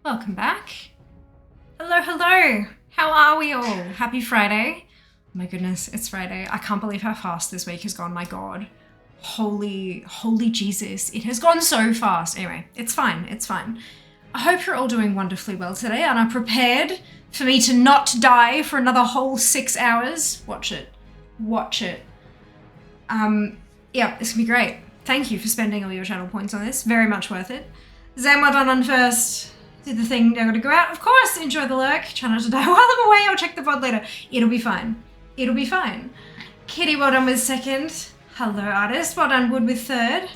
Welcome back. Hello, hello. How are we all? Happy Friday. Oh my goodness, it's Friday. I can't believe how fast this week has gone. My God. Holy Jesus. It has gone so fast. Anyway, it's fine. It's fine. I hope you're all doing wonderfully well today and are prepared for me to not die for another whole 6 hours. Watch it. Watch it. Yeah, this can be great. Thank you for spending all your channel points on this. Very much worth it. Zam, well done on first. Did the thing, I'm gonna go out. Of course, enjoy the lurk. Try not to die while I'm away. I'll check the VOD later. It'll be fine. It'll be fine. Kitty, well done with second. Hello, artist. Well done, Wood with third.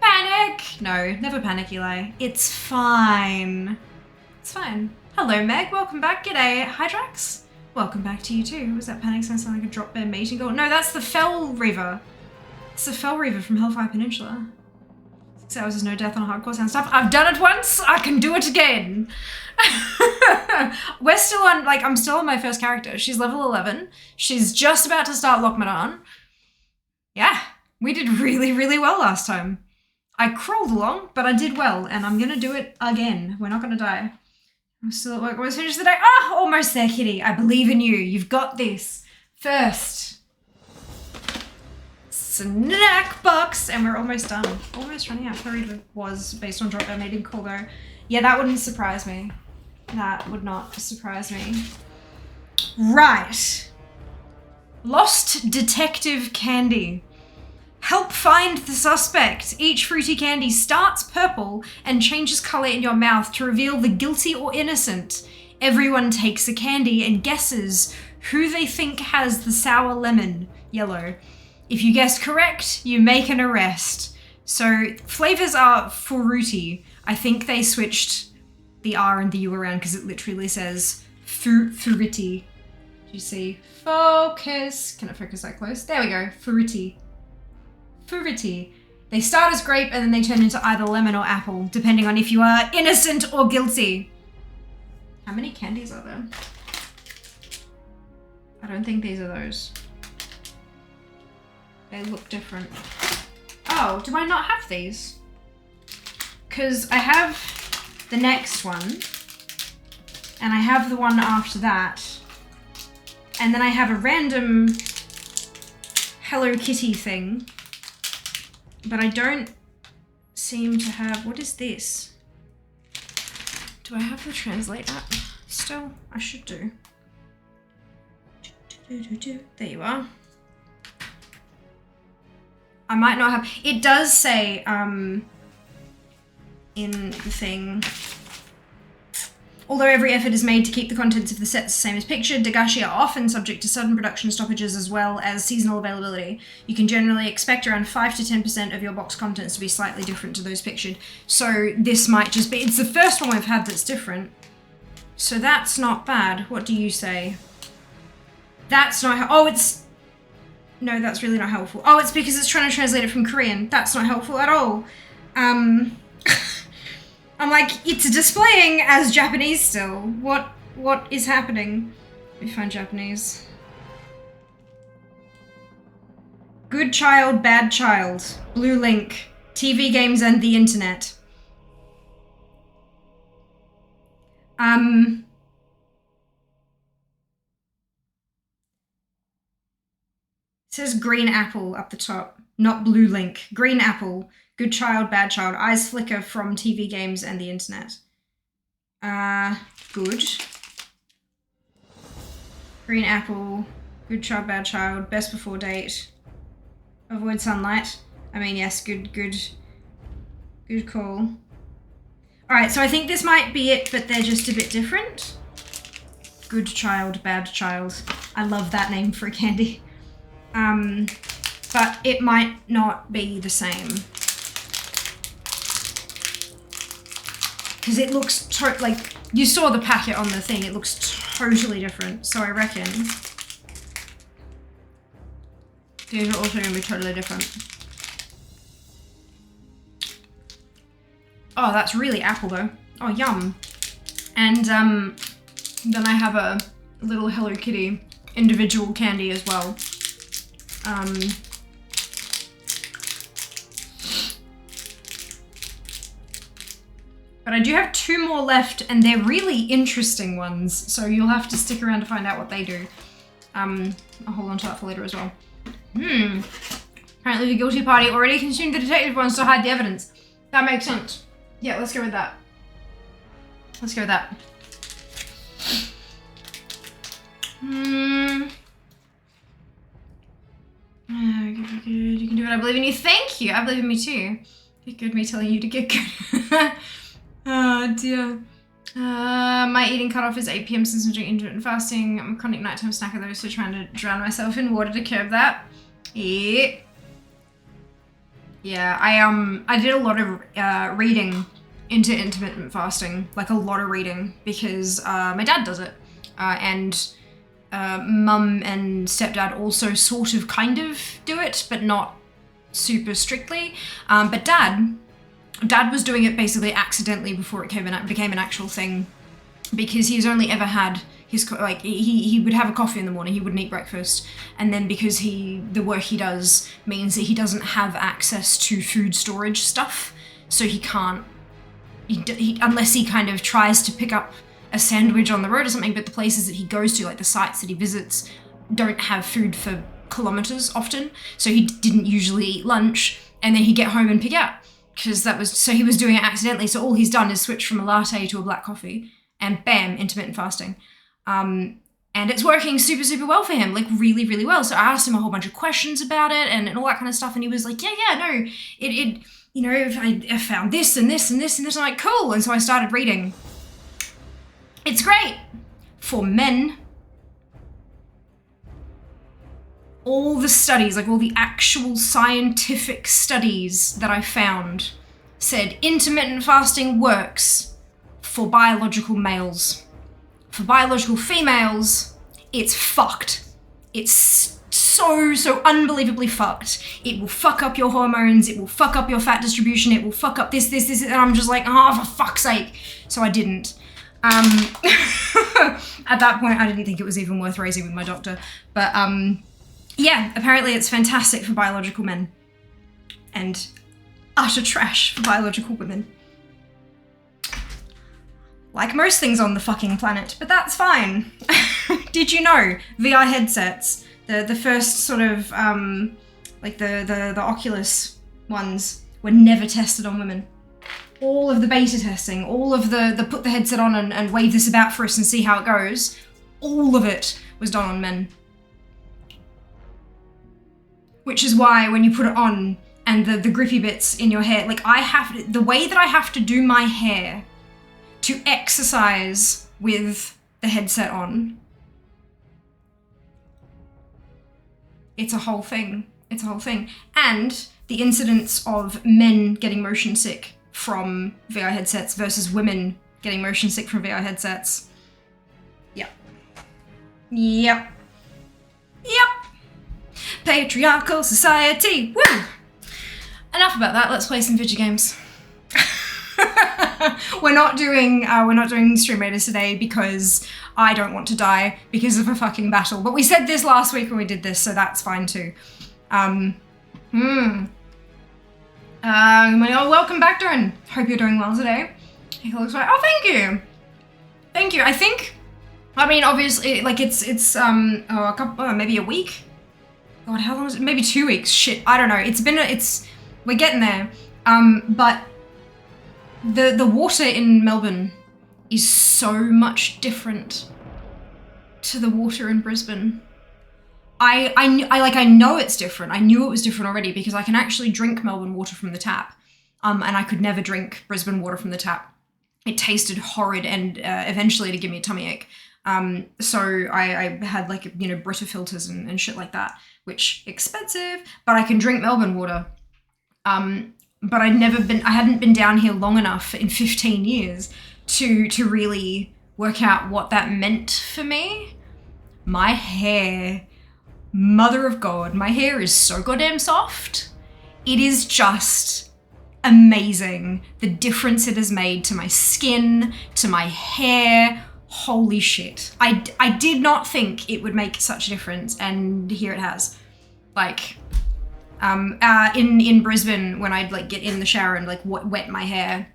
Panic! No, never panic, Eli. It's fine. It's fine. Hello, Meg. Welcome back. G'day, Hydrax. Welcome back to you too. Was that panic sound like a drop bear meeting goal? No, that's the Fell Reaver. It's the Fell Reaver from Hellfire Peninsula. 6 hours is no death on a hardcore sound stuff. I've done it once. I can do it again. We're still on, like, I'm still on my first character. She's level 11. She's just about to start Lockmadan. Yeah, we did really, really well last time. I crawled along, but I did well, and I'm gonna do it again. We're not gonna die. I'm still at work. Almost finished the day. Ah, almost there, Kitty. I believe in you. You've got this. First. Snack box, and we're almost done. Almost running out. Flurried was based on drop bear mating call though. Yeah, that wouldn't surprise me. That would not surprise me. Right. Lost detective candy. Help find the suspect. Each fruity candy starts purple and changes color in your mouth to reveal the guilty or innocent. Everyone takes a candy and guesses who they think has the sour lemon, yellow. If you guess correct, you make an arrest. So flavors are fruity. I think they switched the R and the U around because it literally says fruity. Do you see? Focus. Can I focus that close? There we go. Fruity. Fruity. They start as grape and then they turn into either lemon or apple, depending on if you are innocent or guilty. How many candies are there? I don't think these are those. They look different. Oh, do I not have these? Because I have the next one, and I have the one after that, and then I have a random Hello Kitty thing, but I don't seem to have, what is this? Do I have the translate app still? I should do. There you are. I might not have, it does say in the thing, although every effort is made to keep the contents of the sets the same as pictured, Dagashi are often subject to sudden production stoppages as well as seasonal availability. You can generally expect around 5 to 10% of your box contents to be slightly different to those pictured. So this might just be, it's the first one we've had that's different. So that's not bad. What do you say? That's not, oh, it's, no, that's really not helpful. Oh, it's because it's trying to translate it from Korean. That's not helpful at all. I'm like, it's displaying as Japanese still. What is happening? Let me find Japanese. Good child, bad child. Blue link. TV games and the internet. It says green apple up the top, not blue link. Green apple, good child, bad child, eyes flicker from TV games and the internet. Good. Green apple, good child, bad child, best before date. Avoid sunlight. I mean, yes, good call. All right, so I think this might be it, but they're just a bit different. Good child, bad child. I love that name for a candy. But it might not be the same. Because it looks, like, you saw the packet on the thing, it looks totally different. So I reckon these are also going to be totally different. Oh, that's really apple though. Oh, yum. And then I have a little Hello Kitty individual candy as well. But I do have 2 more left, and they're really interesting ones, so you'll have to stick around to find out what they do. I'll hold on to that for later as well. Apparently the guilty party already consumed the detective ones to hide the evidence. That makes sense. Yeah, let's go with that. Let's go with that. You can do it. I believe in you. Thank you. I believe in me too. Get good, me telling you to get good. Oh dear. My eating cutoff is 8 PM since I'm doing intermittent fasting. I'm a chronic nighttime snacker though, so trying to drown myself in water to curb that. Yeah. Yeah, I did a lot of reading into intermittent fasting, like a lot of reading, because my dad does it, and mum and stepdad also sort of kind of do it, but not super strictly. But dad was doing it basically accidentally before it became an actual thing, because he's only ever had his, like, he would have a coffee in the morning, he wouldn't eat breakfast, and then because the work he does means that he doesn't have access to food storage stuff, so he can't, unless he kind of tries to pick up a sandwich on the road or something, but the places that he goes to, like the sites that he visits, don't have food for kilometers often, so he didn't usually eat lunch, and then he'd get home and pick out, because so he was doing it accidentally, so all he's done is switch from a latte to a black coffee, and bam, intermittent fasting. And it's working super, super well for him, like really, really well. So I asked him a whole bunch of questions about it and all that kind of stuff, and he was like, yeah, no, it you know, if I found this and this and this and this, I'm like, cool. And so I started reading. It's great for men. All the studies, like all the actual scientific studies that I found said intermittent fasting works for biological males. For biological females, it's fucked. It's so unbelievably fucked. It will fuck up your hormones, it will fuck up your fat distribution, it will fuck up this, and I'm just like, oh, for fuck's sake. So I didn't. At that point, I didn't think it was even worth raising with my doctor. But yeah, apparently it's fantastic for biological men. And utter trash for biological women. Like most things on the fucking planet, but that's fine. Did you know VR headsets, the first sort of, like the Oculus ones, were never tested on women? All of the beta testing, all of the put the headset on and wave this about for us and see how it goes, all of it was done on men. Which is why when you put it on and the grippy bits in your hair, like the way that I have to do my hair to exercise with the headset on, it's a whole thing. It's a whole thing. And the incidence of men getting motion sick from VR headsets versus women getting motion sick from VR headsets. Yep. Yep. Yep. Patriarchal society. Woo! Enough about that. Let's play some video games. We're not doing Stream Raiders today because I don't want to die because of a fucking battle. But we said this last week when we did this, so that's fine too. Welcome back, Darren. Hope you're doing well today. It looks like, oh, thank you. Thank you. I mean, obviously, like it's a couple, maybe a week. God, how long is it? Maybe 2 weeks. Shit, I don't know. We're getting there. But the water in Melbourne is so much different to the water in Brisbane. I know it's different. I knew it was different already because I can actually drink Melbourne water from the tap. And I could never drink Brisbane water from the tap. It tasted horrid and eventually to give me a tummy ache. So I had like, you know, Brita filters and shit like that, which expensive, but I can drink Melbourne water. But I hadn't been down here long enough in 15 years to really work out what that meant for me. My hair, mother of God, my hair is so goddamn soft. It is just amazing the difference it has made to my skin, to my hair. Holy shit. I did not think it would make such a difference, and here it has. Like, in Brisbane, when I'd like get in the shower and like wet my hair,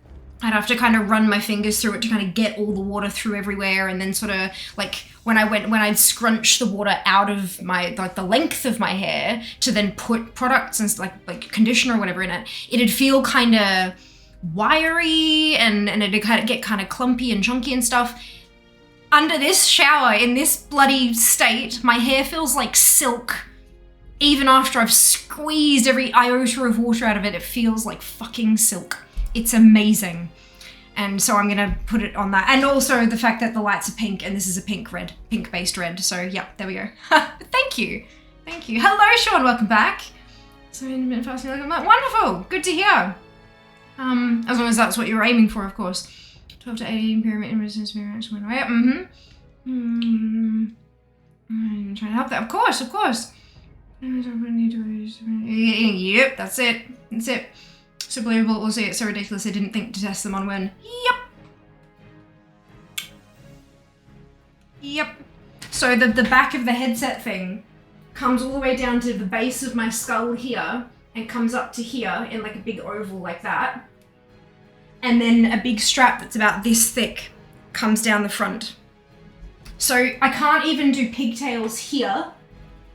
I'd have to kind of run my fingers through it to kind of get all the water through everywhere, and then sort of like when I'd scrunch the water out of my, like the length of my hair to then put products and like conditioner or whatever in it, it'd feel kind of wiry and it'd kind of get kind of clumpy and chunky and stuff. Under this shower, in this bloody state, my hair feels like silk. Even after I've squeezed every iota of water out of it, it feels like fucking silk. It's amazing. And so I'm gonna put it on that. And also the fact that the lights are pink and this is a pink-based red. So yeah, there we go. Thank you. Thank you. Hello, Sean, welcome back. So intermittent fasting, wonderful, good to hear. As long as that's what you're aiming for, of course. 12 to 18 pyramid resistance variance went away. I'm trying to help that, of course. Yep, that's it. So believable, also it's so ridiculous I didn't think to test them on when. Yep. So the back of the headset thing comes all the way down to the base of my skull here and comes up to here in like a big oval like that. And then a big strap that's about this thick comes down the front. So I can't even do pigtails here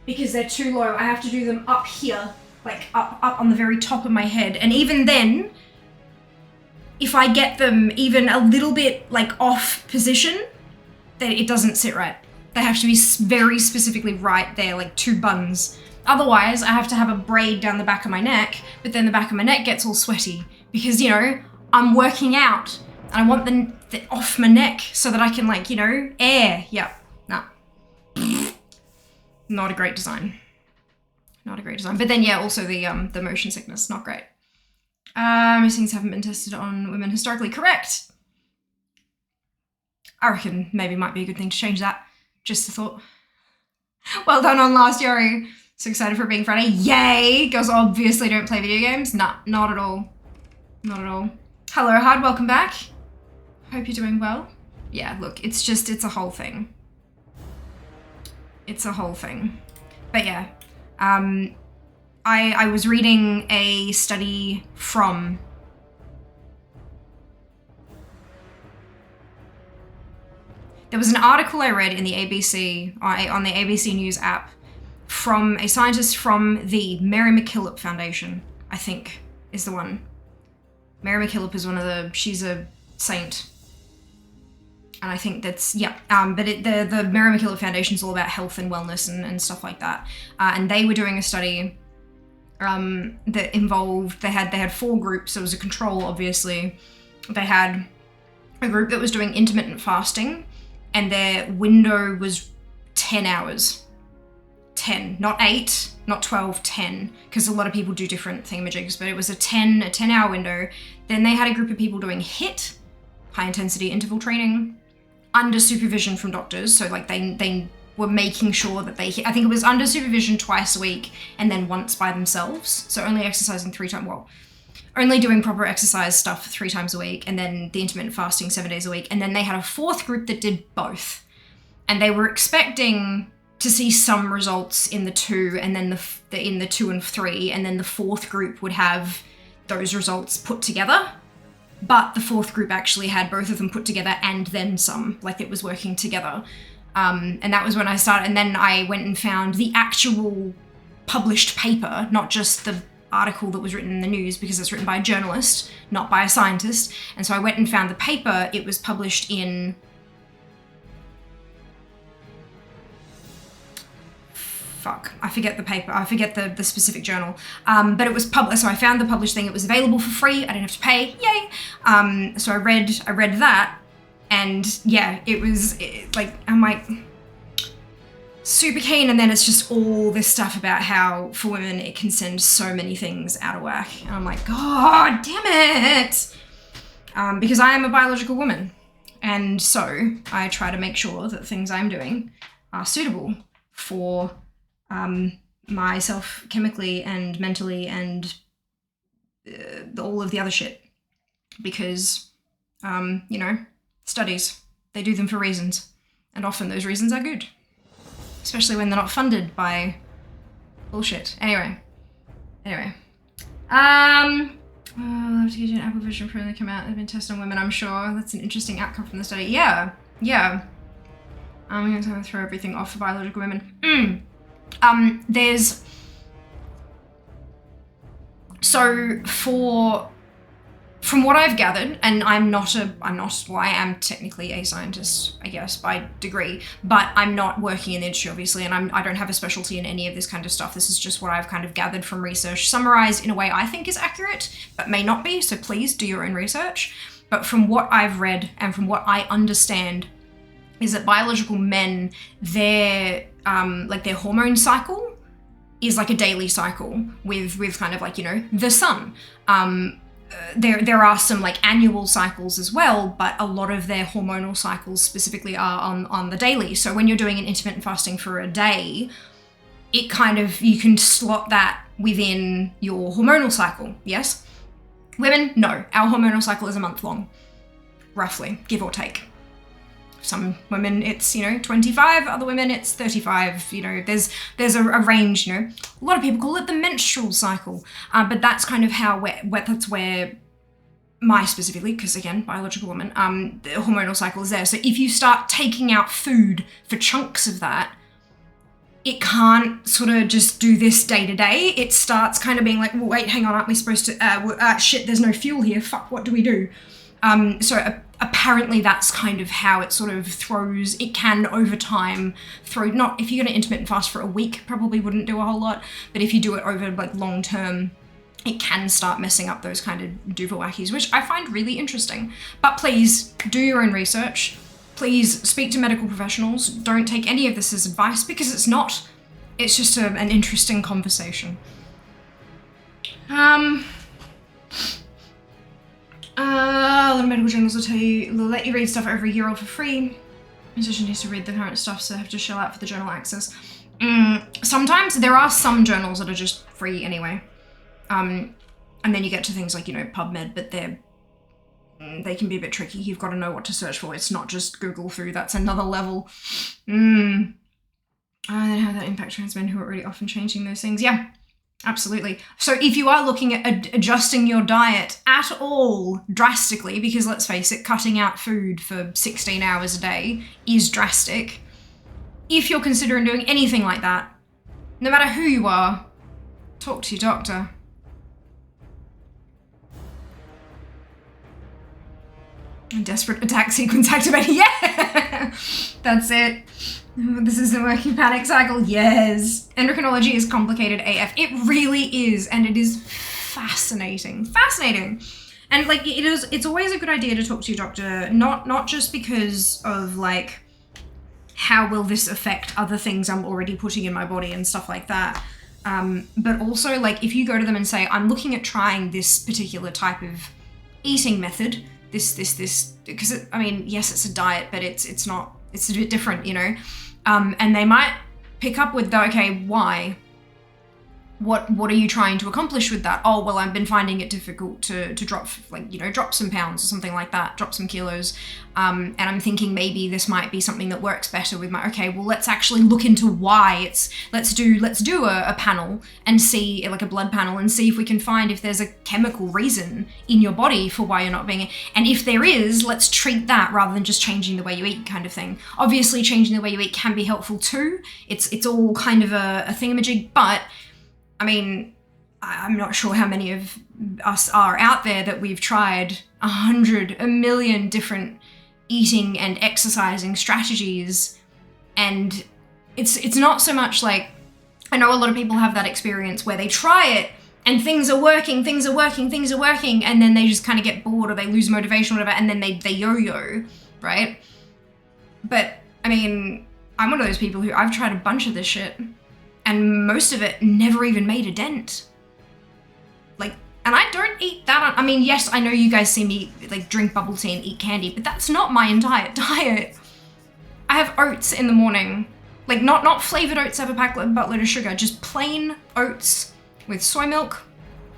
because they're too low. I have to do them up here, like up on the very top of my head. And even then, if I get them even a little bit like off position, then it doesn't sit right. They have to be very specifically right there, like two buns. Otherwise, I have to have a braid down the back of my neck, but then the back of my neck gets all sweaty because, you know, I'm working out and I want the off my neck so that I can, like, you know, air. Yep. Nah. Not a great design. Not a great design. But then, yeah, also the motion sickness, not great. Most things haven't been tested on women historically. Correct. I reckon maybe might be a good thing to change that. Just a thought. Well done on last, Yori. So excited for it being Friday. Yay! Girls obviously don't play video games. Nah, not at all. Not at all. Hello, Hard, welcome back. Hope you're doing well. Yeah, look, it's a whole thing. It's a whole thing. But yeah, I was reading a study from there was an article I read in the ABC, on the ABC News app from a scientist from the Mary MacKillop Foundation, I think is the one. Mary MacKillop is she's a saint. And I think that's, yeah, but the Mary MacKillop Foundation is all about health and wellness and stuff like that. And they were doing a study that involved, they had 4 groups. There was a control, obviously. They had a group that was doing intermittent fasting, and their window was 10 hours. 10, not 8, not 12, 10, because a lot of people do different thingamajigs, but it was a 10-hour window. Then they had a group of people doing HIIT, high intensity interval training, under supervision from doctors. So like they were making sure that I think it was under supervision twice a week and then once by themselves. So only exercising 3 times, well, only doing proper exercise stuff 3 times a week, and then the intermittent fasting 7 days a week. And then they had a 4th group that did both. And they were expecting to see some results in the 2 and then in the 2 and 3, and then the 4th group would have those results put together. But the 4th group actually had both of them put together and then some, like it was working together. And that was when I started, and then I went and found the actual published paper, not just the article that was written in the news, because it's written by a journalist, not by a scientist. And so I went and found the paper. It was published in I forget the paper, I forget the specific journal, but it was published, so I found the published thing, it was available for free, I didn't have to pay, yay! So I read that, and yeah, I'm like, super keen, and then it's just all this stuff about how, for women, it can send so many things out of whack, and I'm like, God damn it! Because I am a biological woman, and so I try to make sure that things I'm doing are suitable for myself chemically and mentally and all of the other shit, because you know, studies, they do them for reasons, and often those reasons are good, especially when they're not funded by bullshit. Anyway, I'll have to get you an Apple Vision Pro when they come out. They've been tested on women, I'm sure. That's an interesting outcome from the study. Yeah. I'm going to throw everything off for biological women. From what I've gathered, and I am technically a scientist, I guess, by degree, but I'm not working in the industry, obviously, and I don't have a specialty in any of this kind of stuff. This is just what I've kind of gathered from research, summarized in a way I think is accurate, but may not be, so please do your own research. But from what I've read and from what I understand is that biological men, their hormone cycle is like a daily cycle with kind of like, the sun. There are some like annual cycles as well, but a lot of their hormonal cycles specifically are on the daily. So when you're doing an intermittent fasting for a day, it kind of, you can slot that within your hormonal cycle, yes? Women, no. Our hormonal cycle is a month long, roughly, give or take. Some women it's 25, other women it's 35. There's a range. A lot of people call it the menstrual cycle, but that's kind of that's where my specifically, because again, biological woman, the hormonal cycle is there. So if you start taking out food for chunks of that, it can't sort of just do this day to day. It starts kind of being like, well, wait, hang on, aren't we supposed to? Shit, there's no fuel here. Fuck, what do we do? So apparently that's kind of how it sort of throws. It can over time throw, not if you're going to intermittent fast for a week, probably wouldn't do a whole lot, but if you do it over like long term, it can start messing up those kind of duvawackies, which I find really interesting. But please do your own research. Please speak to medical professionals. Don't take any of this as advice because it's not. It's just an interesting conversation. A lot of medical journals will let you read stuff over a year old for free. Physician needs to read the current stuff, so they have to shell out for the journal access. Sometimes there are some journals that are just free anyway. And then you get to things like, PubMed, but they can be a bit tricky. You've got to know what to search for. It's not just Google through, that's another level. And then how that impact trans men who are already often changing those things. Yeah. Absolutely. So if you are looking at adjusting your diet at all drastically, because let's face it, cutting out food for 16 hours a day is drastic. If you're considering doing anything like that, no matter who you are, talk to your doctor. A desperate attack sequence activated. Yeah! That's it. This isn't working. Panic cycle. Yes. Endocrinology is complicated AF. It really is, and it is fascinating. Fascinating. And like it's always a good idea to talk to your doctor, not just because of like how will this affect other things I'm already putting in my body and stuff like that. But also like if you go to them and say, I'm looking at trying this particular type of eating method, this, because yes, it's a diet, but it's not, it's a bit different, and they might pick up with the, okay, why? What are you trying to accomplish with that? Oh, well, I've been finding it difficult to drop, drop some pounds or something like that, drop some kilos. And I'm thinking maybe this might be something that works better with my, okay, well, let's actually look into why let's do a panel and see, like a blood panel, and see if we can find if there's a chemical reason in your body for why you're not being, and if there is, let's treat that rather than just changing the way you eat kind of thing. Obviously, changing the way you eat can be helpful too. It's all kind of a thingamajig, but I'm not sure how many of us are out there that we've tried 100, a million different eating and exercising strategies, and it's not so much like, I know a lot of people have that experience where they try it and things are working, and then they just kind of get bored or they lose motivation or whatever, and then they yo-yo, right? But I'm one of those people who I've tried a bunch of this shit, and most of it never even made a dent. And I don't eat that. Yes, I know you guys see me drink bubble tea and eat candy, but that's not my entire diet. I have oats in the morning. Not flavored oats, have a buttload of sugar, just plain oats with soy milk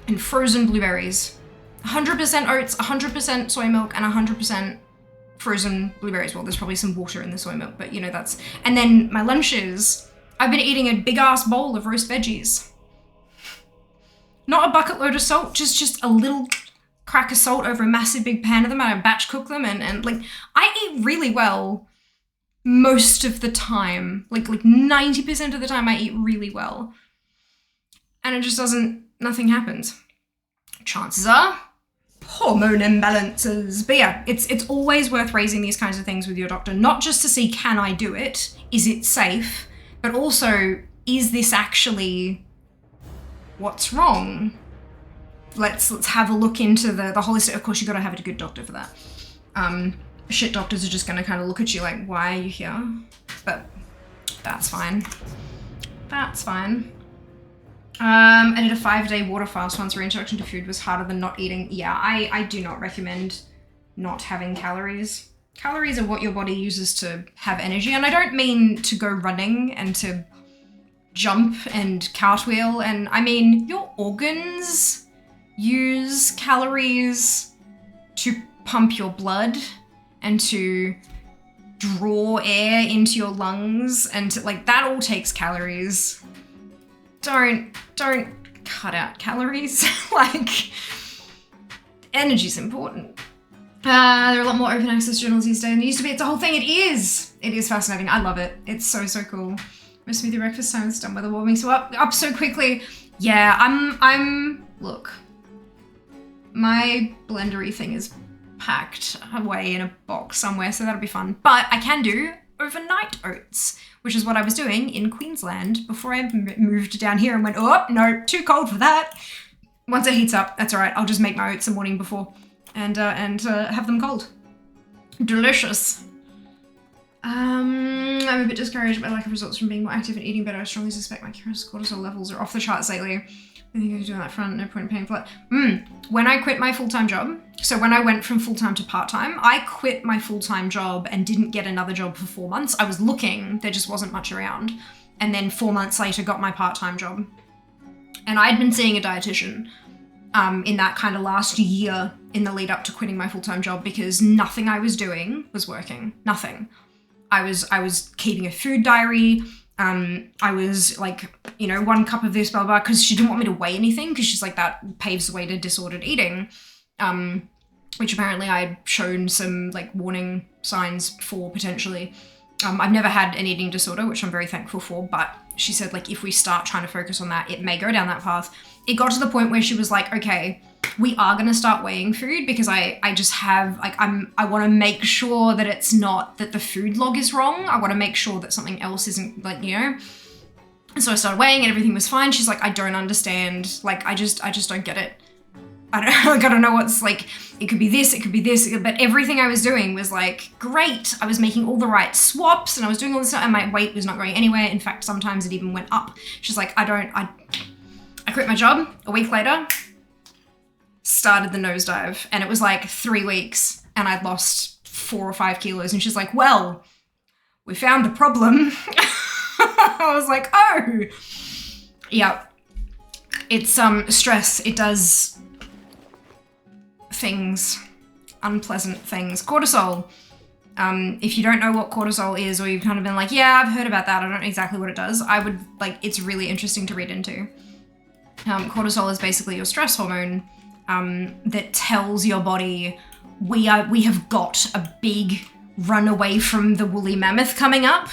and frozen blueberries. 100% oats, 100% soy milk, and 100% frozen blueberries. Well, there's probably some water in the soy milk, but that's... And then my lunches, I've been eating a big ass bowl of roast veggies. Not a bucket load of salt, just a little crack a salt over a massive big pan of them and I batch cook them and like I eat really well most of the time. Like 90% of the time I eat really well. And it just nothing happens. Chances are hormone imbalances. But yeah, it's always worth raising these kinds of things with your doctor, not just to see, can I do it? Is it safe? But also, is this actually what's wrong? Let's have a look into the holistic. Of course, you got to have a good doctor for that. Shit doctors are just going to kind of look at you like, why are you here? But that's fine. That's fine. I did a 5-day water fast once. Reintroduction to food was harder than not eating. Yeah, I do not recommend not having calories. Calories are what your body uses to have energy. And I don't mean to go running and to jump and cartwheel. And I mean, your organs use calories to pump your blood and to draw air into your lungs and to, like, that all takes calories. Don't cut out calories. Like, energy's important. There are a lot more open access journals these days than there used to be. It's a whole thing. It is fascinating. I love it. It's so cool. My smoothie breakfast time is done weather warming, so up so quickly. Yeah, I'm look. My blendery thing is packed away in a box somewhere, so that'll be fun. But I can do overnight oats, which is what I was doing in Queensland before I moved down here and went, oh, no, too cold for that. Once it heats up, that's all right. I'll just make my oats the morning before and have them cold. Delicious. I'm a bit discouraged by lack of results from being more active and eating better. I strongly suspect my cortisol levels are off the charts lately. I think I can do on that front, no point in paying for that. When I quit my full-time job, so when I went from full-time to part-time, I quit my full-time job and didn't get another job for 4 months. I was looking, there just wasn't much around. And then 4 months later got my part-time job. And I'd been seeing a dietitian in that kind of last year in the lead up to quitting my full-time job because nothing I was doing was working. Nothing. I was keeping a food diary. I was like, 1 cup of this, blah, blah, because she didn't want me to weigh anything because she's like, that paves the way to disordered eating, which apparently I'd shown some like warning signs for potentially. I've never had an eating disorder, which I'm very thankful for, but she said like, if we start trying to focus on that, it may go down that path. It got to the point where she was like, okay, we are going to start weighing food because I just have like, I want to make sure that it's not that the food log is wrong. I want to make sure that something else isn't like, And so I started weighing and everything was fine. She's like, I don't understand. Like, I just don't get it. I don't know what's like, it could be this, but everything I was doing was like, great. I was making all the right swaps and I was doing all this stuff and my weight was not going anywhere. In fact, sometimes it even went up. She's like, I quit my job. A week later, started the nosedive and it was like 3 weeks and I'd lost 4 or 5 kilos and she's like, well, we found the problem. I was like, oh, yeah, it's stress. It does things, unpleasant things. Cortisol. If you don't know what cortisol is or you've kind of been like, yeah, I've heard about that. I don't know exactly what it does. I would like, it's really interesting to read into. Cortisol is basically your stress hormone. That tells your body we have got a big run away from the woolly mammoth coming up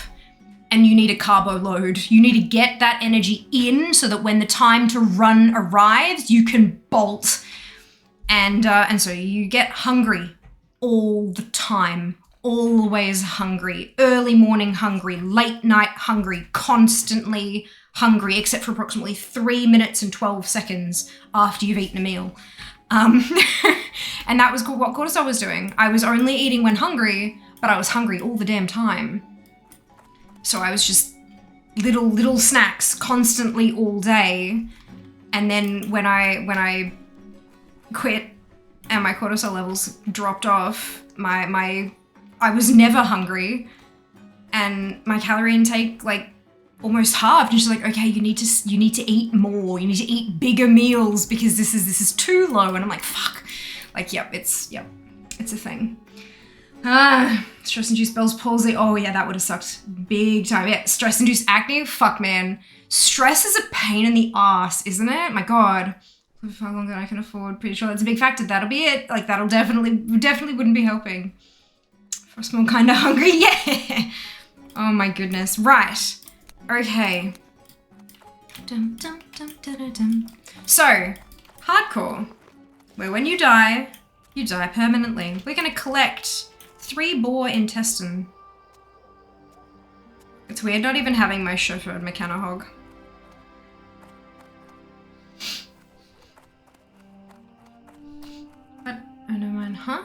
and you need a carbo load. You need to get that energy in so that when the time to run arrives, you can bolt. And so you get hungry all the time, always hungry, early morning hungry, late night hungry, constantly hungry, except for approximately 3 minutes and 12 seconds after you've eaten a meal. And that was what cortisol was doing. I was only eating when hungry, but I was hungry all the damn time. So I was just little snacks constantly all day. And then when I quit and my cortisol levels dropped off, I was never hungry and my calorie intake like almost halved. And she's like, okay, you need to eat more. You need to eat bigger meals because this is too low. And I'm like, fuck. Like, it's a thing. Stress-induced Bell's palsy. Oh yeah, that would have sucked big time. Yeah, stress-induced acne. Fuck, man. Stress is a pain in the ass, isn't it? My God. For far longer than I can afford. Pretty sure that's a big factor. That'll be it. Like, that'll definitely wouldn't be helping. For a small kinda hungry, yeah. Oh my goodness. Right. Okay. Dum, dum, dum, dum, dum. So, hardcore. Where when you die permanently. We're gonna collect 3 boar intestine. It's weird not even having my chauffeured mechanahog. But, oh no man, huh?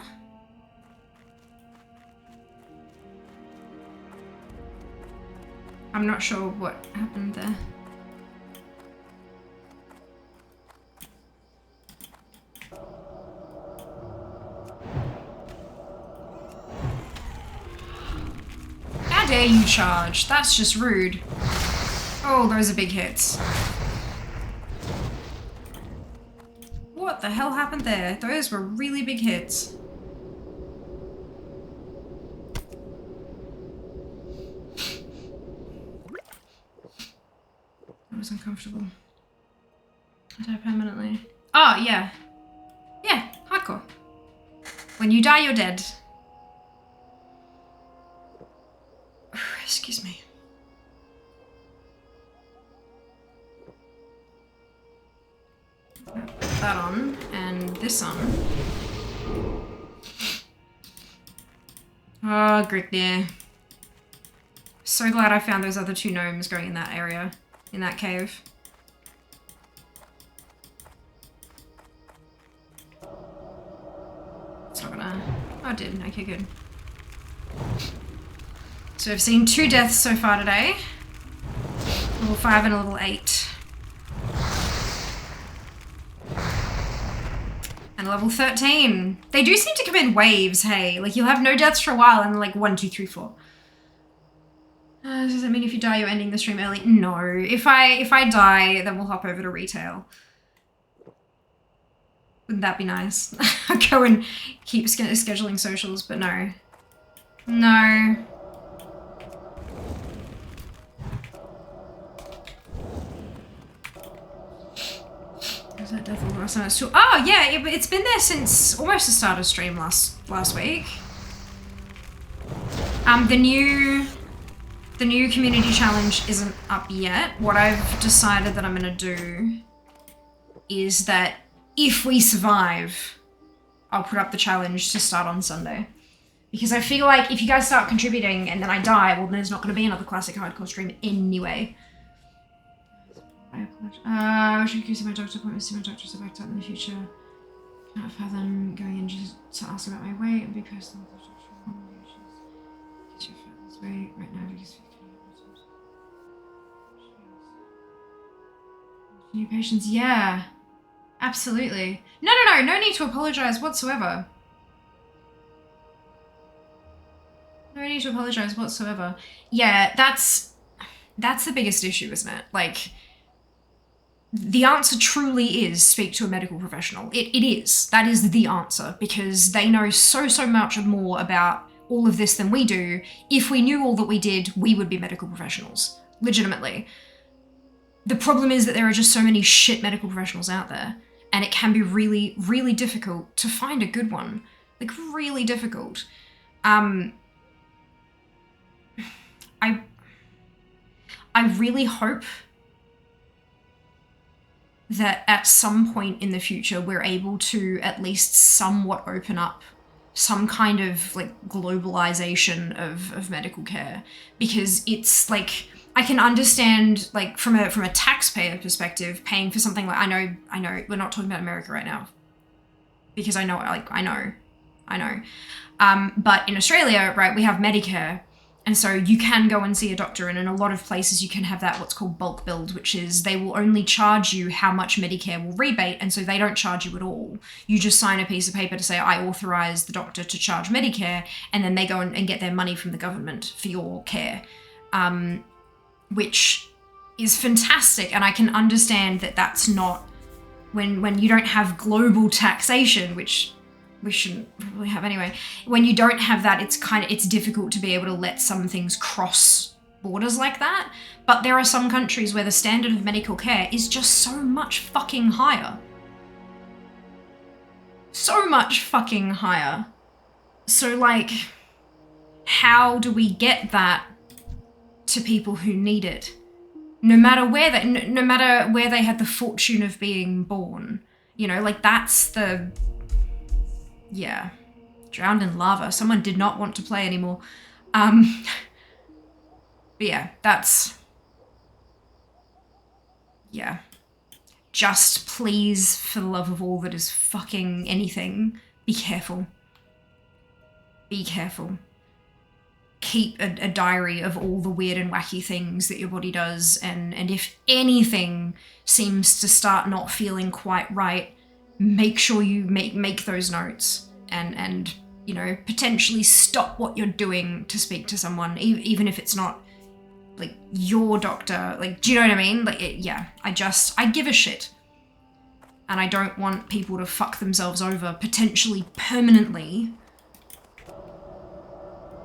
I'm not sure what happened there. How dare you charge? That's just rude. Oh, those are big hits. What the hell happened there? Those were really big hits. That was uncomfortable. I die permanently. Oh, yeah. Yeah, hardcore. When you die, you're dead. Excuse me. Put that on, and this on. Oh, Grickdeer. So glad I found those other 2 gnomes going in that area, in that cave. It's not gonna... Oh, it did. Okay, good. So I've seen 2 deaths so far today. Level 5 and a level 8. And level 13. They do seem to come in waves, hey? Like, you'll have no deaths for a while and like 1, 2, 3, 4. Does that mean if you die, you're ending the stream early? No. If I die, then we'll hop over to retail. Wouldn't that be nice? I'll go and keep scheduling socials, but no. No. Was that death last time? Oh yeah, it's been there since almost the start of stream last week. The new community challenge isn't up yet. What I've decided that I'm gonna do is that if we survive, I'll put up the challenge to start on Sunday. Because I feel like if you guys start contributing and then I die, well, there's not going to be another classic hardcore stream anyway. I apologize. I wish I could see my doctor appointment, see my doctor so backed up in the future. Can't fathom going in just to ask about my weight and be personal with the doctor. Get your fitness weight right now because new patients, yeah. Absolutely. No need to apologize whatsoever. No need to apologize whatsoever. Yeah, that's the biggest issue, isn't it? Like, the answer truly is speak to a medical professional. It is. That is the answer, because they know so much more about all of this than we do. If we knew all that we did, we would be medical professionals. Legitimately. The problem is that there are just so many shit medical professionals out there, and it can be really, really difficult to find a good one. Like, really difficult. I really hope that at some point in the future we're able to at least somewhat open up some kind of like globalization of medical care, because it's like, I can understand like from a taxpayer perspective paying for something like, I know we're not talking about America right now because I know but in Australia, right, we have Medicare. And so you can go and see a doctor, and in a lot of places you can have that what's called bulk billed, which is they will only charge you how much Medicare will rebate, and so they don't charge you at all. You just sign a piece of paper to say, I authorize the doctor to charge Medicare, and then they go and get their money from the government for your care, which is fantastic. And I can understand that that's not, when you don't have global taxation, which we shouldn't probably have anyway. When you don't have that, it's difficult to be able to let some things cross borders like that. But there are some countries where the standard of medical care is just so much fucking higher. So much fucking higher. So, like, how do we get that to people who need it? No matter where they had the fortune of being born. You know, like, that's the... Yeah. Drowned in lava. Someone did not want to play anymore. But yeah, that's... Yeah. Just please, for the love of all that is fucking anything, be careful. Be careful. Keep a diary of all the weird and wacky things that your body does, and if anything seems to start not feeling quite right, make sure you make those notes and you know, potentially stop what you're doing to speak to someone, even if it's not like your doctor. Like, do you know what I mean? Like, yeah, I give a shit. And I don't want people to fuck themselves over, potentially permanently,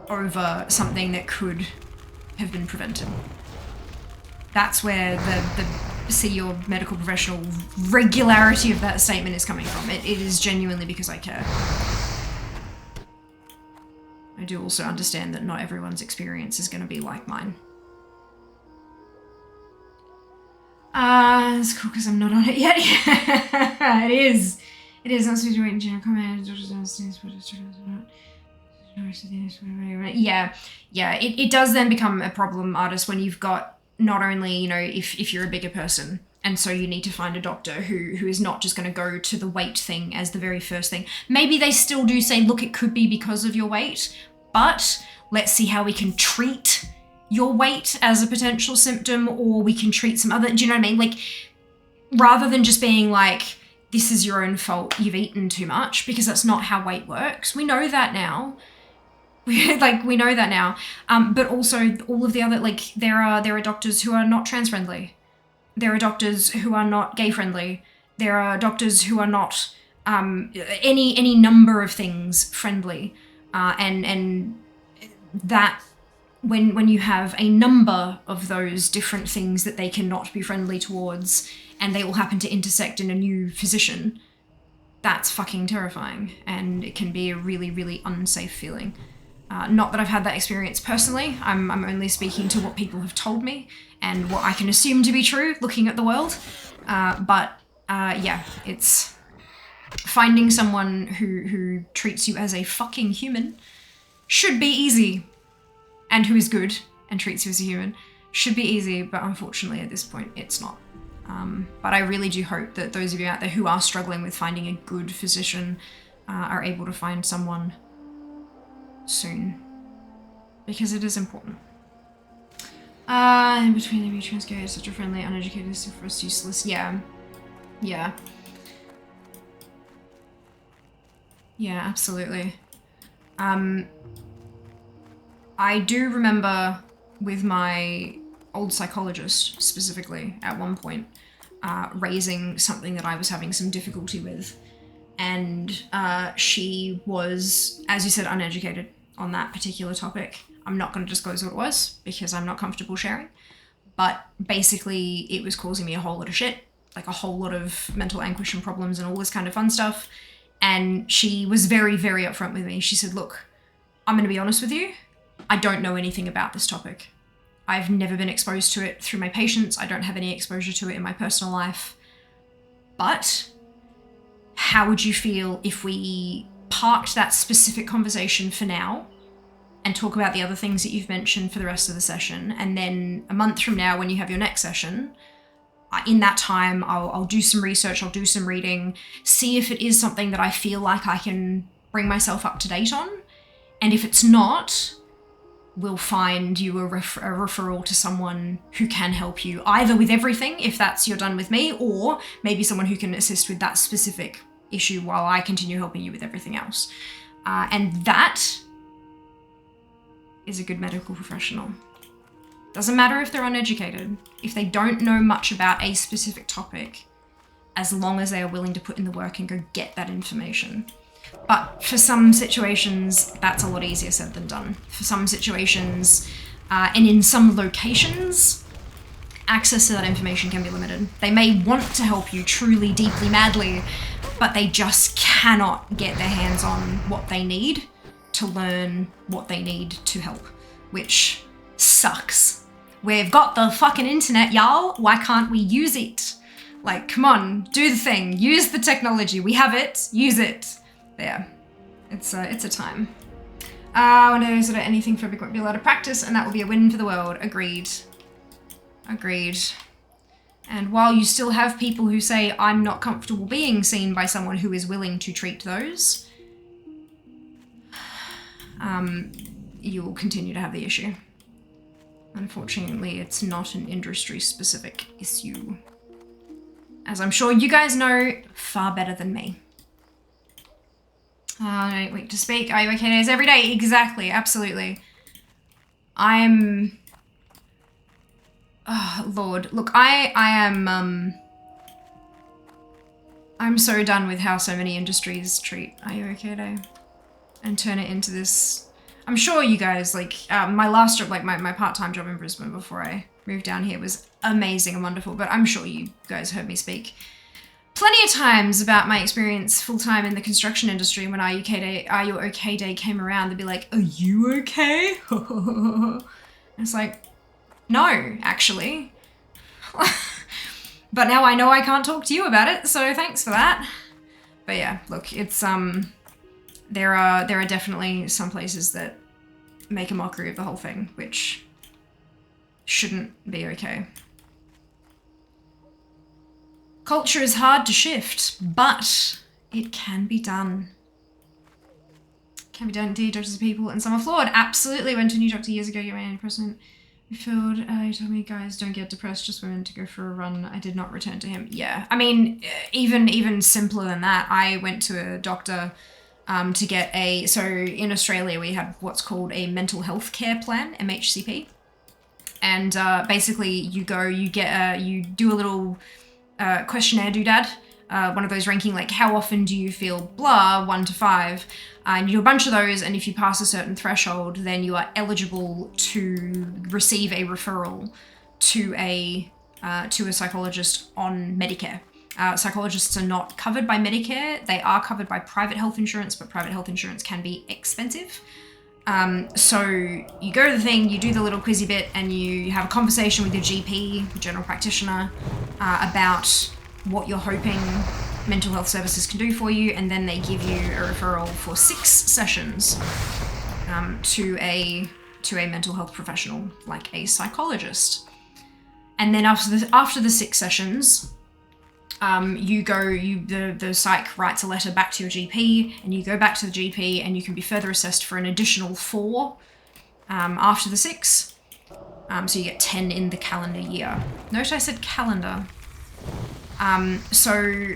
over something that could have been prevented. That's where the see your medical professional regularity of that statement is coming from. It is genuinely because I care. I do also understand that not everyone's experience is going to be like mine. It's cool because I'm not on it yet. Yeah, it is. It is. I'm supposed to wait in general comment. Yeah. It does then become a problem, artist, when you've got not only, you know, if you're a bigger person, and so you need to find a doctor who is not just going to go to the weight thing as the very first thing. Maybe they still do say, look, it could be because of your weight, but let's see how we can treat your weight as a potential symptom, or we can treat some other, do you know what I mean? Like, rather than just being like, this is your own fault, you've eaten too much, because that's not how weight works. We know that now. We know that now. But also all of the other, like, there are doctors who are not trans friendly. There are doctors who are not gay friendly. There are doctors who are not any number of things friendly. And that when you have a number of those different things that they cannot be friendly towards, and they all happen to intersect in a new physician, that's fucking terrifying, and it can be a really, really unsafe feeling. Not that I've had that experience personally. I'm only speaking to what people have told me and what I can assume to be true looking at the world. Yeah, it's finding someone who treats you as a fucking human should be easy, and who is good and treats you as a human should be easy, but unfortunately at this point it's not. But I really do hope that those of you out there who are struggling with finding a good physician are able to find someone soon, because it is important. In between the trans gay, such a friendly, uneducated, for us useless. Yeah, absolutely. I do remember with my old psychologist specifically at one point raising something that I was having some difficulty with, and she was, as you said, uneducated on that particular topic. I'm not going to disclose what it was because I'm not comfortable sharing, but basically it was causing me a whole lot of shit, like a whole lot of mental anguish and problems and all this kind of fun stuff. And she was very, very upfront with me. She said, look, I'm going to be honest with you. I don't know anything about this topic. I've never been exposed to it through my patients. I don't have any exposure to it in my personal life. But how would you feel if we parked that specific conversation for now and talk about the other things that you've mentioned for the rest of the session? And then a month from now, when you have your next session, in that time, I'll do some research, I'll do some reading, see if it is something that I feel like I can bring myself up to date on. And if it's not, we'll find you a referral to someone who can help you, either with everything, if that's you're done with me, or maybe someone who can assist with that specific issue while I continue helping you with everything else. And that is a good medical professional. Doesn't matter if they're uneducated, if they don't know much about a specific topic, as long as they are willing to put in the work and go get that information. But for some situations, that's a lot easier said than done. For some situations, and in some locations, access to that information can be limited. They may want to help you truly, deeply, madly, but they just cannot get their hands on what they need to learn what they need to help, which sucks. We've got the fucking internet, y'all. Why can't we use it? Like, come on, do the thing. Use the technology. We have it. Use it. There. It's a time. I want to sort of anything for a big won't be a lot of practice, and that will be a win for the world. Agreed. Agreed. And while you still have people who say, I'm not comfortable being seen by someone who is willing to treat those, you will continue to have the issue. Unfortunately, it's not an industry-specific issue. As I'm sure you guys know far better than me. Wait to speak. Are you okay days every day? Exactly, absolutely. Oh, Lord. Look, I am, I'm so done with how so many industries treat Are You Okay Day? And turn it into this. I'm sure you guys, like, my last job, like my part-time job in Brisbane before I moved down here was amazing and wonderful, but I'm sure you guys heard me speak plenty of times about my experience full-time in the construction industry. When Are You Okay Day came around, they'd be like, are you okay? It's like, no, actually. But now I know I can't talk to you about it, so thanks for that. But yeah, look, it's, there are definitely some places that make a mockery of the whole thing, which shouldn't be okay. Culture is hard to shift, but it can be done. Can be done indeed, doctors are people, and some are flawed. Absolutely. Went to a new doctor years ago, get my antidepressant refilled. He told me, guys, don't get depressed, just women to go for a run. I did not return to him. Yeah, I mean, even simpler than that, I went to a doctor to get so in Australia we have what's called a mental health care plan, MHCP. And basically you do a little questionnaire doodad, one of those ranking like how often do you feel blah, 1 to 5, and you do a bunch of those, and if you pass a certain threshold then you are eligible to receive a referral to a psychologist on Medicare. Psychologists are not covered by Medicare. They are covered by private health insurance, but private health insurance can be expensive. So you go to the thing, you do the little quizzy bit, and you have a conversation with your GP, general practitioner, about what you're hoping mental health services can do for you, and then they give you a referral for 6 sessions to a mental health professional, like a psychologist. And then after the 6 sessions, the psych writes a letter back to your GP, and you go back to the GP, and you can be further assessed for an additional 4 after the 6. So you get 10 in the calendar year. Note I said calendar. So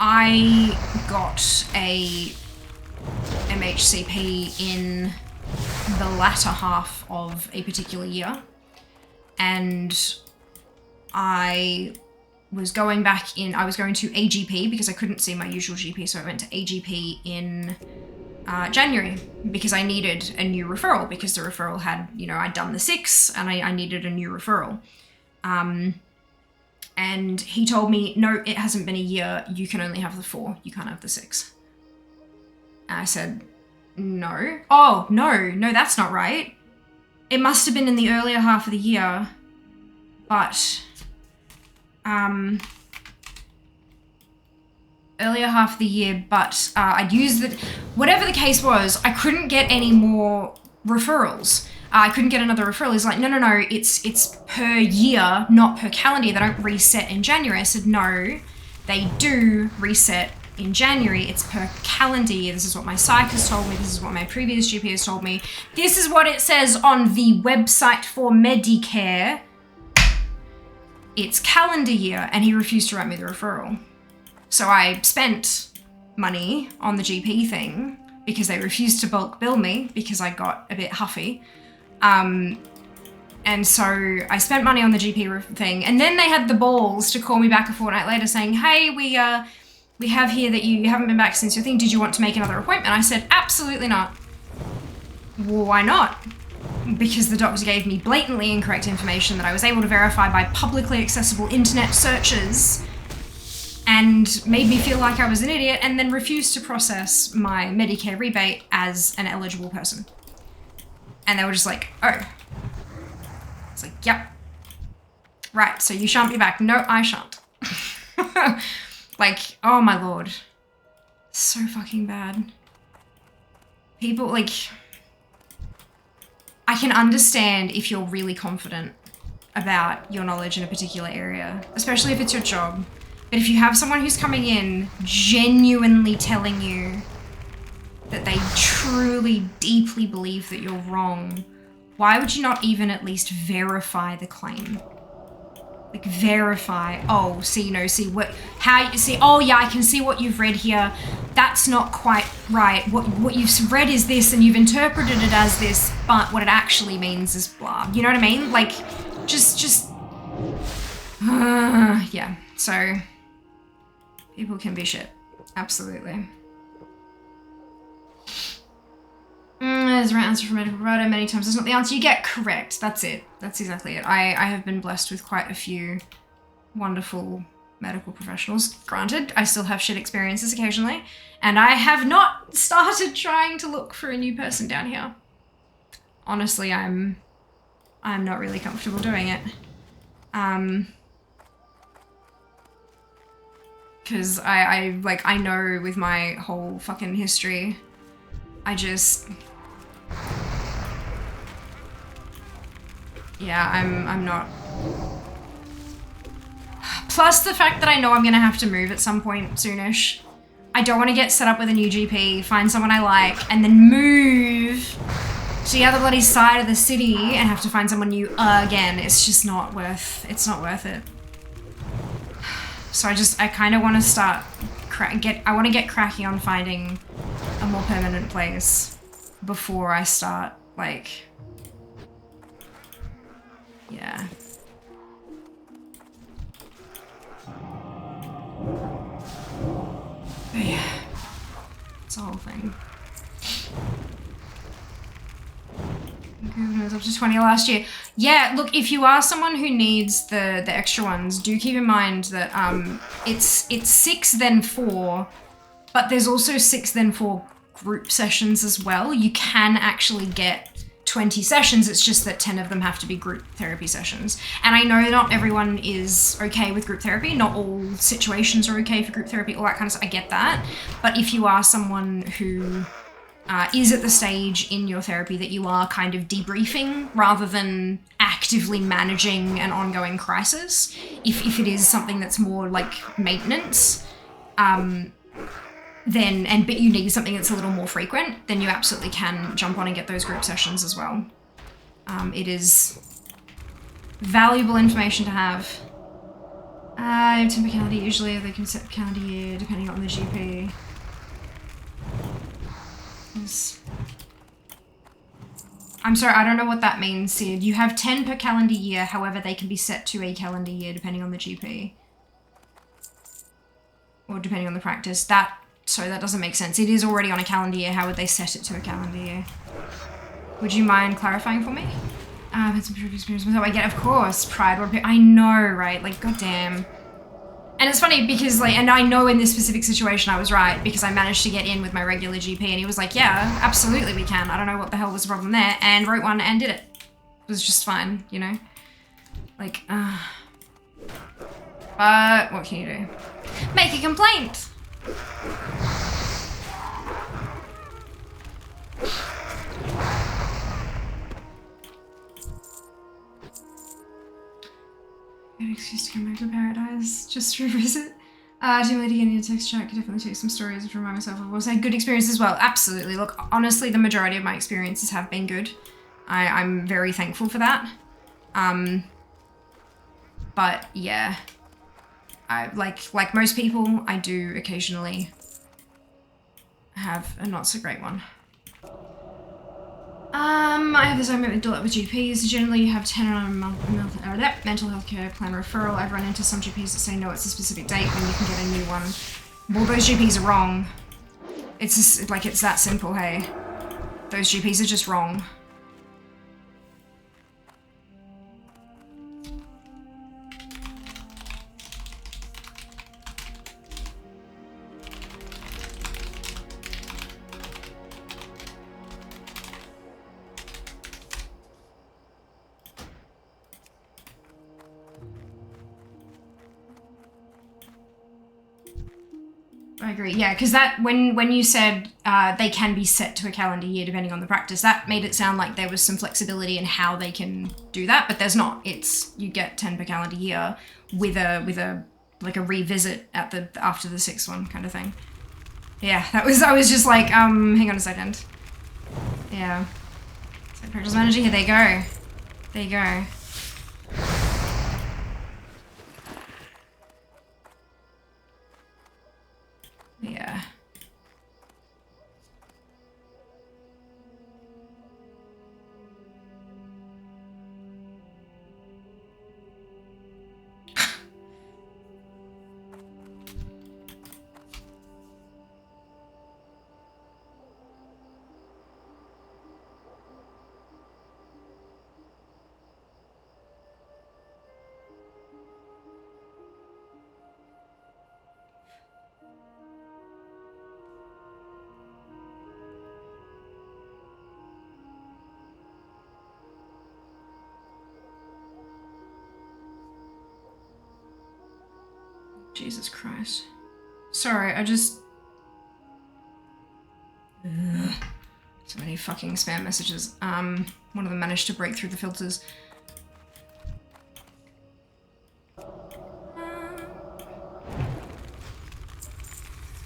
I got a MHCP in the latter half of a particular year, and I was going to AGP because I couldn't see my usual GP, so I went to AGP in January because I needed a new referral, because the referral had, I'd done the 6 and I needed a new referral. And he told me, no, it hasn't been a year, you can only have the 4, you can't have the 6. And I said, no. Oh, no, that's not right. It must have been in the earlier half of the year, but I'd used it. Whatever the case was, I couldn't get any more referrals. I couldn't get another referral. He's like, no, it's per year, not per calendar year. They don't reset in January. I said, no, they do reset in January. It's per calendar year. This is what my psych has told me. This is what my previous GP has told me. This is what it says on the website for Medicare. It's calendar year, and he refused to write me the referral. So I spent money on the GP thing because they refused to bulk bill me because I got a bit huffy. And so I spent money on the GP thing, and then they had the balls to call me back a fortnight later saying, hey, we have here that you haven't been back since your thing. Did you want to make another appointment? I said, absolutely not. Well, why not? Because the doctor gave me blatantly incorrect information that I was able to verify by publicly accessible internet searches. and made me feel like I was an idiot, and then refused to process my Medicare rebate as an eligible person. And they were just like, oh. It's like, yep. Right, so you shan't be back. No, I shan't. Like, oh my lord. So fucking bad. People, like... I can understand if you're really confident about your knowledge in a particular area, especially if it's your job. But if you have someone who's coming in genuinely telling you that they truly, deeply believe that you're wrong, why would you not even at least verify the claim? Like, verify. Oh, see, no, see what, how you see, oh yeah, I can see what you've read here. That's not quite right. What you've read is this and you've interpreted it as this, but what it actually means is blah. You know what I mean? Like, just, yeah. So, people can be shit. Absolutely. There's a right answer from medical provider many times. That's not the answer you get. Correct. That's it. That's exactly it. I have been blessed with quite a few wonderful medical professionals. Granted, I still have shit experiences occasionally, and I have not started trying to look for a new person down here. Honestly, I'm not really comfortable doing it. Because I know with my whole fucking history, yeah, I'm not. Plus the fact that I know I'm gonna have to move at some point soonish. I don't want to get set up with a new GP, find someone I like, and then move to the other bloody side of the city and have to find someone new again. It's just not worth, it's not worth it. So I kind of want to start, I want to get cracking on finding a more permanent place before I start, like, yeah. But yeah, it's a whole thing. It was up to 20 last year. Yeah, look, if you are someone who needs the extra ones, do keep in mind that it's 6 then 4, but there's also 6 then 4 group sessions as well. You can actually get 20 sessions, it's just that 10 of them have to be group therapy sessions. And I know not everyone is okay with group therapy, not all situations are okay for group therapy, all that kind of stuff, I get that. But if you are someone who is at the stage in your therapy that you are kind of debriefing rather than actively managing an ongoing crisis, if it is something that's more like maintenance, but you need something that's a little more frequent, then you absolutely can jump on and get those group sessions as well. It is valuable information to have. 10 per calendar, usually they can set calendar year depending on the GP. I'm sorry, I don't know what that means, Sid. You have 10 per calendar year, however they can be set to a calendar year depending on the GP. Or depending on the practice. Sorry, that doesn't make sense. It is already on a calendar year, how would they set it to a calendar year? Would you mind clarifying for me? I've had some previous experience myself. I get, of course, pride. I know, right? Like, goddamn. And it's funny because, like, and I know in this specific situation I was right because I managed to get in with my regular GP and he was like, yeah, absolutely we can. I don't know what the hell was the problem there, and wrote one and did it. It was just fine, you know? Like, but what can you do? Make a complaint! An excuse to come back to paradise, just to revisit. Too late to get into text chat, could definitely take some stories to remind myself of what's a good experience as well. Absolutely. Look, honestly, the majority of my experiences have been good. I'm very thankful for that. But yeah, like most people, I do occasionally have a not so great one. I have this argument with GPs. Generally, you have 10 on a mental health care plan referral. I've run into some GPs that say no, it's a specific date when you can get a new one. Well, those GPs are wrong. It's just, like, it's that simple, hey. Those GPs are just wrong. I agree. Yeah, because that when you said they can be set to a calendar year depending on the practice, that made it sound like there was some flexibility in how they can do that, but there's not. It's you get 10 per calendar year with a like a revisit at the after the 6th one kind of thing. Yeah, I was just like, hang on a second. Yeah. So practice manager, here they go. There you go. Yeah. Jesus Christ. Sorry, I just... Ugh. So many fucking spam messages. One of them managed to break through the filters.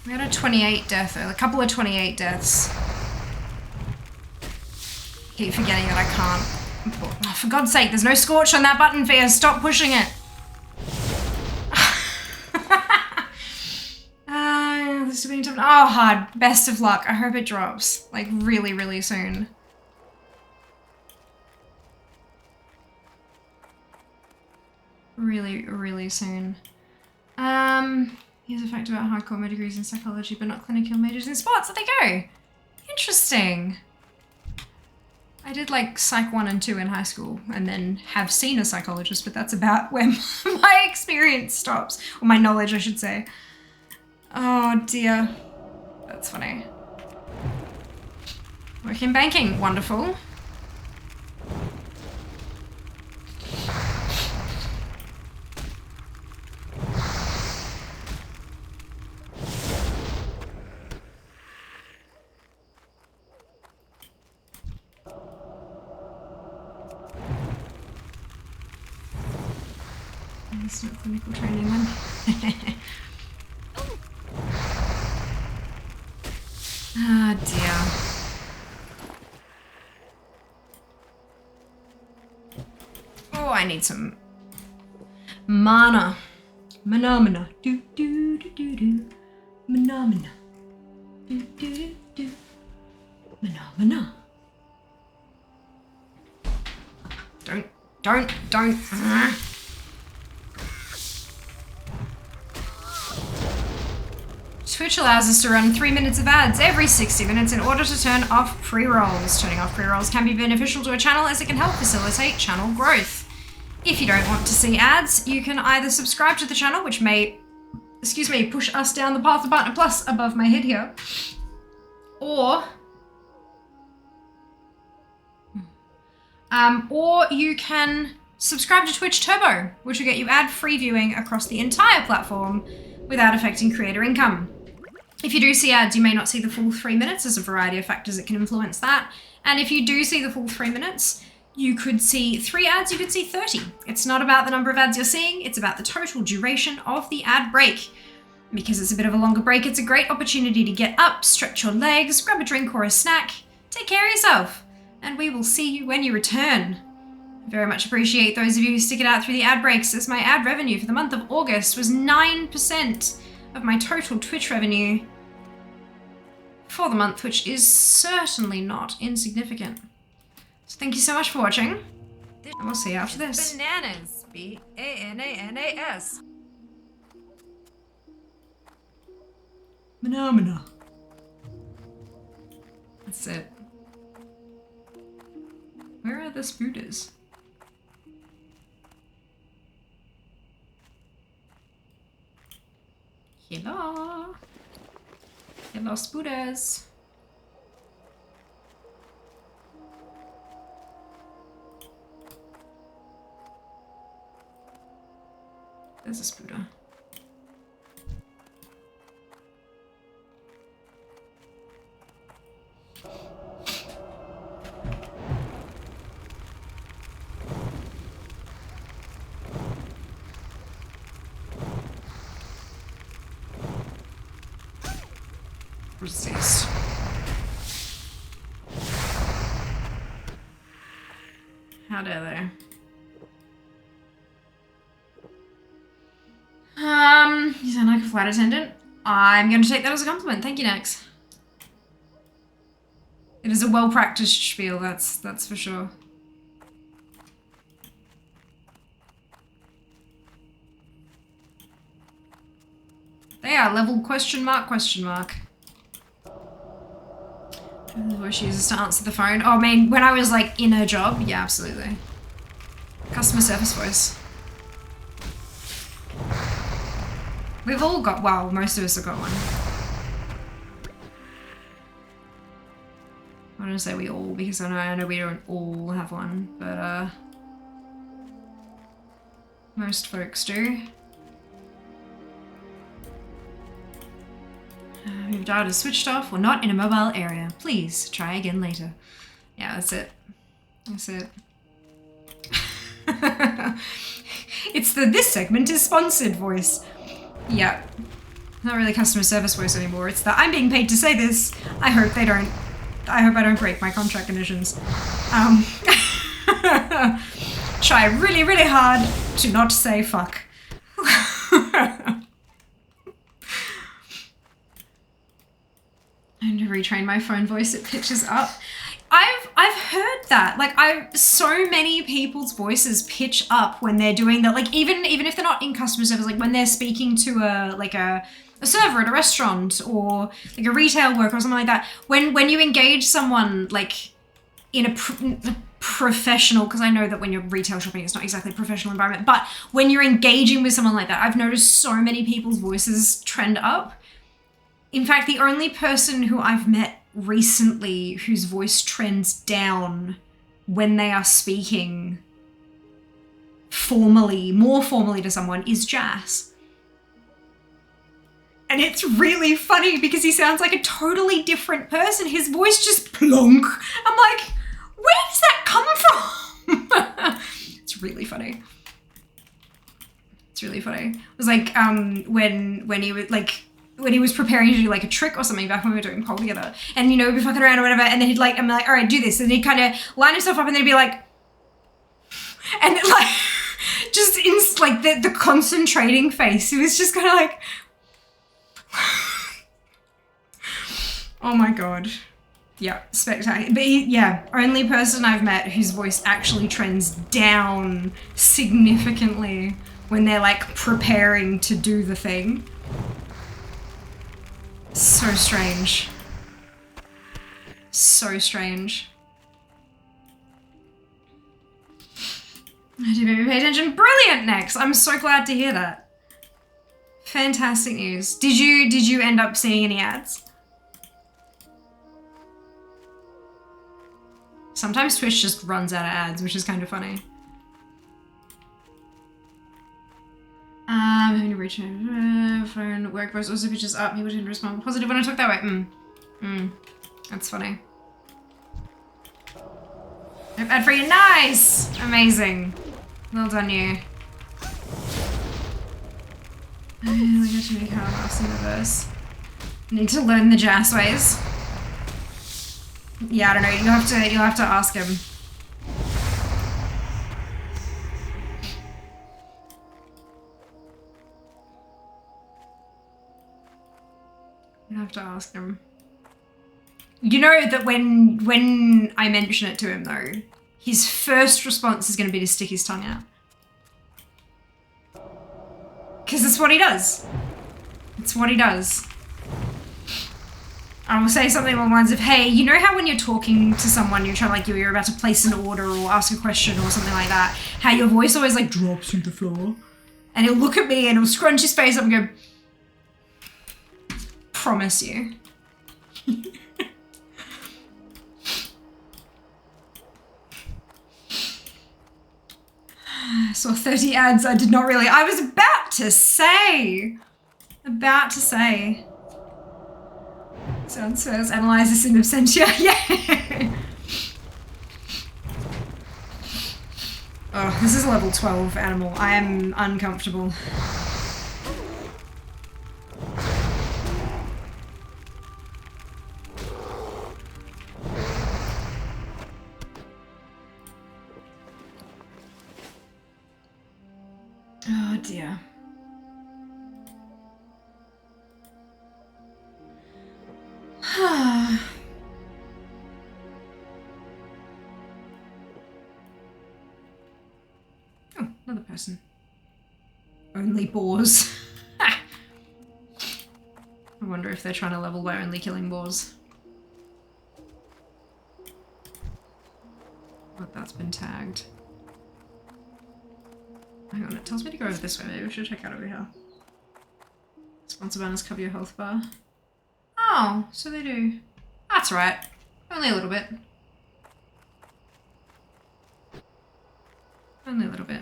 We had a 28 death, a couple of 28 deaths. Keep forgetting that I can't. Oh, for God's sake, there's no scorch on that button, Fia. Stop pushing it. Oh, hard. Best of luck. I hope it drops. Like, really, really soon. Really, really soon. Here's a fact about hardcore degrees in psychology, but not clinical majors in sports. There they go. Interesting. I did like Psych 1 and 2 in high school and then have seen a psychologist, but that's about where my experience stops. Or my knowledge, I should say. Oh dear. That's funny. Work in banking. Wonderful. It's not clinical training then. Ah, dear. Oh, I need some mana. Mana. Do do do do do. Mana. Do do do do. Mana. Don't. Twitch allows us to run 3 minutes of ads every 60 minutes in order to turn off pre-rolls. Turning off pre-rolls can be beneficial to a channel as it can help facilitate channel growth. If you don't want to see ads, you can either subscribe to the channel, which may, push us down the path of Partner Plus above my head here, or you can subscribe to Twitch Turbo, which will get you ad-free viewing across the entire platform without affecting creator income. If you do see ads, you may not see the full 3 minutes. There's a variety of factors that can influence that. And if you do see the full 3 minutes, you could see 3 ads, you could see 30. It's not about the number of ads you're seeing, it's about the total duration of the ad break. Because it's a bit of a longer break, it's a great opportunity to get up, stretch your legs, grab a drink or a snack, take care of yourself, and we will see you when you return. I very much appreciate those of you who stick it out through the ad breaks, as my ad revenue for the month of August was 9% of my total Twitch revenue for the month, which is certainly not insignificant. So thank you so much for watching, and we'll see you after this. Bananas. B-A-N-A-N-A-S. Phenomena. That's it. Where are the spooters? Hello. Hello, spooters. There's a spooter. Resist. How dare they? You sound like a flight attendant. I'm going to take that as a compliment. Thank you, Nex. It is a well-practiced spiel, that's for sure. They are level question mark, question mark. The voice she uses to answer the phone. Oh, man, when I was, like, in her job, yeah, absolutely. Customer service voice. We've all got, well, most of us have got one. I don't want to say we all, because I know we don't all have one, but, most folks do. Your data is switched off or not in a mobile area. Please try again later. Yeah, that's it. That's it. It's the "this segment is sponsored" voice. Yeah. Not really customer service voice anymore. It's the "I'm being paid to say this. I hope I don't break my contract conditions." Try really, really hard to not say fuck. I need to retrain my phone voice, it pitches up. I've heard that. Like, so many people's voices pitch up when they're doing that. Like, even if they're not in customer service, like when they're speaking to a server at a restaurant or like a retail worker or something like that. When you engage someone like in a professional, because I know that when you're retail shopping, it's not exactly a professional environment, but when you're engaging with someone like that, I've noticed so many people's voices trend up. In fact, the only person who I've met recently whose voice trends down when they are speaking more formally to someone is Jas. And it's really funny because he sounds like a totally different person. His voice just plonk. I'm like, where does that come from? It's really funny. It's really funny. It was like when he was like, when he was preparing to do like a trick or something back when we were doing pole together, and you know, we'd be fucking around or whatever, and then he'd like, I'm like, all right, do this, and he'd kind of line himself up, and then he'd be like, and it, like, just in like the concentrating face, it was just kind of like, oh my god, yeah, spectacular. But yeah, only person I've met whose voice actually trends down significantly when they're like preparing to do the thing. So strange. So strange. I do maybe pay attention. Brilliant, Nex. I'm so glad to hear that. Fantastic news. Did you end up seeing any ads? Sometimes Twitch just runs out of ads, which is kind of funny. Having to reach phone work voice also pitches up. People tend to respond positive when I talk that way. That's funny. Ad free, nice, amazing, well done you. We got to make half in reverse. Need to learn the Jas ways. Yeah, I don't know. You'll have to ask him. I have to ask him. You know that when I mention it to him though, his first response is going to be to stick his tongue out. Because that's what he does. It's what he does. I will say something along the lines of, hey, you know how when you're talking to someone, you're trying, like, you're about to place an order or ask a question or something like that, how your voice always like drops to the floor? And he'll look at me and he'll scrunch his face up and go, promise you. I saw 30 ads. I did not really. I was about to say. Sounds first. Analyze the sin of sentia. Yeah. Oh, this is a level 12 animal. I am uncomfortable. Oh dear. Oh, another person. Only boars. I wonder if they're trying to level by only killing boars. But that's been tagged. Hang on, it tells me to go over this way. Maybe we should check out over here. Sponsor banners cover your health bar. Oh, so they do. That's right. Only a little bit. Only a little bit.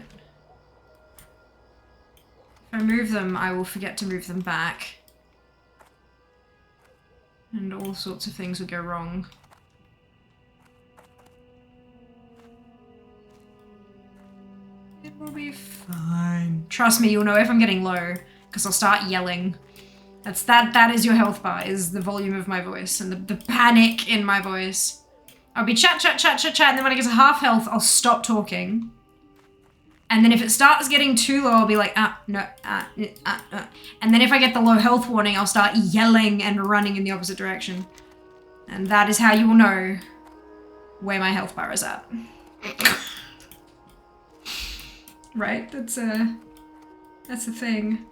If I move them, I will forget to move them back. And all sorts of things will go wrong. It will be fine. Trust me, you'll know if I'm getting low, because I'll start yelling. That is your health bar, is the volume of my voice and the panic in my voice. I'll be chat, and then when I get to half health, I'll stop talking. And then if it starts getting too low, I'll be like, no. And then if I get the low health warning, I'll start yelling and running in the opposite direction. And that is how you will know where my health bar is at. Right? That's a thing.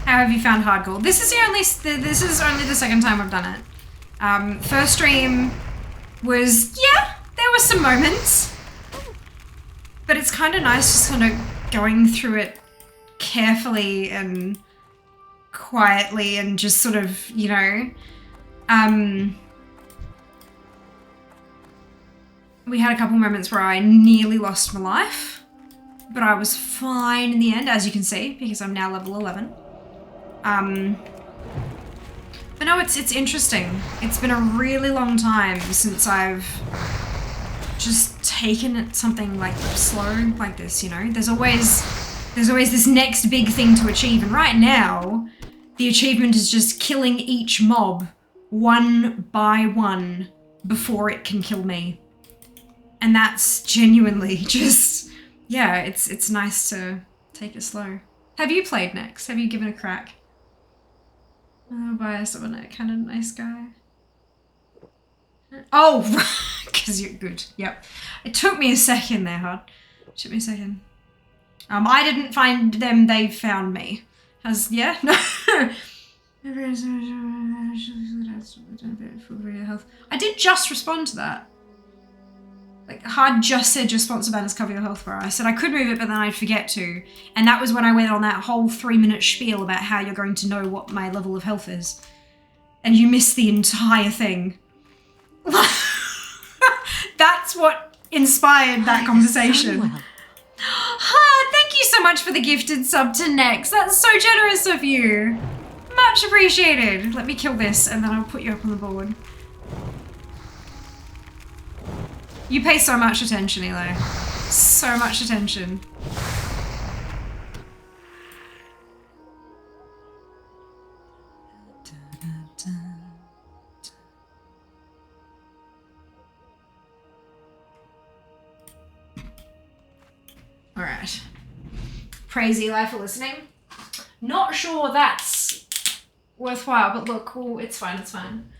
How have you found hardcore? This is only the second time I've done it. First stream was, yeah, there were some moments, but it's kind of nice just kind of going through it carefully and quietly and just sort of, you know, we had a couple moments where I nearly lost my life, but I was fine in the end, as you can see, because I'm now level 11. But no, it's interesting. It's been a really long time since I've just taken something like slow like this, you know? There's always this next big thing to achieve, and right now, the achievement is just killing each mob one by one before it can kill me. And that's genuinely just, yeah, it's nice to take it slow. Have you played next? Have you given a crack? Oh, by someone, a kind of nice guy. Oh, because you're good. Yep. It took me a second there, Hud. It took me a second. I didn't find them, they found me. Yeah? No. I did just respond to that. Like, Hard just said your sponsor banners cover your health bar. I said I could move it, but then I'd forget to. And that was when I went on that whole 3-minute spiel about how you're going to know what my level of health is. And you missed the entire thing. That's what inspired that conversation. Well. Thank you so much for the gifted sub to Nex. That's so generous of you. Much appreciated. Let me kill this and then I'll put you up on the board. You pay so much attention, Eli. So much attention. All right. Praise Eli for listening. Not sure that's worthwhile, but look, cool. It's fine. It's fine.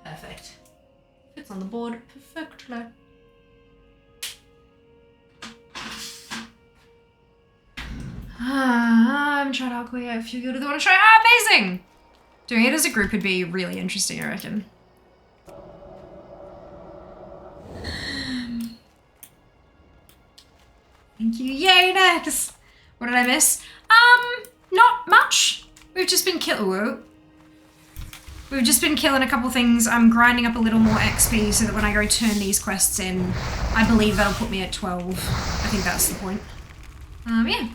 Perfect. Fits on the board perfectly. I'm trying to clear if you really want to try. Amazing! Doing it as a group would be really interesting, I reckon. Thank you. Yay, Nex! What did I miss? Not much. We've just been We've just been killing a couple things. I'm grinding up a little more XP so that when I go turn these quests in, I believe that'll put me at 12. I think that's the point. Yeah.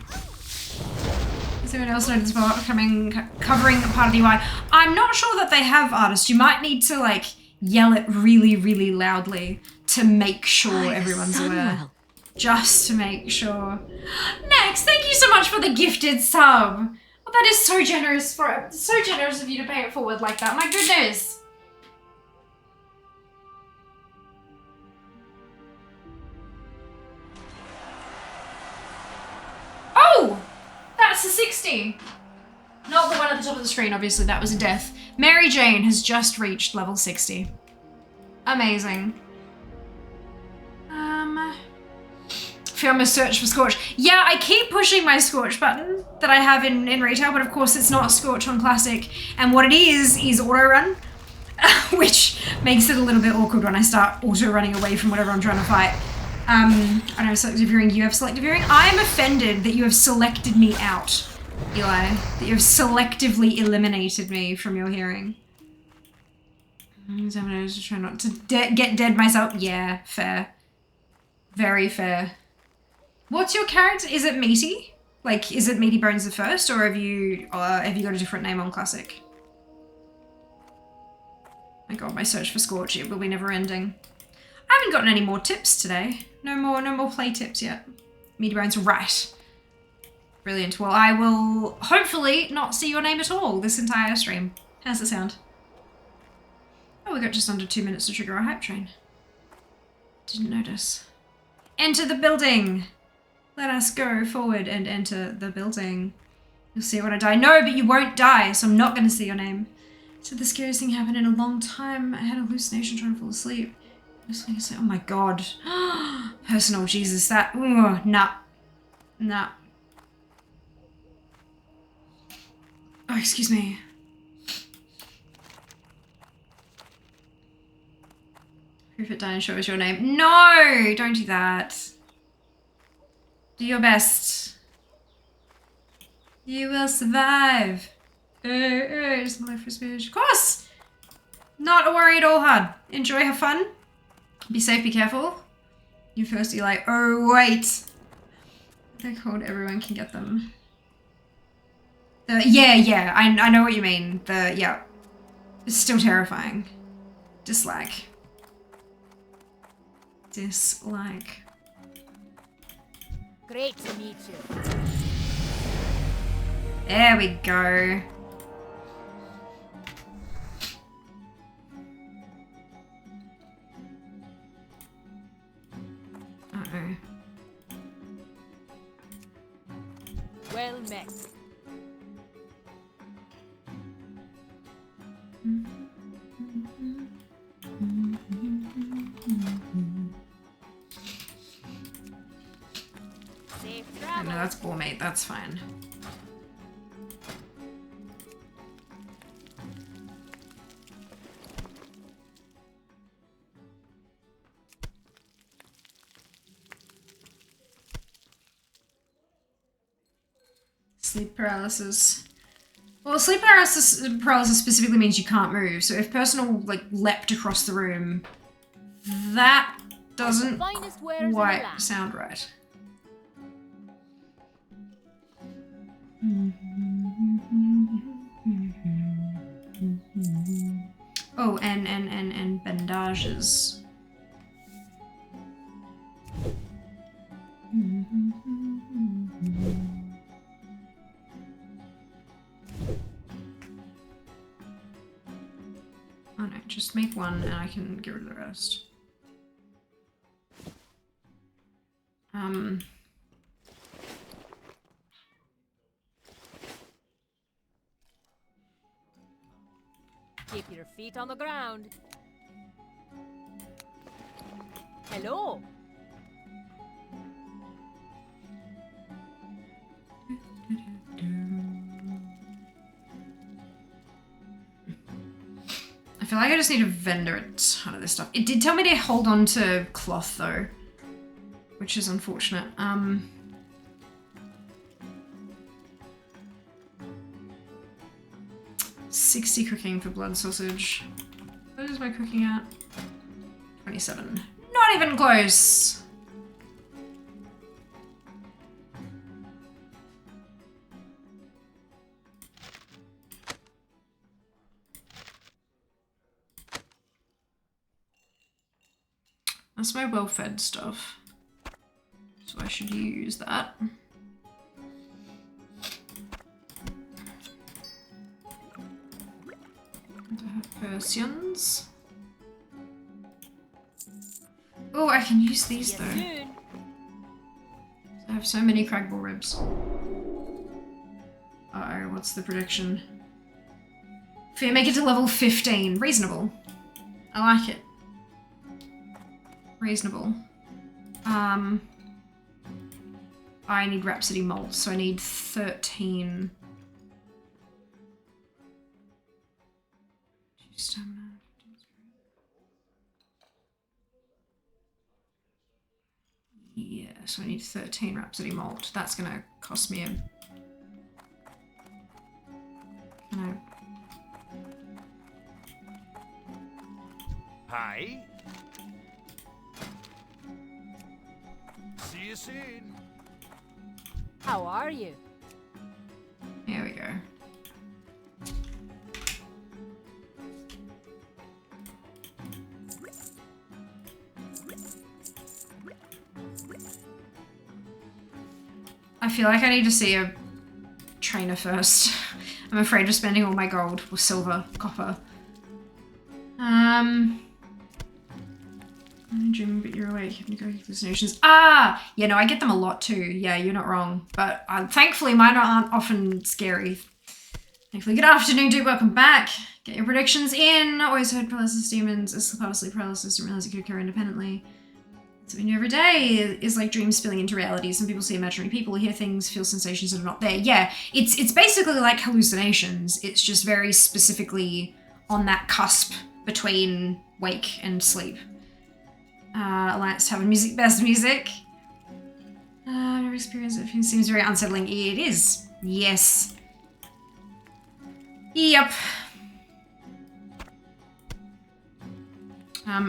Is anyone else notice about covering a part of the UI? I'm not sure that they have artists. You might need to like yell it really, really loudly to make sure everyone's aware. Just to make sure. Next, thank you so much for the gifted sub. Oh, that is so generous of you to pay it forward like that. My goodness. Oh, that's a 60. Not the one at the top of the screen, obviously. That was a death. Mary Jane has just reached level 60. Amazing. Film a search for Scorch. Yeah, I keep pushing my Scorch button that I have in retail, but of course it's not Scorch on Classic. And what it is auto run, which makes it a little bit awkward when I start auto running away from whatever I'm trying to fight. I know, selective hearing, you have selective hearing. I'm offended that you have selected me out, Eli. That you have selectively eliminated me from your hearing. I'm just trying not to get dead myself. Yeah, fair. Very fair. What's your character? Is it Meaty? Like, is it Meaty Bones the First, or have you got a different name on Classic? My god, my search for Scorch, it will be never ending. I haven't gotten any more tips today. No more play tips yet. Meaty Bones, right. Brilliant. Well, I will hopefully not see your name at all this entire stream. How's it sound? Oh, we got just under 2 minutes to trigger our hype train. Didn't notice. Enter the building! Let us go forward and enter the building. You'll see it when I die. No, but you won't die, so I'm not going to see your name. So the scariest thing happened in a long time. I had a hallucination trying to fall asleep. Oh my god. Personal, Jesus, that... Nah. Nah. Oh, excuse me. Proof it died and show us your name. No! Don't do that. Do your best. You will survive. It's my life for speech. Of course! Not a worry at all, hard. Enjoy, have fun. Be safe, be careful. You first, Eli. Oh, wait. They're called Everyone Can Get Them. Yeah, I know what you mean. Yeah. It's still terrifying. Dislike. Great to meet you. There we go. Uh-oh. Well met. Oh, no, that's Bourmate, that's fine. Sleep paralysis. Well, sleep paralysis specifically means you can't move, so if Personal, like, leapt across the room, that doesn't quite sound right. Oh, and bandages. Oh no, just make one and I can get rid of the rest. Keep your feet on the ground. Hello. I feel like I just need to vendor a ton of this stuff. It did tell me to hold on to cloth though, which is unfortunate. 60 cooking for blood sausage. What is my cooking at? 27. Not even close. That's my well-fed stuff. So I should use that. Persians. Oh, I can use these though. I have so many crackball ribs. Uh-oh, what's the prediction? If we make it to level 15, reasonable. I like it. Reasonable. I need Rhapsody Malt, so I need 13. Yeah, so I need 13 Rhapsody Malt. That's gonna cost me a... Can I... Hi. See you soon. How are you? Here we go. I feel like I need to see a trainer first. I'm afraid of spending all my gold or silver, copper. I'm dreaming, but you're awake. You have to go hallucinations. Ah! Yeah, no, I get them a lot too. Yeah, you're not wrong. But thankfully, mine aren't often scary. Thankfully, good afternoon, dude. Welcome back. Get your predictions in. Always heard paralysis demons. A part of sleep paralysis. Didn't realize it could occur independently. Something new every day is like dreams spilling into reality. Some people see imaginary people, hear things, feel sensations that are not there. Yeah, it's basically like hallucinations. It's just very specifically on that cusp between wake and sleep. Alliance Tavern music, best music. I've never experienced it. It seems very unsettling. It is. Yes. Yep.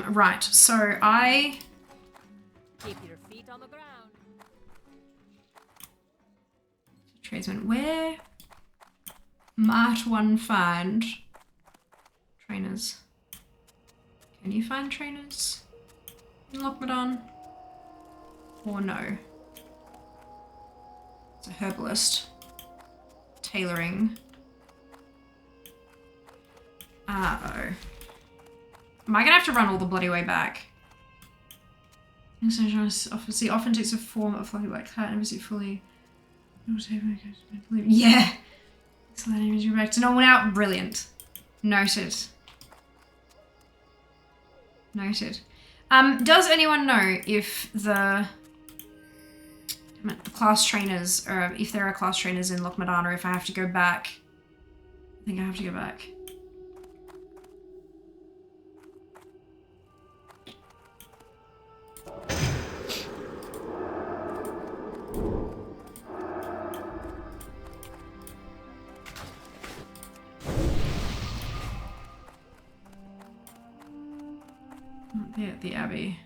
Right, so I... Keep your feet on the ground. Tradesman, where might one find trainers? Can you find trainers in Lockmadon? Or no? It's a herbalist. Tailoring. Uh-oh. Am I gonna have to run all the bloody way back? See, often takes a form of fluffy black cat, never see it fully. Yeah! So that image you back to normal now. Brilliant. Noted. Noted. Does anyone know if the class trainers, or if there are class trainers in Lockmadon, or if I have to go back? I think I have to go back. At the Abbey.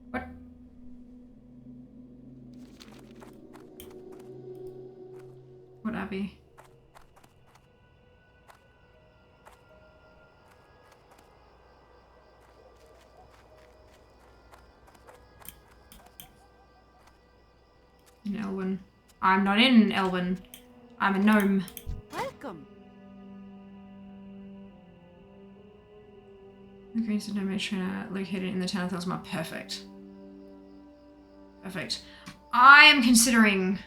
What? What Abbey? In Elwyn. I'm not in Elwyn. I'm a gnome. Welcome. The Greens of Nomad Trainer located in the town of Thelsmar. Perfect. Perfect. I am considering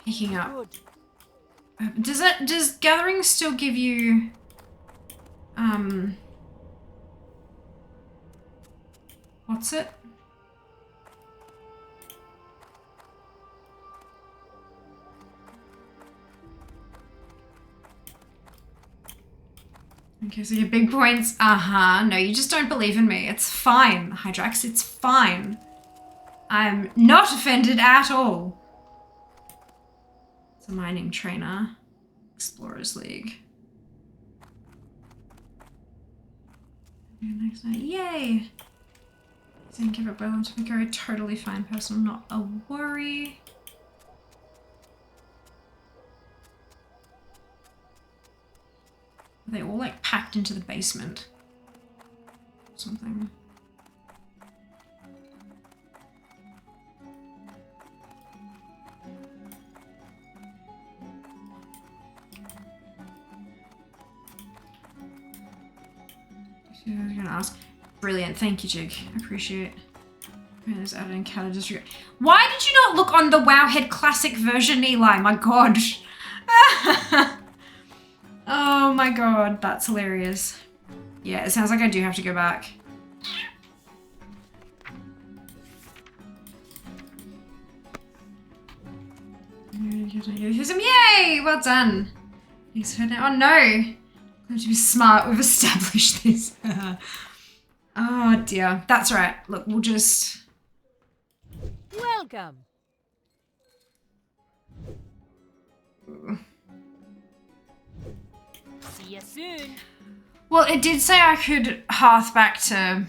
picking up. Does Gathering still give you what's it? Okay, so your big points. No, you just don't believe in me. It's fine, Hydrax. It's fine. I'm not offended at all. It's a mining trainer. Explorers League. Next night. Yay! Didn't give up well on Tomiko. Totally fine person. Not a worry. Are they all like packed into the basement? Something. I was gonna ask. Brilliant, thank you, Jig. I appreciate it. There's added in Canada District. Why did you not look on the Wowhead Classic version, Eli? My god. Oh my god, that's hilarious. Yeah, it sounds like I do have to go back. Here's him. Yay! Well done. He's heard it. Oh no. I have to be smart. We've established this. Oh dear. That's right. Look, we'll just... Welcome. See you soon. Well, it did say I could hearth back to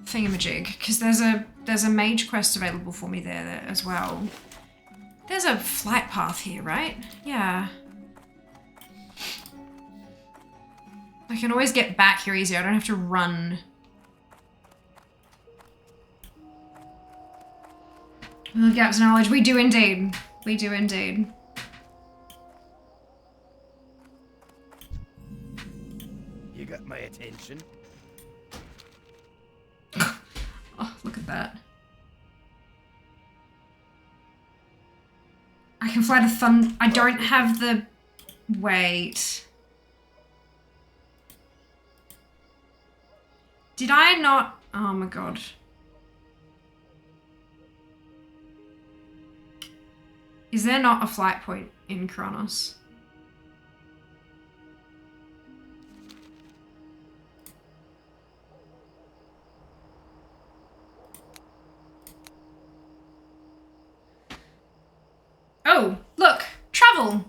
Thingamajig, because there's a mage quest available for me there as well. There's a flight path here, right? Yeah. I can always get back here easier. I don't have to run. Well, gaps in knowledge. We do indeed. We do indeed. You got my attention. Oh, look at that. I can fly to Thund. I don't have the... Wait. Did I not... Oh my god. Is there not a flight point in Kronos? Oh, look! Travel!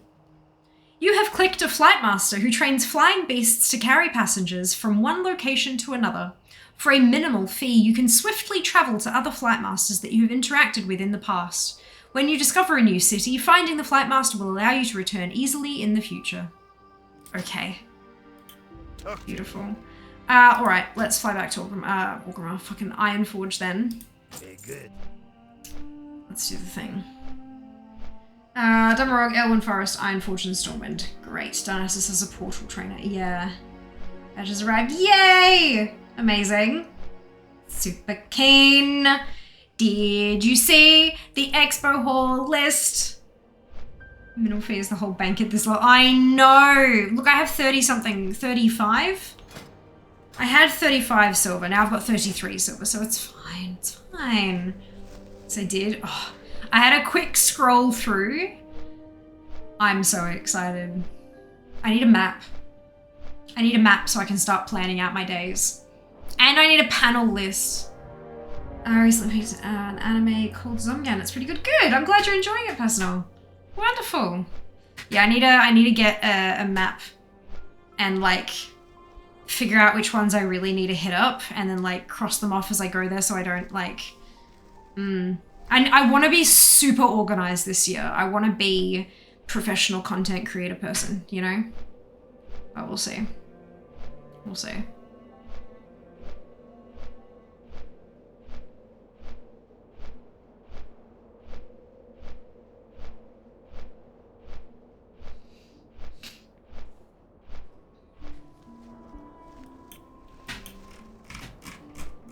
You have clicked a flight master who trains flying beasts to carry passengers from one location to another. For a minimal fee, you can swiftly travel to other flight masters that you have interacted with in the past. When you discover a new city, finding the flight master will allow you to return easily in the future. Okay. Beautiful. Alright, let's fly back to Warcraft, fucking Ironforge then. Very good. Let's do the thing. Dumarog, Elwyn Forest, Ironforge, and Stormwind. Great. Dionysus is a portal trainer. Yeah. Badges arrived. Yay! Amazing. Super keen. Did you see the Expo Hall list? Minimal fee is the whole bank at this level. I know! Look, I have 30-something. 35? I had 35 silver. Now I've got 33 silver, so it's fine. It's fine. So I did. Oh, I had a quick scroll through. I'm so excited. I need a map. I need a map so I can start planning out my days. And I need a panel list. I recently picked an anime called Zomgan. It's pretty good. Good. I'm glad you're enjoying it, Personal. Wonderful. Yeah, I need to get a map and like figure out which ones I really need to hit up and then like cross them off as I go there so I don't like... I want to be super organized this year. I want to be professional content creator person, you know? But we'll see. We'll see.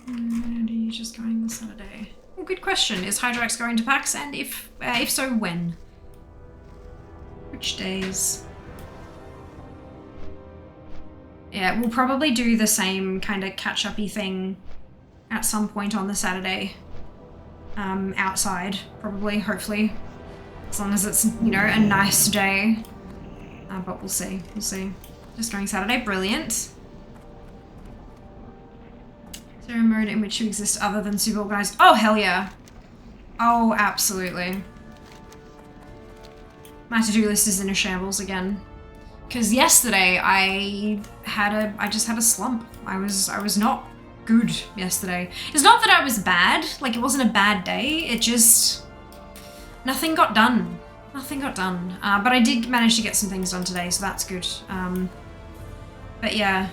And are you just going this Saturday? Well, good question. Is Hydrax going to PAX? And if so, when? Which days? Yeah, we'll probably do the same kind of catch-up-y thing at some point on the Saturday. Outside, probably, hopefully. As long as it's, you know, a nice day. But we'll see. We'll see. Just going Saturday. Brilliant. Is there a mode in which you exist other than super organized? Oh, hell yeah. Oh, absolutely. My to-do list is in a shambles again. Because yesterday I just had a slump. I was not good yesterday. It's not that I was bad, like it wasn't a bad day, it just, nothing got done. Nothing got done. But I did manage to get some things done today, so that's good. But yeah.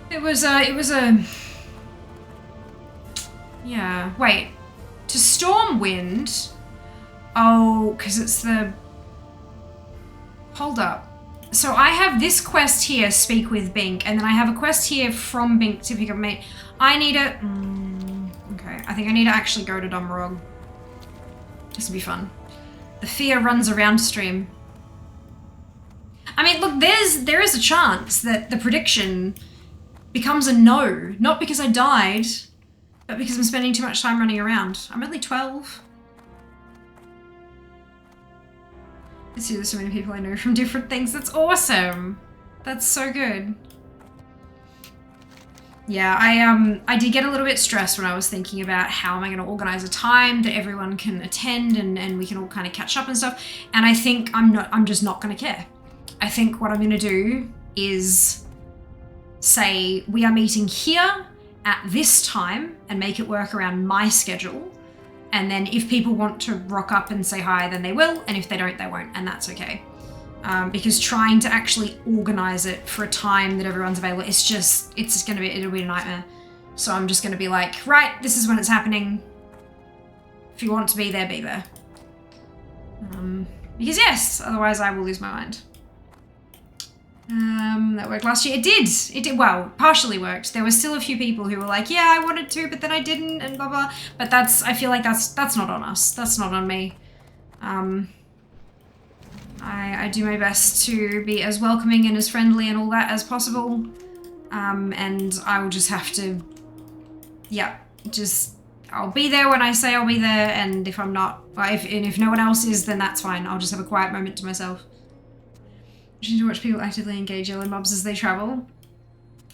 It was a, yeah, wait. To Stormwind, oh, because it's the, hold up. So I have this quest here, speak with Bink, and then I have a quest here from Bink to pick up mate. I need a, okay, I think I need to actually go to Domrog. This will be fun. The fear runs around stream. I mean, look, there is a chance that the prediction becomes a no, not because I died, but because I'm spending too much time running around. I'm only 12. I see there's so many people I know from different things. That's awesome. That's so good. Yeah, I did get a little bit stressed when I was thinking about how am I going to organize a time that everyone can attend and we can all kind of catch up and stuff. And I think I'm just not going to care. I think what I'm going to do is say we are meeting here at this time and make it work around my schedule. And then if people want to rock up and say hi, then they will. And if they don't, they won't. And that's okay. Because trying to actually organize it for a time that everyone's available, it'll be a nightmare. So I'm just going to be like, right, this is when it's happening. If you want to be there, be there. Because yes, otherwise I will lose my mind. That worked last year. It did, well, partially worked. There were still a few people who were like, yeah, I wanted to, but then I didn't, and blah, blah. But I feel like that's not on us. That's not on me. I do my best to be as welcoming and as friendly and all that as possible. And I will just have to, yeah, I'll be there when I say I'll be there, and if I'm not, if no one else is, then that's fine. I'll just have a quiet moment to myself. You need to watch people actively engage yellow mobs as they travel.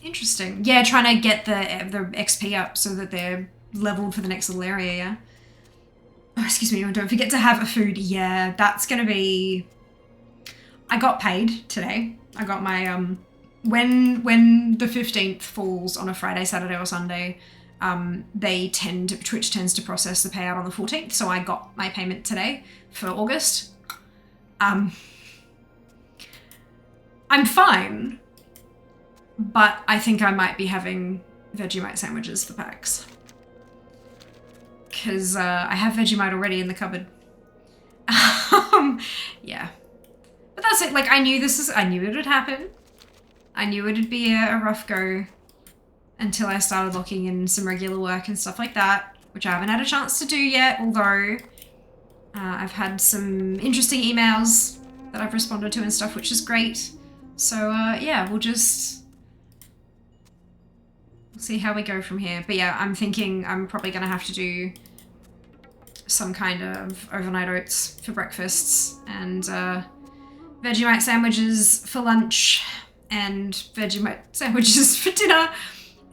Interesting. Yeah, trying to get the XP up so that they're leveled for the next little area, yeah? Oh, excuse me, don't forget to have a food. Yeah, that's gonna be... I got paid today. I got my, when the 15th falls on a Friday, Saturday or Sunday, Twitch tends to process the payout on the 14th, so I got my payment today for August. I'm fine, but I think I might be having Vegemite sandwiches for PAX. Because I have Vegemite already in the cupboard. Yeah. But that's it, like I knew it would happen. I knew it'd be a rough go until I started locking in some regular work and stuff like that, which I haven't had a chance to do yet, although I've had some interesting emails that I've responded to and stuff, which is great. So, yeah, we'll see how we go from here. But yeah, I'm thinking I'm probably going to have to do some kind of overnight oats for breakfasts and Vegemite sandwiches for lunch and Vegemite sandwiches for dinner.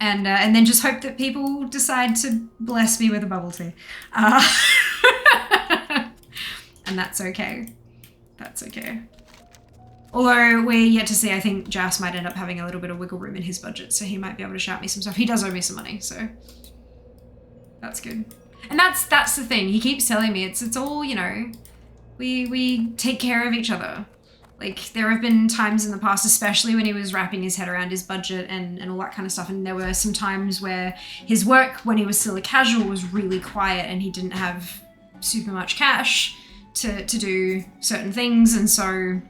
And then just hope that people decide to bless me with a bubble tea. And that's okay. That's okay. Although we're yet to see, I think Jas might end up having a little bit of wiggle room in his budget, so he might be able to shout me some stuff. He does owe me some money, so that's good. And that's the thing. He keeps telling me it's all, you know, we take care of each other. Like there have been times in the past, especially when he was wrapping his head around his budget and all that kind of stuff. And there were some times where his work, when he was still a casual, was really quiet and he didn't have super much cash to do certain things. And so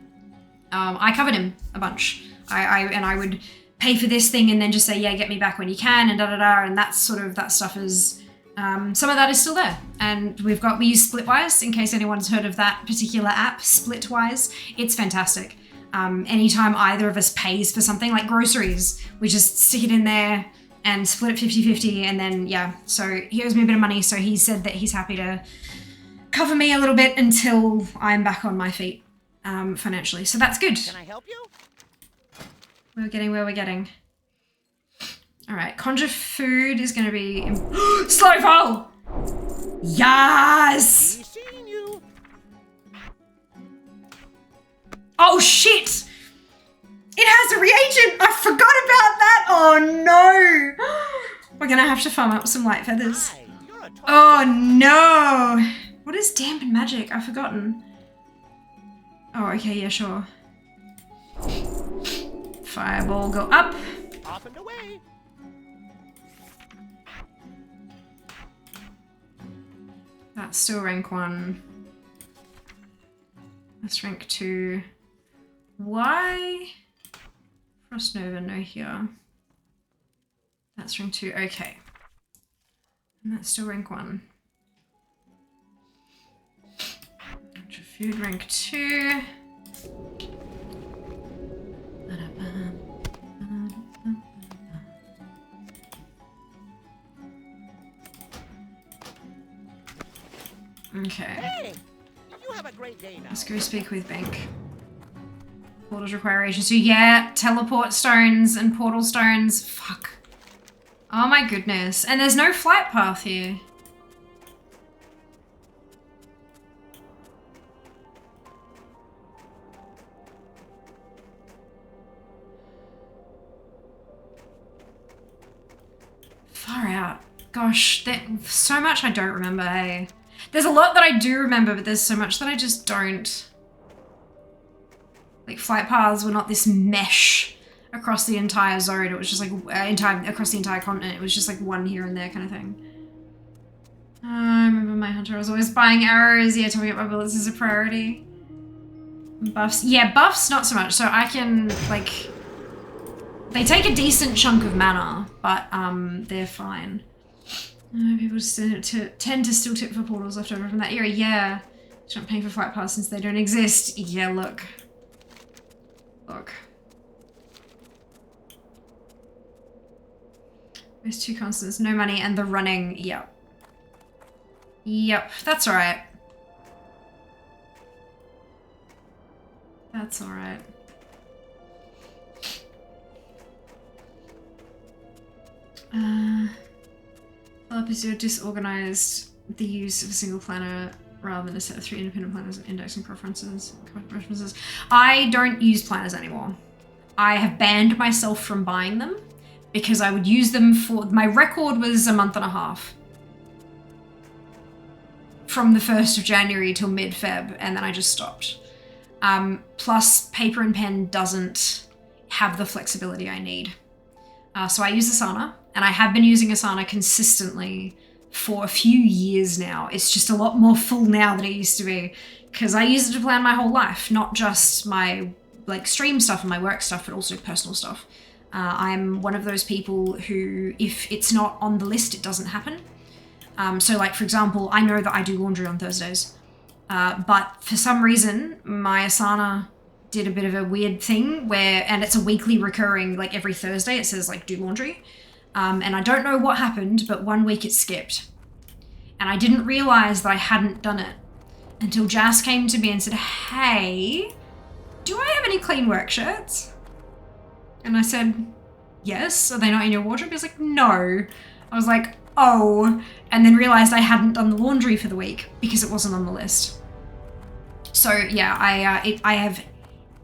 I covered him a bunch. I would pay for this thing and then just say, yeah, get me back when you can, and da-da-da, and that's sort of, that stuff is, some of that is still there. And we use Splitwise, in case anyone's heard of that particular app, Splitwise. It's fantastic. Anytime either of us pays for something like groceries, we just stick it in there and split it 50-50, and then, yeah. So he owes me a bit of money, so he said that he's happy to cover me a little bit until I'm back on my feet. Financially, so that's good. Can I help you? We're getting where we're getting. All right, conjure food is going to be Slowfall. Yes. He's seeing you. Oh shit! It has a reagent! I forgot about that! Oh no! We're gonna have to farm up some light feathers. Hi, you're a tall Oh no! What is dampen magic? I've forgotten. Oh, okay, yeah, sure. Fireball, go up. off and away. That's still rank 1. That's rank 2. Why? Frost Nova, no here. That's rank 2, okay. And that's still rank 1. Food rank 2. Okay. Hey, you have a great day now. Let's go speak with Bank. Portals require agency. Yeah, teleport stones and portal stones. Fuck. Oh my goodness. And there's no flight path here. Far out. Gosh, so much I don't remember, hey. There's a lot that I do remember, but there's so much that I just don't. Like, flight paths were not this mesh across the entire zone. It was just like, across the entire continent. It was just like one here and there kind of thing. I remember my hunter was always buying arrows. Yeah, topping up my bullets is a priority. Buffs. Yeah, buffs, not so much. So I can, like, they take a decent chunk of mana, but they're fine. People tend to still tip for portals left over from that era. Yeah. Just not paying for flight pass since they don't exist. Yeah, look. Look. There's 2 constants, no money, and the running. Yep. Yep, that's alright. That's alright. You're disorganized the use of a single planner rather than a set of 3 independent planners and indexing preferences. I don't use planners anymore. I have banned myself from buying them because I would use them for, my record was a month and a half. From the 1st of January till mid-Feb, and then I just stopped. Plus, paper and pen doesn't have the flexibility I need. So I use Asana, and I have been using Asana consistently for a few years now. It's just a lot more full now than it used to be, because I use it to plan my whole life, not just my like stream stuff and my work stuff, but also personal stuff. I'm one of those people who, if it's not on the list, it doesn't happen. So like, for example, I know that I do laundry on Thursdays, but for some reason, my Asana did a bit of a weird thing where, and it's a weekly recurring, like every Thursday, it says like do laundry. And I don't know what happened, but one week it skipped. And I didn't realize that I hadn't done it until Jas came to me and said, hey, do I have any clean work shirts? And I said, yes. Are they not in your wardrobe? He was like, no. I was like, oh. And then realized I hadn't done the laundry for the week because it wasn't on the list. So yeah, I have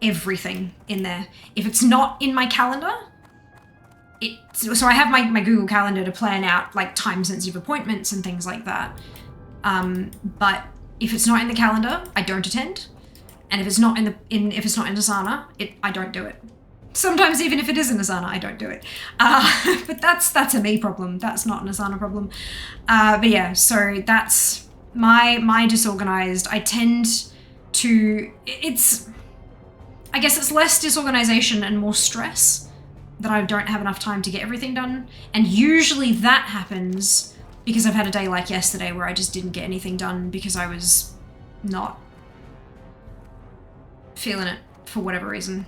everything in there. If it's not in my calendar, so I have my Google Calendar to plan out like time-sensitive appointments and things like that. But if it's not in the calendar, I don't attend. And if it's not in Asana, I don't do it. Sometimes even if it is in Asana, I don't do it. But that's a me problem. That's not an Asana problem. But yeah, so that's my disorganized. I tend to, I guess it's less disorganization and more stress that I don't have enough time to get everything done. And usually that happens because I've had a day like yesterday where I just didn't get anything done because I was not feeling it for whatever reason.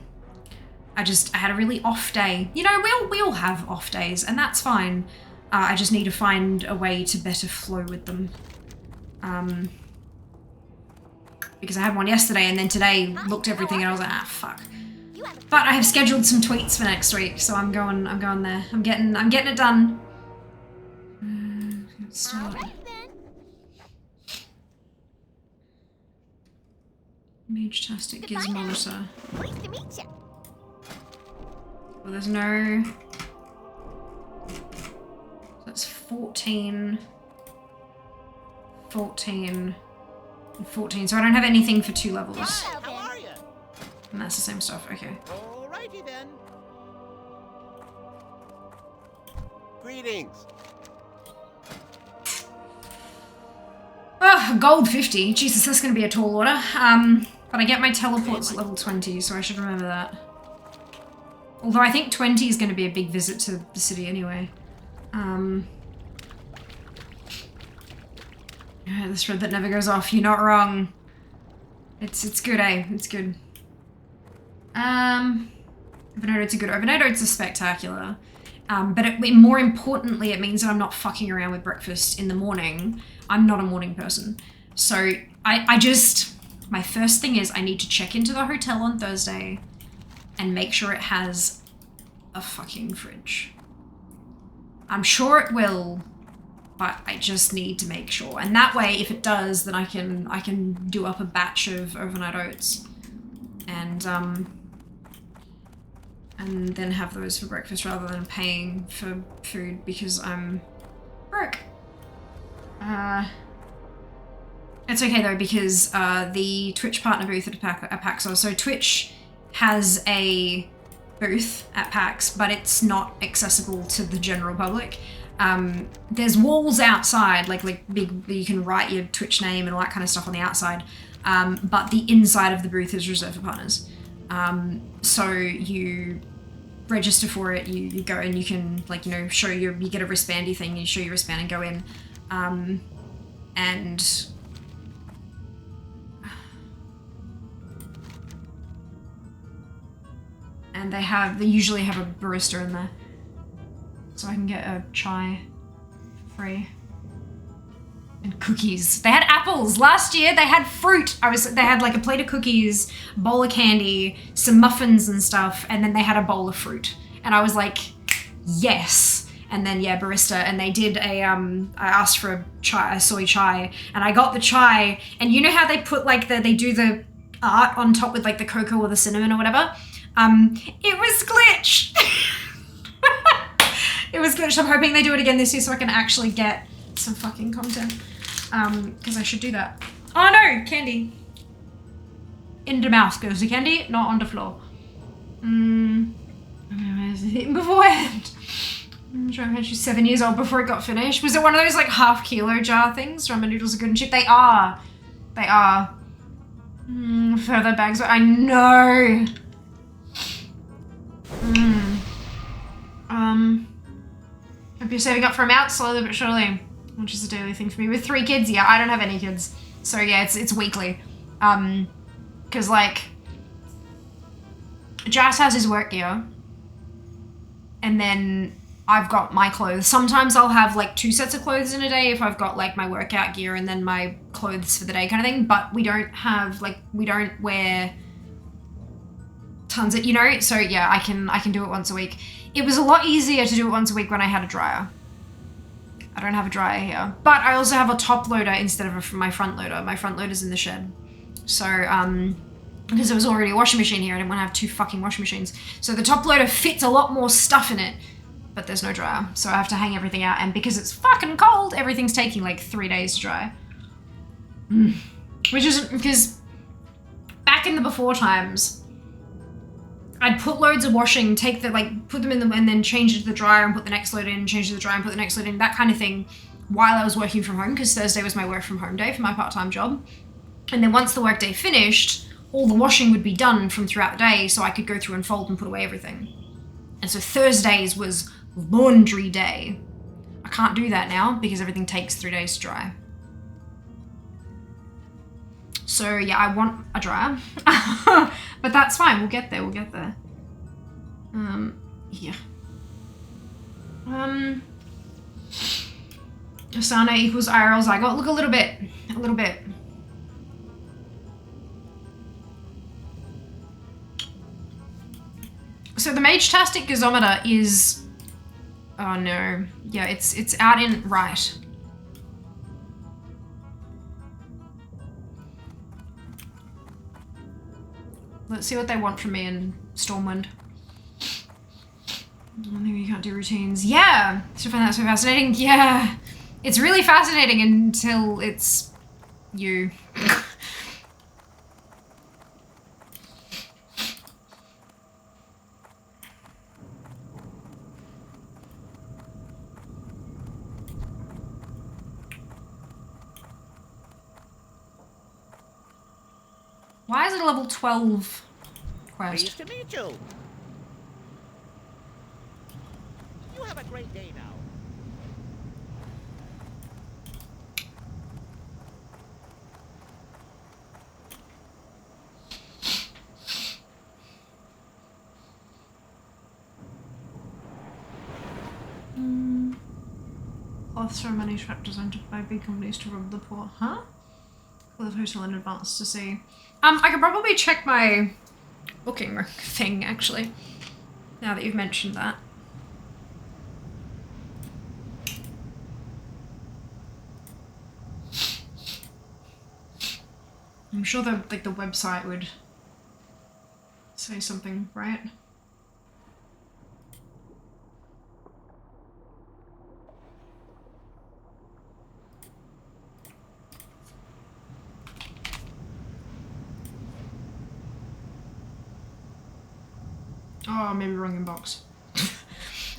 I had a really off day. You know, we all have off days, and that's fine. I just need to find a way to better flow with them. Because I had one yesterday, and then today looked everything, and I was like, ah, fuck. But I have scheduled some tweets for next week, so I'm going there. I'm getting it done. Start. Mage-tastic gizmometer. Nice to meet you. Well, there's no... That's 14, 14, and 14. So I don't have anything for 2 levels. Hi, how are you? And that's the same stuff, okay. Alrighty then. Greetings. Oh, gold 50. Jesus, that's going to be a tall order. But I get my teleports at level 20, so I should remember that. Although I think 20 is going to be a big visit to the city anyway. Yeah, the thread that never goes off. You're not wrong. It's good, eh? It's good. Overnight are good. Overnight are spectacular. But more importantly, it means that I'm not fucking around with breakfast in the morning. I'm not a morning person. So I just, my first thing is I need to check into the hotel on Thursday and make sure it has a fucking fridge. I'm sure it will, but I just need to make sure. And that way, if it does, then I can do up a batch of overnight oats and then have those for breakfast rather than paying for food because I'm broke. It's okay though because the Twitch partner booth at PAX, so Twitch has a booth at PAX, but it's not accessible to the general public. There's walls outside, like big, you can write your Twitch name and all that kind of stuff on the outside, but the inside of the booth is reserved for partners. So you register for it, you go and you can, like, you know, you get a wristbandy thing, you show your wristband and go in, and they usually have a barista in there, so I can get a chai for free. And cookies. They had apples. Last year they had fruit. They had like a plate of cookies, bowl of candy, some muffins and stuff, and then they had a bowl of fruit. And I was like, yes. And then yeah, barista, and they did a I asked for a soy chai, and I got the chai, and you know how they put like they do the art on top with like the cocoa or the cinnamon or whatever? It was glitch. It was glitched. I'm hoping they do it again this year so I can actually get some fucking content. Because I should do that. Oh no, candy. In the mouth goes the candy, not on the floor. Eaten beforehand. I'm trying to mention 7 years old before it got finished. Was it one of those like half kilo jar things? Ramen noodles are good and cheap. They are. They are. Further bags. I know. Hope you're saving up for a mount slowly but surely. Which is a daily thing for me. With 3 kids, yeah, I don't have any kids. So yeah, it's weekly. Cause like, Jas has his work gear. And then I've got my clothes. Sometimes I'll have like 2 sets of clothes in a day if I've got like my workout gear and then my clothes for the day kind of thing. But we don't have like, we don't wear tons of, you know? So yeah, I can do it once a week. It was a lot easier to do it once a week when I had a dryer. I don't have a dryer here, but I also have a top loader instead of my front loader. My front loader's in the shed. So, because there was already a washing machine here, I didn't want to have 2 fucking washing machines. So the top loader fits a lot more stuff in it, but there's no dryer. So I have to hang everything out, and because it's fucking cold, everything's taking like 3 days to dry. Which isn't, because back in the before times, I'd put loads of washing, take the, like, put them in the, and then change it to the dryer and put the next load in, change it to the dryer and put the next load in, that kind of thing, while I was working from home, because Thursday was my work from home day for my part-time job. And then once the workday finished, all the washing would be done from throughout the day, so I could go through and fold and put away everything. And so Thursdays was laundry day. I can't do that now, because everything takes 3 days to dry. So yeah, I want a dryer. But that's fine, we'll get there, we'll get there. Yeah. Asana equals IRL zygote. Look, a little bit. So the Mage-tastic gazometer is, oh no. Yeah, it's out in right. Let's see what they want from me in Stormwind. I think you can't do routines. Yeah! I still find that so fascinating. Yeah! It's really fascinating until it's you. Why is it a level 12 quest? Pleased to meet you. You have a great day now. Cloth ceremony trap designed by big companies to rob the poor. Huh? Call the hotel in advance to see. I could probably check my booking thing, actually. Now that you've mentioned that. I'm sure the website would say something, right? Oh, maybe wrong inbox.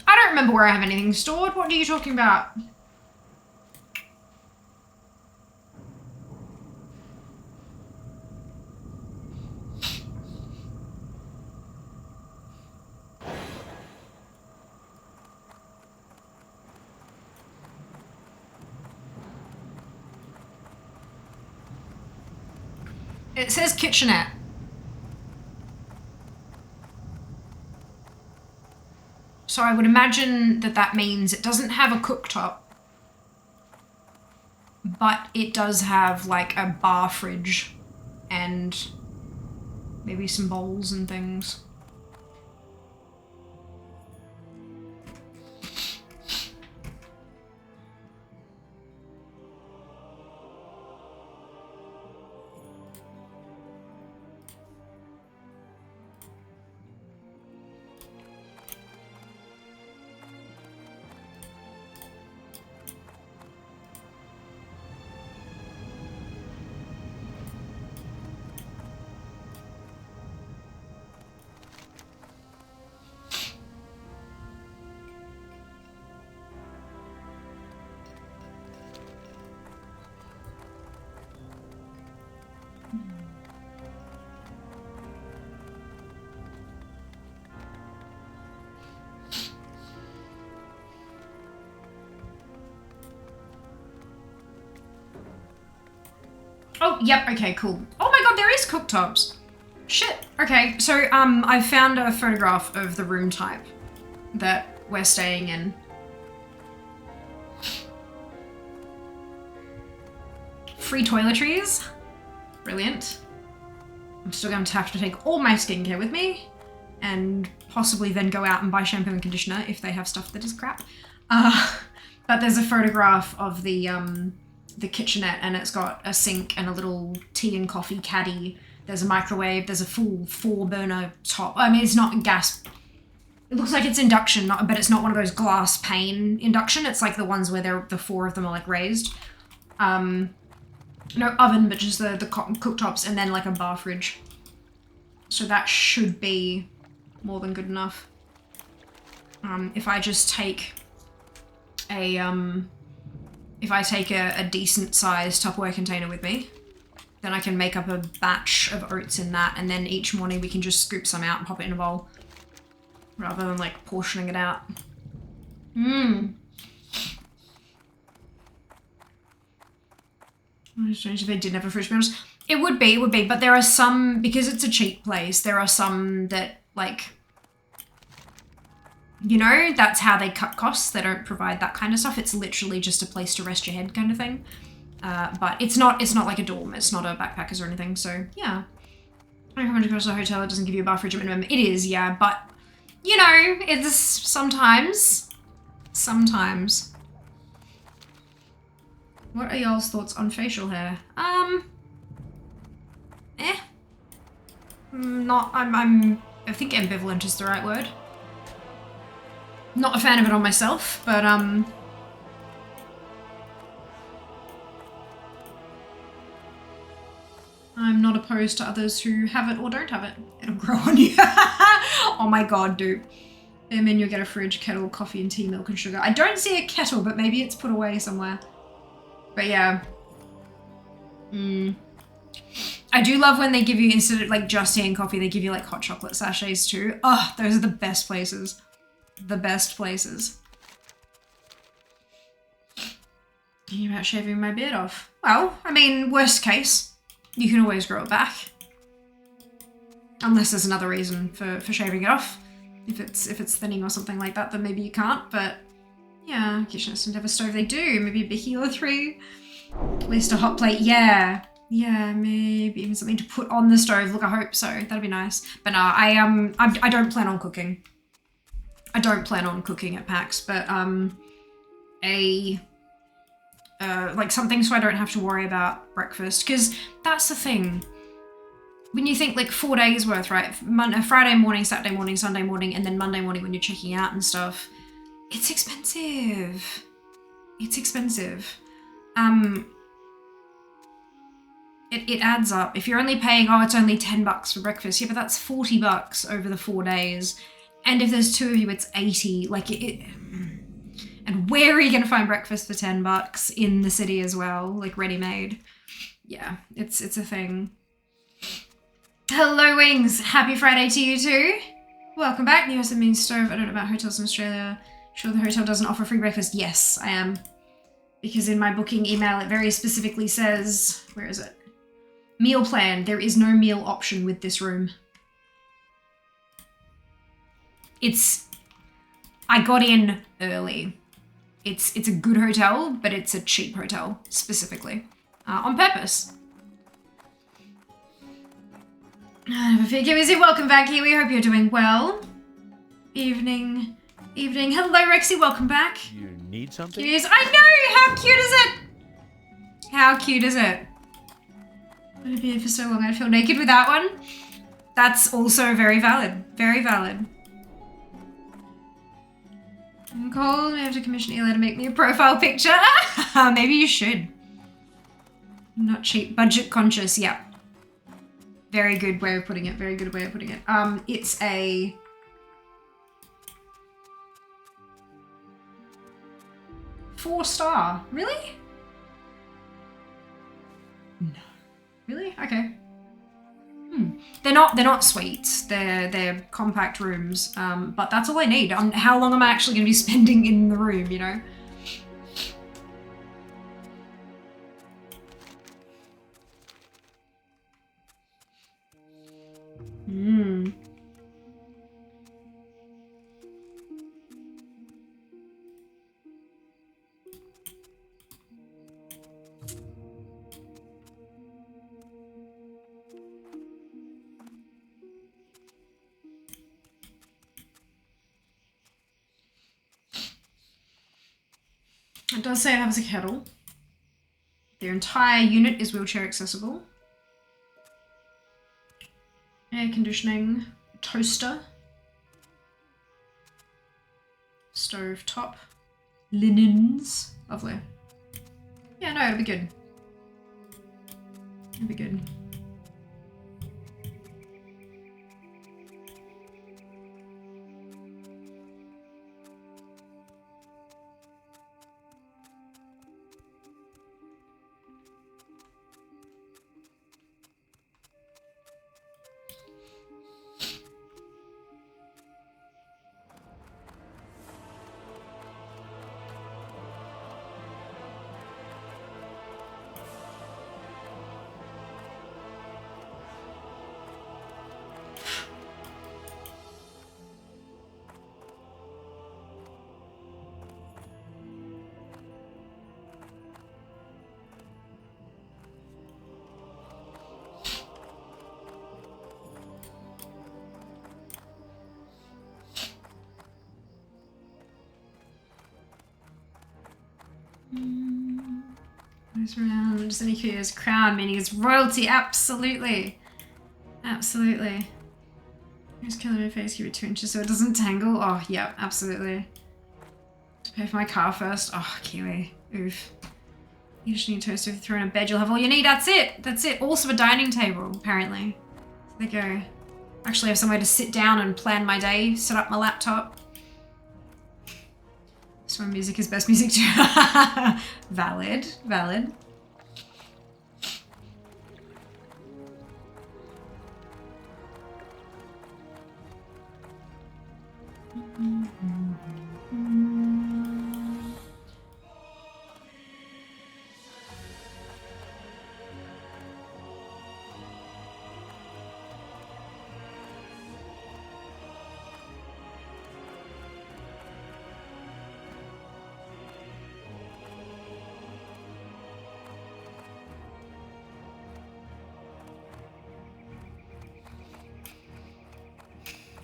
I don't remember where I have anything stored. What are you talking about? It says kitchenette. So I would imagine that that means it doesn't have a cooktop, but it does have like a bar fridge and maybe some bowls and things. Oh, yep, okay, cool. Oh my god, there is cooktops. Shit. Okay, so I found a photograph of the room type that we're staying in. Free toiletries. Brilliant. I'm still going to have to take all my skincare with me and possibly then go out and buy shampoo and conditioner if they have stuff that is crap. But there's a photograph of the kitchenette, and it's got a sink and a little tea and coffee caddy. There's a microwave. There's a full 4-burner top. I mean, it's not gas. It looks like it's induction, but it's not one of those glass pane induction. It's like the ones where the 4 of them are like raised. No oven, but just the cooktops, and then like a bar fridge. So that should be more than good enough. If I just take a decent sized Tupperware container with me, then I can make up a batch of oats in that, and then each morning we can just scoop some out and pop it in a bowl, rather than like portioning it out. It's strange if they didn't have a fridge, to be honest. It would be, but there are some, because it's a cheap place, there are some that, like, you know, that's how they cut costs. They don't provide that kind of stuff. It's literally just a place to rest your head kind of thing. But it's not like a dorm. It's not a backpackers or anything, so yeah. I come across a hotel that doesn't give you a bar fridge at minimum. It is, yeah, but, you know, it's sometimes. What are y'all's thoughts on facial hair? I think ambivalent is the right word. Not a fan of it on myself, but I'm not opposed to others who have it or don't have it. It'll grow on you. Oh my god, dude. And then you'll get a fridge, kettle, coffee and tea, milk and sugar. I don't see a kettle, but maybe it's put away somewhere. But yeah. I do love when they give you, instead of like just tea and coffee, they give you like hot chocolate sachets too. Oh, those are the best places. The best places. Thinking about shaving my beard off. Well, I mean, worst case, you can always grow it back. Unless there's another reason for shaving it off. If it's thinning or something like that, then maybe you can't, but yeah, Completionist don't have a stove, they do. Maybe a Bicky or 3. At least a hot plate, yeah. Yeah, maybe even something to put on the stove. Look, I hope so. That'd be nice. But no, I don't plan on cooking. I don't plan on cooking at PAX, but like something so I don't have to worry about breakfast, because that's the thing. When you think like 4 days worth, right? Friday morning, Saturday morning, Sunday morning, and then Monday morning when you're checking out and stuff, it's expensive. It's expensive. It adds up. If you're only paying, oh, it's only $10 for breakfast. Yeah, but that's $40 over the 4 days. And if there's 2 of you, it's 80. Like and where are you gonna find breakfast for $10 in the city as well? Like ready-made. Yeah, it's a thing. Hello, Wings. Happy Friday to you too. Welcome back. The US means stove. I don't know about hotels in Australia. Sure the hotel doesn't offer free breakfast. Yes, I am. Because in my booking email, it very specifically says, where is it? Meal plan. There is no meal option with this room. I got in early. It's a good hotel, but it's a cheap hotel, specifically. On purpose. Welcome back, Kiwi. Hope you're doing well. Evening. Hello, Rexy. Welcome back. You need something? Kiwis. I know! How cute is it? How cute is it? I've been here for so long, I'd feel naked with that one. That's also very valid. Very valid. Nicole, I have to commission Eli to make me a profile picture. Maybe you should. Not cheap. Budget conscious, yeah. Very good way of putting it. Very good way of putting it. It's a... $4-star. Really? No. Really? Okay. They're not suites. They're compact rooms. But that's all I need. How long am I actually going to be spending in the room, you know? It does say it has a kettle. Their entire unit is wheelchair accessible. Air conditioning, toaster, stove top, linens. Lovely. Yeah, no, it'll be good. It'll be good. Goes around, any curious crown, meaning it's royalty, absolutely. Absolutely. Just color my face, give it 2 inches so it doesn't tangle. Oh, yeah, absolutely. To pay for my car first. Oh, Kiwi. Oof. You just need a toaster. If you throw in a bed, you'll have all you need. That's it. That's it. Also a dining table, apparently. So there you go. Actually have somewhere to sit down and plan my day, set up my laptop. So music is best music too. Valid. Valid.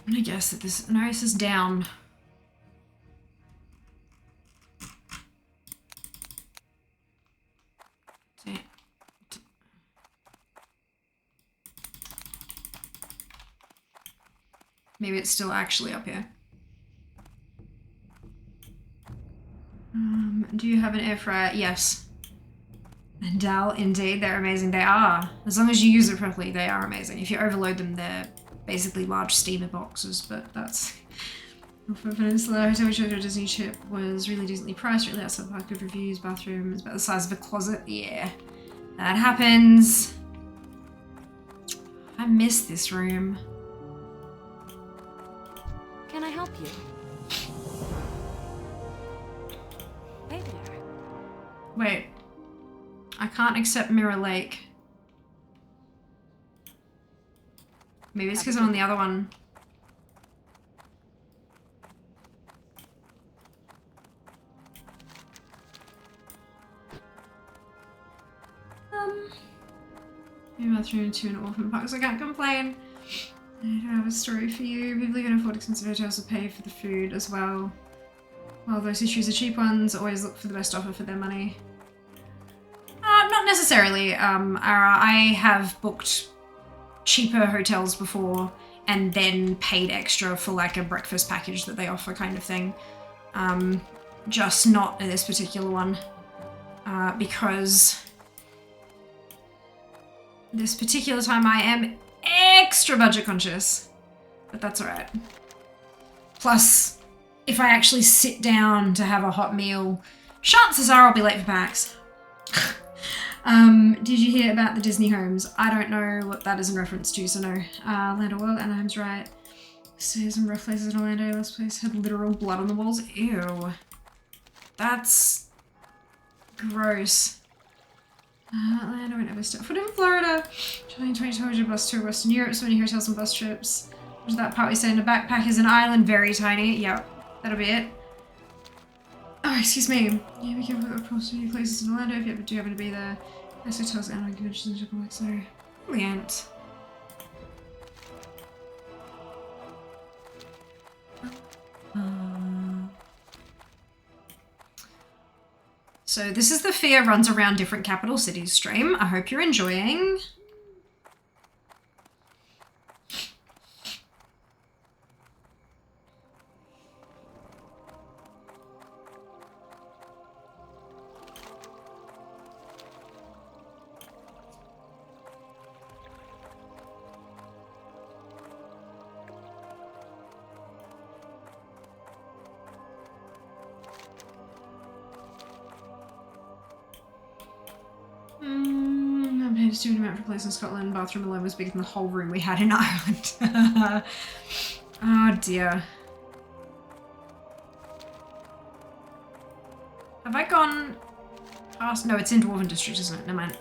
I'm gonna guess that this nose is down. Maybe it's still actually up here. Do you have an air fryer? Yes. And Dal, indeed, they're amazing. They are. As long as you use it properly, they are amazing. If you overload them, they're basically large steamer boxes, but that's... For Peninsula, Hotel we showed a Disney trip was really decently priced, really outside the park, good reviews, bathroom, it's about the size of a closet. Yeah, that happens. I miss this room. Can I help you? Hey there. Wait. I can't accept Mirror Lake. Maybe it's because I'm on the other one. New bathroom, 2 in an orphan park, so I can't complain. I don't have a story for you. People who can afford expensive hotels will pay for the food as well. While those who choose the cheap ones always look for the best offer for their money. Not necessarily. I have booked cheaper hotels before and then paid extra for like a breakfast package that they offer kind of thing. Just not this particular one. Because this particular time I am extra budget conscious, but that's alright. Plus, if I actually sit down to have a hot meal, chances are I'll be late for PAX. Did you hear about the Disney homes? I don't know what that is in reference to, so no. Land of World, Anaheim's right. Stay some rough places in Orlando. Last place had literal blood on the walls. Ew. That's gross. Atlanta, went ever step foot in Florida. Traveling 20 bus tour Western Europe, so many hotels and bus trips. What is that part we say in a backpack is an island, very tiny. Yep, that'll be it. Oh, excuse me. Yeah, be careful with the places in Orlando if you ever do happen to be there. Nice hotels and conventions and like so. Brilliant. So this is the Fear Runs Around Different Capital Cities stream. I hope you're enjoying. I'm paid a student amount for a place in Scotland. Bathroom alone was bigger than the whole room we had in Ireland. Oh dear. Have I gone past? No, it's in Dwarven District, isn't it? Never mind.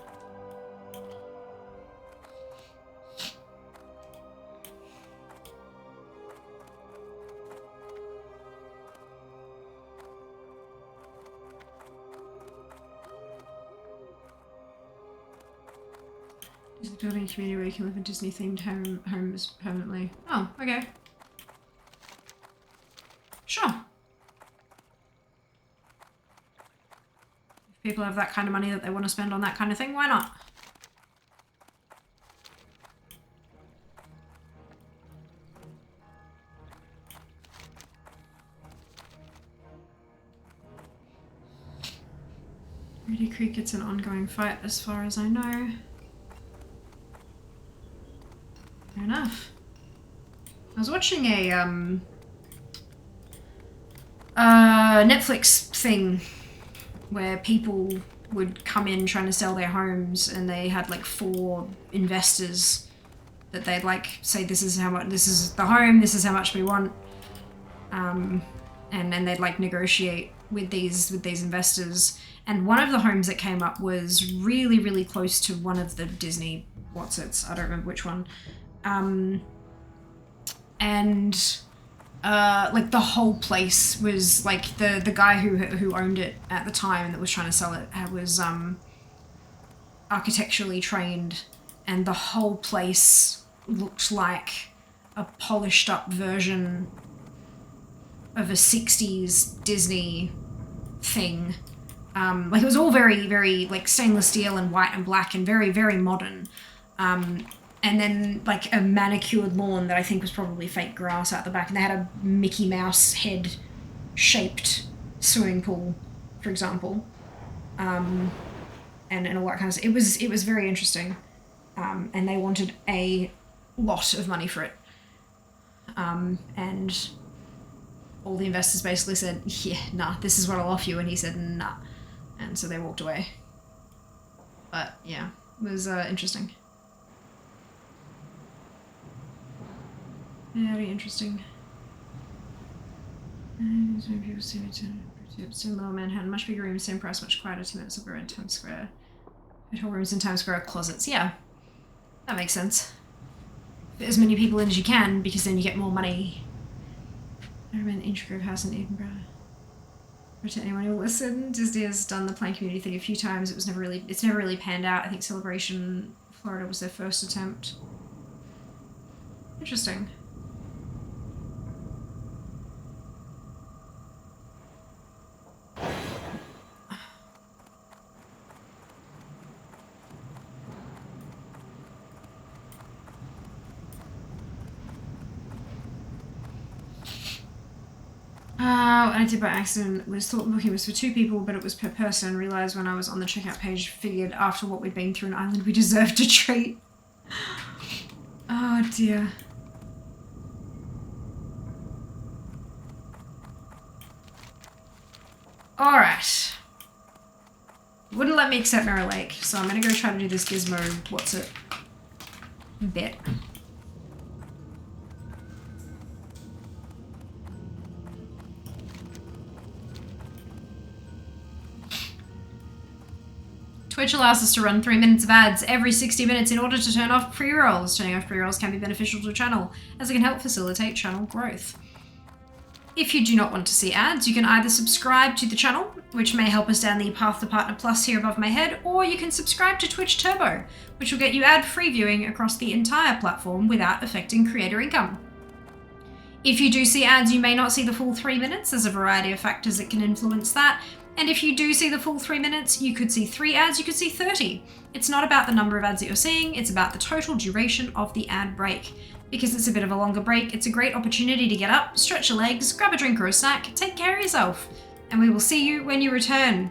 Is building a community where you can live in Disney-themed homes permanently. Oh, okay. Sure. If people have that kind of money that they want to spend on that kind of thing, why not? Reedy Creek, it's an ongoing fight as far as I know. Fair enough. I was watching a Netflix thing where people would come in trying to sell their homes, and they had like 4 investors that they'd like say, this is how much, this is the home, this is how much we want, and then they'd like negotiate with these investors. And one of the homes that came up was really, really close to one of the Disney what's-its. I don't remember which one. Like the whole place was like the guy who owned it at the time and that was trying to sell it was architecturally trained, and the whole place looked like a polished up version of a 60s Disney thing. Like it was all very, very like stainless steel and white and black and very, very modern. And then like a manicured lawn that I think was probably fake grass out the back, and they had a Mickey Mouse head shaped swimming pool, for example. And all that kind of stuff. It was very interesting. And they wanted a lot of money for it. And all the investors basically said, yeah, nah, this is what I'll offer you. And he said, nah. And so they walked away. But yeah, it was interesting. Very interesting. People see me to Lower Manhattan, much bigger rooms, same price, much quieter, 2 minutes of around Times Square. Hotel rooms in Times Square are closets. Yeah, that makes sense. Fit as many people in as you can, because then you get more money. I remember an Inchgrove house in Edinburgh. To anyone who will listen, Disney has done the planned community thing a few times. It's never really panned out. I think Celebration Florida was their first attempt. Interesting. I did by accident. Was thought the booking was for 2 people, but it was per person. Realised when I was on the checkout page, figured after what we'd been through an island, we deserved a treat. Oh dear. Alright. Wouldn't let me accept Mirror Lake, so I'm gonna go try to do this gizmo what's-it bit. Twitch allows us to run 3 minutes of ads every 60 minutes in order to turn off pre-rolls. Turning off pre-rolls can be beneficial to the channel, as it can help facilitate channel growth. If you do not want to see ads, you can either subscribe to the channel, which may help us down the Path to Partner Plus here above my head, or you can subscribe to Twitch Turbo, which will get you ad-free viewing across the entire platform without affecting creator income. If you do see ads, you may not see the full 3 minutes. There's a variety of factors that can influence that. And if you do see the full 3 minutes, you could see 3 ads, you could see 30. It's not about the number of ads that you're seeing, it's about the total duration of the ad break. Because it's a bit of a longer break, it's a great opportunity to get up, stretch your legs, grab a drink or a snack, take care of yourself. And we will see you when you return.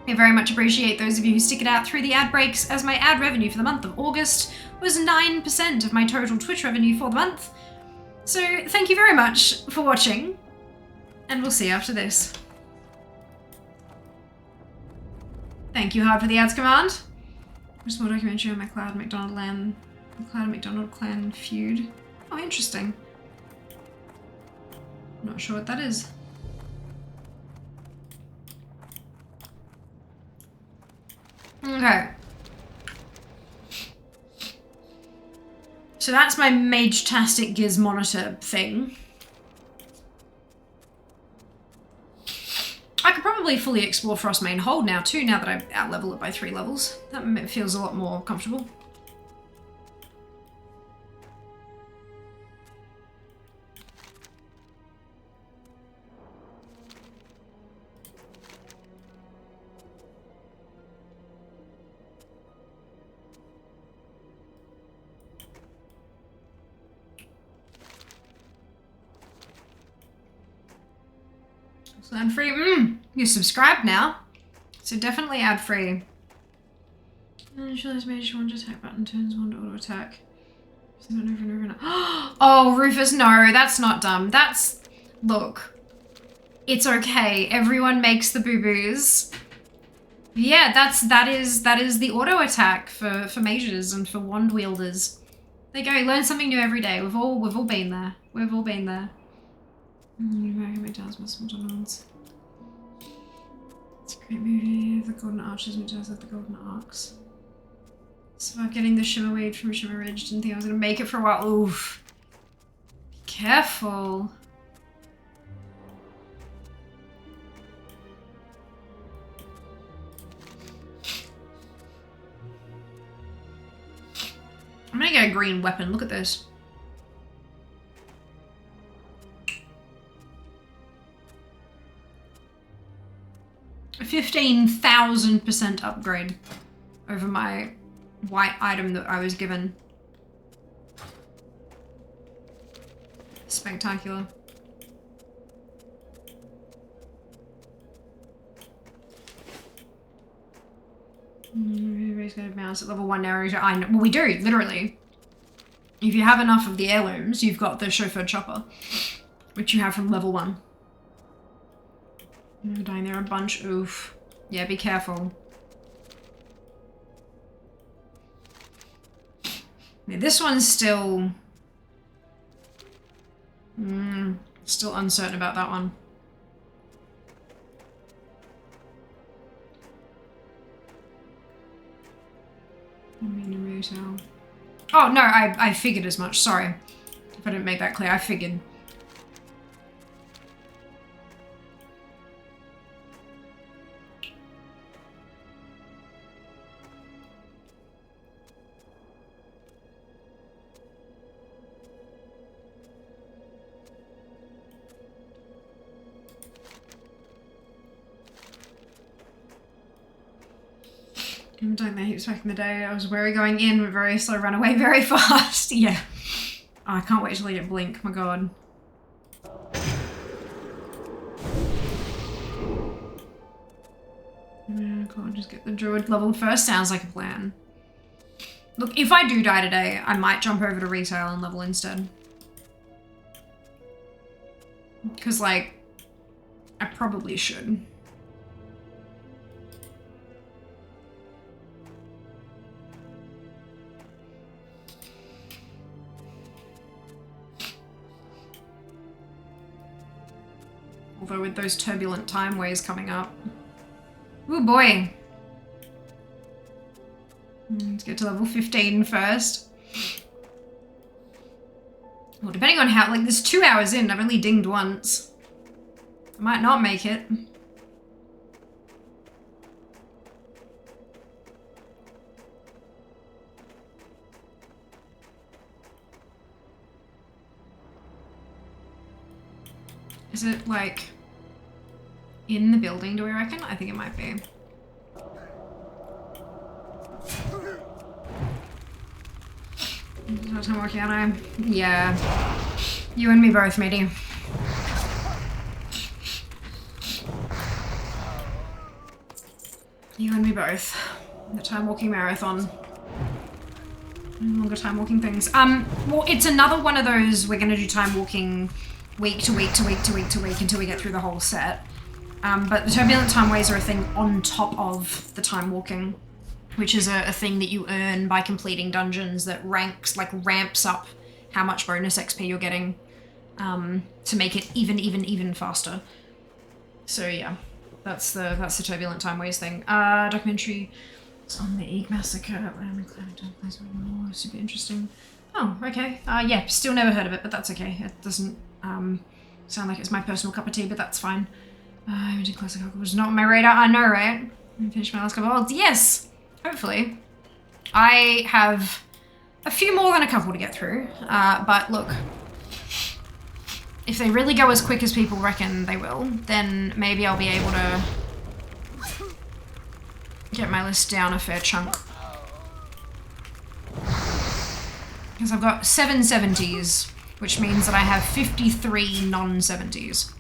I very much appreciate those of you who stick it out through the ad breaks, as my ad revenue for the month of August was 9% of my total Twitch revenue for the month. So thank you very much for watching, and we'll see you after this. Thank you, Hard, for the ads command. A small documentary on my Cloud McDonald clan feud. Oh, interesting. Not sure what that is. Okay. So that's my Mage-tastic Giz monitor thing. I could probably fully explore Frostmane Hold now too, now that I've out-leveled it by 3 levels. That feels a lot more comfortable. And free. You're subscribed now. So definitely ad free. Ensure this mage one attack button turns one to auto attack. Oh, Rufus, no, that's not dumb. That's, look, it's okay. Everyone makes the boo-boos. Yeah, that is the auto attack for mages and for wand wielders. There you go, learn something new every day. We've all been there. We've all been there. It's a great movie. The Golden Arches, which does have the Golden Arcs. It's about getting the Shimmer Weed from Shimmer Ridge. Didn't think I was gonna make it for a while. Oof. Be careful. I'm gonna get a green weapon. Look at this. A 15,000% upgrade over my white item that I was given. Spectacular. Everybody's got a mouse at level 1 now. I know. Well, we do, literally. If you have enough of the heirlooms, you've got the chauffeur chopper, which you have from level 1. You're dying there a bunch. Oof. Yeah, be careful. Yeah, this one's still... still uncertain about that one. Oh, no, I figured as much. Sorry. If I didn't make that clear, I figured. I'm doing that heaps back in the day. I was wary going in, but very slow, run away very fast. Yeah. Oh, I can't wait till I get blink. My god. Yeah, God, just get the druid leveled first. Sounds like a plan. Look, if I do die today, I might jump over to retail and level instead. Because, like, I probably should. Although with those turbulent time ways coming up. Ooh boy. Let's get to level 15 first. Well, depending on how, like, there's 2 hours in, I've only dinged once. I might not make it. Is it, like, in the building, do we reckon? I think it might be. Is that time working out? Yeah. You and me both, matey. You and me both. The time walking marathon. Longer time walking things. Well, it's another one of those, we're gonna do time walking week to week to week to week to week until we get through the whole set. But the turbulent time ways are a thing on top of the time walking, which is a thing that you earn by completing dungeons that ramps up how much bonus XP you're getting to make it even faster. So yeah, that's the turbulent time ways thing. Documentary on the Eek Massacre. Super interesting. Oh, okay. Yeah, still never heard of it, but that's okay. It doesn't sound like it's my personal cup of tea, but that's fine. I did classic alcohol, was not on my radar. I know, right? I finished my last couple of worlds. Yes, hopefully. I have a few more than a couple to get through, but look, if they really go as quick as people reckon they will, then maybe I'll be able to get my list down a fair chunk. Because I've got 7 70s, which means that I have 53 non-70s.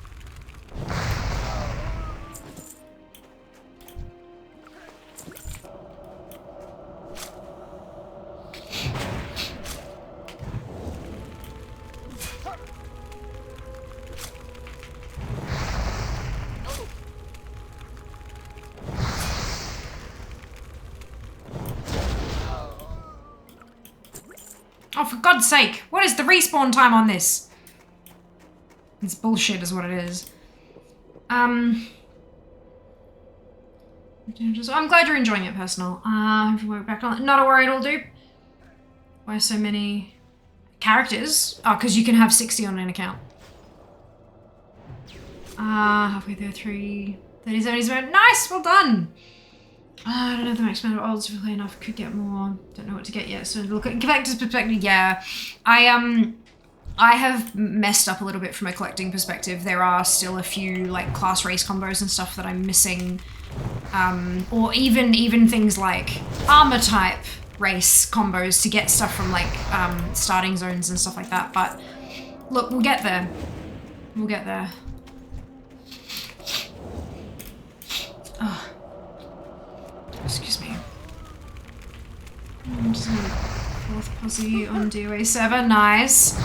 Oh, for God's sake. What is the respawn time on this? It's bullshit is what it is. I'm glad you're enjoying it, personal. If we work back on it. Not a worry, it'll do. Why so many characters? Oh, because you can have 60 on an account. Halfway there, 3:37. Nice, well done. I don't know if the max amount of odds to play enough. Could get more. Don't know what to get yet. So look at collector's perspective. Yeah, I have messed up a little bit from a collecting perspective. There are still a few like class race combos and stuff that I'm missing, or even things like armor type race combos to get stuff from like starting zones and stuff like that. But look, we'll get there. We'll get there. Oh. Excuse me. Just need fourth posse on DOA server. Nice.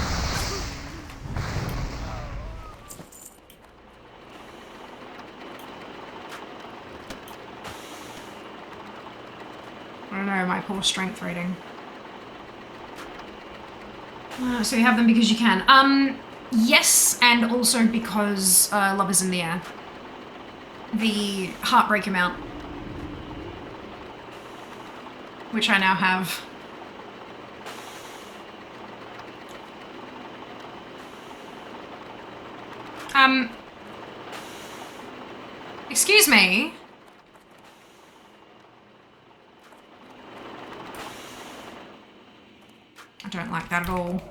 I don't know, my poor strength rating. So you have them because you can. Yes, and also because love is in the air. The heartbreak amount. Which I now have. Excuse me. I don't like that at all.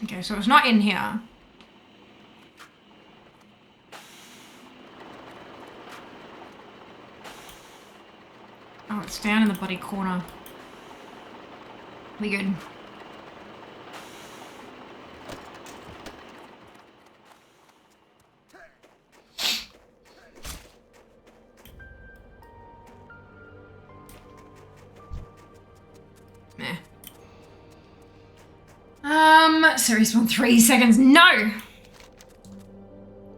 Okay, so it's not in here. Oh, it's down in the bloody corner. We good. So respawn 3 seconds. No!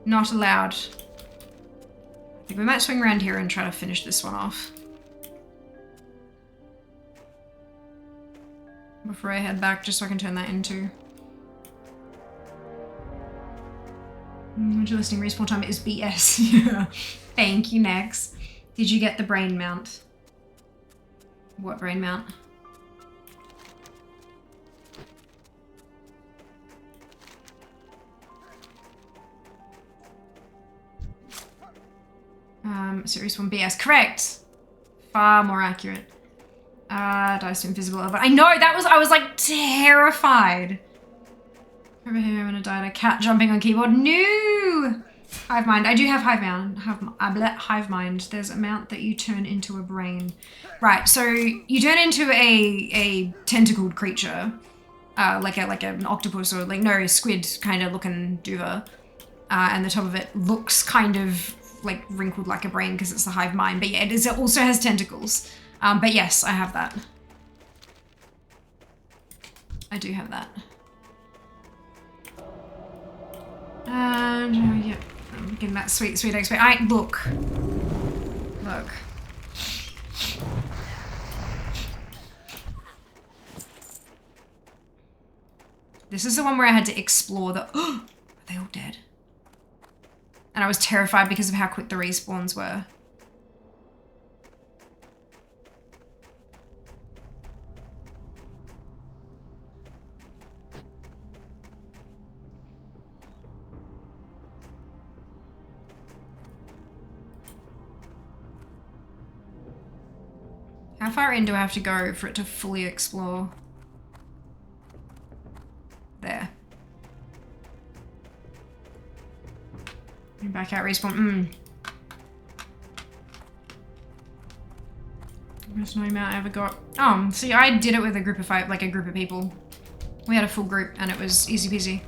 Not allowed. I think we might swing around here and try to finish this one off. Before I head back, just so I can turn that into. What you're listening, respawn time is BS. Yeah. Thank you, Nex. Did you get the brain mount? What brain mount? Series 1 BS. Correct. Far more accurate. Dice to invisible over. I know, I was like terrified. Over here, I'm gonna die to cat jumping on keyboard. No! Hive mind. I do have hive mind. Hive mind. There's a mount that you turn into a brain. Right, so you turn into a tentacled creature. Like an octopus or like, no, squid kind of looking duva. And the top of it looks kind of like wrinkled like a brain because it's the hive mind. But yeah, it also has tentacles. But yes, I have that. I do have that. And yeah, I'm getting that sweet XP. Look. This is the one where I had to explore the. Are they all dead? And I was terrified because of how quick the respawns were. How far in do I have to go for it to fully explore? There. Back out, respawn. There's no amount I ever got. Oh, see, I did it with a group of people. We had a full group and it was easy peasy.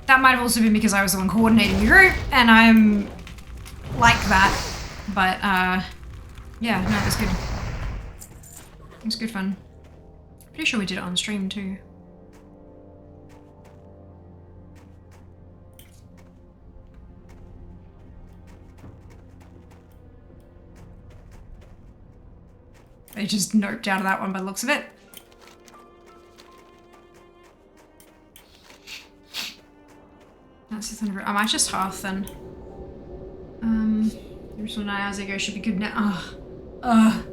That might have also been because I was the one coordinating the group and I'm like that. But, yeah, no, it was good. It was good fun. Pretty sure we did it on stream too. I just noped out of that one by the looks of it. That's the thunder. I might just half then. The original 9 hours ago should be good now. Ugh.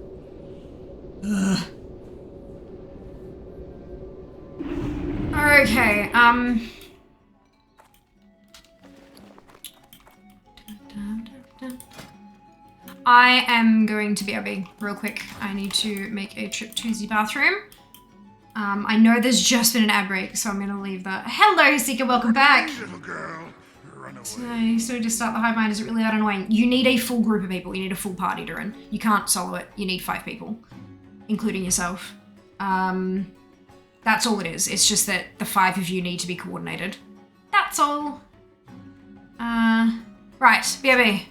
Okay, I am going to BRB real quick. I need to make a trip to the bathroom. I know there's just been an ad break, so I'm gonna leave that. Hello, Seeker, welcome back. Little girl, run away. So to start the hive mind, is it really that annoying? You need a full group of people. You need a full party, Durin. You can't solo it. You need 5 people, including yourself. That's all it is. It's just that the 5 of you need to be coordinated. That's all. Right, BRB.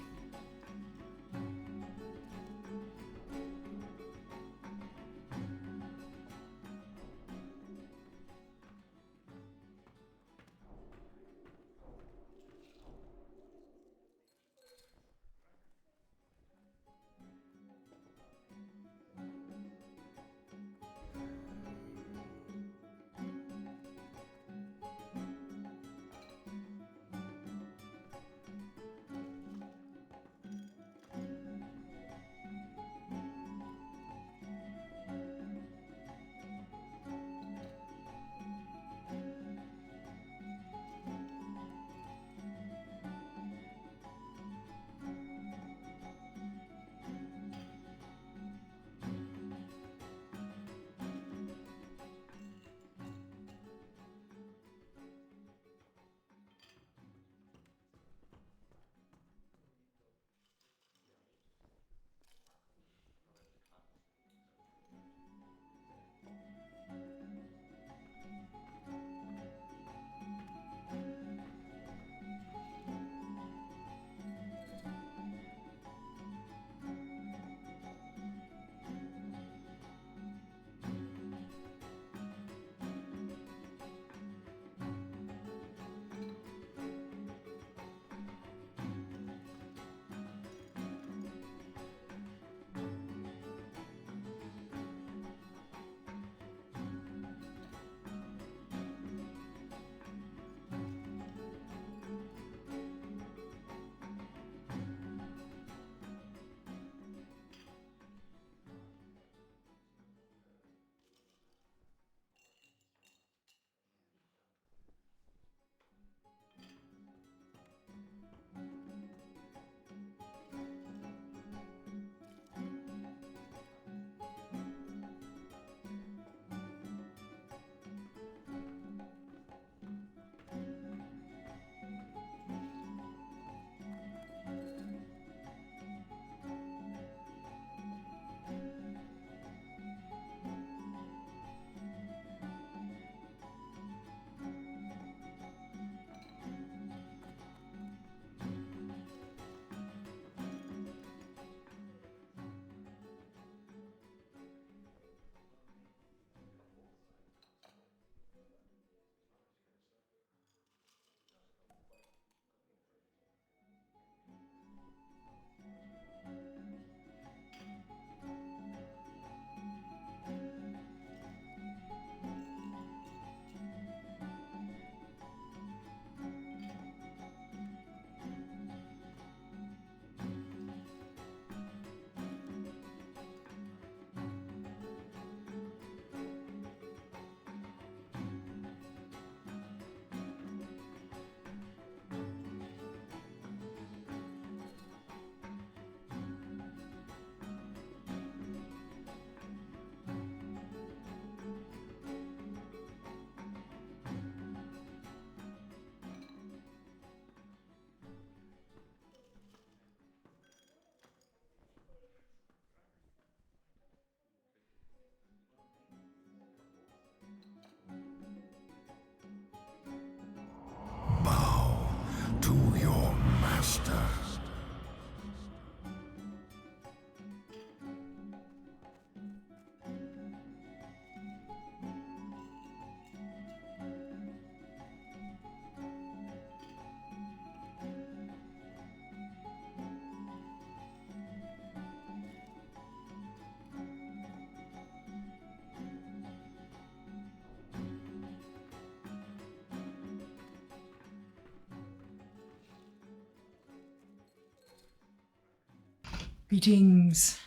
Greetings.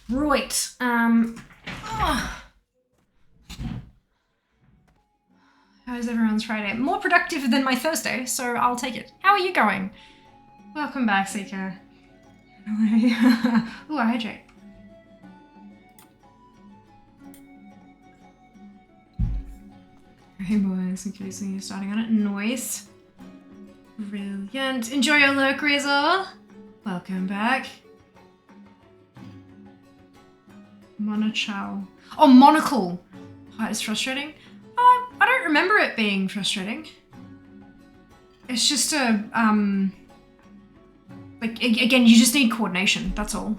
Right. How is everyone's Friday? More productive than my Thursday, so I'll take it. How are you going? Welcome back, Seeker. Ooh, I hydrate. Hey boys, increasing you're starting on it. Noise. Brilliant. Enjoy your lurk, Razor. Welcome back. Monochow. Oh, monocle. Oh, it's frustrating. I don't remember it being frustrating. It's just a, like, again, you just need coordination, that's all.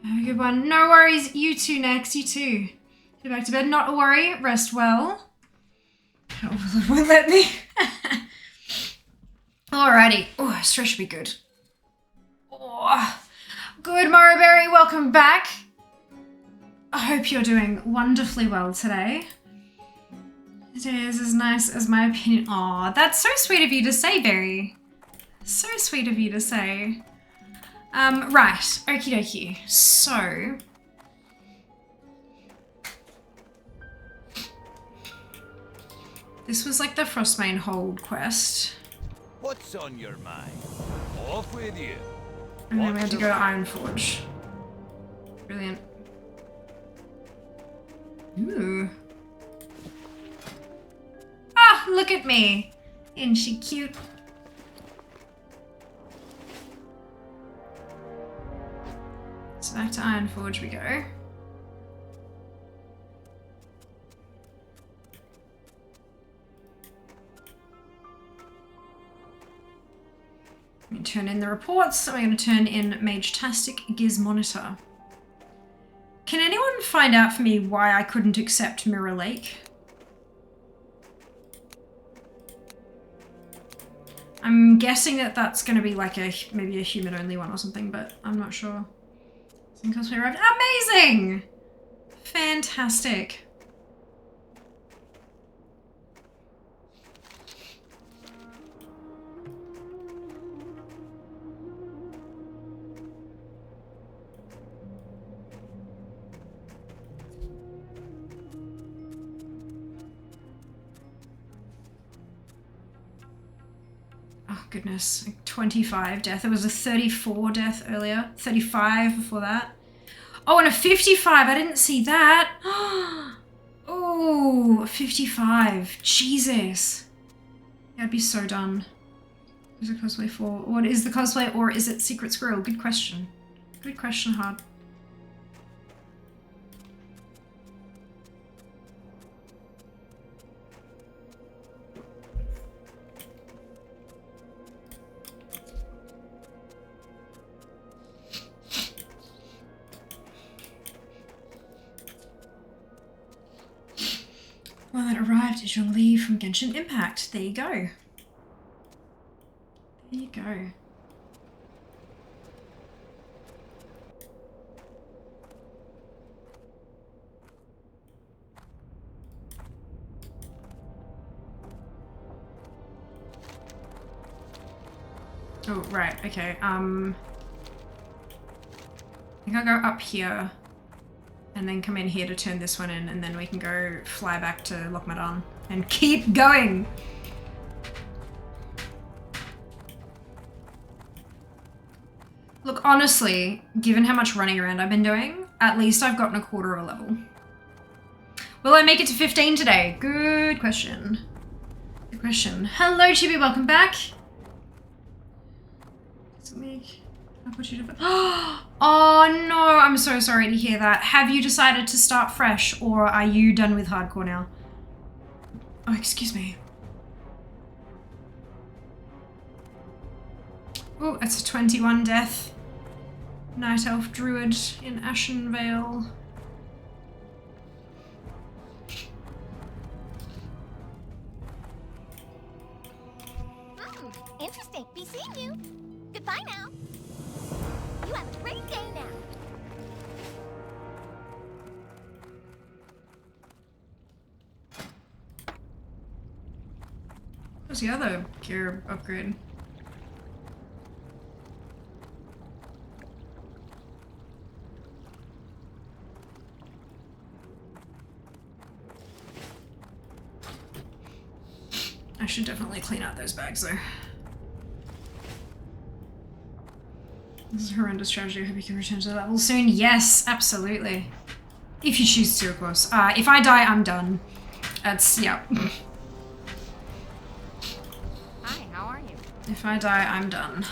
Have a good one. No worries, you two next, you two. Go back to bed, not a worry, rest well. Oh, won't let me. Alrighty. Oh, stress should be good. Oh, good, Morrowberry, welcome back. I hope you're doing wonderfully well today. It is as nice as my opinion. Aw, that's so sweet of you to say, Berry. So sweet of you to say. Right, okie dokie. So. This was like the Frostmane Hold quest. What's on your mind? Off with you. And then we had to go to Ironforge. Brilliant. Ooh. Ah, look at me. Isn't she cute? So back to Ironforge we go. I'm going to turn in the reports, so I'm going to turn in Mage-tastic Gizmonitor. Can anyone find out for me why I couldn't accept Mirror Lake? I'm guessing that that's going to be like maybe a human-only one or something, but I'm not sure. Cosplay arrived. Amazing! Fantastic. Oh goodness, like 25 death. There was a 34 death earlier, 35 before that. Oh, and a 55, I didn't see that. Oh, 55, Jesus. Yeah, I'd be so done. Who's the cosplay for? What is the cosplay, or is it Secret Squirrel? Good question. Good question, Hard. One that arrived is your leave from Genshin Impact. There you go. There you go. Oh, right, okay. I think I'll go up here and then come in here to turn this one in, and then we can go fly back to Lokmadan and keep going. Look, honestly, given how much running around I've been doing, at least I've gotten a quarter of a level. Will I make it to 15 today? Good question. Good question. Hello, Chibi, welcome back. I'll put you to... Oh no, I'm so sorry to hear that. Have you decided to start fresh, or are you done with hardcore now? Oh, excuse me. Oh, that's a 21 death. Night Elf Druid in Ashen Vale. Interesting. Be seeing you. Goodbye now. You have a great day now. What's the other gear upgrade? I should definitely clean out those bags though. This is a horrendous tragedy. I hope you can return to the level soon. Yes, absolutely. If you choose to, of course. If I die, I'm done. That's, yeah. Hi, how are you? If I die, I'm done.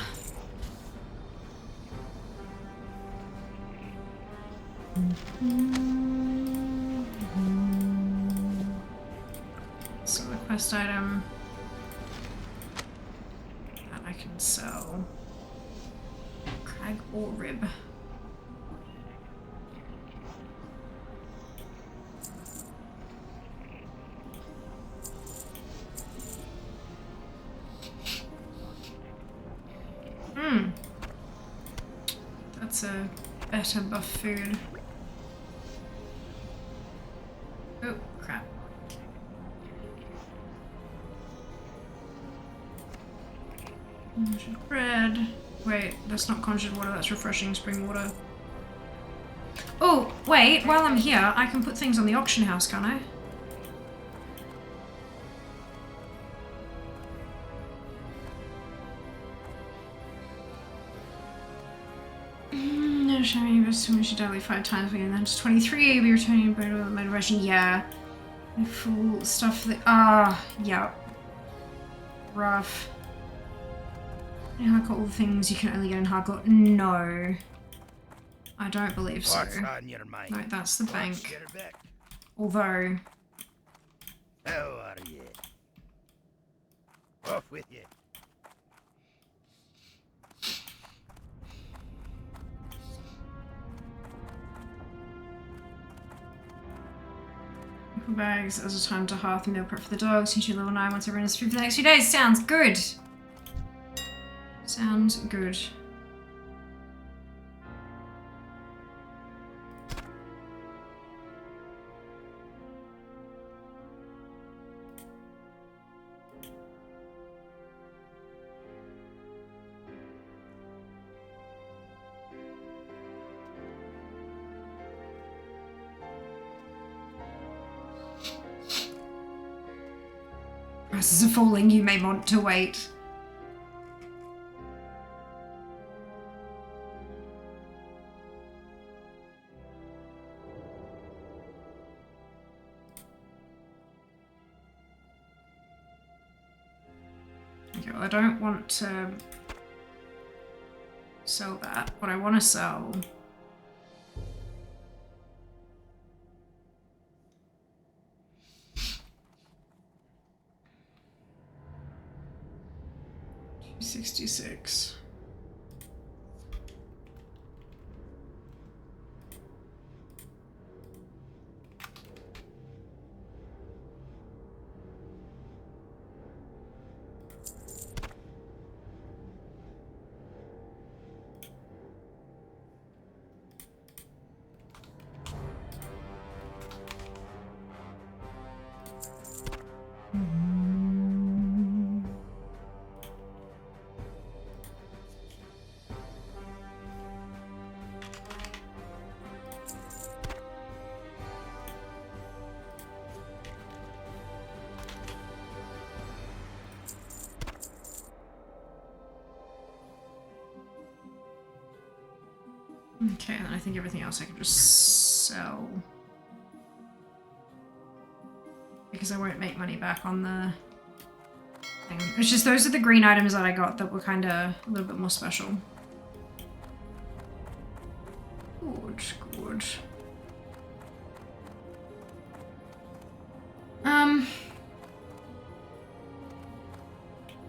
So the quest item that I can sell. Crag or rib. That's a better buff food. Oh, crap. Conjured bread. Wait, that's not conjured water, that's refreshing spring water. Oh, wait, while I'm here, I can put things on the auction house, can't I? No, showing you so much daily 5 times again. Then to 23, be returning by motivation. Yeah. Full stuff that. Yeah. Rough. Hardcore, all the things you can only get in hardcore. No. I don't believe so. What's on your mind? No, that's the bank. Get her back. Although. How are you? Off with you. Bags as a time to hearth and meal prep for the dogs. Teach you level 9 once everyone is food for the next few days. Sounds good. Sounds good. Prices are falling, you may want to wait. Okay, well I don't want to sell that. What I want to sell... $66. Okay, and then I think everything else I can just sell. Because I won't make money back on the thing. It's just those are the green items that I got that were kind of a little bit more special. Good, good.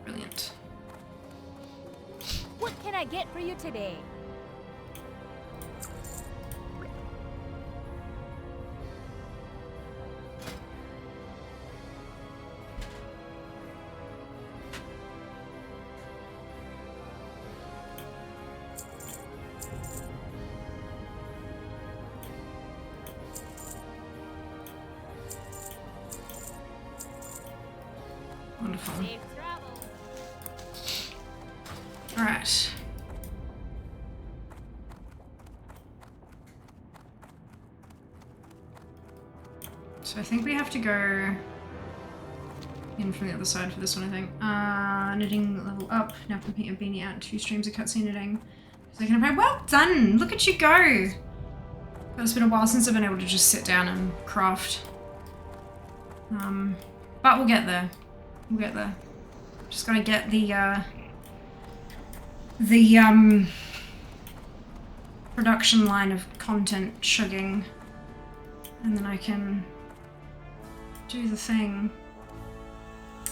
Brilliant. What can I get for you today? Wonderful. Safe travel. Alright. So I think we have to go in from the other side for this one, I think. Knitting level up. Now pumping a beanie out 2 streams of cutscene knitting. So I can apply. Well done! Look at you go! It's been a while since I've been able to just sit down and craft. But we'll get there. We'll get there. Just gotta get the production line of content chugging. And then I can do the thing.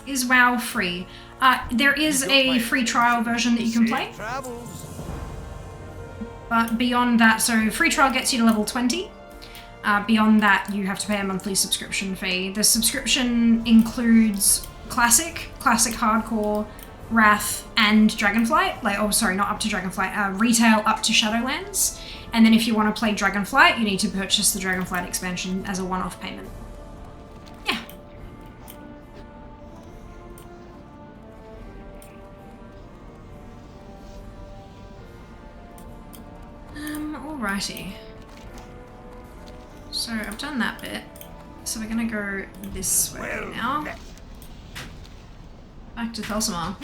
Is WoW free? There is a free trial version that you can play. But beyond that, so free trial gets you to level 20. Beyond that, you have to pay a monthly subscription fee. The subscription includes Classic, Hardcore, Wrath, and Dragonflight. Like, oh, sorry, not up to Dragonflight. Retail up to Shadowlands. And then if you want to play Dragonflight, you need to purchase the Dragonflight expansion as a one-off payment. Yeah. Alrighty. So I've done that bit. So we're gonna go this way now. Back to Thelsomar.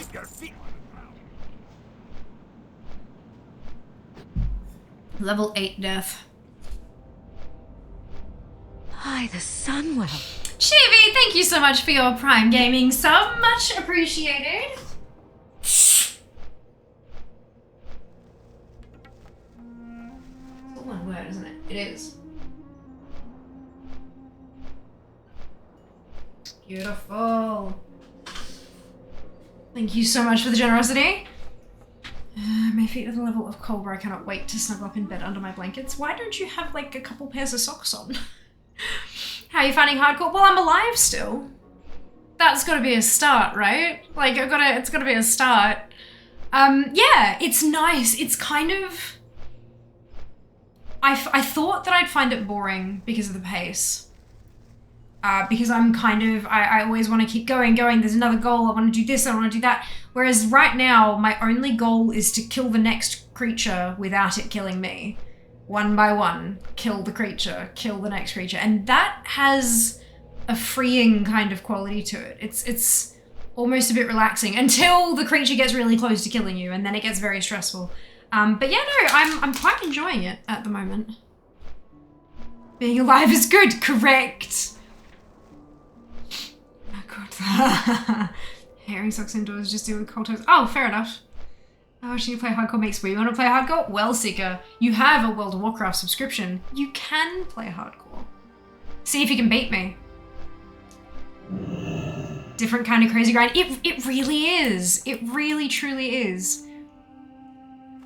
Level 8 death. Hi, the Sunwell. Chibi, thank you so much for your Prime Gaming sub. Much appreciated. It's all one word, isn't it? It is. Beautiful. Thank you so much for the generosity. My feet are the level of cold where I cannot wait to snuggle up in bed under my blankets. Why don't you have like a couple pairs of socks on? How are you finding hardcore? Well, I'm alive still. That's gotta be a start, right? Like, it's gotta be a start. Yeah, it's nice. It's kind of... I thought that I'd find it boring because of the pace. Because I'm kind of, I always want to keep going, there's another goal, I want to do this, I want to do that. Whereas right now, my only goal is to kill the next creature without it killing me. One by one, kill the creature, kill the next creature. And that has a freeing kind of quality to it. It's almost a bit relaxing until the creature gets really close to killing you, and then it gets very stressful. But yeah, no, I'm quite enjoying it at the moment. Being alive is good, correct. Herring socks indoors, just deal with cold toes. Oh, fair enough. Oh, should you play hardcore makes me want to play hardcore? Well, Seeker, you have a World of Warcraft subscription. You can play hardcore. See if you can beat me. Different kind of crazy grind. It really is. It really, truly is.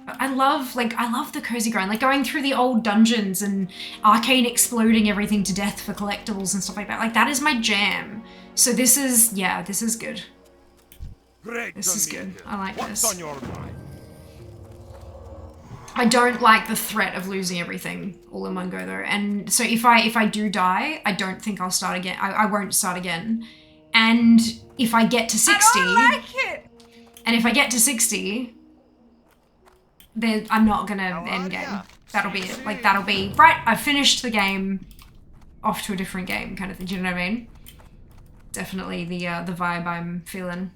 I love the cozy grind, like going through the old dungeons and arcane exploding everything to death for collectibles and stuff like that. Like, that is my jam. So this is, yeah, this is good. This is good. I like this. What's on your mind? I don't like the threat of losing everything all in one go though. And so if I do die, I don't think I'll start again. I won't start again. And if I get to 60, I don't like it. And if I get to 60, then I'm not gonna end game. That'll be it. Like, that'll be, right, I've finished the game, off to a different game kind of thing. Do you know what I mean? Definitely the vibe I'm feeling.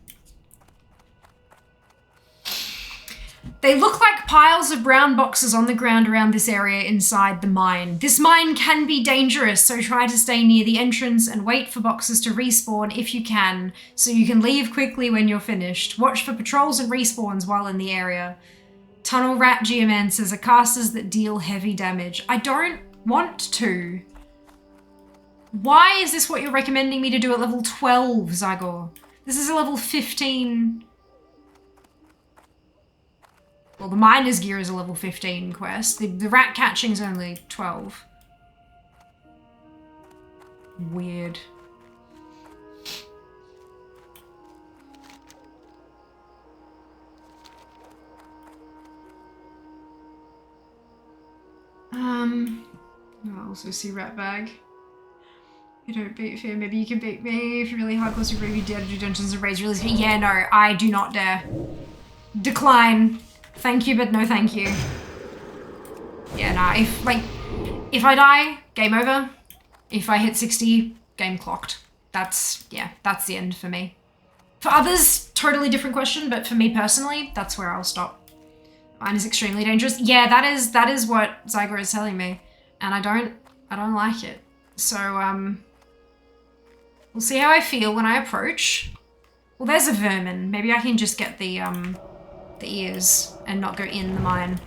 They look like piles of brown boxes on the ground around this area inside the mine. This mine can be dangerous, so try to stay near the entrance and wait for boxes to respawn if you can, so you can leave quickly when you're finished. Watch for patrols and respawns while in the area. Tunnel Rat Geomancers are casters that deal heavy damage. I don't want to. Why is this what you're recommending me to do at level 12, Zygor? This is a level 15... Well, the Miner's Gear is a level 15 quest. The rat catching's only 12. Weird. I also see Rat Bag. You don't beat Fear, maybe you can beat me. If you're really hardcore, so you dare to do Dungeons and Raids really speed. Yeah, no, I do not dare. Decline. Thank you, but no thank you. Yeah, nah, if I die, game over. If I hit 60, game clocked. that's the end for me. For others, totally different question, but for me personally, that's where I'll stop. Mine is extremely dangerous. Yeah, that is what Zyger is telling me, and I don't like it. So we'll see how I feel when I approach. Well, there's a vermin. Maybe I can just get the ears and not go in the mine.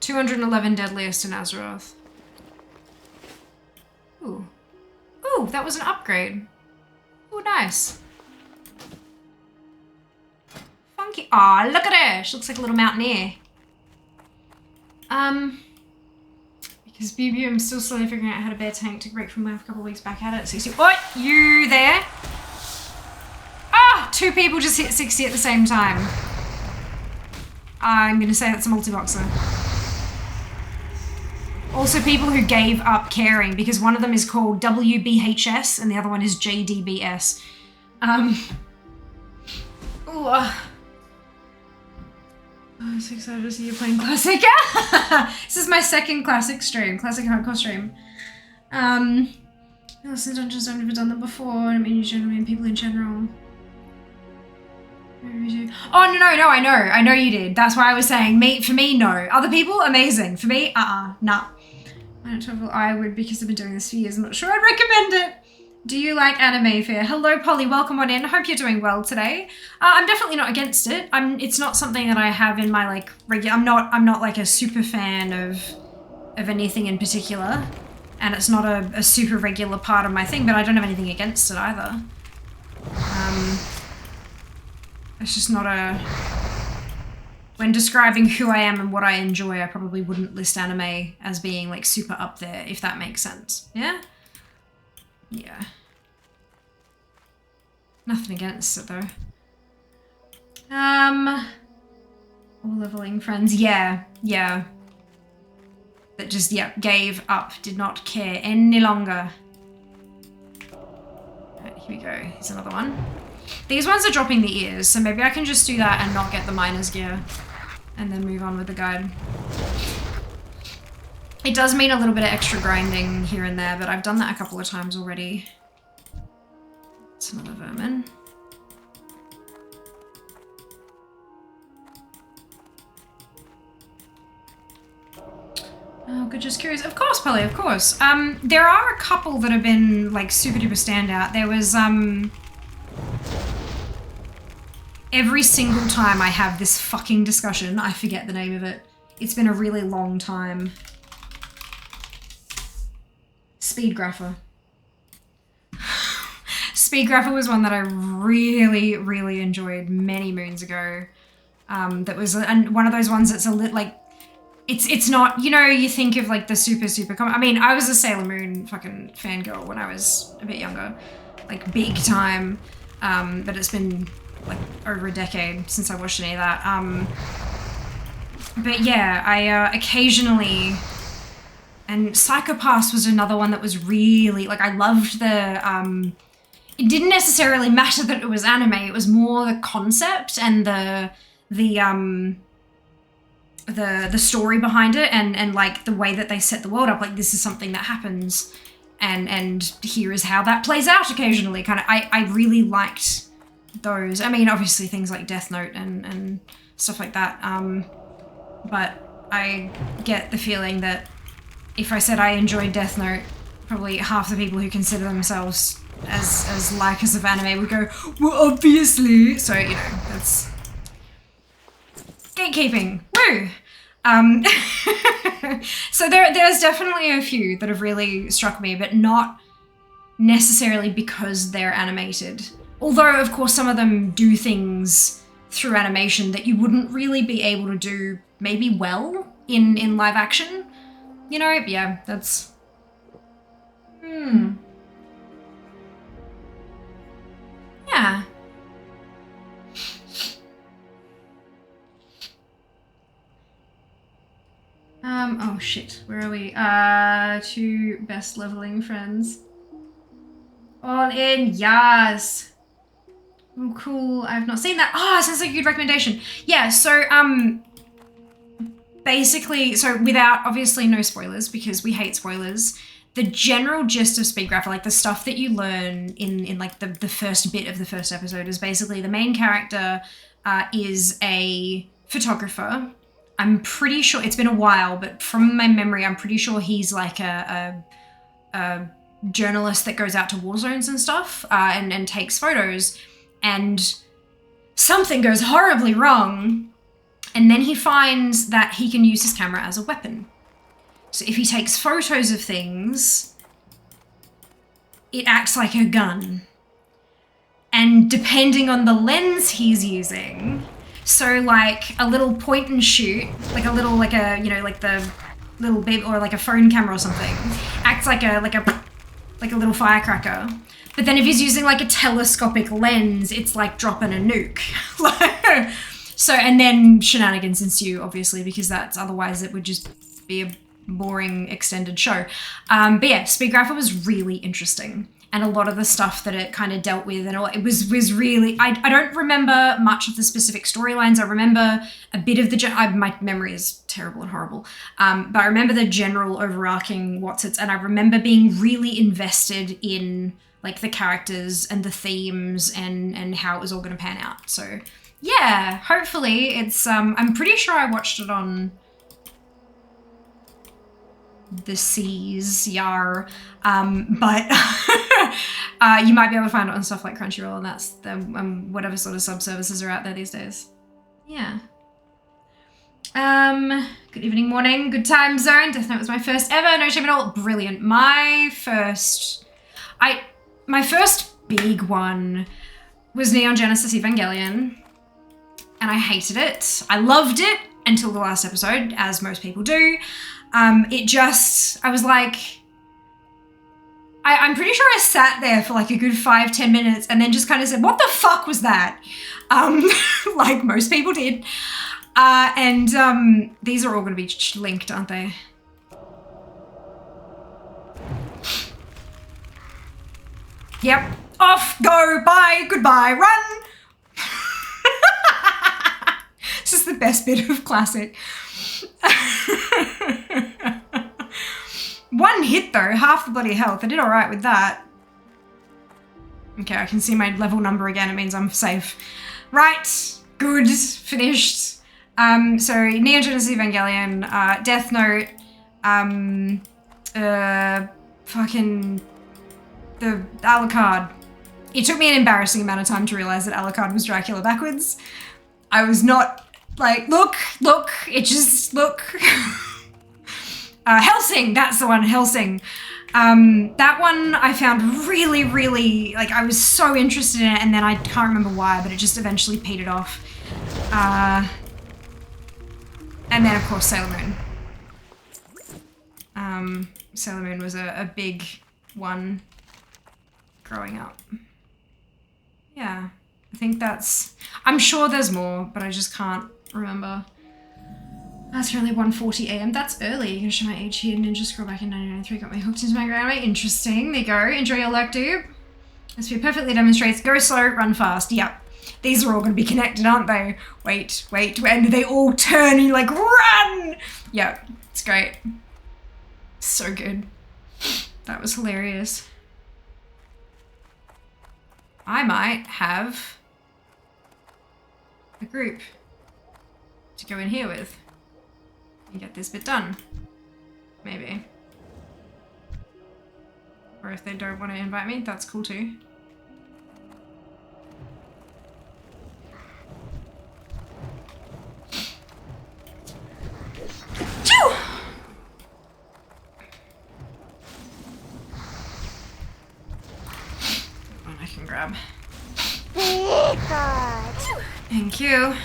$211 deadliest in Azeroth. Ooh. Ooh, that was an upgrade. Ooh, nice. Funky. Aw, look at her. She looks like a little mountaineer. Because BB, I'm still slowly figuring out how to bear tank. Took a break from life a couple of weeks back at it. 60. What? You there? Ah! 2 people just hit 60 at the same time. I'm gonna say that's a multi-boxer. Also people who gave up caring because one of them is called WBHS and the other one is JDBS. I'm so excited to see you playing Classic. This is my second Classic stream, Classic Hardcore stream. Listen, Dungeons, I've never done them before. I mean, you generally mean people in general. Oh, no, I know you did. That's why I was saying, for me, no. Other people, amazing. For me, nah. I don't travel, I would because I've been doing this for years. I'm not sure I'd recommend it. Do you like anime fair? Hello, Polly, welcome on in. Hope you're doing well today. I'm definitely not against it. It's not something that I have in my, like, regular, I'm not like a super fan of anything in particular. And it's not a super regular part of my thing, but I don't have anything against it either. It's just not when describing who I am and what I enjoy, I probably wouldn't list anime as being like super up there, if that makes sense. Yeah? Yeah. Nothing against it though. All leveling friends, yeah. That just, gave up, did not care any longer. Alright, here we go, here's another one. These ones are dropping the ears, so maybe I can just do that and not get the miner's gear. And then move on with the guide. It does mean a little bit of extra grinding here and there, but I've done that a couple of times already. It's another vermin. Oh, good, just curious. Of course, Polly, of course. There are a couple that have been like super duper standout. There was every single time I have this fucking discussion, I forget the name of it. It's been a really long time. Speedgrapher. Speedgrapher was one that I really, really enjoyed many moons ago. That was one of those ones that's a lit like, it's not, you know, you think of like the super common. I mean, I was a Sailor Moon fucking fangirl when I was a bit younger, like big time. But it's been like over a decade since I watched any of that. But yeah, I occasionally, and Psychopaths was another one that was really, like I loved the, it didn't necessarily matter that it was anime, it was more the concept and the story behind it and like the way that they set the world up, like this is something that happens and here is how that plays out occasionally. Kind of, I really liked those. I mean, obviously things like Death Note and stuff like that. But I get the feeling that if I said I enjoyed Death Note, probably half the people who consider themselves as likers of anime would go, well, obviously. So, you know, that's gatekeeping. Woo! So there's definitely a few that have really struck me, but not necessarily because they're animated. Although, of course, some of them do things through animation that you wouldn't really be able to do maybe well in live action. You know, yeah, that's... Yeah. Oh shit, where are we? 2 best leveling friends. All in, yes! Oh, cool. I've not seen that. Oh, sounds like a good recommendation. Yeah, so, basically, so without, obviously no spoilers because we hate spoilers, the general gist of Speedgraph, like the stuff that you learn in like the first bit of the first episode is basically the main character is a photographer. I'm pretty sure, it's been a while, but from my memory, I'm pretty sure he's like a journalist that goes out to war zones and stuff and takes photos, and something goes horribly wrong, and then he finds that he can use his camera as a weapon. So if he takes photos of things, it acts like a gun. And depending on the lens he's using, so like a little point and shoot, like a little, like a, you know, like the little baby, or like a phone camera or something, acts like a little firecracker. But then if he's using like a telescopic lens, it's like dropping a nuke. So, and then shenanigans ensue, obviously, because that's, otherwise it would just be a boring extended show. But yeah, Speedgrapher was really interesting. And a lot of the stuff that it kind of dealt with, and all, it was really, I don't remember much of the specific storylines. I remember a bit of my memory is terrible and horrible. But I remember the general overarching and I remember being really invested in like the characters and the themes and how it was all going to pan out. So yeah, hopefully it's, I'm pretty sure I watched it on the seas, yar, but you might be able to find it on stuff like Crunchyroll, and that's the whatever sort of sub-services are out there these days. Yeah. Good evening, morning, good time zone. Death Note was my first ever, no shame at all. Brilliant. My first big one was Neon Genesis Evangelion, and I hated it. I loved it until the last episode, as most people do. I was like, I'm pretty sure I sat there for like a good 5-10 minutes and then just kind of said, what the fuck was that? Like most people did. And these are all going to be linked, aren't they? Yep. Off, go, bye, goodbye, run. This is the best bit of classic. One hit though, half the bloody health. I did all right with that. Okay, I can see my level number again. It means I'm safe. Right, good, finished. So Neon Genesis Evangelion, Death Note, fucking the Alucard. It took me an embarrassing amount of time to realize that Alucard was Dracula backwards. I was not like, look, it just, look. Hellsing, that's the one, Hellsing. That one I found really, really, like I was so interested in it, and then I can't remember why, but it just eventually petered off. And then of course Sailor Moon. Sailor Moon was a big one growing up. Yeah, I think I'm sure there's more, but I just can't remember. That's currently 1:40 AM. That's early. You can show my age here. Ninja Scroll back in 1993 got me hooked into my anime. Interesting. There you go. Enjoy your luck, dude. This video perfectly demonstrates go slow, run fast. Yep. These are all going to be connected, aren't they? Wait. And they all turn and you're like, run! Yep. It's great. So good. That was hilarious. I might have a group to go in here with and get this bit done. Maybe. Or if they don't want to invite me, that's cool too. Choo! One I can grab. Thank you.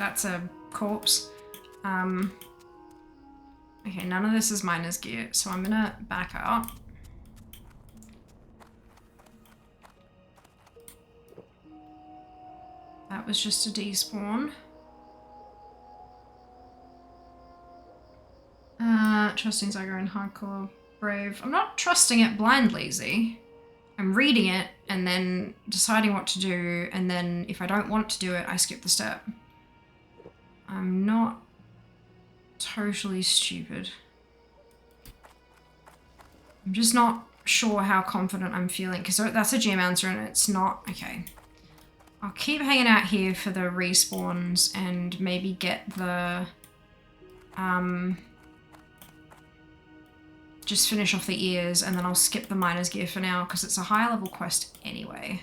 That's a corpse. Okay, none of this is miner's gear, so I'm gonna back out. That was just a despawn. Trusting Zygo in hardcore brave. I'm not trusting it blindly, Z. I'm reading it and then deciding what to do, and then if I don't want to do it, I skip the step. I'm not totally stupid. I'm just not sure how confident I'm feeling, because that's a gem answer and it's not. Okay. I'll keep hanging out here for the respawns and maybe get the just finish off the ears, and then I'll skip the miner's gear for now because it's a higher level quest anyway.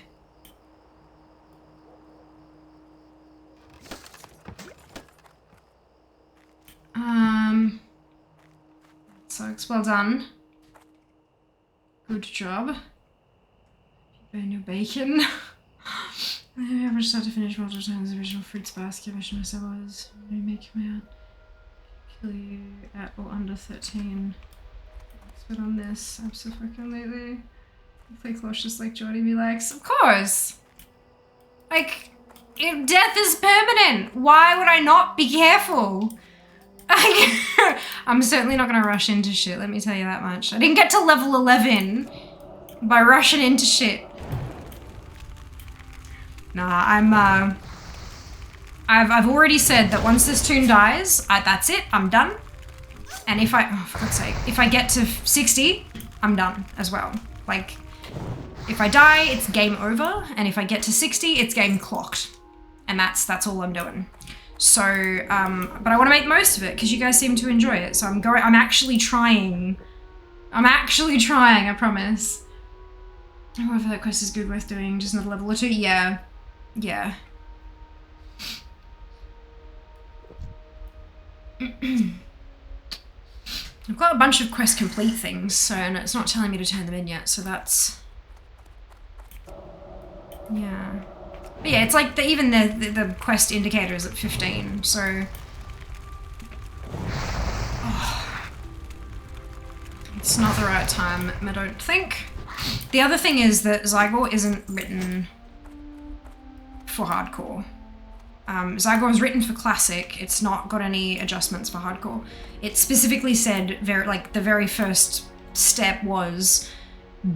Sucks. Well done. Good job. Burn your bacon. I average start to finish multiple times. The original fruits basket. Mission myself was make me out. Kill you at or under 13. Expert on this. Absolutely. Play cautious like Jordy be likes. Of course. Like, if death is permanent, why would I not be careful? I'm certainly not gonna rush into shit, let me tell you that much. I didn't get to level 11 by rushing into shit. Nah, I've already said that once this toon dies, that's it, I'm done. And if I, oh for God's sake, if I get to 60, I'm done as well. Like, if I die, it's game over, and if I get to 60, it's game clocked. And that's all I'm doing. So, but I want to make the most of it because you guys seem to enjoy it. So I'm actually trying. I promise. However, that quest is good, worth doing. Just another level or two. Yeah. Yeah. I've got a bunch of quest complete things, so and it's not telling me to turn them in yet, so that's... Yeah. But yeah, it's like even the quest indicator is at 15, so... Oh. It's not the right time, I don't think. The other thing is that Zygor isn't written for hardcore. Zygor is written for classic. It's not got any adjustments for hardcore. It specifically said, the very first step was,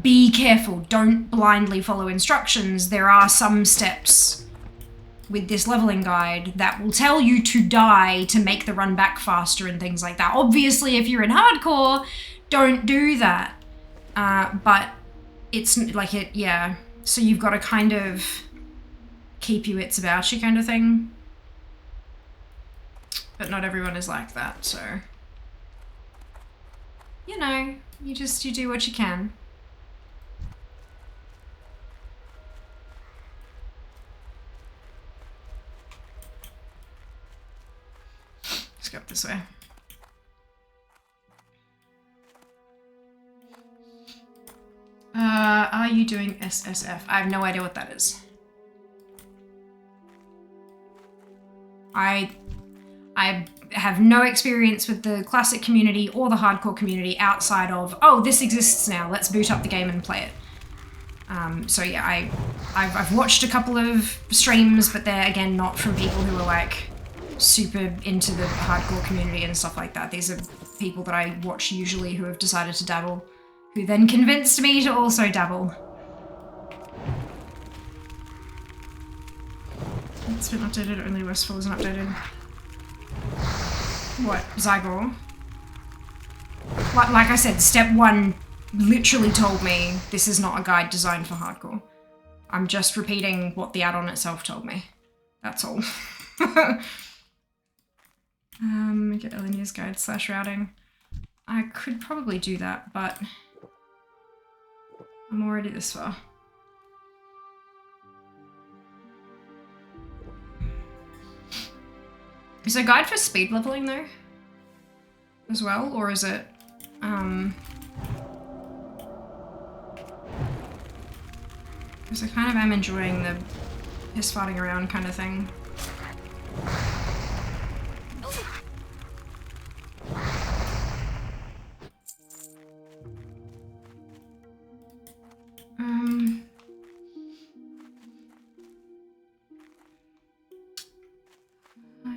be careful, don't blindly follow instructions. There are some steps with this leveling guide that will tell you to die to make the run back faster and things like that. Obviously, if you're in hardcore, don't do that. But it's like it, yeah. So you've got to kind of keep your wits about you kind of thing. But not everyone is like that, so. You know, you do what you can. Let's go up this way. Are you doing SSF? I have no idea what that is. I have no experience with the classic community or the hardcore community outside of, oh, this exists now, let's boot up the game and play it. So yeah, I've watched a couple of streams, but they're again not from people who are like super into the hardcore community and stuff like that. These are people that I watch usually who have decided to dabble, who then convinced me to also dabble. It's been updated, only Westfall isn't updated. What, Zygor? Like I said, step 1 literally told me this is not a guide designed for hardcore. I'm just repeating what the add-on itself told me. That's all. Get Eleanor's guide / routing. I could probably do that, but I'm already this far. Is there a guide for speed leveling though? As well? Or is it, because I kind of am enjoying the piss farting around kind of thing.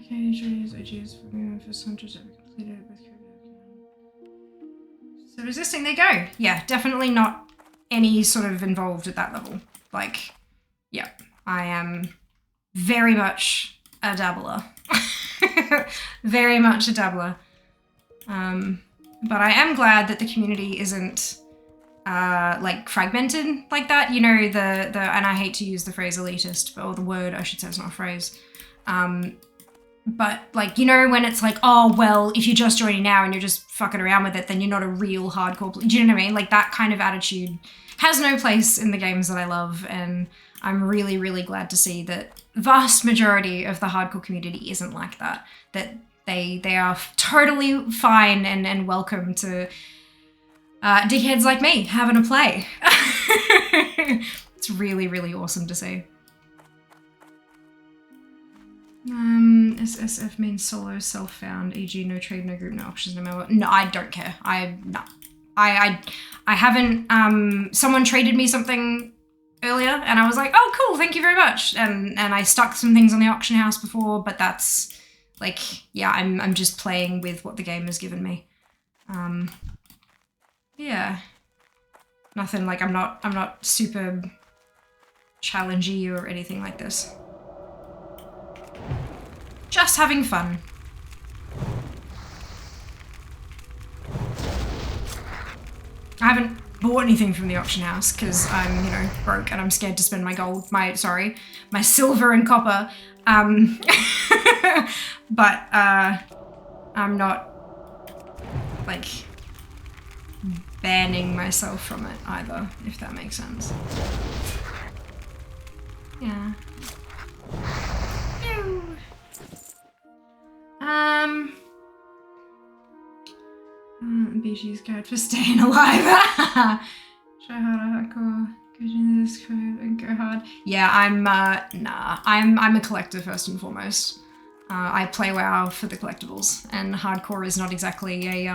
Okay, J's, OGs for me for hunters that completed with so resisting, there you go. Yeah, definitely not any sort of involved at that level. Like, yeah, I am very much a dabbler. Very much a dabbler. But I am glad that the community isn't like fragmented like that. You know, the and I hate to use the phrase elitist, or the word, I should say, it's not a phrase. But like, you know, when it's like, oh, well, if you're just joining now and you're just fucking around with it, then you're not a real hardcore do you know what I mean? Like, that kind of attitude has no place in the games that I love, and I'm really, really glad to see that vast majority of the hardcore community isn't like that. That they are totally fine and welcome to dickheads like me having a play. It's really, really awesome to see. SSF means solo, self-found, e.g. no trade, no group, no options, no member. No, I don't care. I haven't, someone traded me something earlier and I was like, oh cool, thank you very much. And I stuck some things on the auction house before, but that's like, yeah, I'm just playing with what the game has given me. Yeah. Nothing like, I'm not super challengey or anything like this. Just having fun. I haven't bought anything from the auction house because I'm, you know, broke and I'm scared to spend my gold, my silver and copper. But I'm not like banning myself from it either, if that makes sense. Yeah. Ew. BG's guide for staying alive. Try harder, hardcore, go into this code and go hard. Yeah, I'm a collector first and foremost. I play WoW for the collectibles, and hardcore is not exactly a,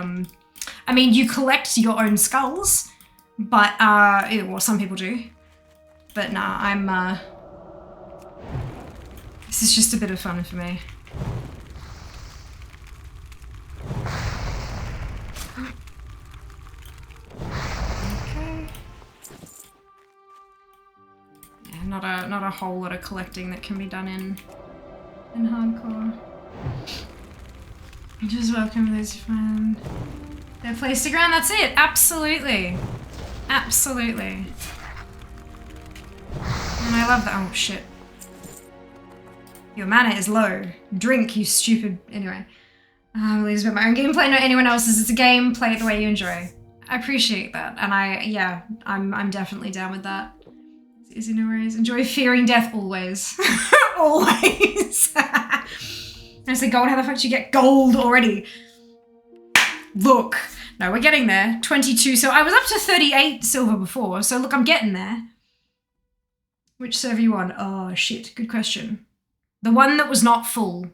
I mean, you collect your own skulls, but, well, some people do. But nah, I'm, this is just a bit of fun for me. Okay. Yeah, not a whole lot of collecting that can be done in hardcore. Just welcome those who find their place to ground. That's it. Absolutely. Absolutely. And I love that. Oh shit. Your mana is low. Drink, you stupid. Anyway. Leaves about my own gameplay, not anyone else's. It's a game. Play it the way you enjoy. I appreciate that, and yeah, I'm definitely down with that. Easy, no worries. Enjoy fearing death always. Always. I said gold. How the fuck did you get gold already? Look. No, we're getting there. 22. So I was up to 38 silver before. So look, I'm getting there. Which server you on? Oh shit. Good question. The one that was not full.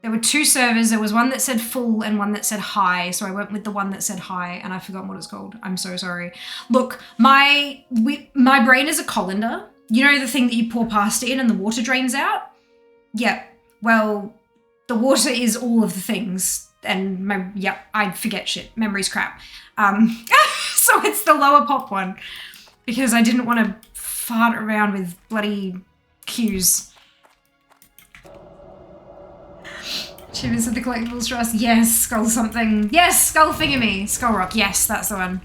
There were two servers. There was one that said full and one that said high. So I went with the one that said high, and I've forgotten what it's called. I'm so sorry. Look, my brain is a colander. You know the thing that you pour pasta in and the water drains out? Yep. Well, the water is all of the things. And I forget shit. Memory's crap. So it's the lower pop one. Because I didn't want to fart around with bloody cues. Achievements of the collectibles trust. Yes, skull something. Yes, skull thingamy. Skull rock. Yes, that's the one.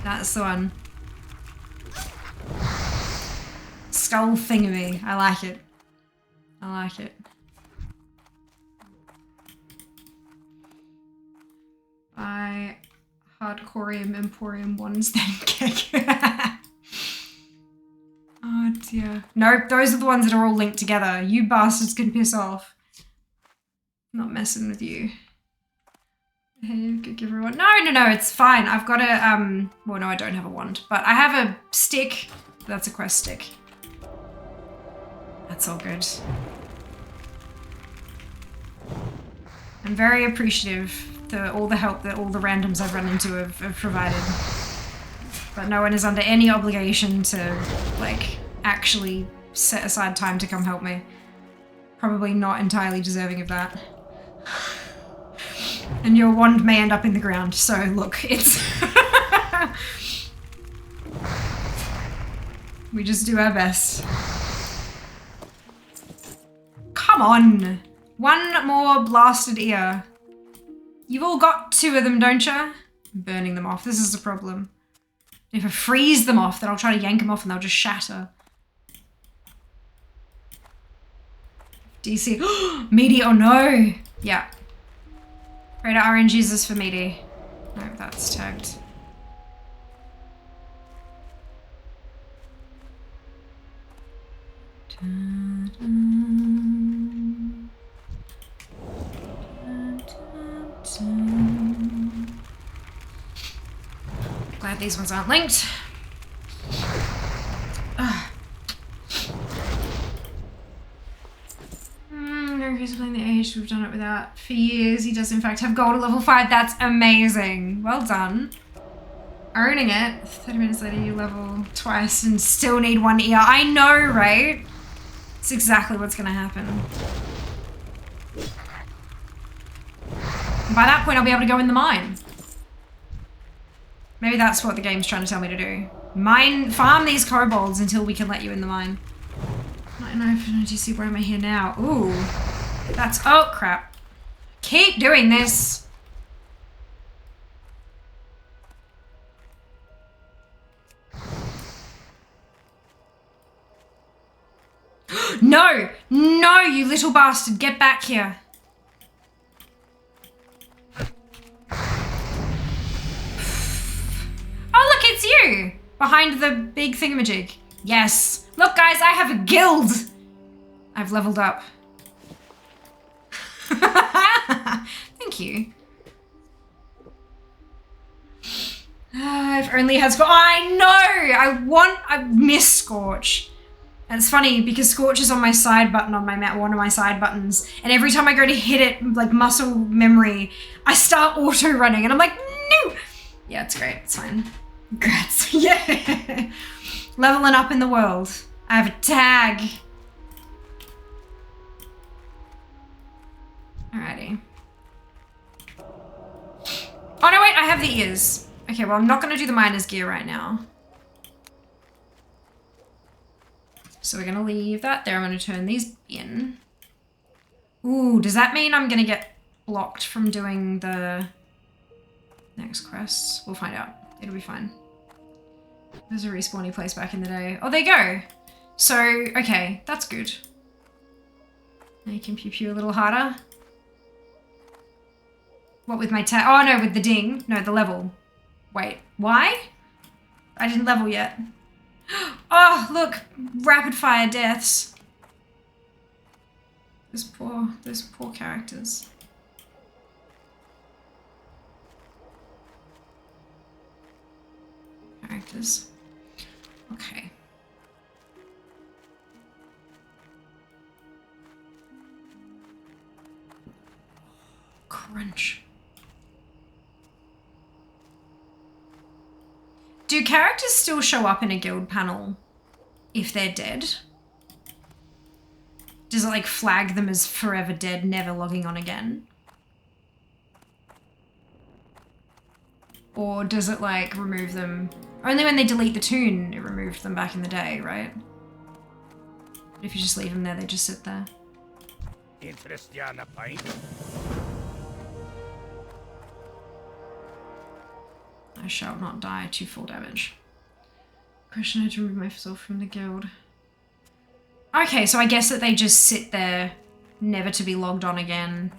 That's the one. Skull thingamy. I like it. I like it. Buy Hardcoreum Emporium ones then kick. Oh dear. Nope, those are the ones that are all linked together. You bastards can piss off. Not messing with you. Hey, give everyone. No, it's fine. I've got a, well, no, I don't have a wand, but I have a stick. That's a quest stick. That's all good. I'm very appreciative for all the help that all the randoms I've run into have provided. But no one is under any obligation to, like, actually set aside time to come help me. Probably not entirely deserving of that. And your wand may end up in the ground, so look, it's... We just do our best. Come on! One more blasted ear. You've all got 2 of them, don't you? I'm burning them off. This is the problem. If I freeze them off, then I'll try to yank them off and they'll just shatter. DC. Meaty, oh no! Yeah. Radar orange uses for meaty. No, that's tagged. Glad these ones aren't linked. He's playing the age, we've done it without for years. He does in fact have gold at level 5. That's amazing. Well done. Owning it. 30 minutes later you level twice and still need 1 ear. I know, right? It's exactly what's gonna happen. And by that point I'll be able to go in the mine. Maybe that's what the game's trying to tell me to do. Farm these kobolds until we can let you in the mine. I don't know if you see where am I here now? Ooh. That's, oh crap. Keep doing this. No! No, you little bastard, get back here. Oh look, it's you! Behind the big thingamajig. Yes. Look guys, I have a guild! I've leveled up. Thank you. I've only had Scorch. I know! I miss Scorch. And it's funny because Scorch is on my side button on my one of my side buttons. And every time I go to hit it, like muscle memory, I start auto running and I'm like, no! Yeah, it's great. It's fine. Congrats. Yeah. Leveling up in the world. I have a tag. Alrighty. Oh no, wait, I have the ears. Okay, well, I'm not gonna do the miner's gear right now. So we're gonna leave that there. I'm gonna turn these in. Ooh, does that mean I'm gonna get blocked from doing the next quests? We'll find out. It'll be fine. There's a respawny place back in the day. Oh, there you go. So, okay, that's good. Now you can pew pew a little harder. What with my oh no, with the ding. No, the level. Wait, why? I didn't level yet. Oh, look, rapid fire deaths. Those poor characters. Okay. Crunch. Do characters still show up in a guild panel if they're dead? Does it like flag them as forever dead, never logging on again? Or does it like remove them? Only when they delete the tune, it removed them back in the day, right? But if you just leave them there, they just sit there. Interest you on a pint? I shall not die to full damage. Question, I had to remove myself from the guild. Okay, so I guess that they just sit there, never to be logged on again.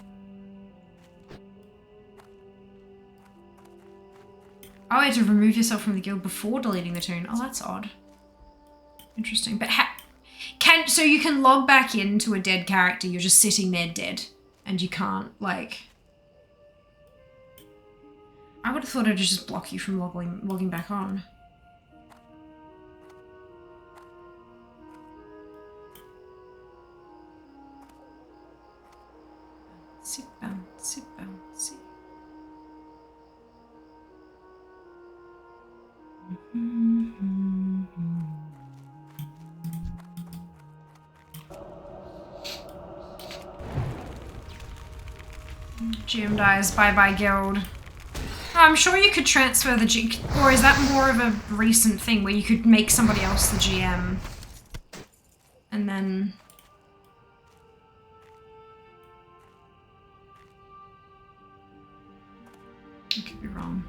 Oh, I had to remove yourself from the guild before deleting the tune. Oh, that's odd. Interesting. But so you can log back into a dead character, you're just sitting there dead, and you can't, like... I would have thought it'd just block you from logging back on. Sit down, sit down, sit. GM dies, bye-bye guild. I'm sure you could transfer the or is that more of a recent thing where you could make somebody else the GM? And then... I could be wrong.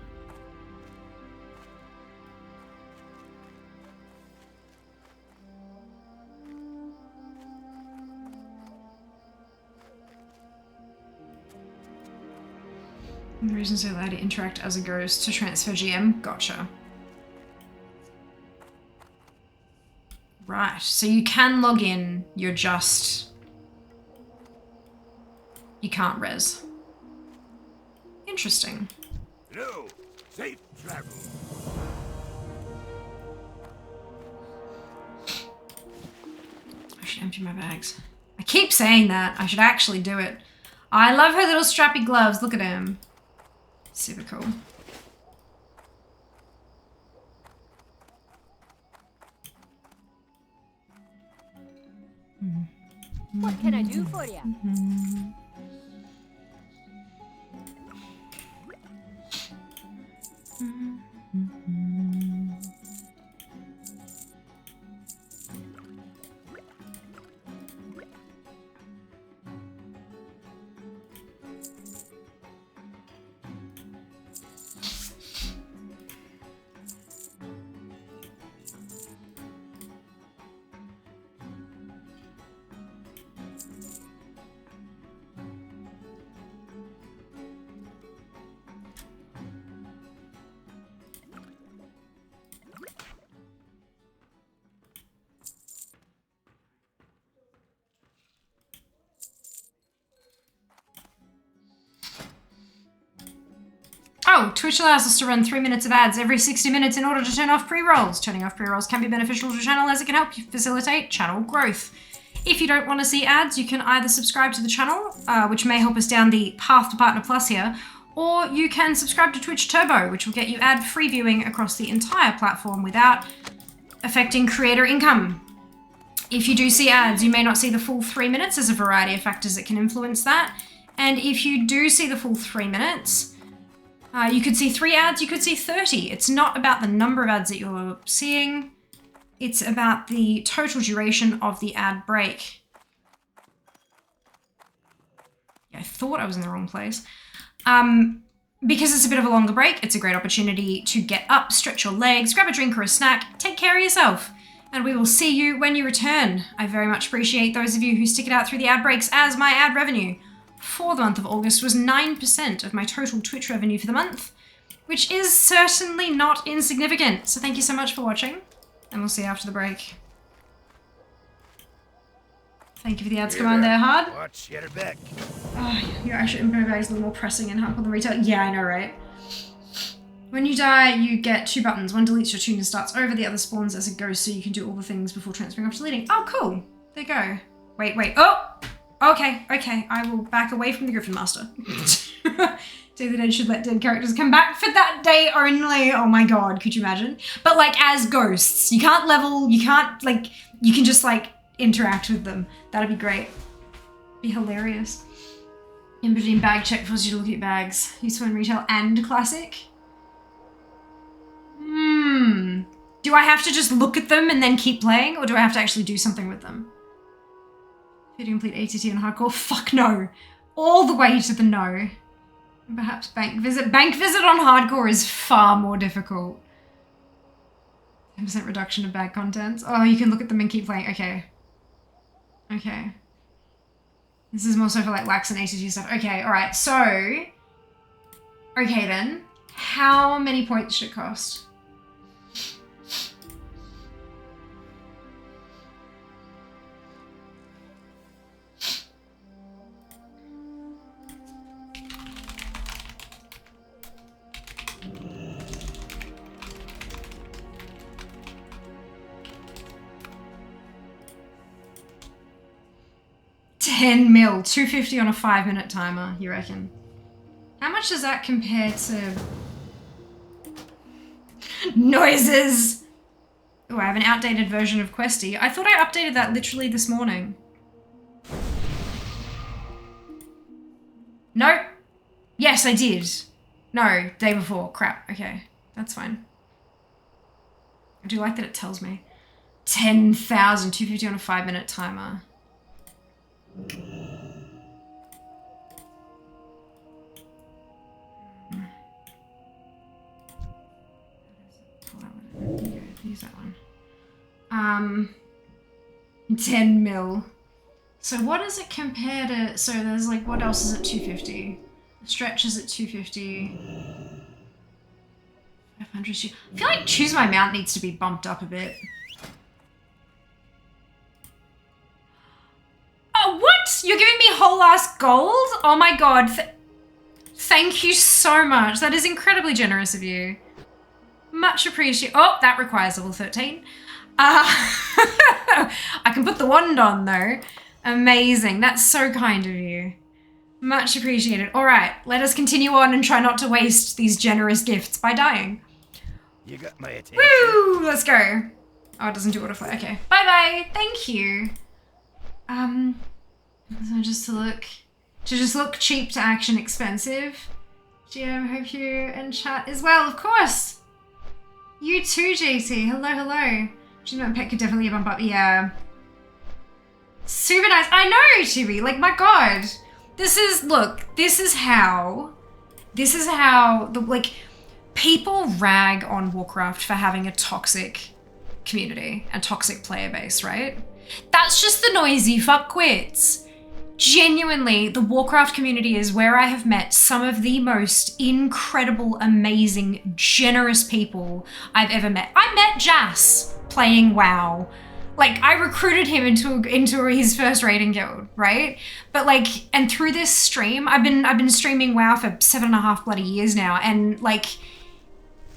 The reasons they're allowed to interact as a ghost to transfer GM. Gotcha. Right, so you can log in, you're just... you can't res. Interesting. No, safe travel. I should empty my bags. I keep saying that. I should actually do it. I love her little strappy gloves. Look at him. Super cool. What can I do for you? Oh, Twitch allows us to run 3 minutes of ads every 60 minutes in order to turn off pre-rolls. Turning off pre-rolls can be beneficial to the channel as it can help you facilitate channel growth. If you don't want to see ads, you can either subscribe to the channel, which may help us down the path to Partner Plus here, or you can subscribe to Twitch Turbo, which will get you ad-free viewing across the entire platform without affecting creator income. If you do see ads, you may not see the full 3 minutes. There's a variety of factors that can influence that. And if you do see the full 3 minutes, you could see 3 ads, you could see 30. It's not about the number of ads that you're seeing. It's about the total duration of the ad break. Yeah, I thought I was in the wrong place. Because it's a bit of a longer break, it's a great opportunity to get up, stretch your legs, grab a drink or a snack, take care of yourself. And we will see you when you return. I very much appreciate those of you who stick it out through the ad breaks, as my ad revenue for the month of August was 9% of my total Twitch revenue for the month, which is certainly not insignificant. So thank you so much for watching, and we'll see you after the break. Thank you for the ads command there, Hard. Watch your back. Oh, you're actually in my bags a little more pressing and hardcore than retail. Yeah, I know, right? When you die, you get 2 buttons. One deletes your tune and starts over, the other spawns as a ghost, so you can do all the things before transferring off to deleting. Oh, cool. There you go. Wait. Oh! Okay. I will back away from the Griffin Master. Day the Dead should let dead characters come back for that day only. Oh my god, could you imagine? But like as ghosts. You can't level, you can't like, you can just like interact with them. That'd be great. Be hilarious. In between bag check forces you to look at your bags. Useful in retail and classic. Do I have to just look at them and then keep playing, or do I have to actually do something with them? If you complete ATT on hardcore, fuck no. All the way to the no. Perhaps bank visit. Bank visit on hardcore is far more difficult. 10% reduction of bag contents. Oh, you can look at them and keep playing. Okay. This is more so for like lax and ATT stuff. Okay, alright, so... okay then. How many points should it cost? $10 mil, 250 on a 5-minute timer, you reckon? How much does that compare to... Noises. Oh, I have an outdated version of Questy. I thought I updated that literally this morning. No. Yes, I did. No, day before. Crap. Okay, that's fine. I do like that it tells me. 10,000, 250 on a 5-minute timer. Okay, use that one. 10 mil. So what does it compare to? So there's like, what else is at 250? Stretch is at 250. 500. I feel like Choose My Mount needs to be bumped up a bit. Oh, what? You're giving me whole ass gold? Oh my god. Thank you so much. That is incredibly generous of you. Much appreciated. Oh, that requires level 13. I can put the wand on though. Amazing. That's so kind of you. Much appreciated. All right, let us continue on and try not to waste these generous gifts by dying. You got my attention. Woo! Let's go. Oh, it doesn't do autofly. Okay. Bye-bye. Thank you. So just to look cheap to action expensive. GM, hope you and chat as well, of course. You too, JT. Hello, hello. Gino Pet could definitely bump up. Yeah. Super nice. I know, Chibi. Like, my god. This is how people rag on Warcraft for having a toxic community, a toxic player base, right? That's just the noisy fuckwits. Genuinely, the Warcraft community is where I have met some of the most incredible, amazing, generous people I've ever met. I met Jas playing WoW. Like, I recruited him into his first raiding guild, right? But like, and through this stream, I've been streaming WoW for 7.5 bloody years now, and like,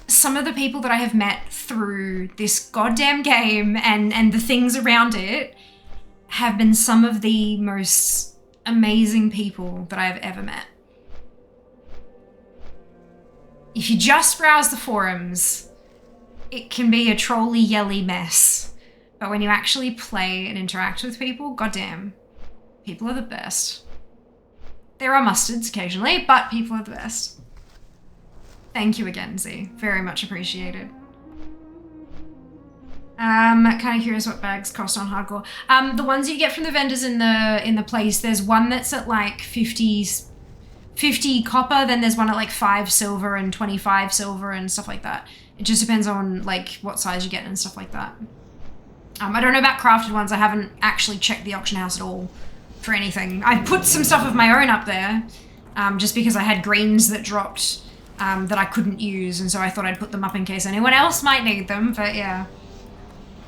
some of the people that I have met through this goddamn game and the things around it have been some of the most amazing people that I've ever met. If you just browse the forums, it can be a trolly yelly mess. But when you actually play and interact with people, goddamn, people are the best. There are mustards occasionally, but people are the best. Thank you again, Z. Very much appreciated. Kind of curious what bags cost on hardcore. The ones you get from the vendors in the place, there's one that's at like 50 copper, then there's one at like 5 silver and 25 silver and stuff like that. It just depends on like what size you get and stuff like that. I don't know about crafted ones. I haven't actually checked the auction house at all for anything. I put some stuff of my own up there, just because I had greens that dropped that I couldn't use, and so I thought I'd put them up in case anyone else might need them, but yeah.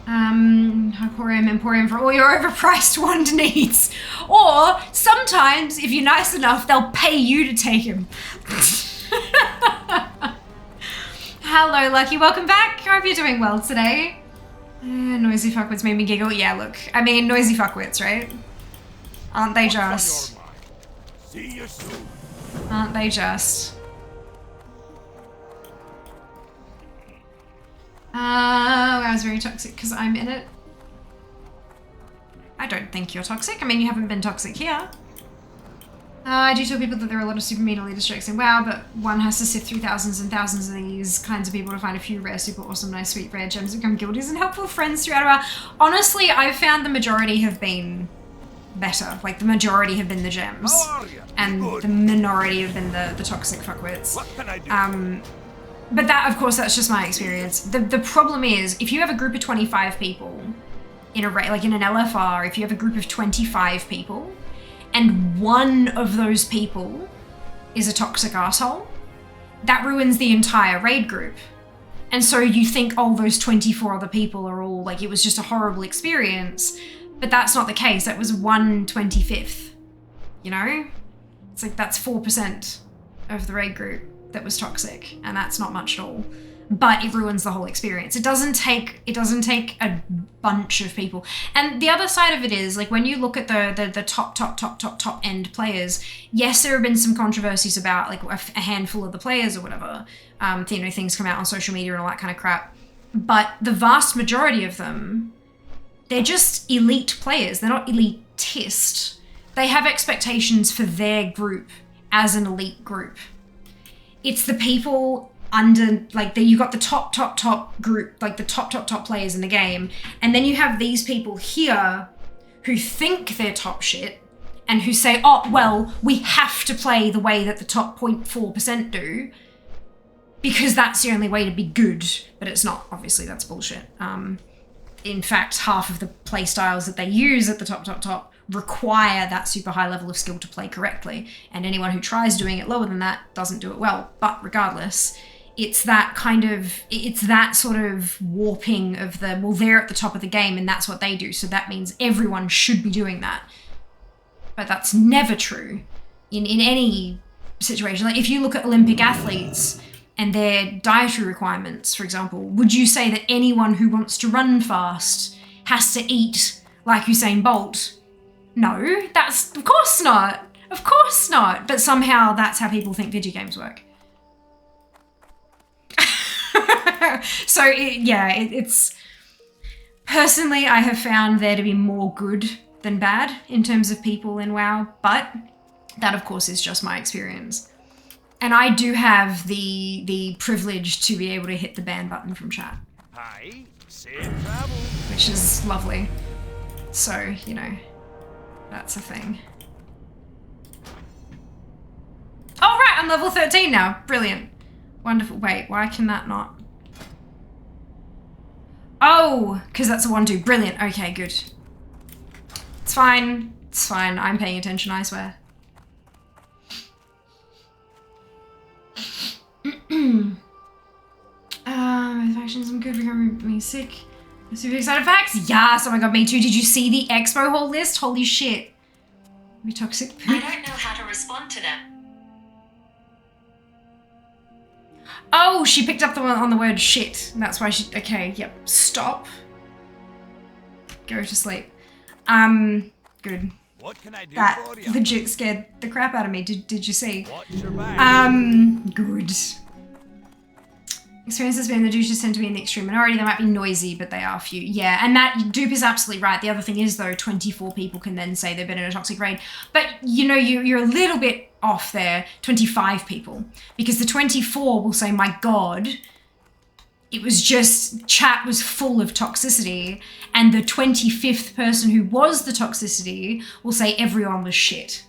Emporium for all your overpriced wand needs. Or sometimes, if you're nice enough, they'll pay you to take them. Hello, Lucky. Welcome back. I hope you're doing well today. Noisy fuckwits made me giggle. Yeah, look. I mean, noisy fuckwits, right? Aren't they just? See you soon. Aren't they just? I was very toxic because I'm in it. I don't think you're toxic. I mean, you haven't been toxic here. I do tell people that there are a lot of super mean elite strikes in WoW, but one has to sift through thousands and thousands of these kinds of people to find a few rare, super awesome, nice, sweet, rare gems that become guildies and helpful friends throughout WoW. Honestly, I've found the majority have been better. Like, the majority have been the gems. How are you? And Good. the minority have been the toxic fuckwits. What can I do? But that, of course, that's just my experience. The problem is, if you have a group of 25 people in a raid, like in an LFR, if you have a group of 25 people, and one of those people is a toxic asshole, that ruins the entire raid group. And so you think, oh, those 24 other people are all, like, it was just a horrible experience. But that's not the case. That was 1/25th, you know? It's like, that's 4% of the raid group that was toxic, and that's not much at all. but it ruins the whole experience. It doesn't take a bunch of people. And the other side of it is, like, when you look at the top end players, yes, there have been some controversies about like a handful of the players or whatever. You know, things come out on social media and all that kind of crap. But the vast majority of them, they're just elite players. They're not elitist. They have expectations for their group as an elite group. It's the people under, like, you got the top group, like the top players in the game, and then you have these people here who think they're top shit and who say, oh, well, we have to play the way that the top 0.4% do because that's the only way to be good. But it's not, obviously, that's bullshit. In fact, half of the play styles that they use at the top require that super high level of skill to play correctly, and anyone who tries doing it lower than that doesn't do it well. But regardless, it's that sort of warping of the, well, they're at the top of the game and that's what they do, so that means everyone should be doing that. But that's never true in any situation. Like, if you look at Olympic athletes and their dietary requirements, for example, would you say that anyone who wants to run fast has to eat like Usain Bolt? No, that's, of course not. Of course not. But somehow that's how people think video games work. So, it's... Personally, I have found there to be more good than bad in terms of people in WoW, but that, of course, is just my experience. And I do have the privilege to be able to hit the ban button from chat. Hi, safe travel. Which is lovely. So, you know, that's a thing. Oh, right, I'm level 13 now. Brilliant. Wonderful. Wait, why can that not? Oh, because that's a 1-2. Brilliant. Okay, good. It's fine. It's fine. I'm paying attention, I swear. Factions, I'm good for me sick. I'm super excited. Facts? Yes. Oh my god, me too. Did you see the expo hall list? Holy shit. Be toxic. I don't know how to respond to them. Oh, she picked up the one on the word shit. And that's why she... Okay, yep. Stop. Go to sleep. Good. What can I do That for you? legit scared the crap out of me. Did you see? Watch your back. Good. Experiences being the douches tend to be in the extreme minority. They might be noisy, but they are few. Yeah, and that Dupe is absolutely right. The other thing is, though, 24 people can then say they've been in a toxic raid. But, you know, you're a little bit off there. 25 people. Because the 24 will say, my God, it was just, chat was full of toxicity. And the 25th person who was the toxicity will say everyone was shit.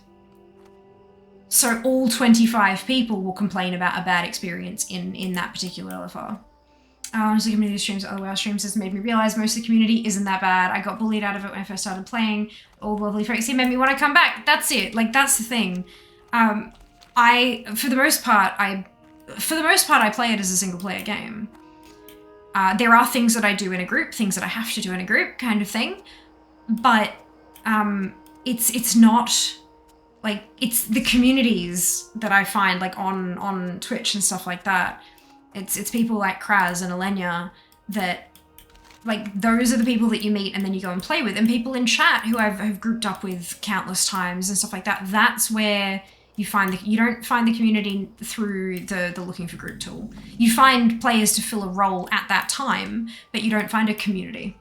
So all 25 people will complain about a bad experience in that particular LFR. Honestly, community streams, other WoW streams has made me realize most of the community isn't that bad. I got bullied out of it when I first started playing. All the lovely folks here made me want to come back. That's it. Like, that's the thing. For the most part, I play it as a single player game. There are things that I do in a group, things that I have to do in a group, kind of thing. But it's not. Like, it's the communities that I find, like, on Twitch and stuff like that. It's people like Kraz and Alenia that, like, those are the people that you meet and then you go and play with. And people in chat who I've grouped up with countless times and stuff like that. That's where you find you don't find the community through the looking for group tool. You find players to fill a role at that time, but you don't find a community.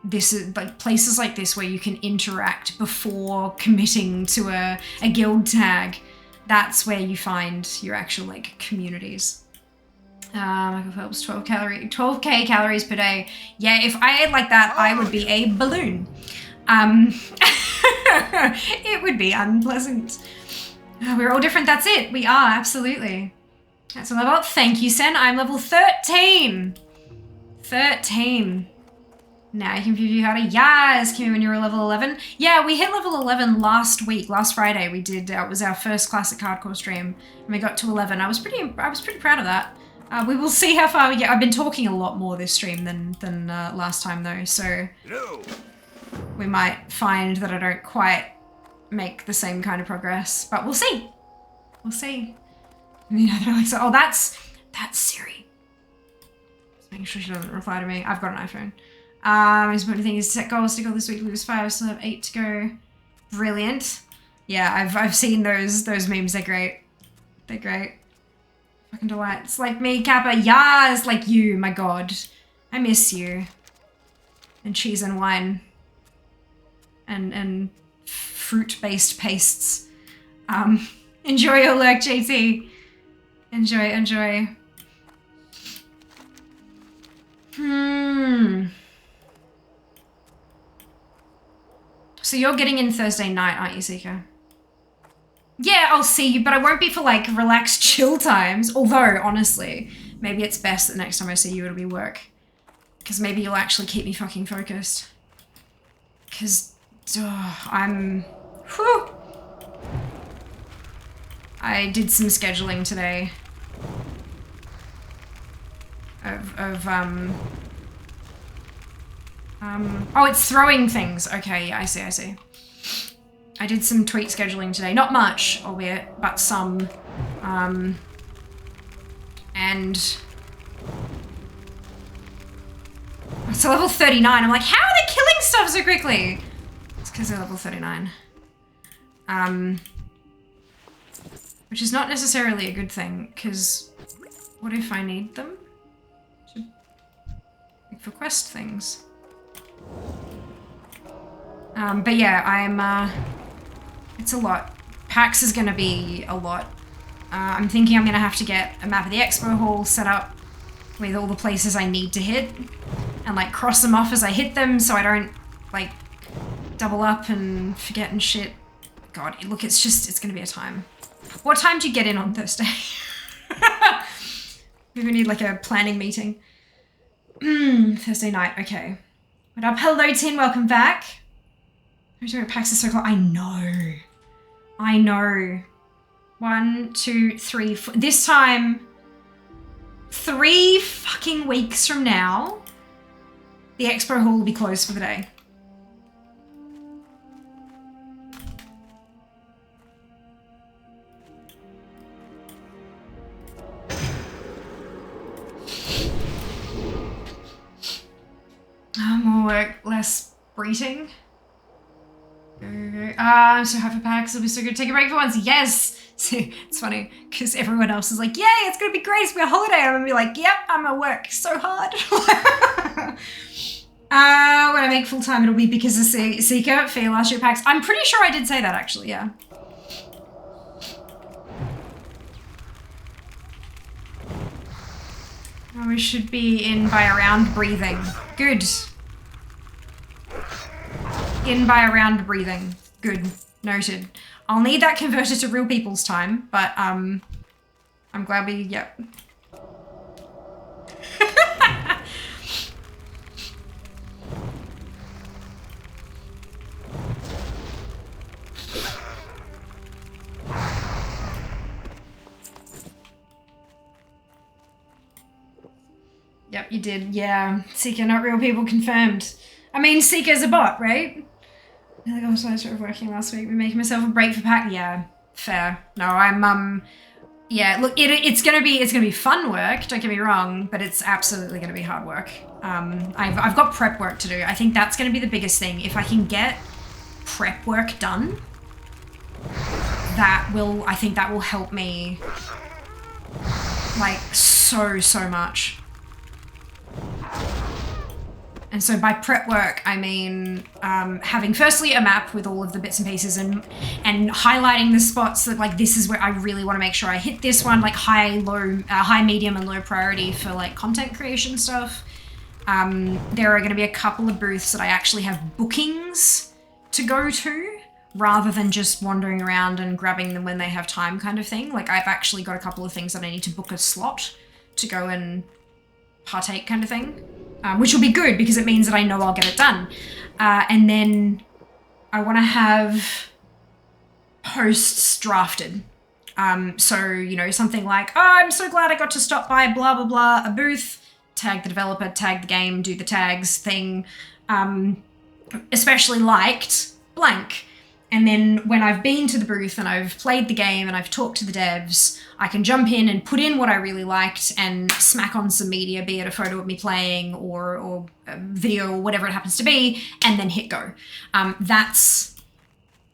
This is like places like this where you can interact before committing to a guild tag. That's where you find your actual, like, communities. Michael Phelps, 12k calories per day. Yeah, if I ate like that, I would be a balloon. It would be unpleasant. We're all different, that's it. We are, absolutely. That's a level up. Thank you, Sen. I'm level 13. 13. Now you can view how to, yes, Kimmy, when you were level 11. Yeah, we hit level 11 last week, last Friday. We did, it was our first classic hardcore stream, and we got to 11. I was pretty proud of that. We will see how far we get. I've been talking a lot more this stream than last time though, so we might find that I don't quite make the same kind of progress, but we'll see. We'll see. I mean, they're like, so, oh, that's Siri. Making sure she doesn't reply to me. I've got an iPhone. My most important thing is to set goals to go this week, lose 5, still have 8 to go. Brilliant. Yeah, I've seen those memes, they're great. They're great. Fucking delights. Like me, Kappa, yes, like you, my god. I miss you. And cheese and wine. And fruit-based pastes. Enjoy your lurk, JT. Enjoy. So you're getting in Thursday night, aren't you, Seeker? Yeah, I'll see you, but I won't be for like relaxed chill times. Although, honestly, maybe it's best that next time I see you it'll be work. Because maybe you'll actually keep me fucking focused. Because, whew. I did some scheduling today. Oh, it's throwing things. Okay, yeah, I see. I did some tweet scheduling today. Not much, albeit, but some. And it's level 39. I'm like, how are they killing stuff so quickly? It's because they're level 39. Which is not necessarily a good thing, because what if I need them to for quest things? But yeah, it's a lot. PAX is gonna be a lot. I'm thinking I'm gonna have to get a map of the expo hall set up with all the places I need to hit and like cross them off as I hit them so I don't like double up and forget and shit. God, look, it's gonna be a time. What time do you get in on Thursday? Maybe we need like a planning meeting. Thursday night, okay. What up? Hello, Tin, welcome back. I'm doing PAX is so close. I know. 1, 2, 3, 4. This time, 3 fucking weeks from now, the expo hall will be closed for the day. More work, less breathing. I'm so happy for PAX. It'll be so good. Take a break for once. Yes. See, it's funny because everyone else is like, "Yay, it's gonna be great. It's gonna be a holiday." And I'm gonna be like, "Yep, I'm gonna work so hard." When I make full time, it'll be because of Seeker for your last year PAX. I'm pretty sure I did say that actually. Yeah. Oh, we should be in by around breathing. Good. In by around breathing. Good. Noted. I'll need that converted to real people's time, but I'm glad we, yep. Yep, you did. Yeah. Seeker, not real people confirmed. I mean, Seeker's a bot, right? I think I was working last week. Been making myself a break for PAX. Yeah, fair. No, I'm yeah. Look, it's gonna be fun work. Don't get me wrong, but it's absolutely gonna be hard work. I've got prep work to do. I think that's gonna be the biggest thing. If I can get prep work done, I think that will help me like so much. And so by prep work, I mean having firstly a map with all of the bits and pieces and highlighting the spots that like this is where I really want to make sure I hit this one, like high, medium and low priority for like content creation stuff. There are going to be a couple of booths that I actually have bookings to go to rather than just wandering around and grabbing them when they have time kind of thing. Like I've actually got a couple of things that I need to book a slot to go and partake kind of thing. Which will be good because it means that I know I'll get it done. And then I want to have posts drafted. So, you know, something like, oh, I'm so glad I got to stop by blah, blah, blah, a booth, tag the developer, tag the game, do the tags thing, especially liked blank. And then when I've been to the booth and I've played the game and I've talked to the devs, I can jump in and put in what I really liked and smack on some media, be it a photo of me playing or a video or whatever it happens to be, and then hit go.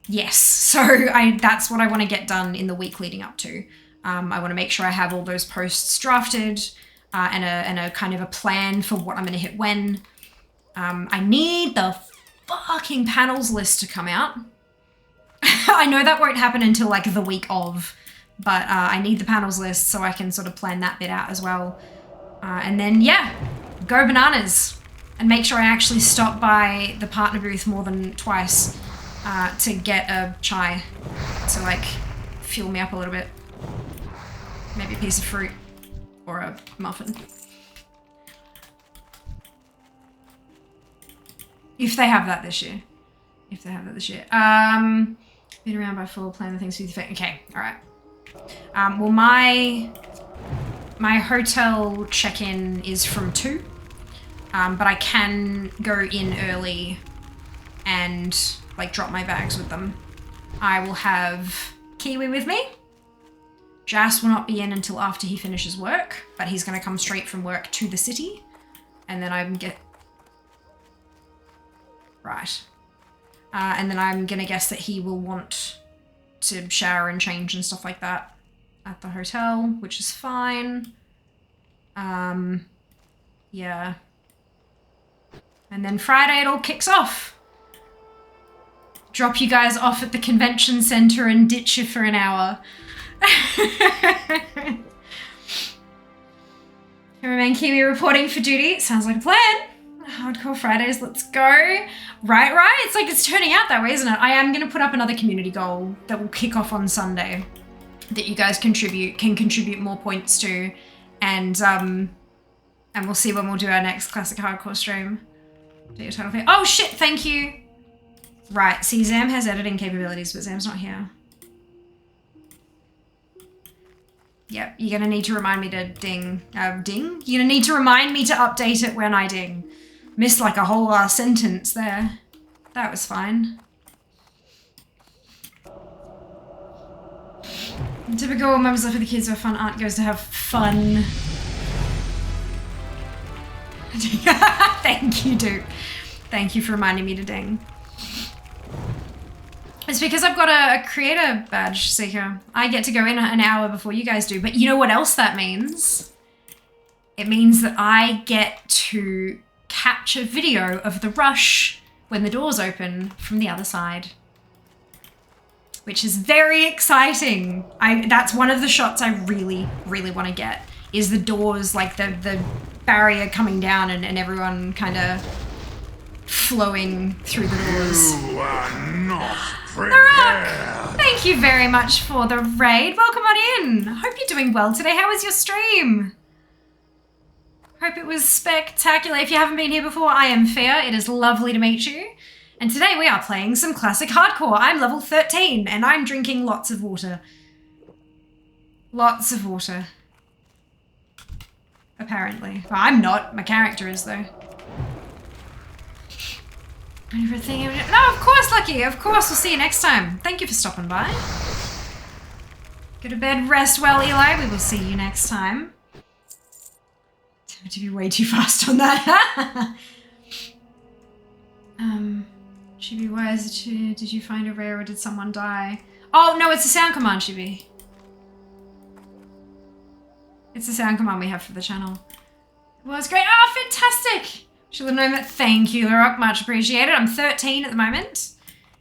Yes, so that's what I want to get done in the week leading up to. I want to make sure I have all those posts drafted and a kind of a plan for what I'm going to hit when. I need the fucking panels list to come out. I know that won't happen until like the week of, but I need the panels list so I can sort of plan that bit out as well. And then, yeah, go bananas and make sure I actually stop by the partner booth more than twice to get a chai to like fuel me up a little bit. Maybe a piece of fruit or a muffin. If they have that this year. Been around by 4, plan the things with your face. Okay, all right. Well, my hotel check-in is from 2, but I can go in early and like drop my bags with them. I will have Kiwi with me. Jas will not be in until after he finishes work, but he's going to come straight from work to the city, and then I'm and then I'm gonna guess that he will want to shower and change and stuff like that at the hotel, which is fine. Yeah. And then Friday it all kicks off. Drop you guys off at the convention center and ditch you for an hour. Cameraman Kiwi reporting for duty. Sounds like a plan. Hardcore Fridays, let's go. Right. It's like it's turning out that way, isn't it? I am going to put up another community goal that will kick off on Sunday that you guys can contribute more points to, and we'll see when we'll do our next Classic Hardcore stream. Do your title. Oh shit! Thank you. Right. See, Zam has editing capabilities, but Zam's not here. Yep. You're gonna need to remind me to ding. Ding. You're gonna need to remind me to update it when I ding. Missed like a whole sentence there. That was fine. Typical members live for the kids where fun aunt goes to have fun. Thank you, Duke. Thank you for reminding me to ding. It's because I've got a creator badge, Seeker. I get to go in an hour before you guys do, but you know what else that means? It means that I get to capture video of the rush when the doors open from the other side. Which is very exciting. That's one of the shots I really, really want to get, is the doors, like the barrier coming down and everyone kind of flowing through the doors. You are not The Rock! prepared. Thank you very much for the raid. Welcome on in. Hope you're doing well today. How was your stream? Hope it was spectacular. If you haven't been here before, I am Fia. It is lovely to meet you. And today we are playing some Classic Hardcore. I'm level 13 and I'm drinking lots of water. Lots of water. Apparently. Well, I'm not. My character is though. Everything. No, of course, Lucky. Of course. We'll see you next time. Thank you for stopping by. Go to bed, rest well, Eli. We will see you next time. To be way too fast on that. Chibi, why is it? Did you find a rare or did someone die? Oh no, it's a sound command, Chibi. It's a sound command we have for the channel. Well, it's great. Oh, fantastic! Should have known that. Thank you, Larock. Much appreciated. I'm 13 at the moment.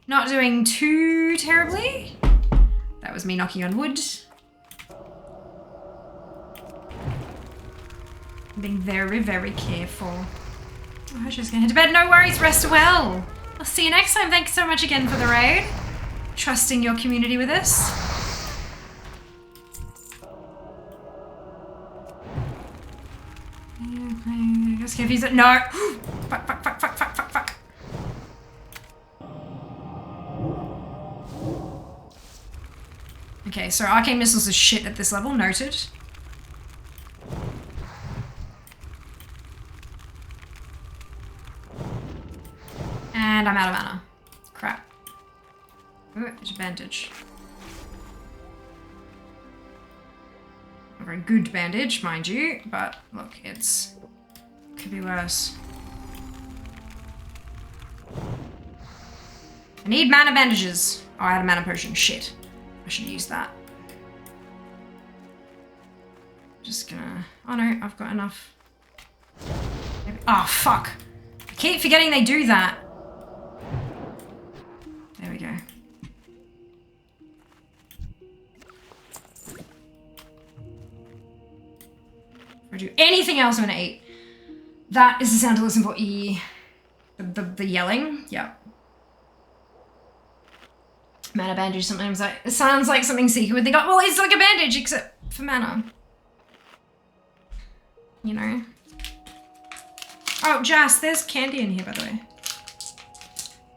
Not doing too terribly. That was me knocking on wood. I'm being very, very careful. Oh, she's gonna head to bed. No worries. Rest well. I'll see you next time. Thanks so much again for the raid. Trusting your community with us. Just confused it. No. Fuck. Okay, so arcane missiles are shit at this level. Noted. And I'm out of mana. Crap. Oh, it's a bandage. A very good bandage, mind you, but look, it's... could be worse. I need mana bandages. Oh, I had a mana potion. Shit. I should use that. Just gonna... oh no, I've got enough. Maybe... oh, fuck. I keep forgetting they do that. There we go. If I do anything else, I'm gonna eat. That is the sound to listen for. The yelling. Yeah. Mana bandage sometimes like it sounds like something Seeker would think. Oh, well, it's like a bandage except for mana. You know. Oh, Jas, there's candy in here, by the way.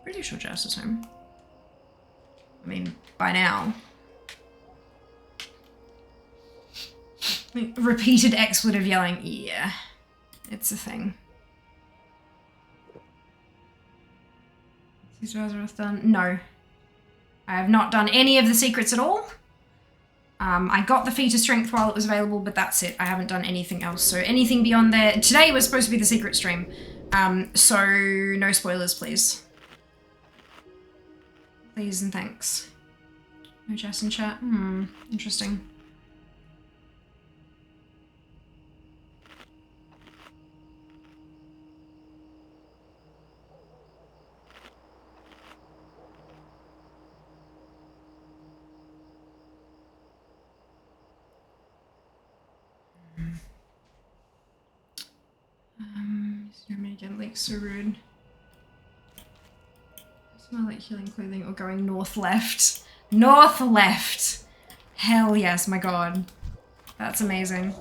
Pretty sure Jas is home. I mean, by now. Repeated expletive yelling. Yeah, it's a thing. Is Razoroth done? No. I have not done any of the secrets at all. I got the feat of strength while it was available, but that's it. I haven't done anything else. So anything beyond there... today was supposed to be the secret stream. So no spoilers, please. Please and thanks. No Jess in chat. Interesting. Again, like so rude. I smell like healing clothing or going north left. North left! Hell yes, my god. That's amazing.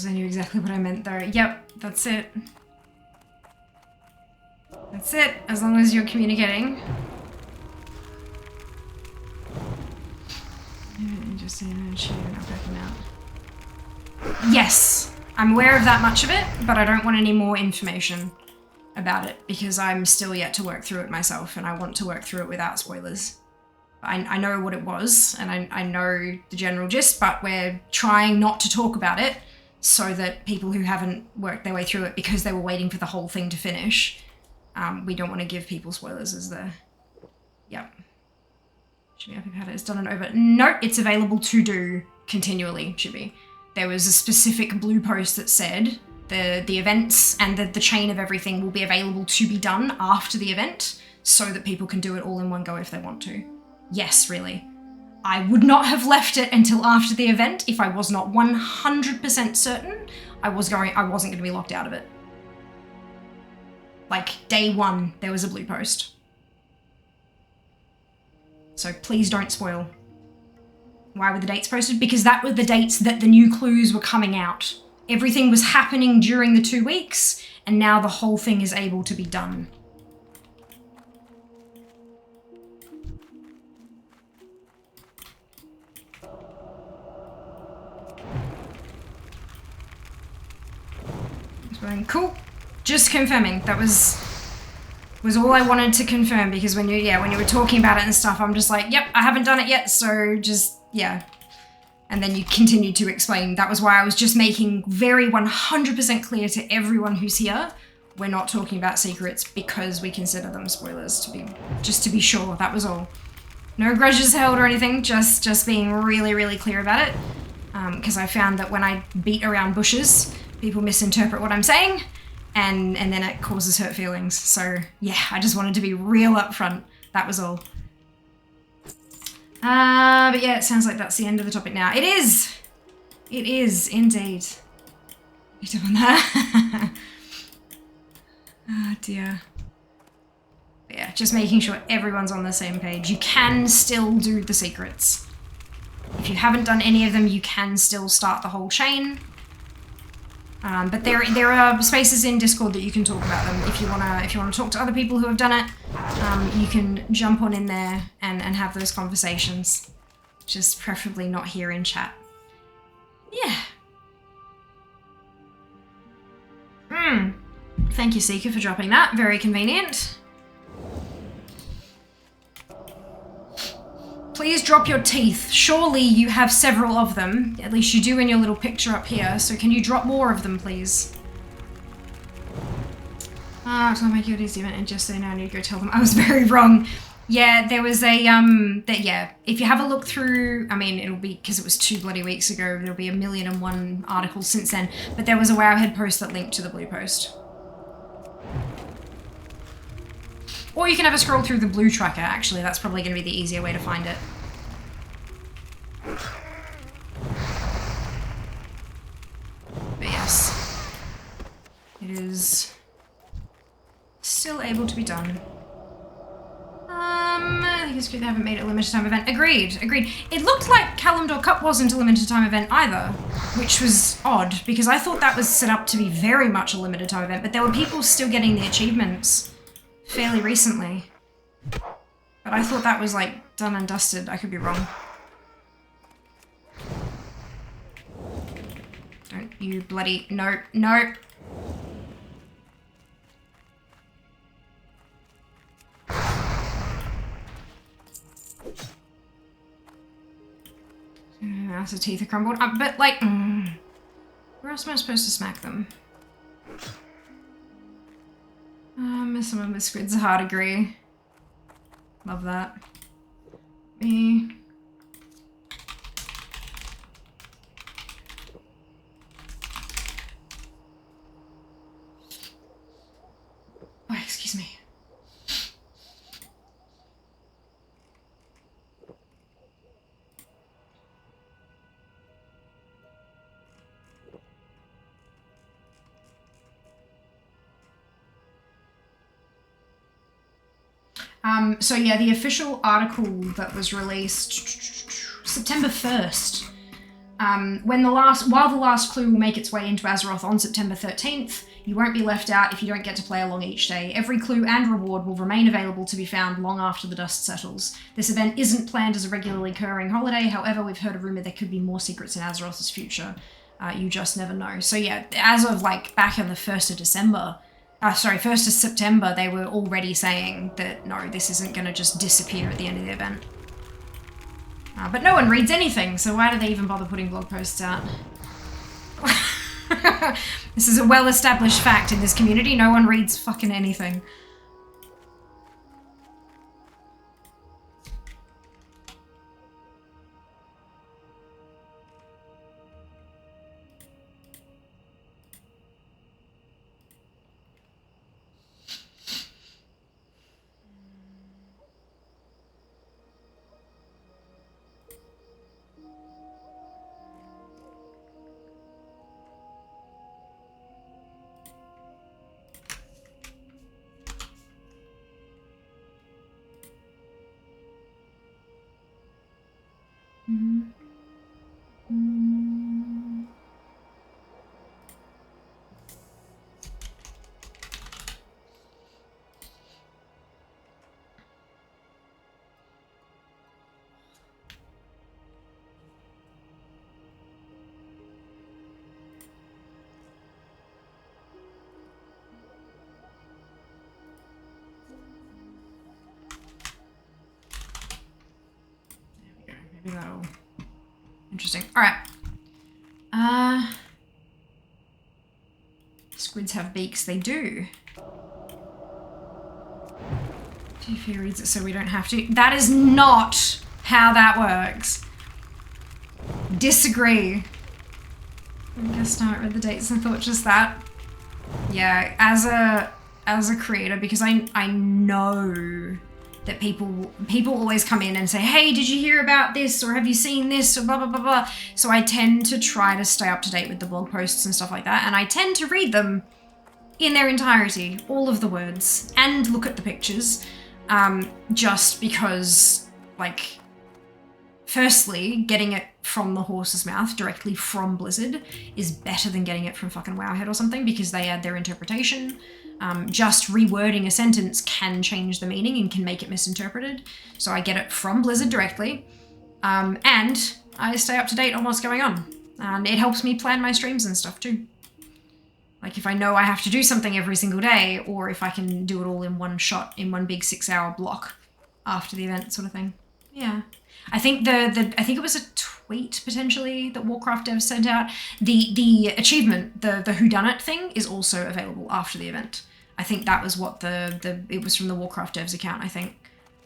I knew exactly what I meant though. Yep, that's it. That's it, as long as you're communicating. Just saying, not backing out. Yes, I'm aware of that much of it, but I don't want any more information about it because I'm still yet to work through it myself and I want to work through it without spoilers. I know what it was and I know the general gist, but we're trying not to talk about it so that people who haven't worked their way through it because they were waiting for the whole thing to finish, we don't want to give people spoilers as the... Yep. Should be up if had it. It's done and over. No, it's available to do continually, should be. There was a specific blue post that said the events and the chain of everything will be available to be done after the event so that people can do it all in one go if they want to. Yes, really. I would not have left it until after the event if I was not 100% certain I wasn't going to be locked out of it. Like, day one, there was a blue post. So please don't spoil. Why were the dates posted? Because that were the dates that the new clues were coming out. Everything was happening during the 2 weeks, and now the whole thing is able to be done. Cool. Just confirming. That was all I wanted to confirm, because when you were talking about it and stuff, I'm just like, yep, I haven't done it yet, so just, yeah. And then you continued to explain. That was why I was just making very 100% clear to everyone who's here, we're not talking about secrets because we consider them spoilers, just to be sure, that was all. No grudges held or anything, just being really, really clear about it. Because I found that when I beat around bushes, people misinterpret what I'm saying, and then it causes hurt feelings. So yeah, I just wanted to be real upfront. That was all. But yeah, it sounds like that's the end of the topic now. It is! It is, indeed. Picked up on that. Oh dear. But yeah, just making sure everyone's on the same page. You can still do the secrets. If you haven't done any of them, you can still start the whole chain. But there are spaces in Discord that you can talk about them. If you wanna talk to other people who have done it, you can jump on in there and have those conversations. Just preferably not here in chat. Yeah. Thank you, Seeker, for dropping that. Very convenient. Please drop your teeth. Surely you have several of them. At least you do in your little picture up here. So can you drop more of them, please? It's gonna make you a Disney event and just say no, I need to go tell them I was very wrong. Yeah, there was a, yeah, if you have a look through, I mean, it'll be, because it was 2 bloody weeks ago, there'll be 1,000,001 articles since then, but there was a Wowhead post that linked to the blue post. Or you can have a scroll through the blue tracker, actually, that's probably going to be the easier way to find it. But yes, it is still able to be done. I think it's good they haven't made it a limited time event. Agreed. It looked like Kalimdor Cup wasn't a limited time event either, which was odd, because I thought that was set up to be very much a limited time event, but there were people still getting the achievements fairly recently. But I thought that was, like, done and dusted. I could be wrong. Don't you bloody... No. That's the teeth are crumbled. But, like, where else am I supposed to smack them? Some of the squids are hard, agree. Love that. Me. Oh, excuse me. So yeah, the official article that was released September 1st, while the last clue will make its way into Azeroth on September 13th, you won't be left out if you don't get to play along each day. Every clue and reward will remain available to be found long after the dust settles. This event isn't planned as a regularly occurring holiday, however, we've heard a rumor there could be more secrets in Azeroth's future. You just never know. So yeah, as of like back on the 1st of December, 1st of September, they were already saying that, no, this isn't going to just disappear at the end of the event. But no one reads anything, so why do they even bother putting blog posts out? This is a well-established fact in this community. No one reads fucking anything. Maybe that'll... Interesting. Alright. Squids have beaks. They do. GP reads it so we don't have to. That is not how that works. Disagree. I guess not. Read the dates and thought just that. Yeah, as a creator, because I know that people always come in and say, hey, did you hear about this? Or have you seen this? Or blah, blah, blah, blah. So I tend to try to stay up to date with the blog posts and stuff like that. And I tend to read them in their entirety, all of the words, and look at the pictures. Just because, like, firstly, getting it from the horse's mouth, directly from Blizzard, is better than getting it from fucking Wowhead or something, because they add their interpretation. Just rewording a sentence can change the meaning and can make it misinterpreted. So I get it from Blizzard directly, and I stay up to date on what's going on. And it helps me plan my streams and stuff too. Like if I know I have to do something every single day, or if I can do it all in one shot, in one big 6-hour block after the event sort of thing. Yeah. I think I think it was a tweet potentially that Warcraft devs sent out. The achievement, the whodunit thing, is also available after the event. I think that was what it was from the Warcraft devs account, I think.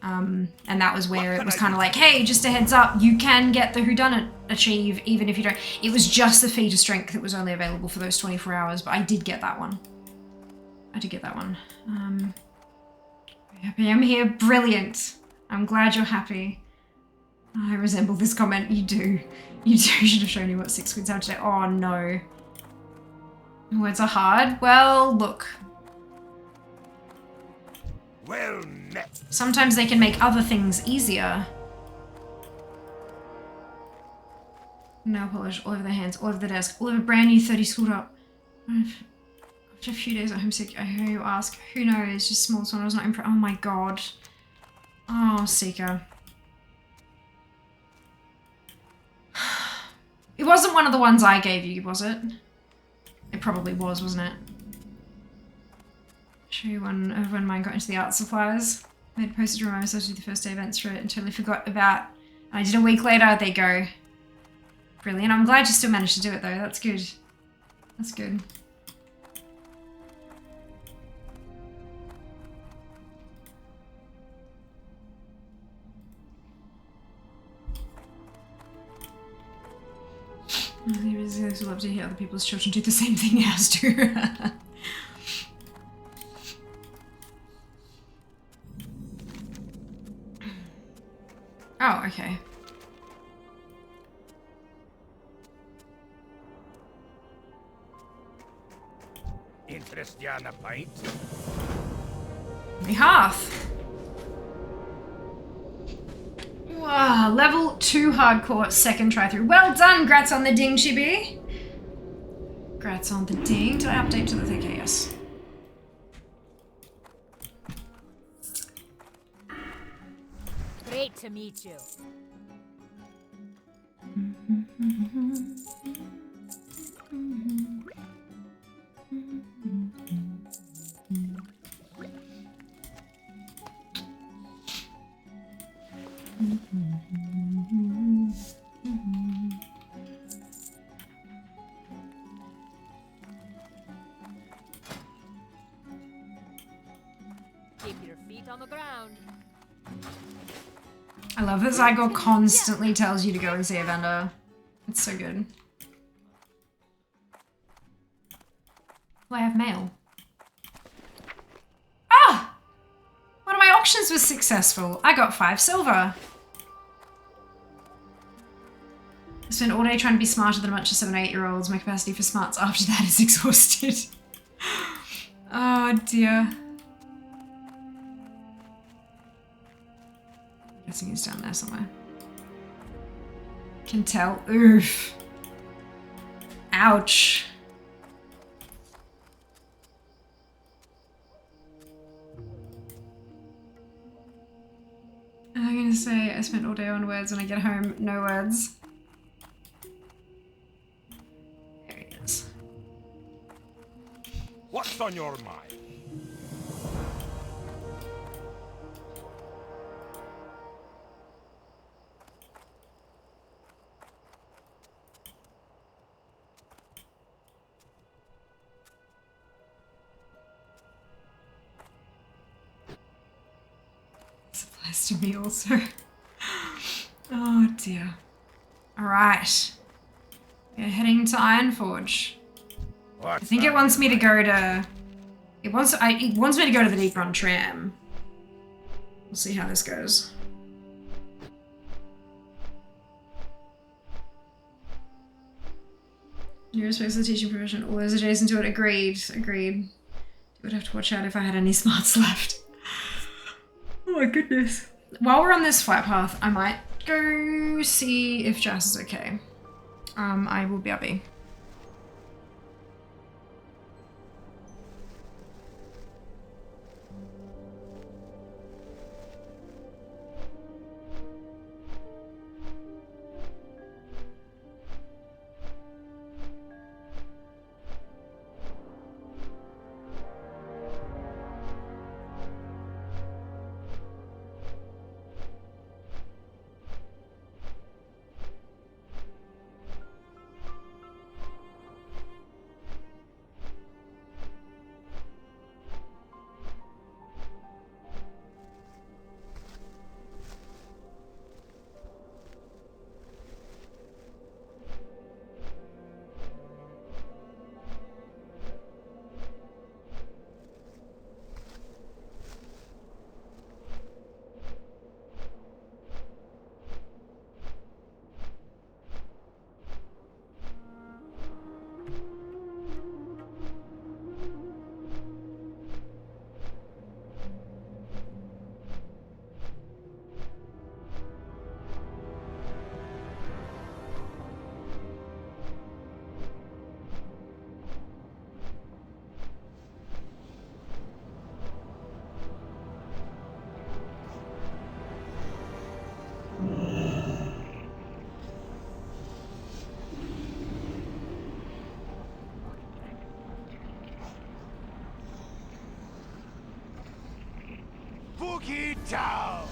And that was where it was kind of like, hey, just a heads up, you can get the whodunit achieve even if you don't. It was just the feat of strength that was only available for those 24 hours, but I did get that one. Happy I'm here. Brilliant. I'm glad you're happy. I resemble this comment. You do. You should have shown me what 6 quids are today. Oh no. Words are hard. Well, look. Well met. Sometimes they can make other things easier. Nail polish all over the hands, all over the desk, all over brand new 30 schooled up. After a few days at home sick, I hear you ask, who knows, just small one, I was not impressed. Oh my god. Oh, Seeker. It wasn't one of the ones I gave you, was it? It probably was, wasn't it? Show you one when mine got into the art supplies. I made a poster to remind myself to do the first day events for it and totally forgot about. I did a week later, there you go. Brilliant. I'm glad you still managed to do it though, that's good. That's good. I really love to hear other people's children do the same thing as do. Oh, okay. Interest you in a pint? My hearth. Wow, level 2 hardcore, second try through. Well done, grats on the ding, Chibi. Grats on the ding. Did I update to the thing? Okay, yes. Great to meet you. Keep your feet on the ground. I love that Zygo constantly tells you to go and see a vendor. It's so good. Oh, I have mail. Ah! One of my auctions was successful. I got 5 silver. I spent all day trying to be smarter than a bunch of 7 or 8-year-olds. My capacity for smarts after that is exhausted. Oh dear. Guessing he's down there somewhere. Can tell. Oof. Ouch. I'm gonna say I spent all day on words. When I get home, no words. There he is. What's on your mind? Supplies to me also. Oh dear. Alright. We're heading to Ironforge. I think it wants me to go to... It wants me to go to the Deep Run Tram. We'll see how this goes. New respects to the teaching profession. All those adjacent to it. Agreed. Agreed. You would have to watch out if I had any smarts left. Oh my goodness. While we're on this flight path, I might go see if Jazz is okay. I will BRB. Boogie Town!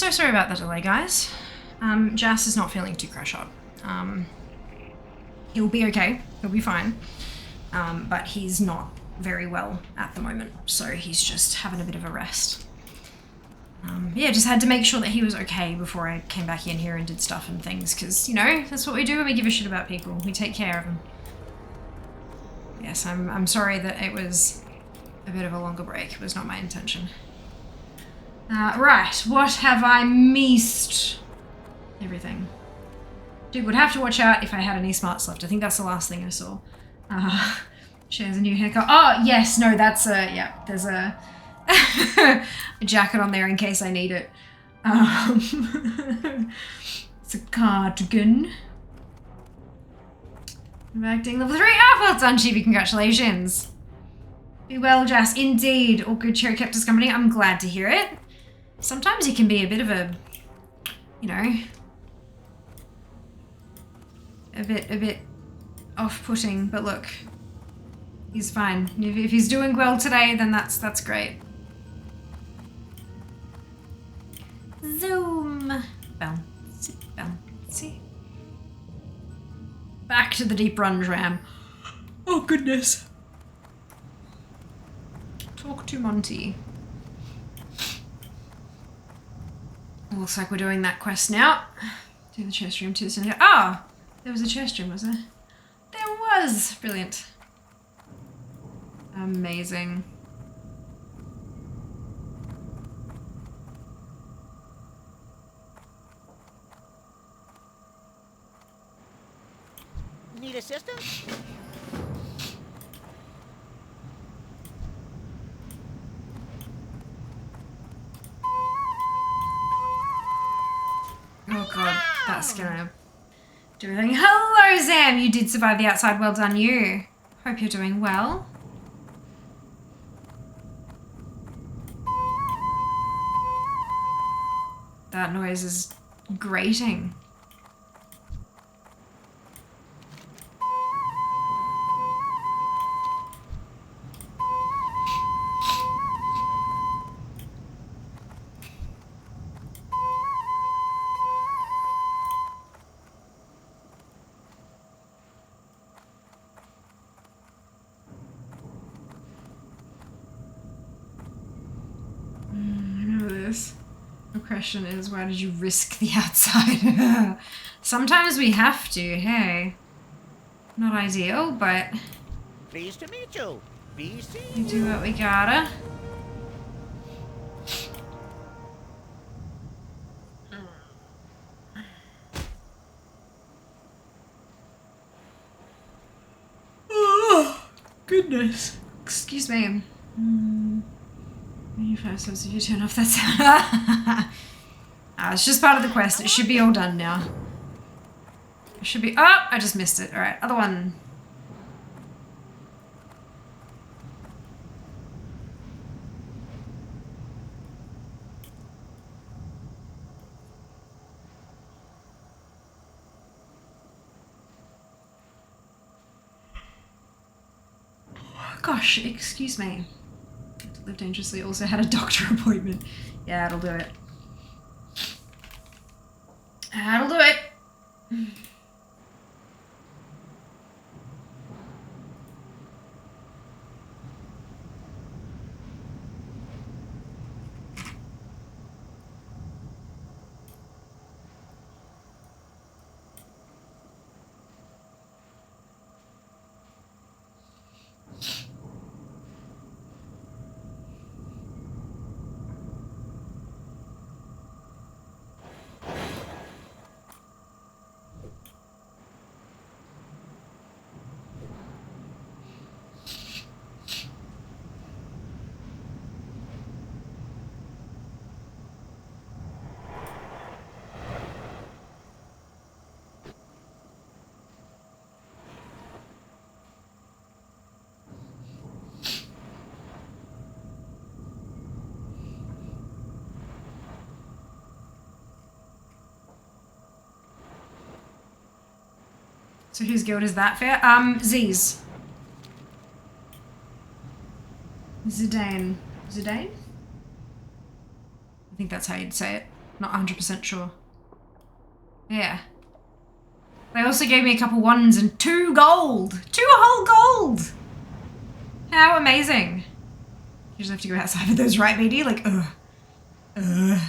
So sorry about the delay, guys. Jas is not feeling too crash hot. He'll be okay. He'll be fine. But he's not very well at the moment, so he's just having a bit of a rest. Yeah, just had to make sure that he was okay before I came back in here and did stuff and things, because, you know, that's what we do when we give a shit about people. We take care of them. Yes, I'm sorry that it was a bit of a longer break. It was not my intention. Right, what have I missed? Everything. Dude, would have to watch out if I had any smarts left. I think that's the last thing I saw. She has a new haircut. Oh, yes, no, that's a, yeah, there's a, a jacket on there in case I need it. It's a cardigan. I'm acting level 3. Ah, well done, Chibi, congratulations. Be well, Jas. Indeed. All good, Cherry Captor's Company. I'm glad to hear it. Sometimes it can be a bit of a, you know, a bit off-putting, but look, he's fine. If he's doing well today, then that's great. Zoom. Bouncy, bouncy. Back to the deep run ram. Oh goodness. Talk to Monty. Looks like we're doing that quest now. Do the chest room to the center. Ah! There was a chest room, was there? There was! Brilliant. Amazing. Need assistance? Oh god, that's gonna do everything. Hello, Zam! You did survive the outside. Well done, you. Hope you're doing well. That noise is grating. The question is, why did you risk the outside? Sometimes we have to, hey. Not ideal, but Pleased to meet you. BC. we do what we gotta. Oh, goodness. Excuse me. 5 subs if you turn off that sound. It's just part of the quest. It should be all done now. It should be. Oh, I just missed it. All right, other one. Gosh, excuse me. Live dangerously. Also had a doctor appointment. Yeah, that'll do it. That'll do it. So whose guild is that fair? Z's. Zidane. Zidane? I think that's how you'd say it. Not 100% sure. Yeah. They also gave me a couple ones and 2 gold. 2 whole gold. How amazing. You just have to go outside of those, right, BD? Like, ugh.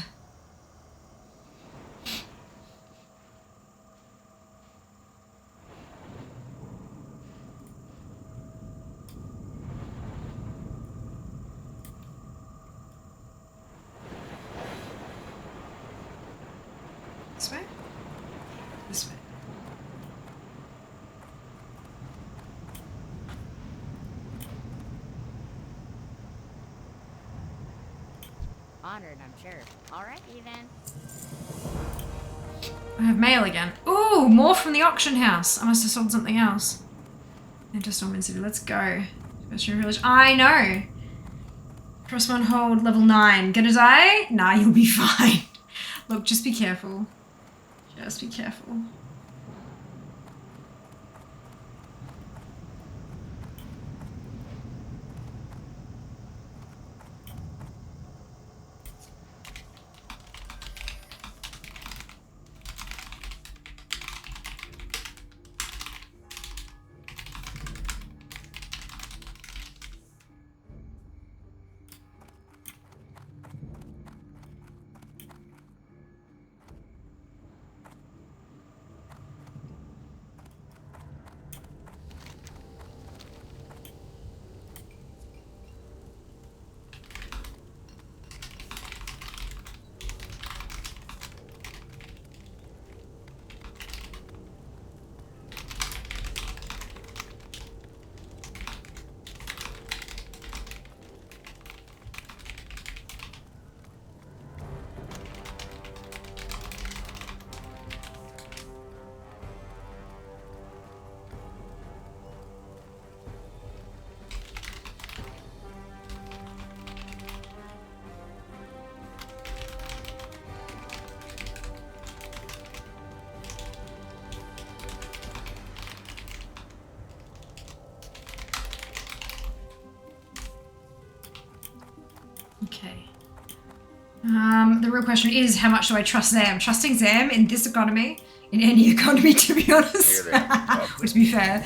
This way? This way. Honored, I'm sure. Alrighty then. I have mail again. Ooh, more from the auction house. I must have sold something else. Enter Stormwind City. Let's go. Special village. I know. Crossbone hold level 9. Gonna die? Nah, you'll be fine. Look, just be careful. Just be careful. Okay. The real question is, how much do I trust Zam? Trusting Zam in this economy, in any economy, to be honest. To be fair.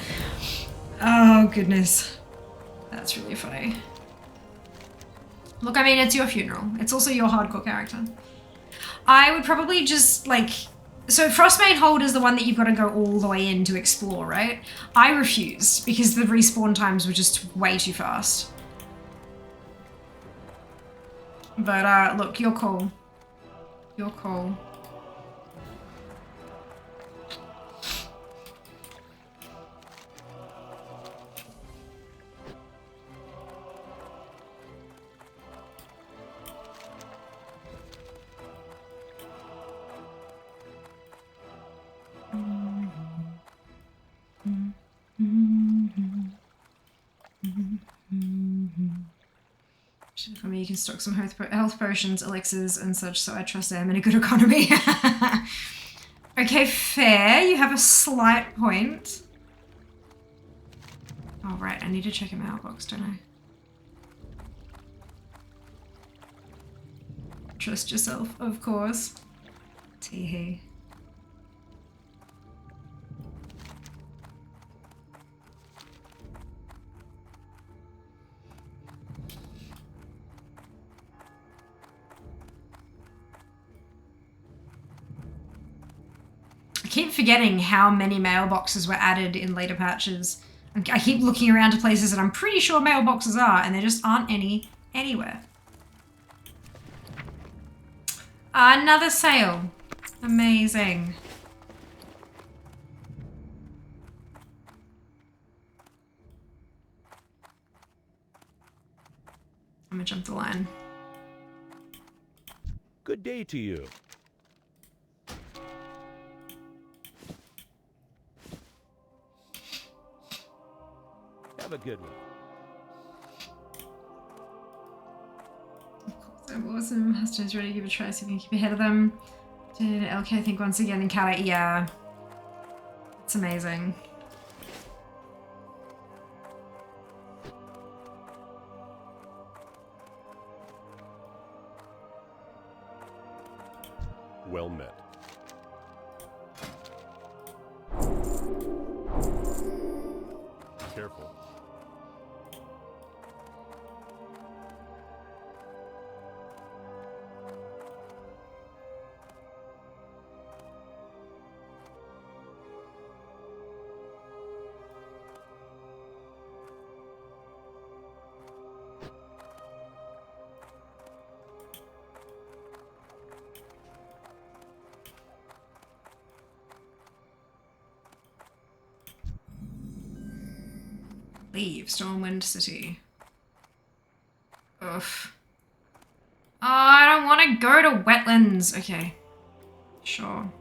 Oh, goodness. That's really funny. Look, I mean, it's your funeral. It's also your hardcore character. I would probably just, like... So Frostmane Hold is the one that you've got to go all the way in to explore, right? I refused, because the respawn times were just way too fast. But, look, your call. Your call. For me, you can stock some health potions, elixirs, and such, so I trust them in a good economy. Okay, fair. You have a slight point. Oh, right. I need to check a mailbox, don't I? Trust yourself, of course. Tee-hee. I keep forgetting how many mailboxes were added in later patches. I keep looking around to places that I'm pretty sure mailboxes are, and there just aren't any anywhere. Another sale. Amazing. I'm gonna jump the line. Good day to you. Have a good one. So awesome. Huston's ready to give it a try, so we can keep ahead of them. Did LK think once again encounter? Yeah. It's amazing. well met. Careful. Leave Stormwind City. Oof. Oh, I don't want to go to wetlands. Okay. Sure.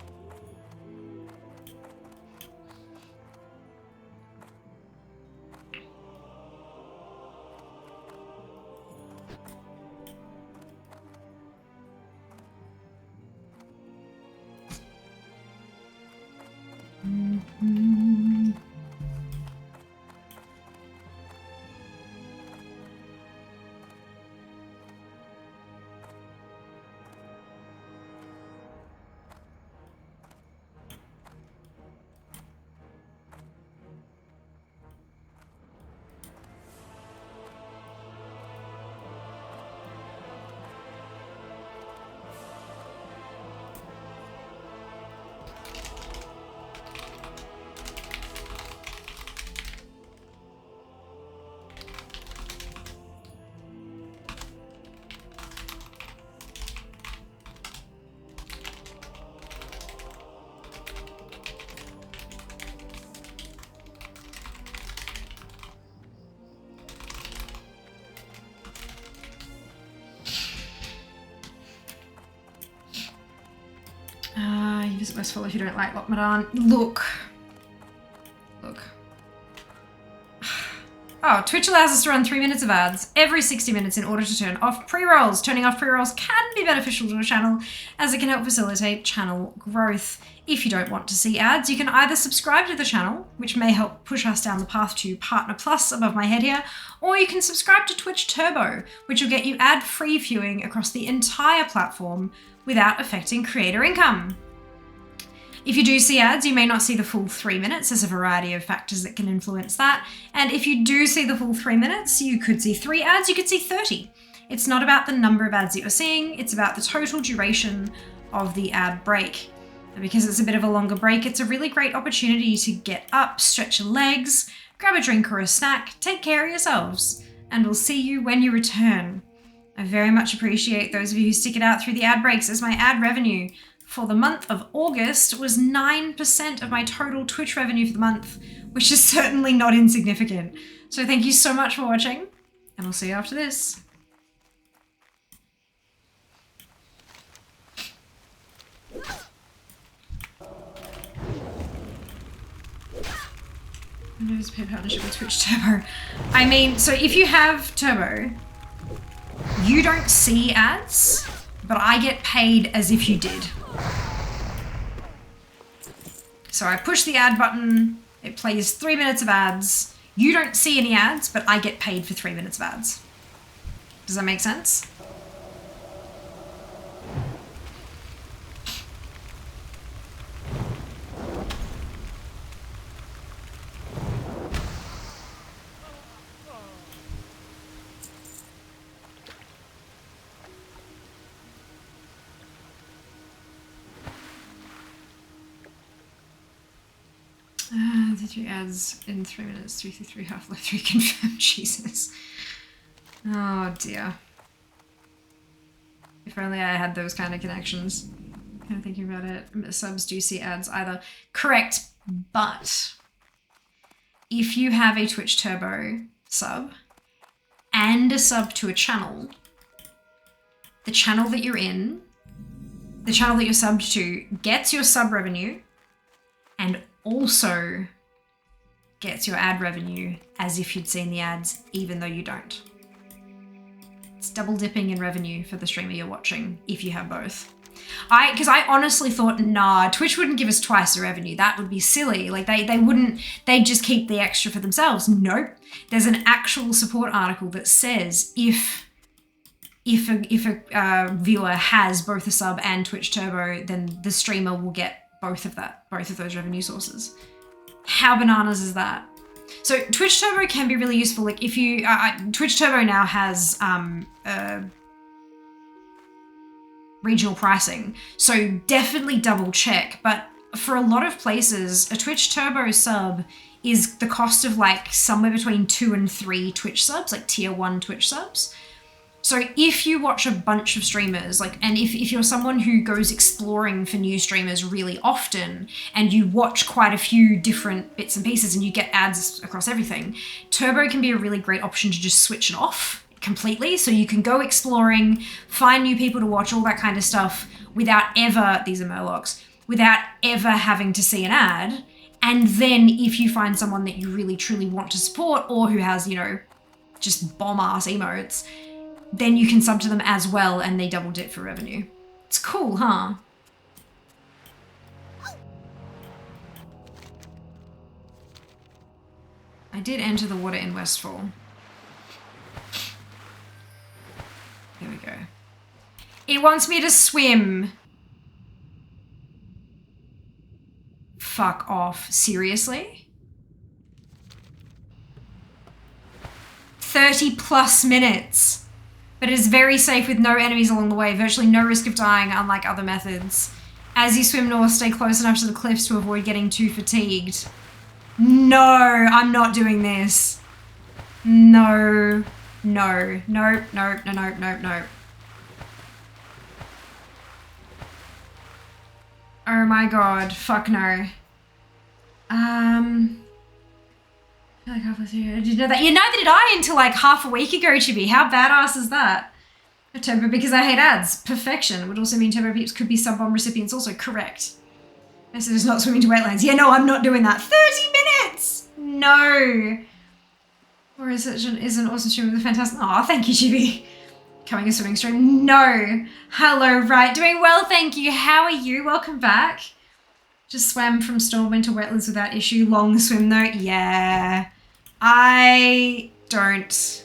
You visit Westfall if you don't like Lockmadan. Look. Oh, Twitch allows us to run 3 minutes of ads every 60 minutes in order to turn off pre-rolls. Turning off pre-rolls can be beneficial to a channel as it can help facilitate channel growth. If you don't want to see ads, you can either subscribe to the channel, which may help push us down the path to Partner Plus above my head here, or you can subscribe to Twitch Turbo, which will get you ad-free viewing across the entire platform without affecting creator income. If you do see ads, you may not see the full 3 minutes. There's a variety of factors that can influence that. And if you do see the full 3 minutes, you could see 3 ads, you could see 30. It's not about the number of ads that you're seeing, it's about the total duration of the ad break. And because it's a bit of a longer break, it's a really great opportunity to get up, stretch your legs, grab a drink or a snack, take care of yourselves, and we'll see you when you return. I very much appreciate those of you who stick it out through the ad breaks, as my ad revenue for the month of August was 9% of my total Twitch revenue for the month, which is certainly not insignificant. So thank you so much for watching, and we'll see you after this. Windows paid partnership with Twitch Turbo. I mean, so if you have Turbo, you don't see ads, but I get paid as if you did. So I push the ad button, it plays 3 minutes of ads. You don't see any ads, but I get paid for 3 minutes of ads. Does that make sense? Did 3 ads in 3 minutes, 333 Half-Life 3 confirmed, Jesus. Oh dear. If only I had those kind of connections. Kind of thinking about it. Subs do see ads either. Correct, but if you have a Twitch Turbo sub and a sub to a channel, the channel that you're in, the channel that you're subbed to gets your sub revenue and also gets your ad revenue as if you'd seen the ads, even though you don't. It's double dipping in revenue for the streamer you're watching if you have both. Because I honestly thought, nah, Twitch wouldn't give us twice the revenue. That would be silly. Like they wouldn't, they'd just keep the extra for themselves. Nope. There's an actual support article that says if if a viewer has both a sub and Twitch Turbo, then the streamer will get both of those revenue sources. How bananas is that? So Twitch Turbo can be really useful. Like if you, Twitch Turbo now has regional pricing, so definitely double check. But for a lot of places, a Twitch Turbo sub is the cost of like somewhere between 2 and 3 Twitch subs, like tier 1 Twitch subs. So if you watch a bunch of streamers, like, and if you're someone who goes exploring for new streamers really often and you watch quite a few different bits and pieces and you get ads across everything, Turbo can be a really great option to just switch it off completely. So you can go exploring, find new people to watch, all that kind of stuff without ever, these are Murlocs, without ever having to see an ad. And then if you find someone that you really truly want to support or who has, you know, just bomb ass emotes, then you can sub to them as well and they double dip for revenue. It's cool, huh? I did enter the water in Westfall. Here we go. It wants me to swim. Fuck off. Seriously? 30 plus minutes. But it is very safe with no enemies along the way, virtually no risk of dying, unlike other methods. As you swim north, stay close enough to the cliffs to avoid getting too fatigued. No, I'm not doing this. No, no, no, no, no, no, no, no. Oh my god, fuck no. I feel like halfway through. Did you know that? You know, neither did I until like half a week ago, Chibi. How badass is that? Turbo because I hate ads. Perfection. Would also mean Turbo peeps could be sub-bomb recipients also. Correct. Message is not swimming to wetlands. Yeah, no, I'm not doing that. 30 minutes! No. Or is an awesome stream with a fantastic... Aw, thank you, Chibi. Coming a swimming stream. No. Hello, right. Doing well, thank you. How are you? Welcome back. Just swam from Stormwind to wetlands without issue. Long swim though. Yeah. I don't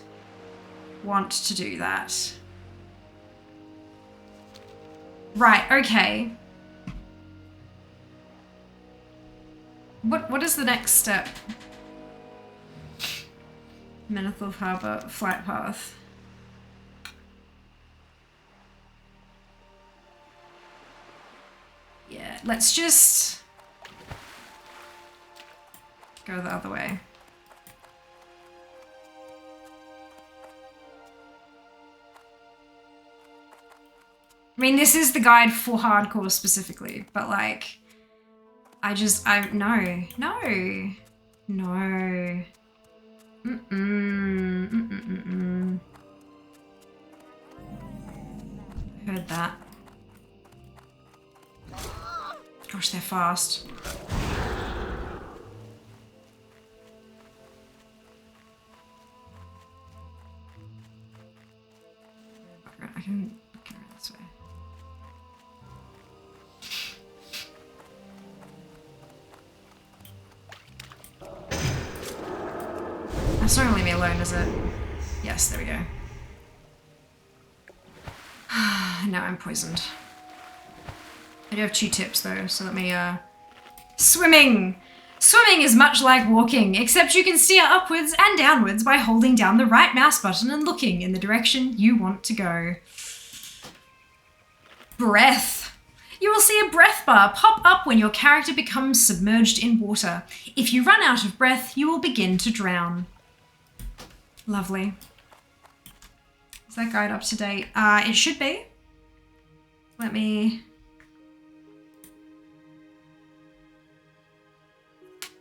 want to do that. Right, okay. What is the next step? Menethil Harbour, flight path. Yeah, let's just go the other way. I mean, this is the guide for hardcore specifically, but like, no. Heard that. Gosh, they're fast. I can go this way. That's not gonna leave me alone, is it? Yes, there we go. Now I'm poisoned. I do have 2 tips though, so let me, Swimming! Swimming is much like walking, except you can steer upwards and downwards by holding down the right mouse button and looking in the direction you want to go. Breath. You will see a breath bar pop up when your character becomes submerged in water. If you run out of breath, you will begin to drown. Lovely. Is that guide up to date? It should be. Let me...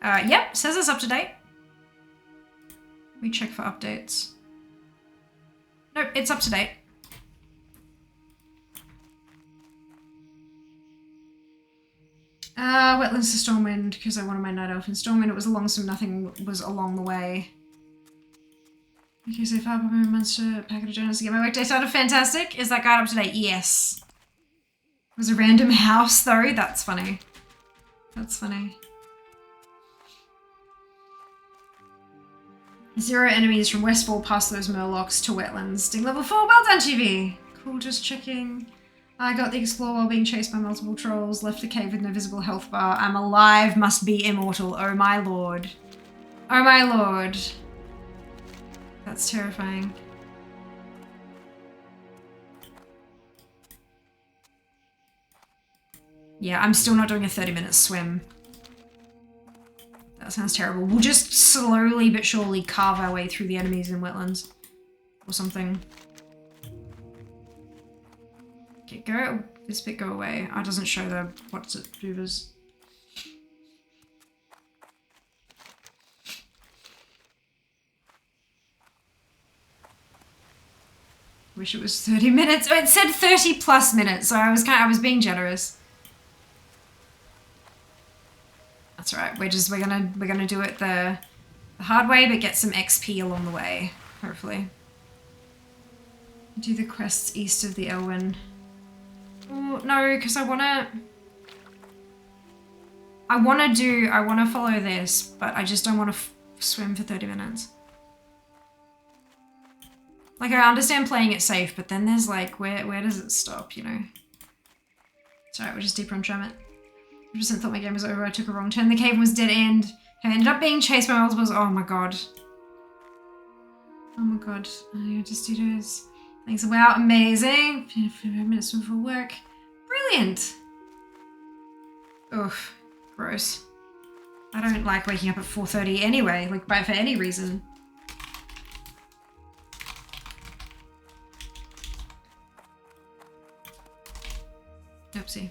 Yep, says it's up to date. Let me check for updates. Nope, it's up to date. Wetlands to Stormwind, because I wanted my Night Elf in Stormwind. It was a long swim, nothing was along the way. Okay, so far, Pop Monster, packet of journals to get my workday started. Fantastic. Is that guide up to date? Yes. It was a random house, though. That's funny. That's funny. 0 enemies from Westfall past those Murlocs to wetlands. Sting level 4. Well done, TV. Cool, just checking. I got the explore while being chased by multiple trolls. Left the cave with no visible health bar. I'm alive, must be immortal. Oh my lord. Oh my lord. That's terrifying. Yeah, I'm still not doing a 30-minute swim. That sounds terrible. We'll just slowly but surely carve our way through the enemies in wetlands. Or something. Okay, go. This bit go away. Oh, it doesn't show the what's it doers. Wish it was 30 minutes. Oh, it said 30 plus minutes, so I was being generous. That's right. We're gonna do it the hard way, but get some XP along the way, hopefully. Do the quests east of the Elwyn. Oh, no, because I wanna follow this, but I just don't want to swim for 30 minutes. Like, I understand playing it safe, but then there's like, where does it stop, you know? It's alright, we're just deeper on Shermit. 100% thought my game was over, I took a wrong turn, the cave was dead end. I ended up being chased by multiples, oh my god. Oh my god, I just do this. Thanks, wow, amazing. 5 minutes before work. Brilliant. Ugh, gross. I don't like waking up at 4:30 anyway, like for any reason. Oopsie.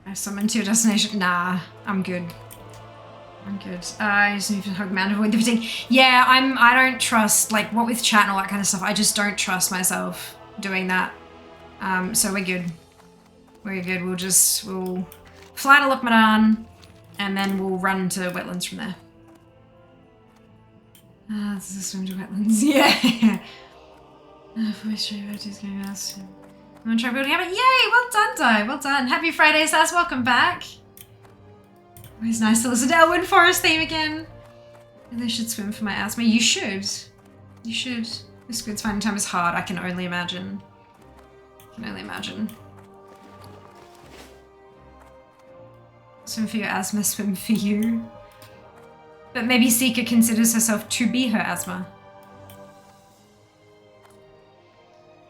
I summoned to your destination. Nah, I'm good. I'm good. I just need to hug man, avoid the fatigue. Yeah, I don't trust, like, what with chat and all that kind of stuff, I just don't trust myself doing that. So we're good. We're good. We'll fly to Lukmadan, and then we'll run to wetlands from there. This is a swim to wetlands. Yeah. Voice is going fast. I'm gonna try building habit. Yay! Well done, Di. Well done. Happy Friday, Sass. Welcome back. Always nice to listen to Elwyn Forest theme again. Maybe I should swim for my asthma. You should. You should. This squid's finding time is hard. I can only imagine. I can only imagine. Swim for your asthma, swim for you. But maybe Seeker considers herself to be her asthma.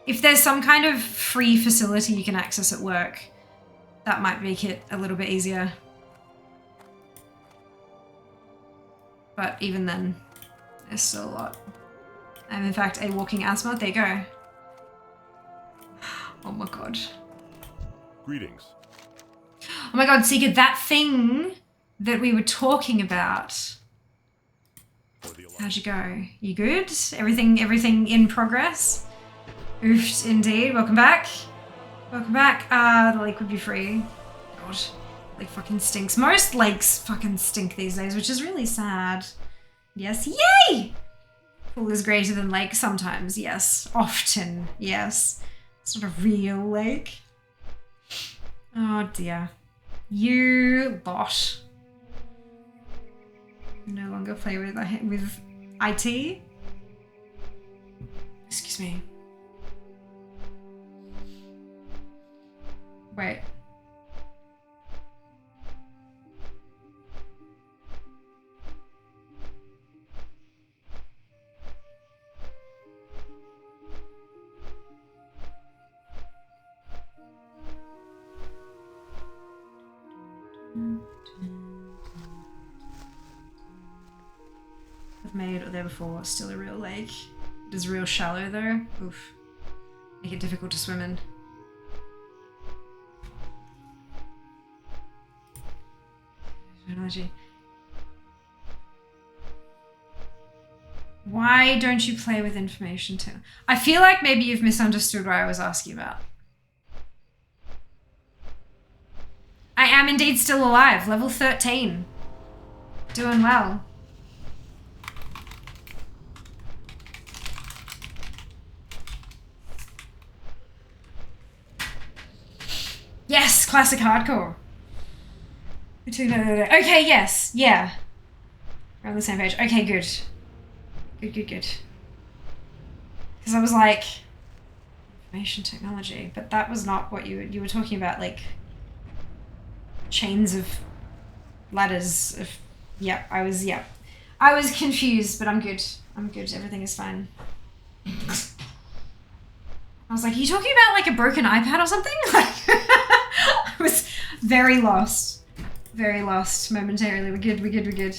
If there's some kind of free facility you can access at work, that might make it a little bit easier. But even then, there's still a lot. I'm in fact a walking asthma. There you go. Oh my god. Greetings. Oh my god, Seeker, that thing that we were talking about. How'd you go? You good? Everything in progress? Oofed indeed. Welcome back. Welcome back. The lake would be free. God, lake fucking stinks. Most lakes fucking stink these days, which is really sad. Yes, yay! Pool is greater than lake sometimes, yes. Often, yes. It's not a real lake. Oh dear. You lot. No longer play with IT. Excuse me. Wait. made or there before. Still a real lake. It is real shallow though. Oof. Make it difficult to swim in. Analogy. Why don't you play with information too? I feel like maybe you've misunderstood what I was asking about. I am indeed still alive, level 13. Doing well. Yes, classic hardcore. Okay, yes, yeah. We're on the same page. Okay, good. Good. Because I was like, information technology, but that was not what you were talking about, like chains of ladders of, I was confused, but I'm good. Everything is fine. I was like, are you talking about like a broken iPad or something? Like, I was very lost momentarily. We're good.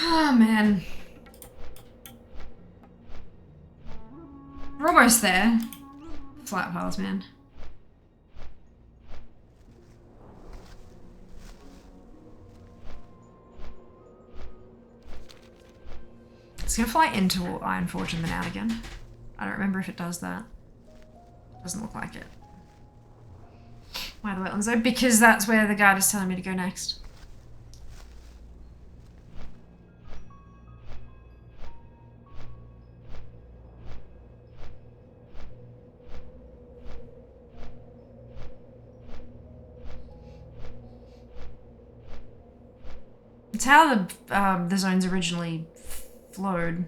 Oh man. We're almost there. Flat piles, man. It's gonna fly into Ironforge and then out again. I don't remember if it does that. Doesn't look like it. Why the wetlands though? Because that's where the guide is telling me to go next. It's how the zones originally flowed.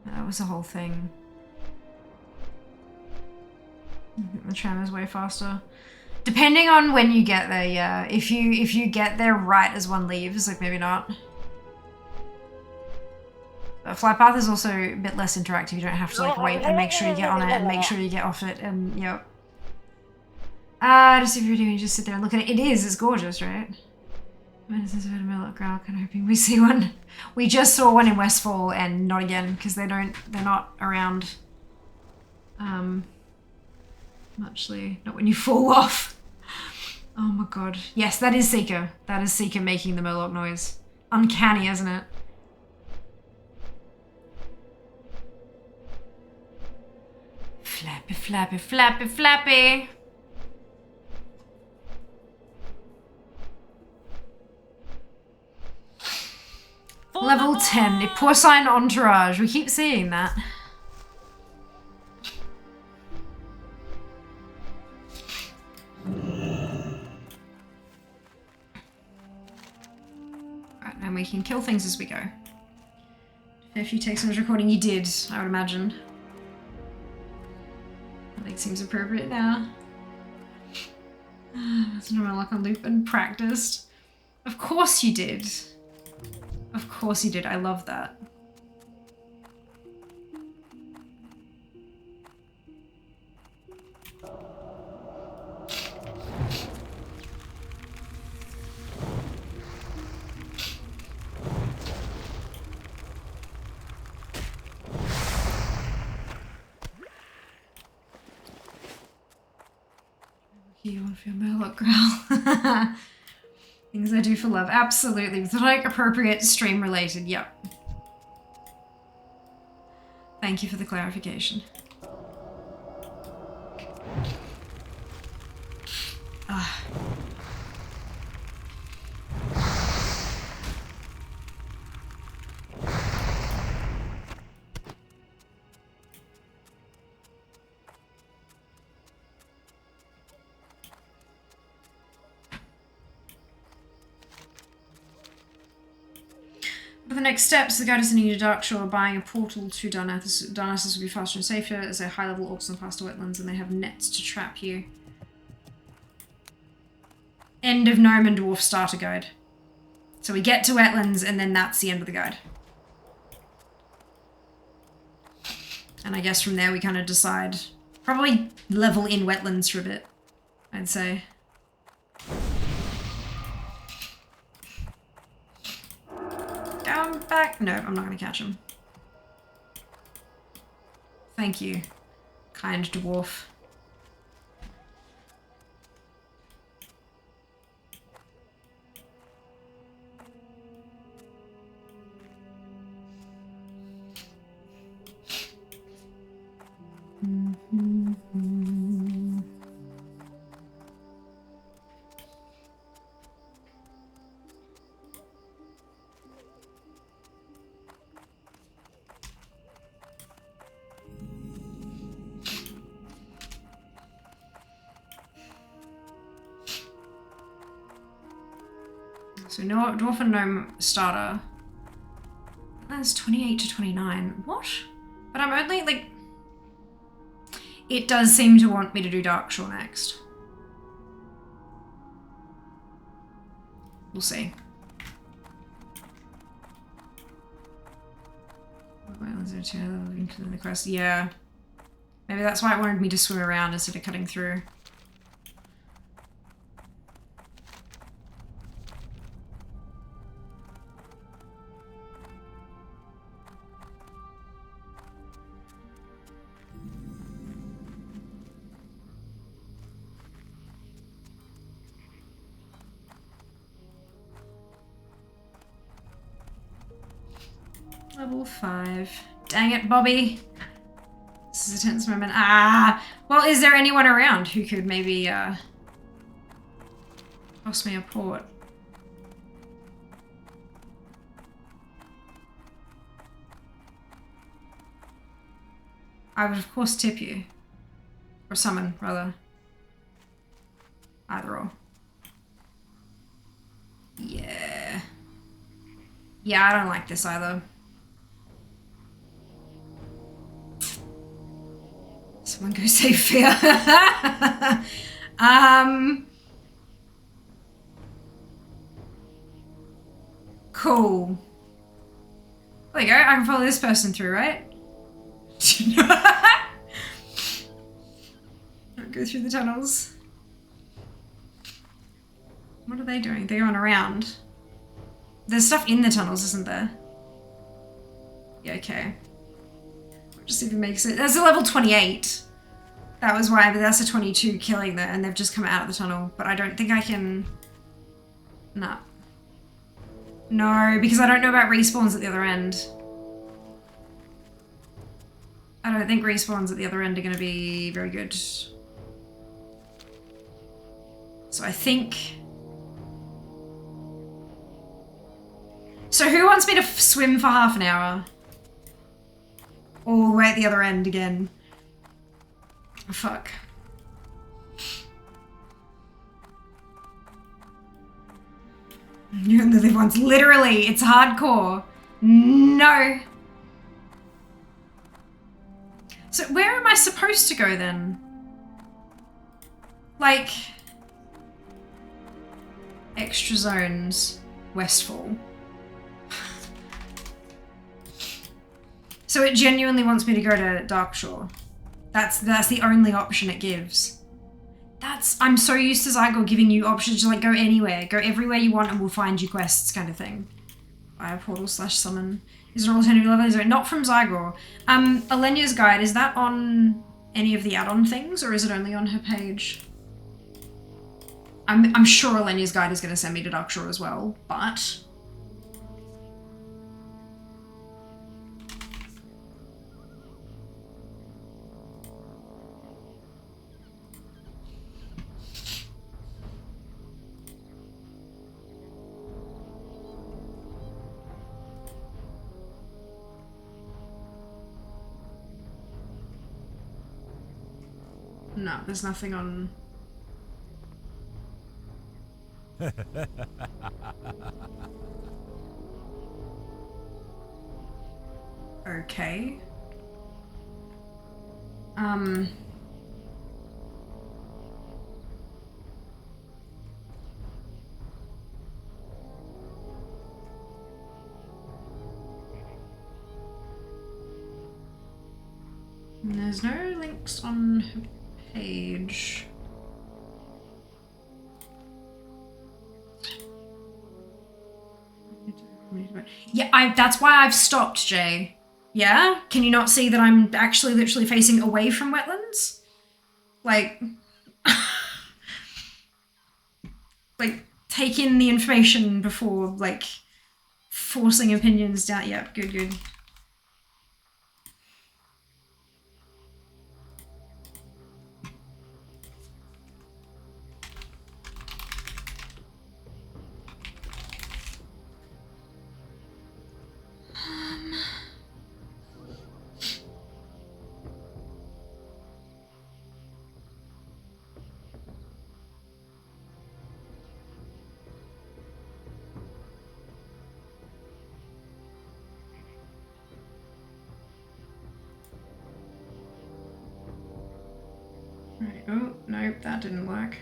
That was the whole thing. The tram is way faster. Depending on when you get there, yeah. If you get there right as one leaves, like maybe not. Flight path is also a bit less interactive. You don't have to like wait and make sure you get on it and make sure you get off it and yep. Just if you're doing, just sit there and look at it. It is, it's gorgeous, right? When is this about a Murloc Growl? Kind of hoping we see one. We just saw one in Westfall and not again because they're not around muchly. Not when you fall off. Oh my god. Yes, that is Seeker. That is Seeker making the Murloc noise. Uncanny, isn't it? Flappy, flappy, flappy, flappy. Level 10, a porcine entourage. We keep seeing that. Right, and we can kill things as we go. If you take so much recording, you did, I would imagine. I think seems appropriate now. That's not like on loop and practiced. Of course you did. Of course you did. I love that. You want for your Murloc growl? Things I do for love. Absolutely. With like appropriate stream related. Yep. Thank you for the clarification. Ah. For the next steps, the guide is sending you to Darkshore. Buying a portal to Darnassus will be faster and safer, as they're high-level orcs and faster wetlands, and they have nets to trap you. End of Gnome and Dwarf starter guide. So we get to wetlands, and then that's the end of the guide. And I guess from there we kind of decide, probably level in wetlands for a bit, I'd say. Down, back. No, I'm not going to catch him. Thank you, kind dwarf. So no Dwarf and Gnome starter. That's 28 to 29. What? But I'm only like... It does seem to want me to do Darkshore next. We'll see. Including the quest. Yeah. Maybe that's why it wanted me to swim around instead of cutting through. Level 5. Dang it, Bobby. This is a tense moment. Ah! Well, is there anyone around who could maybe, toss me a port? I would, of course, tip you. Or summon, rather. Either or. Yeah. Yeah, I don't like this either. Someone go save Fear. Cool. There you go. I can follow this person through, right? Don't go through the tunnels. What are they doing? They're going around. There's stuff in the tunnels, isn't there? Yeah, okay. Just see if it makes it. That's a level 28. That was why, but that's a 22 killing there, and they've just come out of the tunnel. But I don't think I can... Nah. No, because I don't know about respawns at the other end. I don't think respawns at the other end are going to be very good. So I think... So who wants me to swim for half an hour? All the way at the other end again. Oh, fuck. You only live once. Literally, it's hardcore. No. So where am I supposed to go then? Like... Extra zones. Westfall. So it genuinely wants me to go to Darkshore. That's the only option it gives. I'm so used to Zygor giving you options to like go anywhere, go everywhere you want and we'll find you quests kind of thing. Fire portal / summon. Is it an alternative level? Is it not from Zygor? Alenia's guide, is that on any of the add-on things or is it only on her page? I'm sure Alenia's guide is going to send me to Darkshore as well, but... No, there's nothing on... Okay. There's no links on her page. Yeah, that's why I've stopped, Jay. Yeah? Can you not see that I'm actually literally facing away from wetlands? Like... like, take in the information before, like, forcing opinions down. Yep, good, good. Right, oh, nope, that didn't work.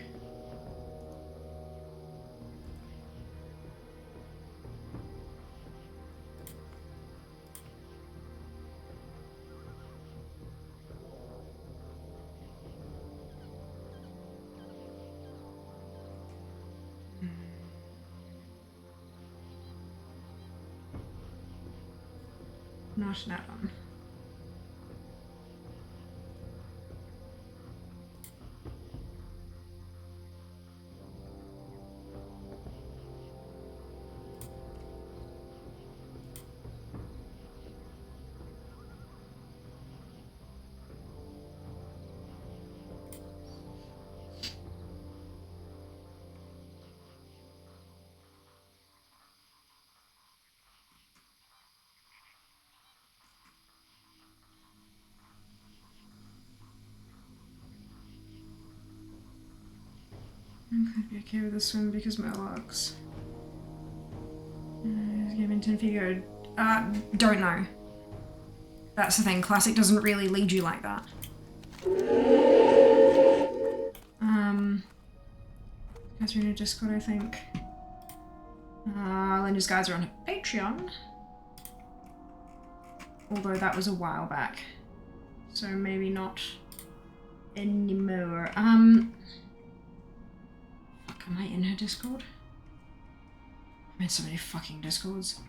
Not that one. I could be okay with this one because Murlocs. Given 10 figure. Don't know. That's the thing. Classic doesn't really lead you like that. Guys are in a Discord, I think. Linda's guys are on her Patreon. Although that was a while back. So maybe not anymore. Fuck, am I in her Discord? I'm in so many fucking Discords.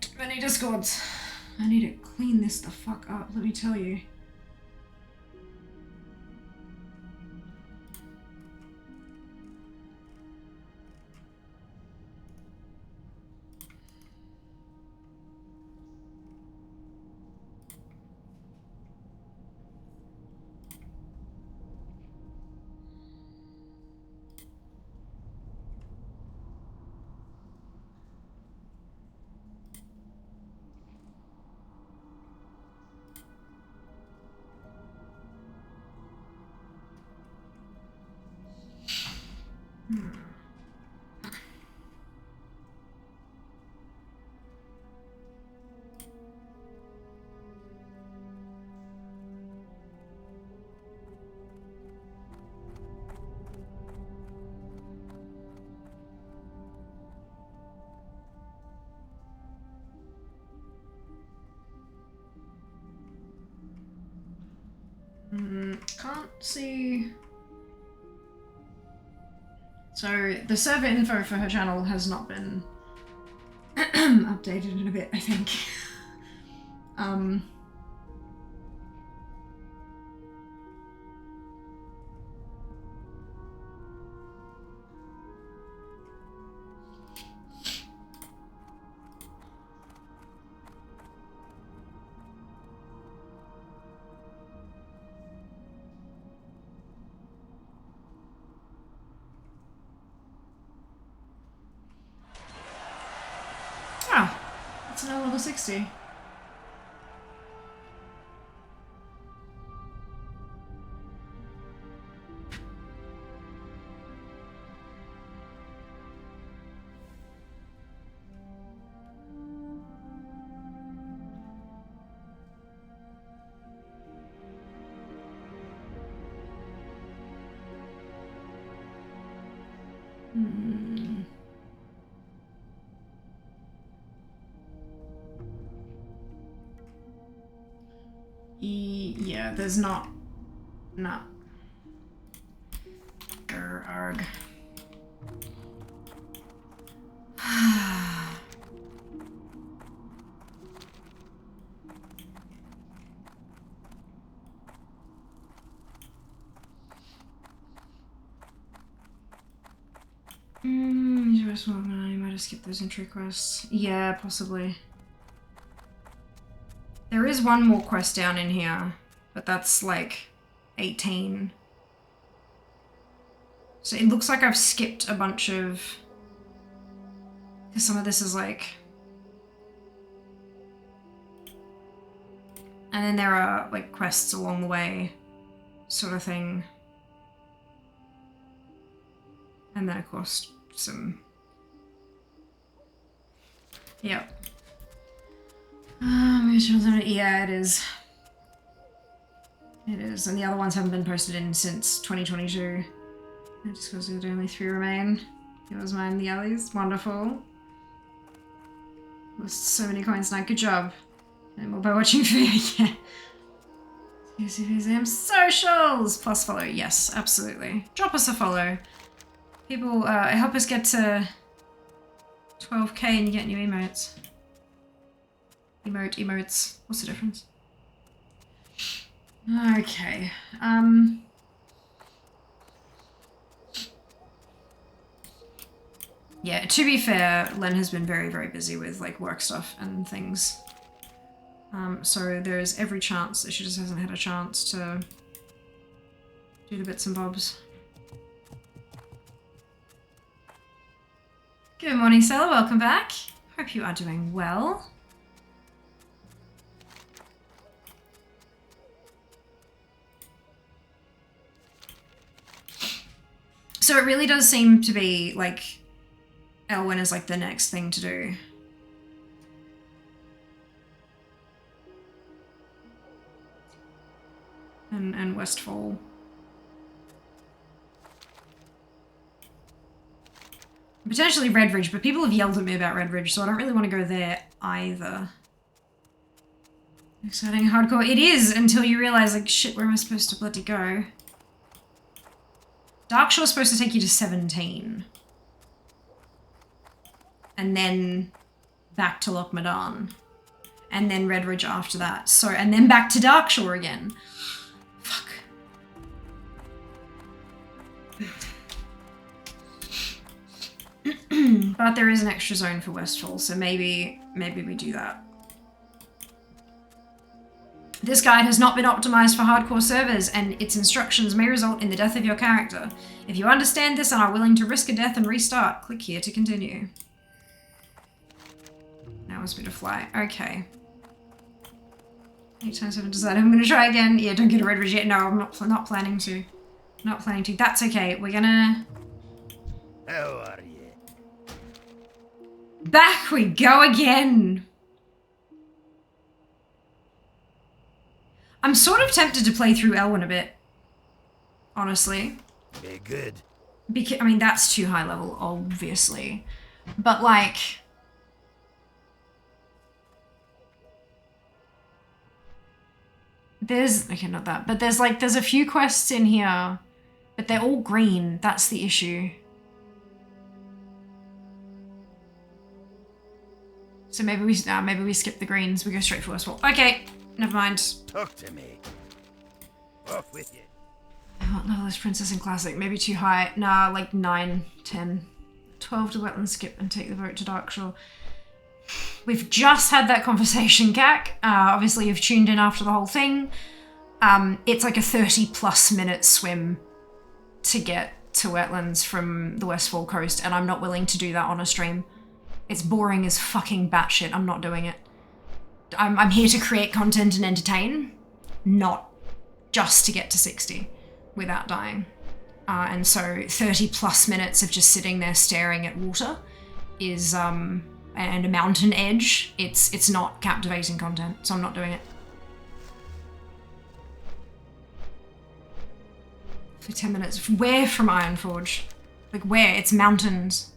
Too many Discords. I need to clean this the fuck up, let me tell you. Can't see. So the server info for her channel has not been updated in a bit, I think. Oh, it's now level 60. Yeah, there's not. No. Arg. You might have skipped those entry quests. Yeah, possibly. There is one more quest down in here, but that's like 18. So it looks like I've skipped a bunch of... Because some of this is like... And then there are like quests along the way, sort of thing. And then of course some... Yep. Yeah, it is. It is, and the other ones haven't been posted in since 2022. Just because there only 3 remain. It was mine, the others. Wonderful. With so many coins now. Good job. And more by watching for yeah. Museum socials plus follow. Yes, absolutely. Drop us a follow. People help us get to 12k and you get new emotes. Emotes. What's the difference? Okay. Yeah, to be fair, Len has been very, very busy with like work stuff and things. So there's every chance that she just hasn't had a chance to do the bits and bobs. Good morning, Stella. Welcome back. Hope you are doing well. So it really does seem to be like Elwyn is like the next thing to do. And Westfall. Potentially Redridge, but people have yelled at me about Redridge, so I don't really want to go there either. Exciting hardcore. It is until you realize, like, shit, where am I supposed to bloody go? Darkshore's supposed to take you to 17. And then back to Lochmadan. And then Redridge after that. So, and then back to Darkshore again. Fuck. But there is an extra zone for Westfall, so maybe we do that. This guide has not been optimized for hardcore servers, and its instructions may result in the death of your character. If you understand this and are willing to risk a death and restart, click here to continue. That was a bit of fly. Okay. 8 times 7 decided I'm gonna try again. Yeah, don't get a Redridge yet. No, I'm not planning to. Not planning to. That's okay. We're gonna... How are you? Back we go again! I'm sort of tempted to play through Elwyn a bit. Honestly. Very good. Because, I mean, that's too high level, obviously. But, like... There's... Okay, not that. But there's, like, there's a few quests in here. But they're all green. That's the issue. So maybe we skip the greens. We go straight for Westfall. Okay, never mind. Talk to me. Off with you. What level is Princess in Classic? Maybe too high. Nah, like 9, 10, 12 to wetland skip and take the boat to Darkshore. We've just had that conversation, Cac. Obviously, you've tuned in after the whole thing. It's like a 30+ minute swim to get to wetlands from the Westfall coast, and I'm not willing to do that on a stream. It's boring as fucking batshit. I'm not doing it. I'm here to create content and entertain, not just to get to 60 without dying. And so 30+ minutes of just sitting there staring at water is, and a mountain edge, it's not captivating content, so I'm not doing it. For 10 minutes. Where from Ironforge? Like where? It's mountains.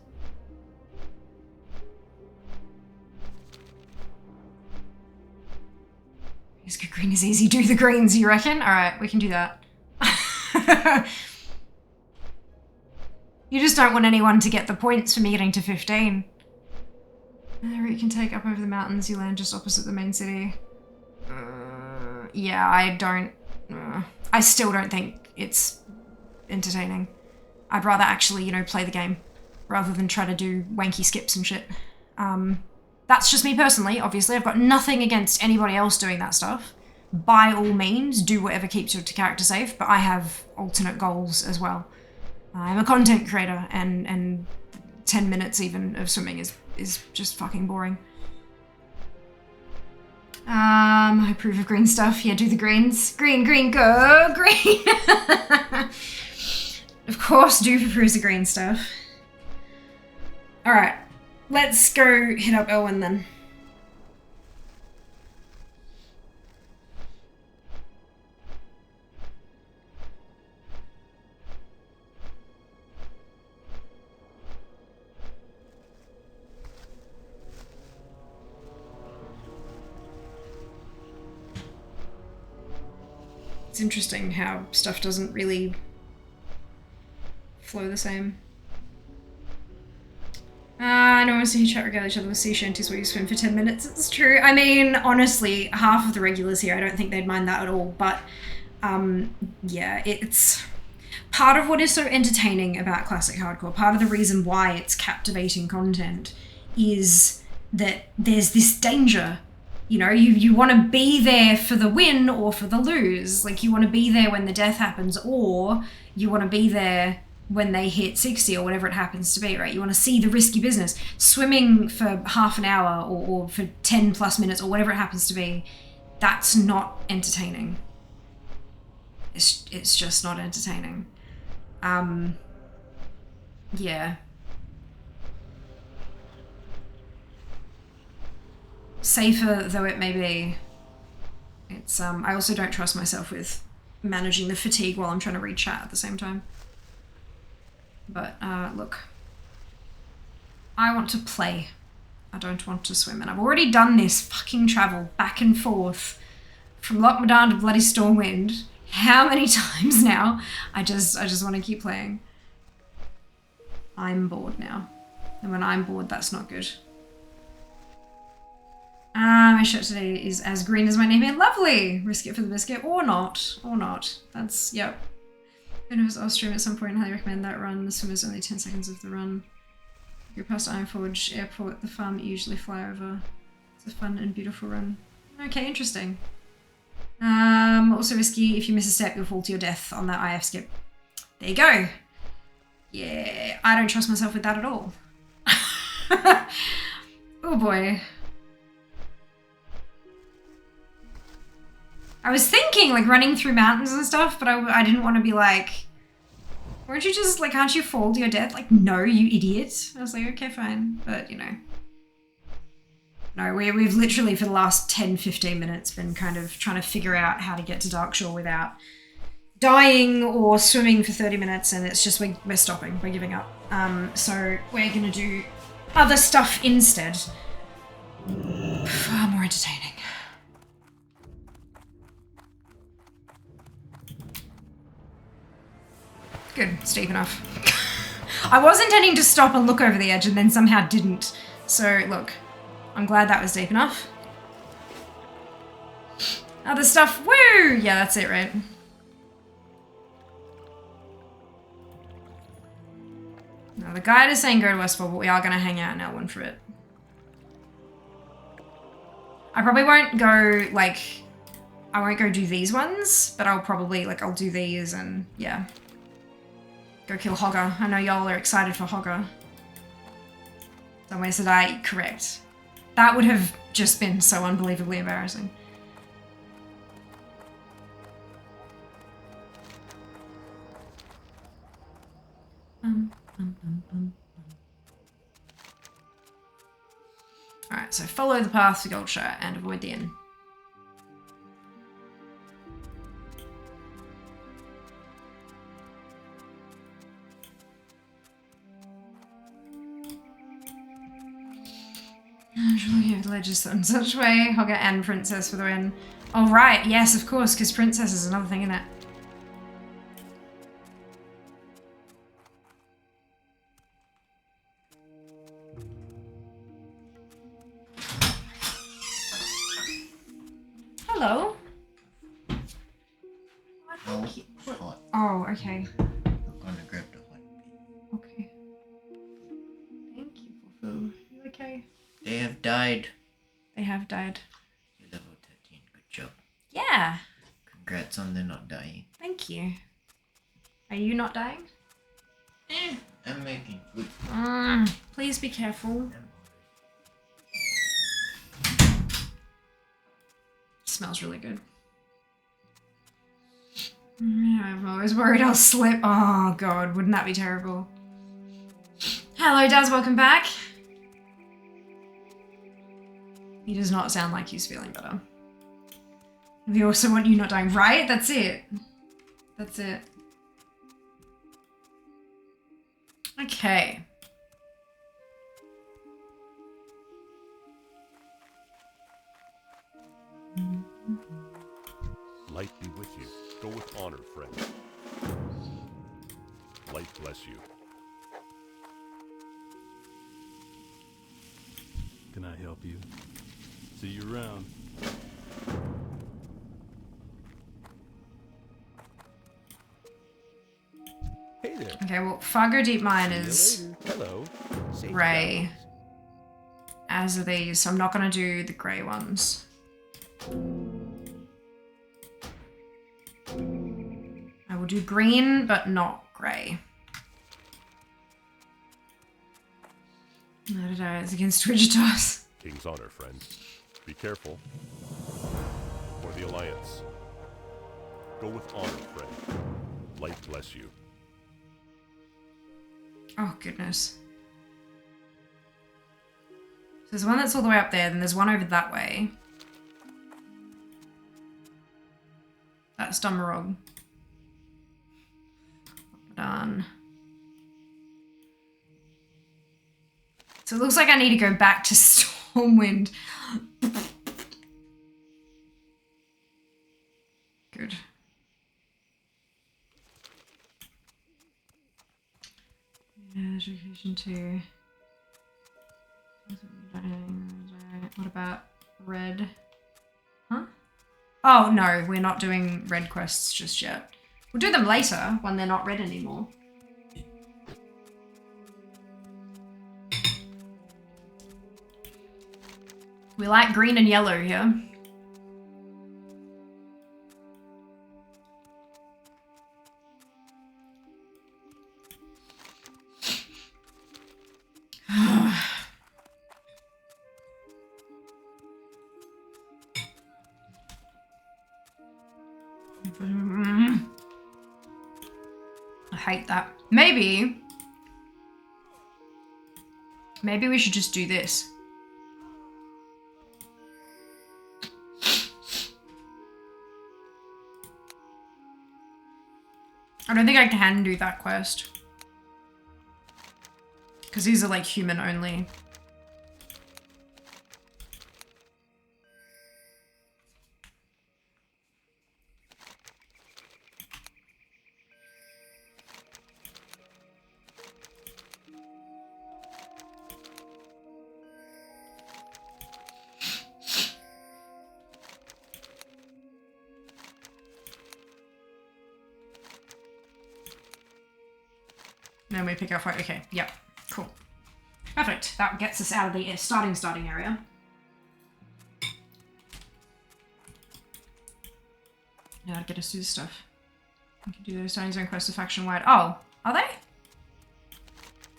Green is easy. Do the greens, you reckon? Alright, we can do that. You just don't want anyone to get the points for me getting to 15. The route you can take up over the mountains, you land just opposite the main city. Yeah, I still don't think it's entertaining. I'd rather actually, you know, play the game rather than try to do wanky skips and shit. That's just me personally, obviously. I've got nothing against anybody else doing that stuff. By all means, do whatever keeps your character safe, but I have alternate goals as well. I'm a content creator, and 10 minutes even of swimming is just fucking boring. I approve of green stuff. Yeah, do the greens. Green, green, go! Green! Of course, do approve the green stuff. Alright, let's go hit up Elwyn then. It's interesting how stuff doesn't really flow the same. I know I see you chat regale each other with sea shanties where you swim for 10 minutes. It's true. I mean, honestly, half of the regulars here, I don't think they'd mind that at all. But, yeah, it's part of what is so entertaining about classic hardcore. Part of the reason why it's captivating content is that there's this danger. You know, you want to be there for the win or for the lose. Like, you want to be there when the death happens, or you want to be there when they hit 60 or whatever it happens to be, right? You want to see the risky business. Swimming for half an hour or for 10+ minutes or whatever it happens to be, that's not entertaining. It's just not entertaining. Yeah. Safer though it may be, it's I also don't trust myself with managing the fatigue while I'm trying to read chat at the same time. But look, I want to play. I don't want to swim, and I've already done this fucking travel back and forth from Lochmadan to bloody Stormwind. How many times now? I just want to keep playing. I'm bored now, and when I'm bored, that's not good. My shirt today is as green as my name and lovely. Risk it for the biscuit or not, That's, yep. Who knows, I'll stream at some point and highly recommend that run. The swim is only 10 seconds of the run. You're past Ironforge Airport, the farm you usually fly over. It's a fun and beautiful run. Okay, interesting. Also risky, if you miss a step, you'll fall to your death on that IF skip. There you go. Yeah, I don't trust myself with that at all. Oh boy. I was thinking, like, running through mountains and stuff, but I didn't want to be like, weren't you just, like, can't you fall to your death? Like, no, you idiot. I was like, okay, fine. But, you know. No, we've literally, for the last 10-15 minutes, been kind of trying to figure out how to get to Darkshore without dying or swimming for 30 minutes, and it's just, we're stopping. We're giving up. So we're going to do other stuff instead. Far more entertaining. Good, steep enough. I was intending to stop and look over the edge and then somehow didn't. So look, I'm glad that was deep enough. Other stuff, woo! Yeah, that's it, right? Now, the guide is saying go to Westfall, but we are going to hang out in Elwyn for it. I probably won't go, like, I won't go do these ones, but I'll probably, like, I'll do these and, yeah. Go kill Hogger. I know y'all are excited for Hogger. Somewhere to die, correct. That would have just been so unbelievably embarrassing. Alright, so follow the path to Goldshire and avoid the inn. Surely you have ledges in such way. Hogger and Princess for the win. Oh right, yes, of course, because Princess is another thing, isn't it? Hello. No, it's hot. Oh, okay. I'm gonna grab the hot meat. Okay. Thank you for food. You okay? They have died. They have died. You're level 13. Good job. Yeah. Congrats on the not dying. Thank you. Are you not dying? I'm making food. Please be careful. Smells really good. Yeah, I'm always worried I'll slip. Oh god, wouldn't that be terrible? Hello, Daz, welcome back. He does not sound like he's feeling better. We also want you not dying, right? That's it. That's it. Okay. Light be with you. Go with honor, friend. Light bless you. Can I help you? See you around. Hey there. Okay, well, Fargo Deep Mine See you is later. Hello. Safe grey. As are these, so I'm not going to do the grey ones. I will do green, but not grey. It's against Wigitos. King's honor, friend. Be careful. For the Alliance. Go with honor, friend. Light bless you. Oh, goodness. So there's one that's all the way up there, then there's one over that way. That's Dumarog. Done. So it looks like I need to go back to Stormwind. Good. Yeah, education 2. What about red? Huh? Oh no, we're not doing red quests just yet. We'll do them later when they're not red anymore. We like green and yellow here. I hate that. Maybe we should just do this. I don't think I can do that quest. Because these are like human only. Then we pick our fight. Okay, yep, cool. Perfect. That gets us out of the starting area. Now to get us through this stuff. We can do those starting zone quests to faction wide. Oh, are they?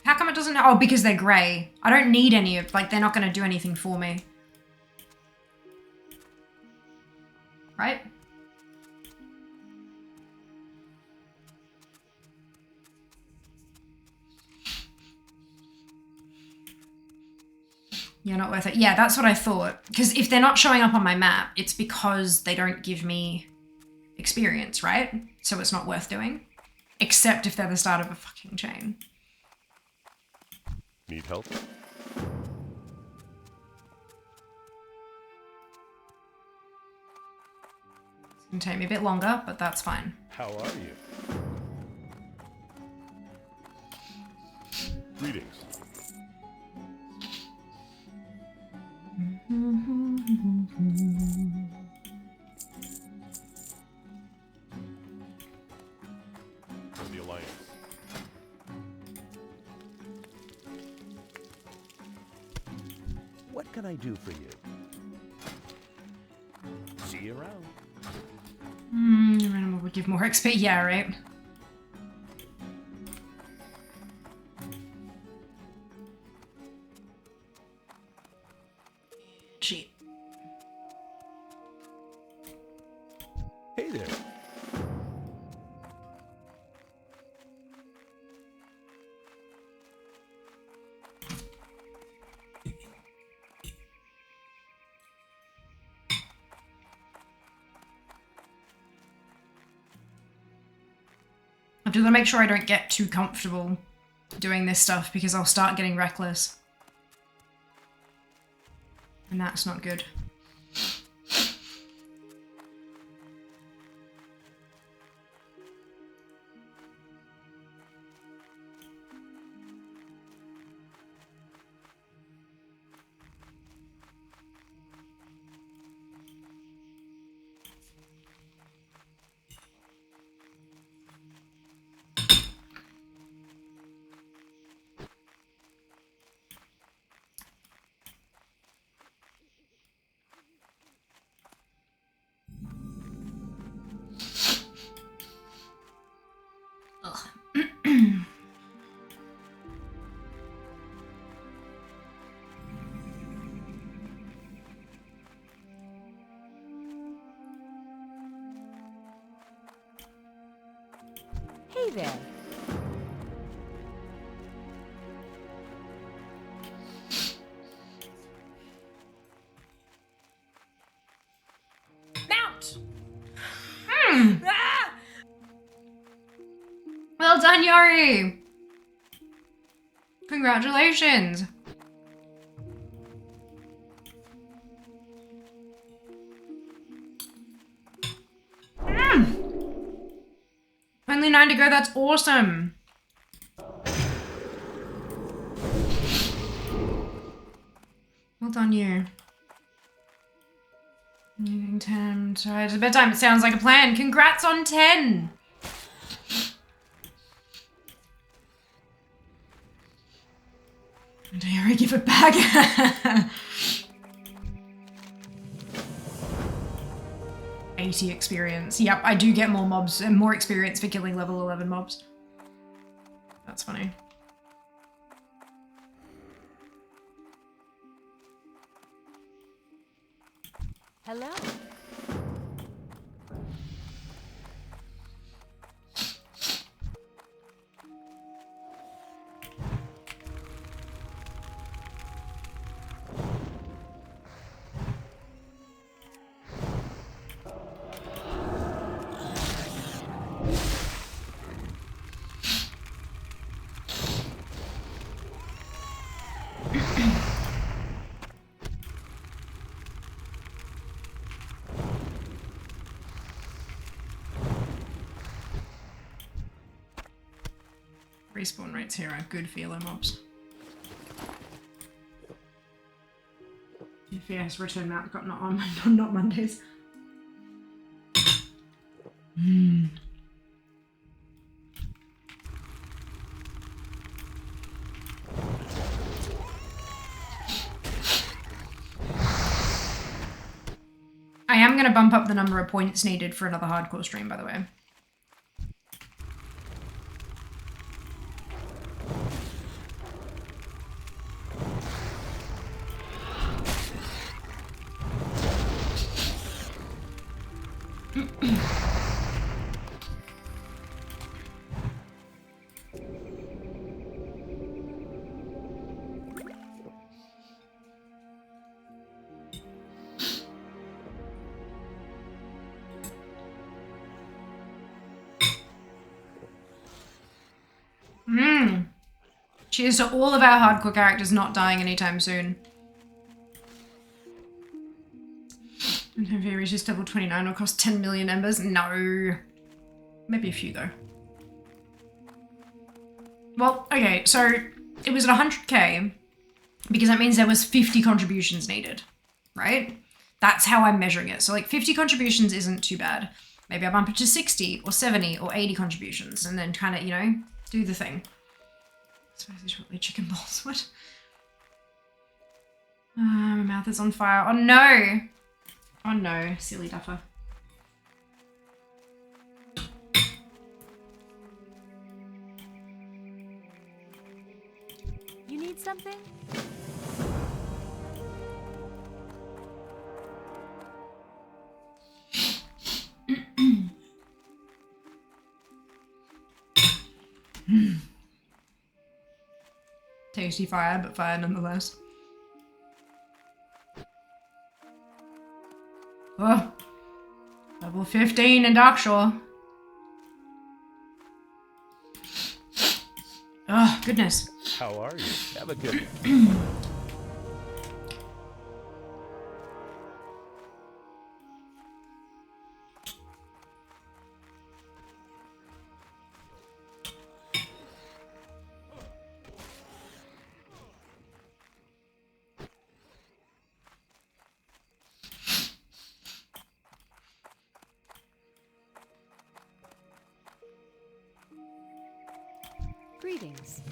How come it doesn't? Oh, because they're grey. I don't need any of, like, they're not going to do anything for me. Right? Yeah, not worth it. Yeah, that's what I thought. Because if they're not showing up on my map, it's because they don't give me experience, right? So it's not worth doing. Except if they're the start of a fucking chain. Need help? It's gonna take me a bit longer, but that's fine. How are you? Greetings. For the Alliance. What can I do for you? See you around. Random would give more XP. Yeah, right. Cheat. Hey there. I'm just gonna make sure I don't get too comfortable doing this stuff because I'll start getting reckless. And that's not good. Hey there. Mount! Ah! Well done, Yari! Congratulations! Only 9 to go, that's awesome! Well done, you. Evening 10. Sorry, it's bedtime. It sounds like a plan. Congrats on 10! Do you ever give it back? 80 experience. Yep, I do get more mobs and more experience for killing level 11 mobs. That's funny. Hello. Respawn rates here are good for yellow mobs. FPS return map got not on not Mondays. I am going to bump up the number of points needed for another hardcore stream, by the way. Cheers to all of our hardcore characters not dying anytime soon. And if he reaches level 29, it'll cost 10 million embers. No. Maybe a few, though. Well, okay, so it was at 100k because that means there was 50 contributions needed, right? That's how I'm measuring it. So, like, 50 contributions isn't too bad. Maybe I bump it to 60 or 70 or 80 contributions and then kind of, you know, do the thing. Spicy shortly chicken balls. What? My mouth is on fire. Oh no! Oh no, silly duffer. You need something? Tasty fire, but fire nonetheless. Oh, level 15 in Darkshore. Oh, goodness. How are you? Have a good one. Greetings.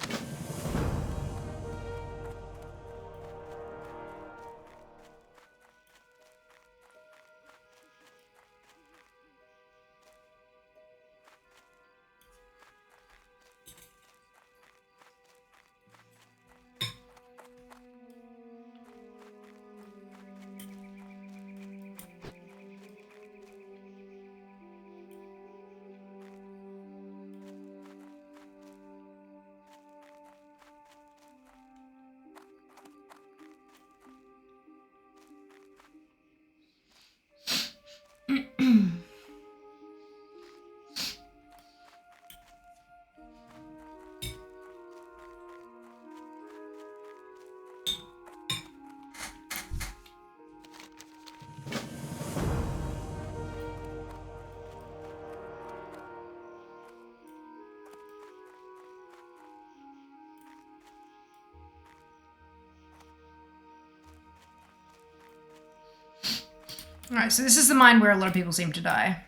Alright, so this is the mine where a lot of people seem to die.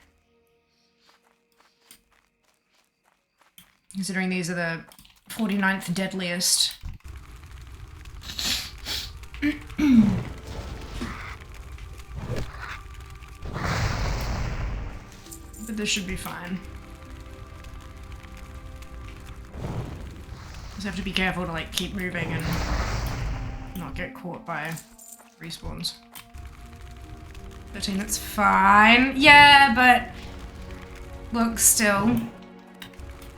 Considering these are the 49th deadliest. But this should be fine. Just have to be careful to like keep moving and not get caught by respawns. 13, that's fine. Yeah, but look, still.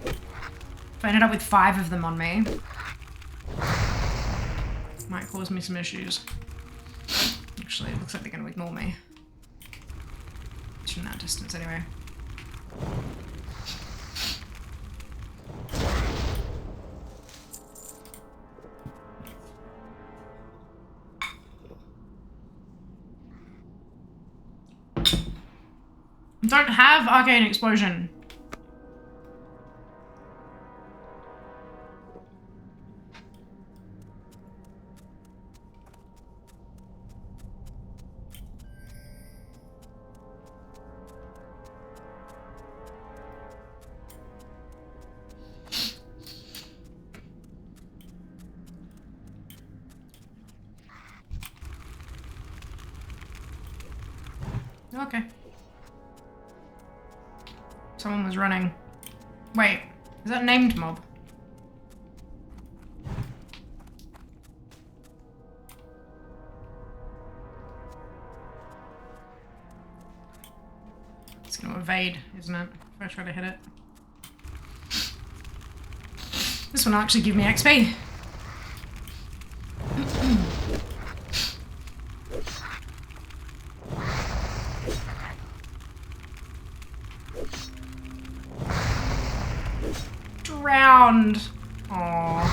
If I ended up with 5 of them on me, might cause me some issues. Actually, it looks like they're going to ignore me. It's from that distance anyway. Don't have Arcane Explosion. okay. Someone was running. Wait, is that named mob? It's gonna evade, isn't it? If I try to hit it. This one will actually give me XP. Drowned. Aww.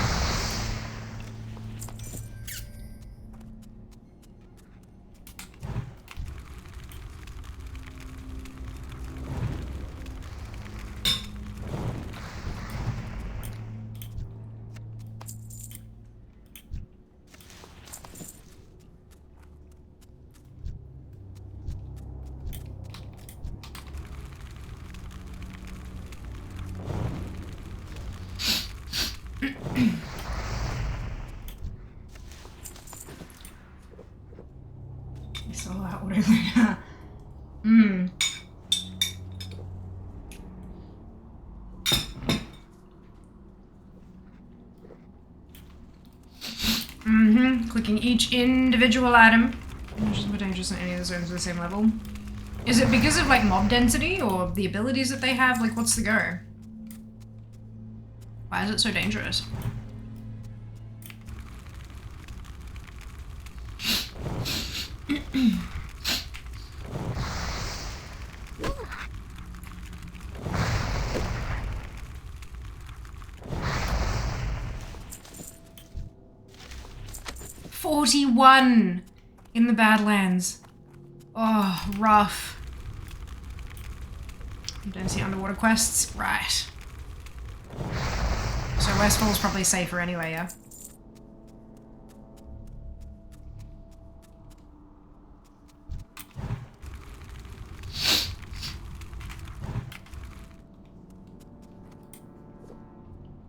You saw that auto looter. Clicking each individual item. Which is more dangerous than any of the zones of the same level. Is it because of like mob density or the abilities that they have? Like what's the go? Why is it so dangerous? $41 in the Badlands. Oh, rough. You don't see underwater quests? Right. So Westfall's probably safer anyway, yeah?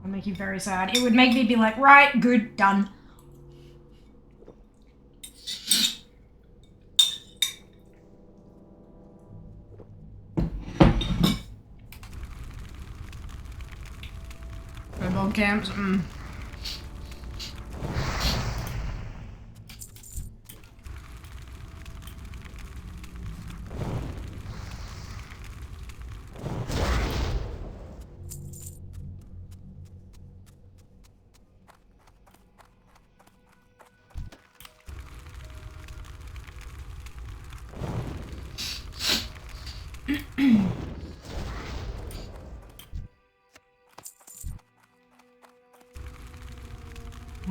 I'll make you very sad. It would make me be like, right, good, done. Football camps,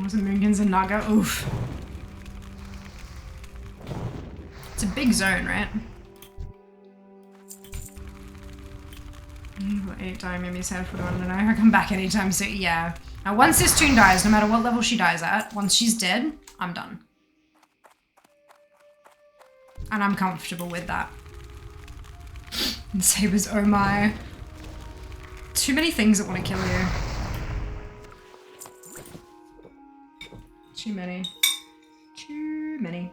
Wasn't Moongans and Naga? Oof. It's a big zone, right? What 8 die made me sad for the one to know. I come back anytime soon. Yeah. Now once this toon dies, no matter what level she dies at, once she's dead, I'm done. And I'm comfortable with that. And Saber's oh my. Too many things that want to kill you. Too many. Too many.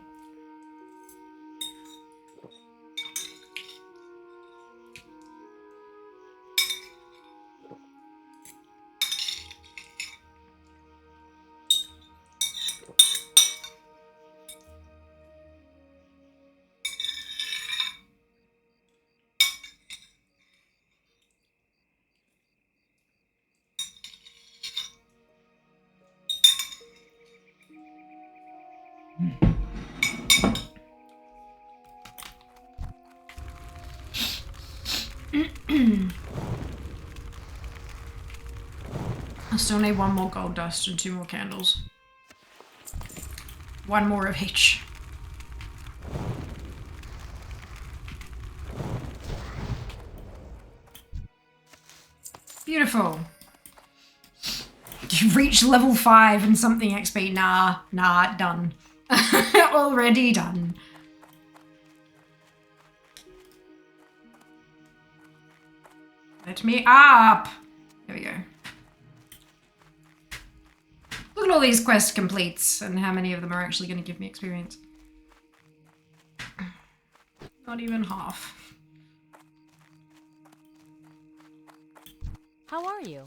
I still need 1 more gold dust and 2 more candles. 1 more of each. Beautiful. You reach level 5 and something XP. Nah, done. Already done. Let me up. There we go. Look at all these quest completes and how many of them are actually going to give me experience. Oh, Not even half. How are you?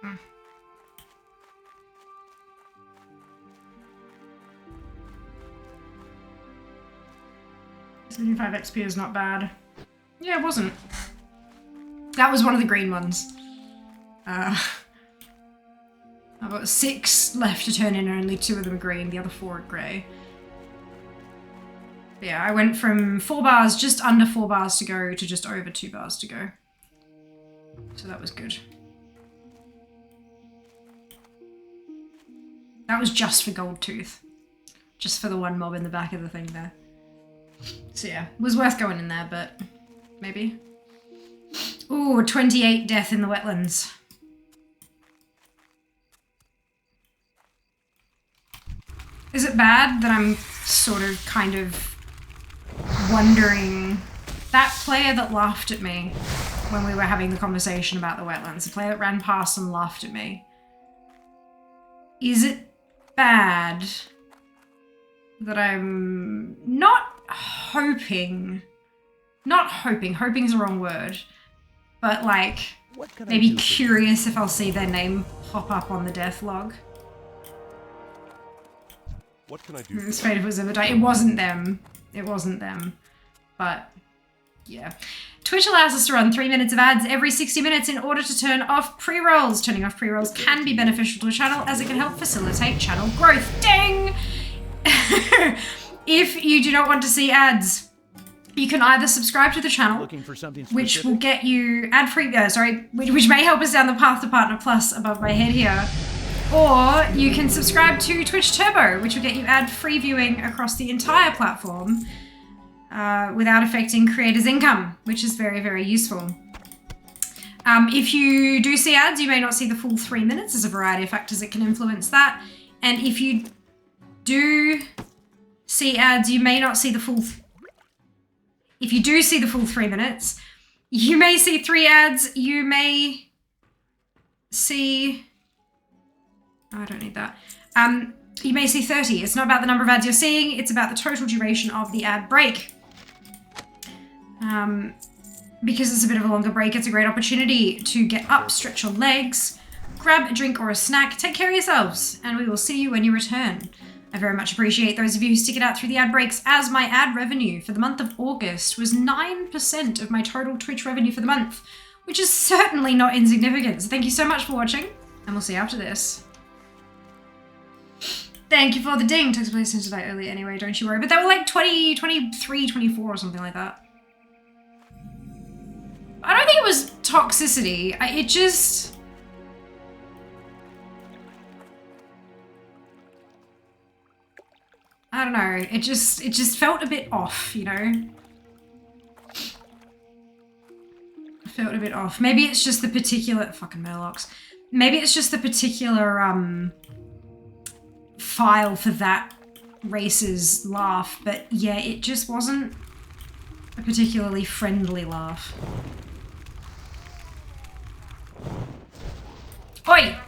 Hmm. 75 XP is not bad. Yeah, it wasn't. That was one of the green ones. I've got 6 left to turn in and only 2 of them are green, the other 4 are grey. But yeah, I went from 4 bars, just under 4 bars to go, to just over 2 bars to go. So that was good. That was just for Gold Tooth. Just for the one mob in the back of the thing there. So yeah, it was worth going in there, but maybe. Ooh, 28 death in the wetlands. Is it bad that I'm sort of kind of wondering, that player that laughed at me when we were having the conversation about the wetlands, the player that ran past and laughed at me, is it bad that I'm hoping's the wrong word, but like maybe curious if I'll see their name pop up on the death log? What can I do? It's fate if it was ever died. It wasn't them. It wasn't them. But yeah. Twitch allows us to run 3 minutes of ads every 60 minutes in order to turn off pre-rolls. Turning off pre-rolls can be beneficial to a channel as it can help facilitate channel growth. Ding! If you do not want to see ads, you can either subscribe to the channel, which will get you ad-free, which may help us down the path to Partner Plus above my head here, or you can subscribe to Twitch Turbo, which will get you ad-free viewing across the entire platform without affecting creators' income, which is very, very useful. If you do see ads, you may not see the full 3 minutes. There's a variety of factors that can influence that. And if you do see ads, you may not see the full... If you do see the full 3 minutes, you may see 3 ads, you may see... Oh, I don't need that. You may see 30. It's not about the number of ads you're seeing, it's about the total duration of the ad break. Because it's a bit of a longer break, it's a great opportunity to get up, stretch your legs, grab a drink or a snack, take care of yourselves, and we will see you when you return. I very much appreciate those of you who stick it out through the ad breaks, as my ad revenue for the month of August was 9% of my total Twitch revenue for the month, which is certainly not insignificant. So thank you so much for watching, and we'll see you after this. Thank you for the ding. Took place today early anyway, don't you worry. But they were like 20, 23, 24 or something like that. I don't think it was toxicity. It just... I don't know. It just felt a bit off, you know? It felt a bit off. Maybe it's just the particular... Fucking Murlocs. Maybe it's just the particular, file for that race's laugh, but yeah, it just wasn't a particularly friendly laugh. Oi!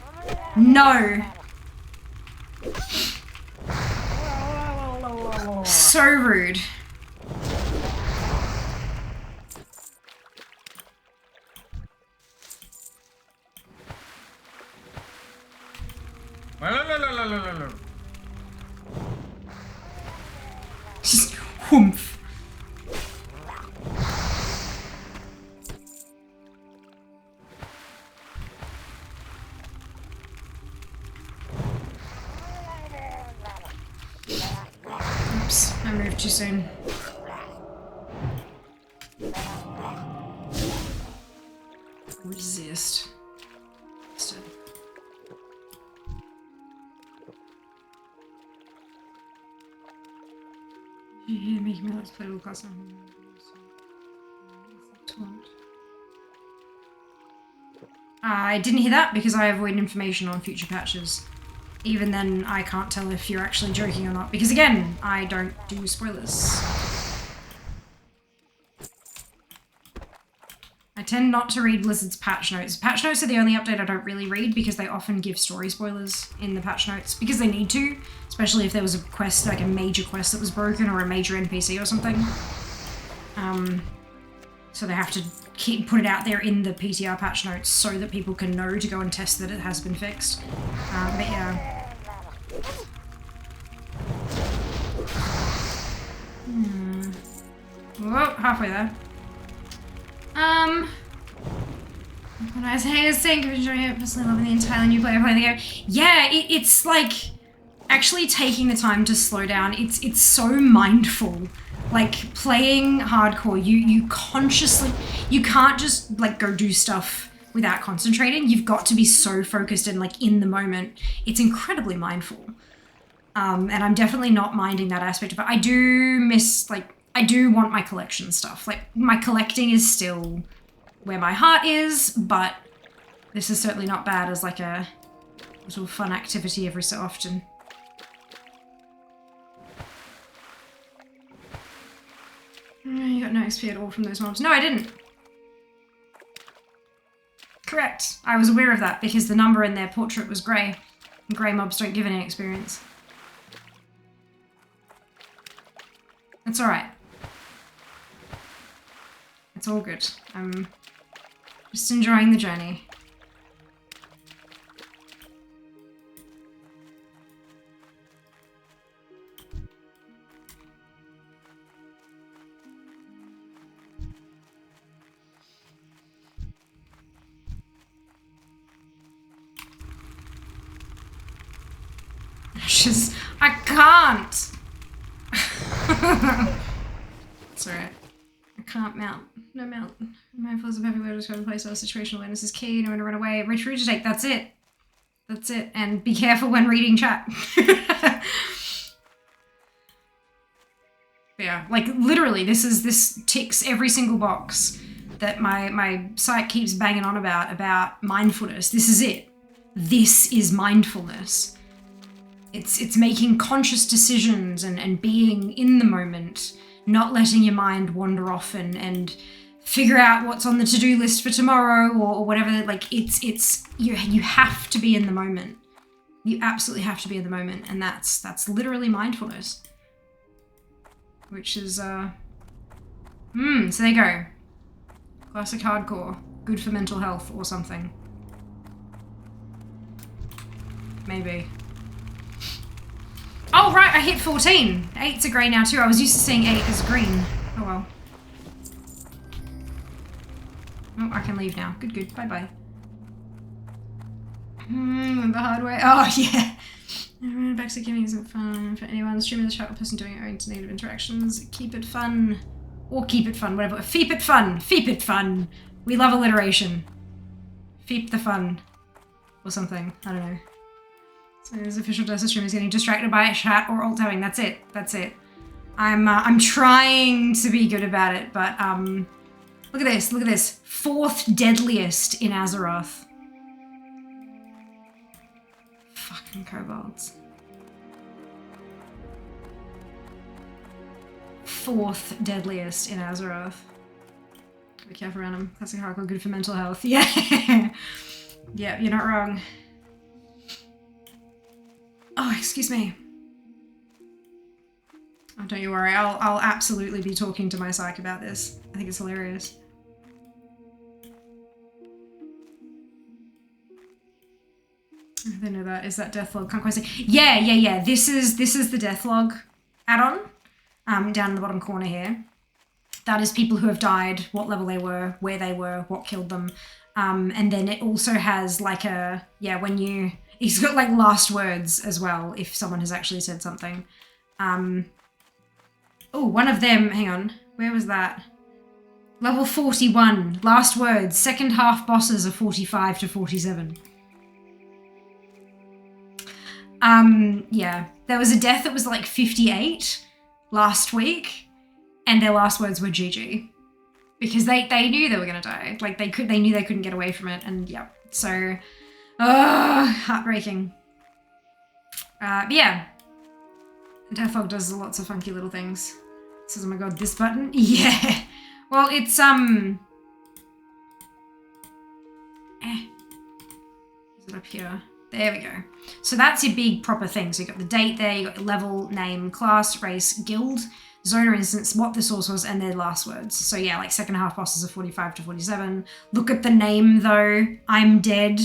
No! So rude. Just whoomph. Oops, I moved too soon. Resist. Still. Yeah, making me let's play all class. I didn't hear that because I avoid information on future patches. Even then, I can't tell if you're actually joking or not, because again, I don't do spoilers. I tend not to read Blizzard's patch notes. Patch notes are the only update I don't really read because they often give story spoilers in the patch notes because they need to, especially if there was a quest, like a major quest that was broken or a major NPC or something. So they have to put it out there in the PTR patch notes so that people can know to go and test that it has been fixed. But yeah. Whoa, halfway there. When I say is saying, enjoying it, personally loving the entirely new player playing the game. Yeah, it's like actually taking the time to slow down. It's so mindful. Like playing hardcore, you consciously, you can't just like go do stuff without concentrating. You've got to be so focused and like in the moment. It's incredibly mindful. And I'm definitely not minding that aspect of it. I do miss, like, I do want my collection stuff. Like, my collecting is still where my heart is, but this is certainly not bad as like a little fun activity every so often. You got no XP at all from those mobs. No, I didn't. Correct. I was aware of that because the number in their portrait was grey. And grey mobs don't give any experience. It's alright. It's all good. I'm just enjoying the journey. Just, I can't. It's alright. I can't mount. No mount. Mindfulness of every word is going to place. So situational awareness is key. Know when to run away. Reach route to take. That's it. That's it. And be careful when reading chat. Yeah, like literally, this ticks every single box that my site keeps banging on about mindfulness. This is it. This is mindfulness. It's making conscious decisions and being in the moment, not letting your mind wander off and figure out what's on the to-do list for tomorrow or whatever. Like you have to be in the moment. You absolutely have to be in the moment, and that's literally mindfulness. Which is so there you go. Classic hardcore. Good for mental health or something. Maybe. Oh, right, I hit 14. 8's a grey now, too. I was used to seeing 8 as green. Oh, well. Oh, I can leave now. Good, good. Bye-bye. The hard way. Oh, yeah. Back to giving isn't fun for anyone. Streaming the chat or person doing it owing to native interactions. Keep it fun. Or keep it fun, whatever. Feep it fun. Feep it fun. We love alliteration. Feep the fun. Or something. I don't know. So his official Dessa stream is getting distracted by a chat or alt-tabbing. That's it. That's it. I'm trying to be good about it, but look at this. Look at this. 4th deadliest in Azeroth. Fucking kobolds. 4th deadliest in Azeroth. Be careful around him. Classic hardcore, good for mental health. Yeah. Yeah, you're not wrong. Oh, excuse me. Oh, don't you worry. I'll absolutely be talking to my psych about this. I think it's hilarious. I don't know that. Is that Deathlog? Can't quite see. Yeah. This is the Deathlog add-on. Down in the bottom corner here. That is people who have died, what level they were, where they were, what killed them. And then it also has like a, when you, it's got like last words as well, if someone has actually said something. Oh, one of them, hang on, where was that? Level 41, last words, second half bosses are 45 to 47. Yeah, there was a death that was like 58 last week, and their last words were GG. Because they knew they were gonna die. Like they knew they couldn't get away from it, and yeah. So, heartbreaking. But yeah. Deathlog does lots of funky little things. It says, oh my god, this button? Yeah. Well, it's Is it up here? There we go. So that's your big proper thing. So you got the date there, you got your level, name, class, race, guild, zone or instance, what the source was, and their last words. So yeah, like second half bosses are 45 to 47. Look at the name though. I'm dead.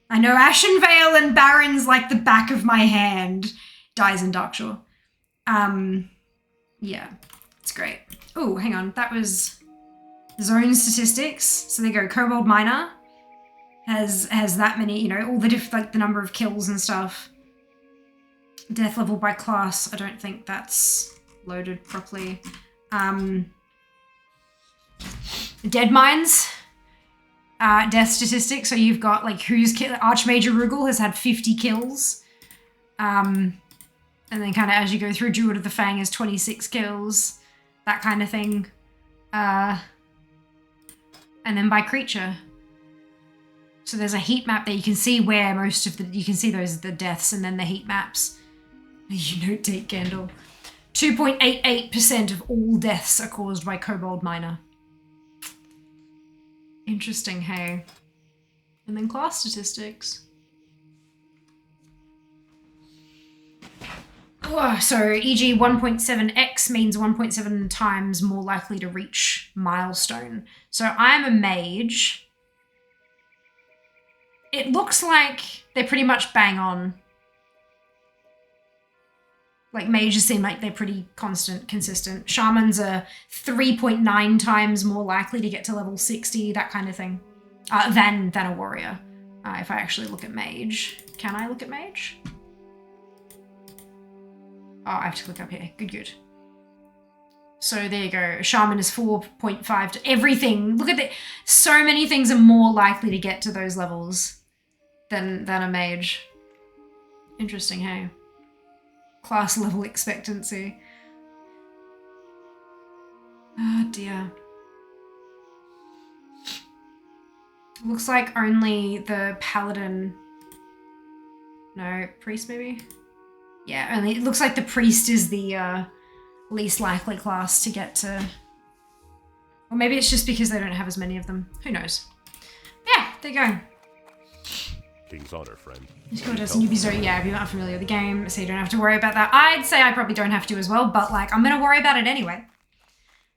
I know Ashenvale and Baron's like the back of my hand. Dies in Darkshore. Yeah, it's great. Oh, hang on. That was zone statistics. So there you go. Kobold Miner has that many, you know, all the like the number of kills and stuff. Death level by class. I don't think that's loaded properly. Dead Mines. Death statistics. So you've got like who's Archmage Rugal has had 50 kills. And then kind of as you go through, Druid of the Fang has 26 kills, that kind of thing. And then by creature. So there's a heat map there. You can see where most of you can see the deaths and then the heat maps. You know, take Gandalf. 2.88% of all deaths are caused by Kobold Miner. Interesting, hey? And then class statistics. Oh, so e.g. 1.7x means 1.7 times more likely to reach milestone. So I'm a mage. It looks like they're pretty much bang on. Like mages seem like they're pretty consistent. Shamans are 3.9 times more likely to get to level 60, that kind of thing, than a warrior. If I actually look at mage. Can I look at mage? Oh, I have to click up here. Good. So there you go. Shaman is 4.5 to everything. Look at that. So many things are more likely to get to those levels than a mage. Interesting, hey? Class level expectancy. Oh dear. Looks like only the paladin. No, priest maybe? Yeah, only it looks like the priest is the least likely class to get to. Or maybe it's just because they don't have as many of them. Who knows? Yeah, there you go. King's honor, friend. Discord does newbie zone. Yeah, if you're not familiar with the game, so you don't have to worry about that. I'd say I probably don't have to as well, but like I'm gonna worry about it anyway.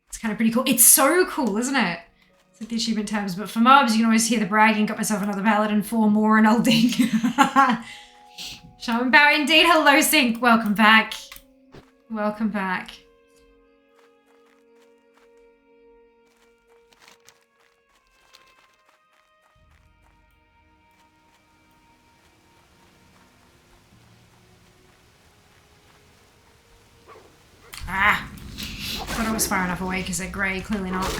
It's kind of pretty cool. It's so cool, isn't it? It's like the achievement tabs, but for mobs, you can always hear the bragging. Got myself another paladin, 4 more, and I'll ding. Shaman Power indeed. Hello, Sync. Welcome back. Welcome back. Ah! Thought I was far enough away because they're grey. Clearly not.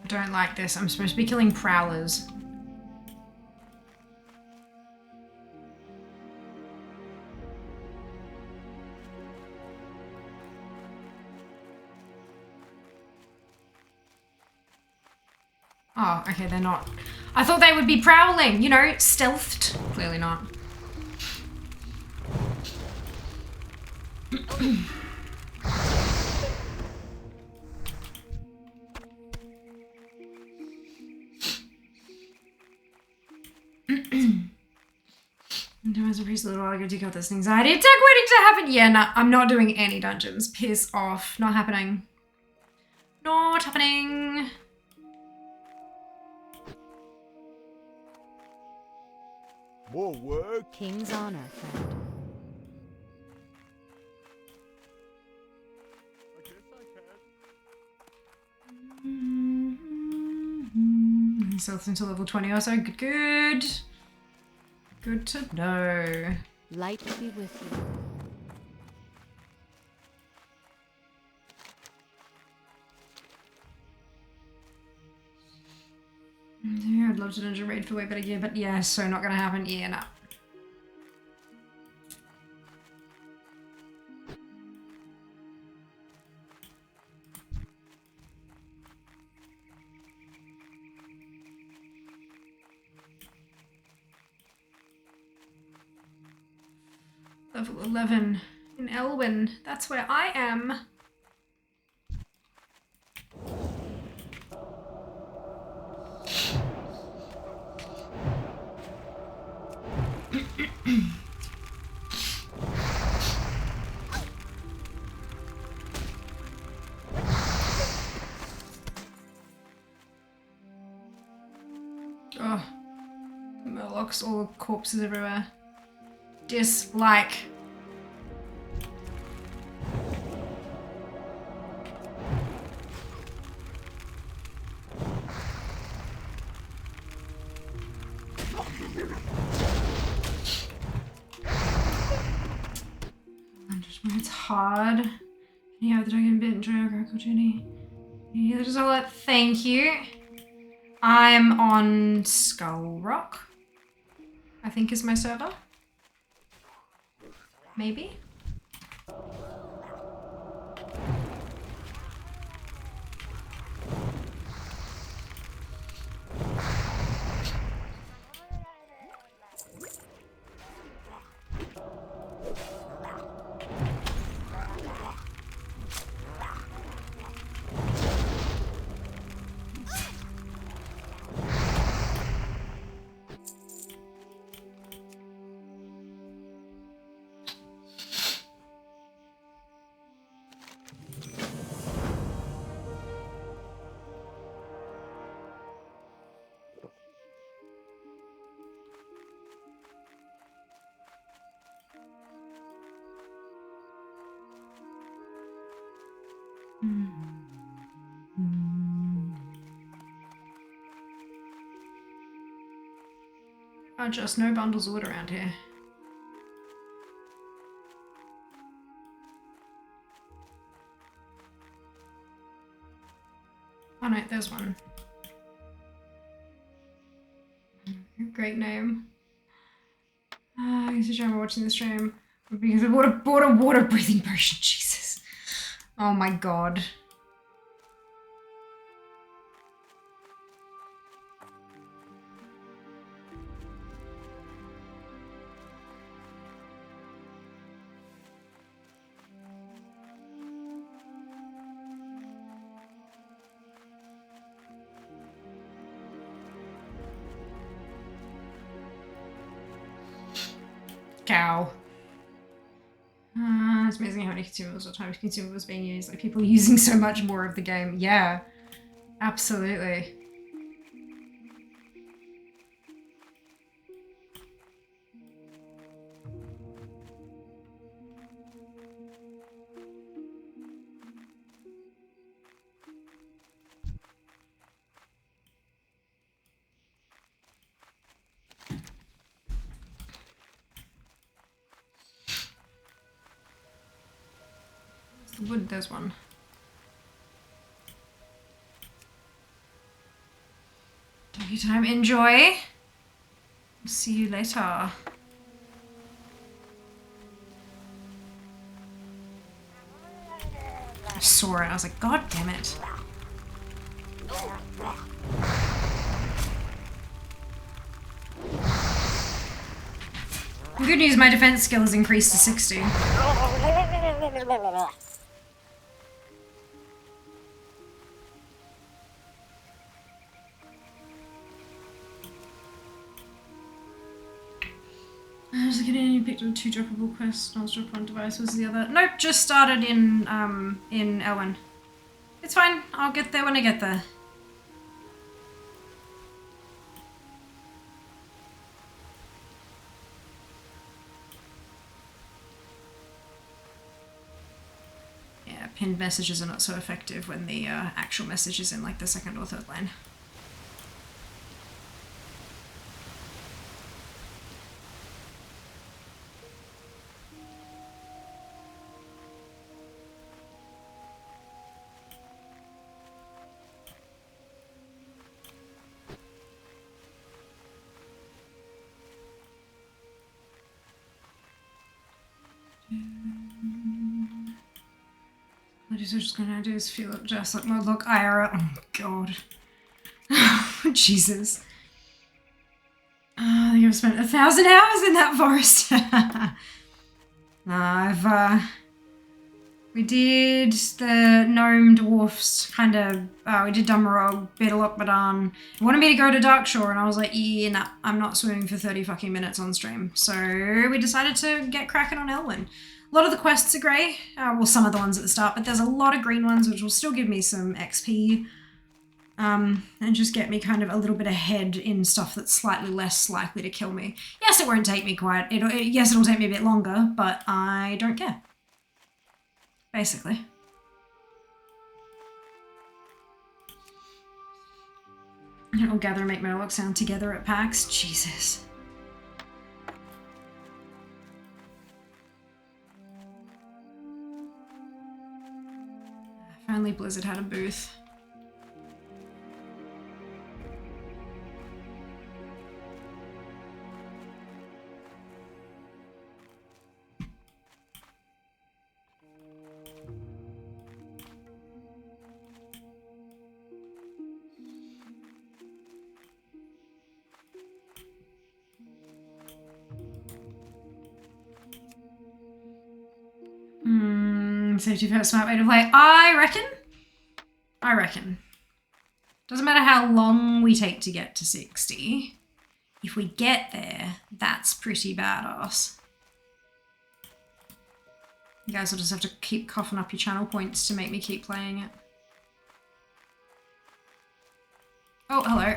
I don't like this. I'm supposed to be killing prowlers. Oh, okay, they're not. I thought they would be prowling, you know, stealthed. Clearly not. As a priest a little while ago, do you got this anxiety attack waiting to happen? Yeah, no, I'm not doing any dungeons. Piss off. Not happening. Not happening. More work? King's honor, friend. I guess I can. myself into level 20 or so. Good. Good to know. Light be with you. Yeah, I'd love to dungeon raid for way better gear, but yeah, so not gonna happen. Yeah, no. Level 11 in Elwyn. That's where I am. Oh, Murlocs, all the corpses everywhere. Dislike. It's hard. Yeah, the dragon bit and Draco Jenny. Yeah, there's all that. Thank you. I'm on Skull Rock, I think is my server. Maybe? Oh, just no bundles of wood around here. Oh no, there's one. Great name. I used to remember watching the stream because I bought a water breathing potion. Jesus. Oh my god. Cow. It's amazing how many consumables or times consumables being used. Like people using so much more of the game. Yeah, absolutely. Wood, there's one. Take your time, enjoy. See you later. I saw it, I was like, God damn it. The good news, my defense skill has increased to 60. I was looking at you picked up 2 droppable quests. I was dropped on device. Was the other? Nope, just started in Elwyn. It's fine. I'll get there when I get there. Yeah, pinned messages are not so effective when the actual message is in like the second or third line. guess we're just gonna do is feel it just like mode look IRL. Oh god. Jesus. I think I've spent 1,000 hours in that forest. We did the gnome dwarfs kind of, we did Dummerog, Betalok Badan. He wanted me to go to Darkshore and I was like, yeah, nah, I'm not swimming for 30 fucking minutes on stream. So we decided to get cracking on Elwyn. A lot of the quests are grey, well some of the ones at the start, but there's a lot of green ones which will still give me some XP. And just get me kind of a little bit ahead in stuff that's slightly less likely to kill me. Yes, it won't take me yes, it'll take me a bit longer, but I don't care. Basically. It'll gather and make Murloc sound together at PAX. Jesus. If only Blizzard had a booth. Safety first, smart way to play. I reckon. Doesn't matter how long we take to get to 60. If we get there, that's pretty badass. You guys will just have to keep coughing up your channel points to make me keep playing it. Oh, hello.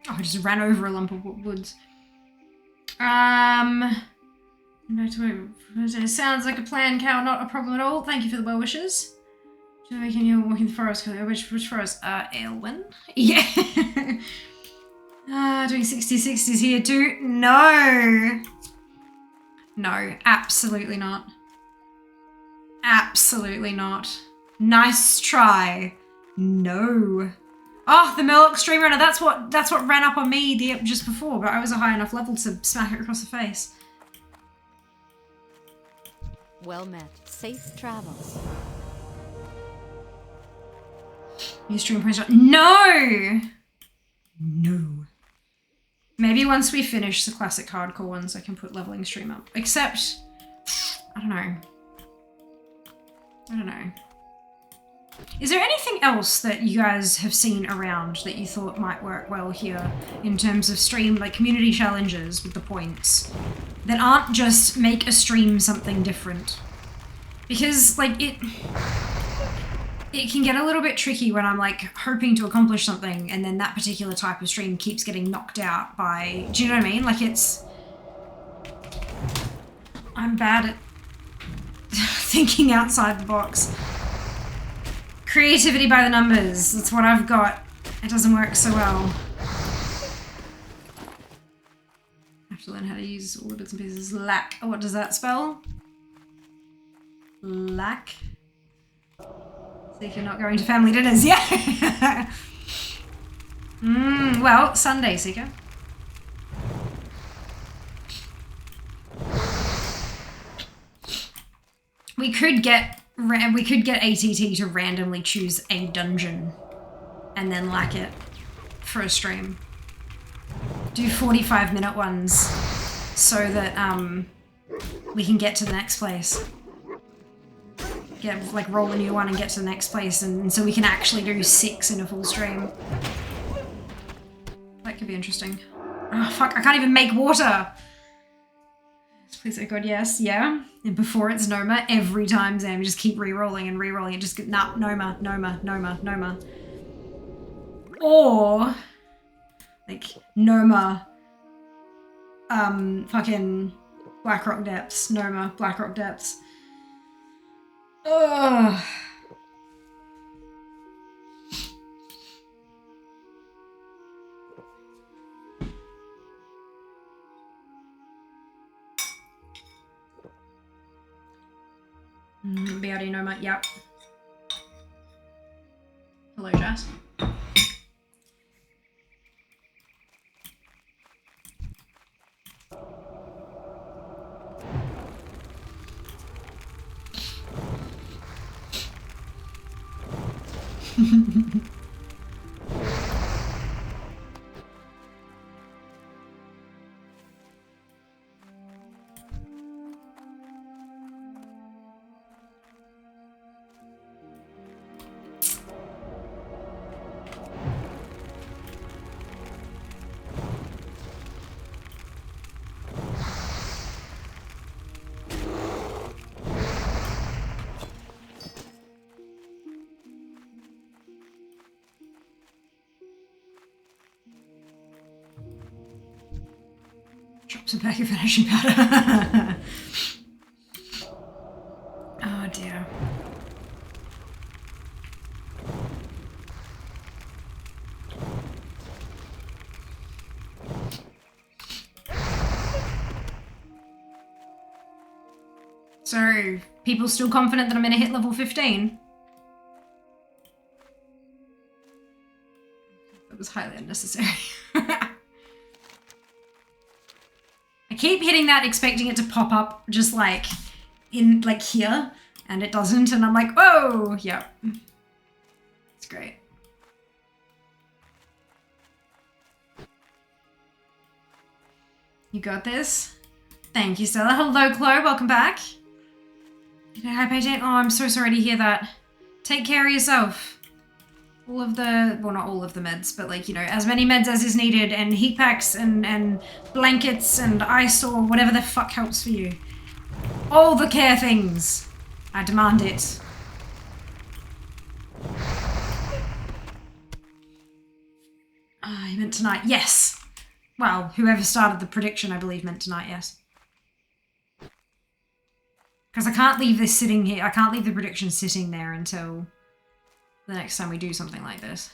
Oh, I just ran over a lump of woods. No, it sounds like a plan, Cal. Not a problem at all. Thank you for the well wishes. Making you walking the forest. Which forest? Aylwyn? Yeah. Doing 60/60s here too? No. No, absolutely not. Absolutely not. Nice try. No. Oh, the Murloc Stream Runner. That's what ran up on me just before, but I was a high enough level to smack it across the face. Well met. Safe travels. New stream points. No! No. Maybe once we finish the classic hardcore ones, I can put leveling stream up. Except, I don't know. Is there anything else that you guys have seen around that you thought might work well here in terms of stream, like community challenges with the points that aren't just make a stream something different? Because like it can get a little bit tricky when I'm like hoping to accomplish something and then that particular type of stream keeps getting knocked out by, do you know what I mean? Like I'm bad at thinking outside the box. Creativity by the numbers, that's what I've got. It doesn't work so well. I have to learn how to use all the bits and pieces. Lack. Oh, what does that spell? Lack. Seeker not going to family dinners. Yeah! Well, Sunday, Seeker. We could get ATT to randomly choose a dungeon and then lack it for a stream. Do 45-minute ones so that we can get to the next place. Like roll a new one and get to the next place, and so we can actually do 6 in a full stream. That could be interesting. Oh fuck, I can't even make water! Please, oh god, yes, yeah. And before it's Noma, every time Zam, just keep re-rolling and re-rolling and just get, nah, Noma. Or, like, Noma, fucking Blackrock Depths. Noma, Blackrock Depths. Ugh. BRD Noma, yep. Hello, Jess. Drops a bag of vanishing powder. Oh dear. So, people still confident that I'm gonna hit level 15? That was highly unnecessary. I keep hitting that expecting it to pop up just like in like here, and it doesn't, and I'm like, whoa, yeah. It's great. You got this? Thank you, Stella. Hello, Chloe, welcome back. Hi, Payton. Oh, I'm so sorry to hear that. Take care of yourself. All of the, well, not all of the meds, but like, you know, as many meds as is needed, and heat packs and blankets and ice or whatever the fuck helps for you. All the care things. I demand it. Ah, you meant tonight. Yes. Well, whoever started the prediction, I believe, meant tonight, yes. Because I can't leave this sitting here. I can't leave the prediction sitting there until the next time we do something like this.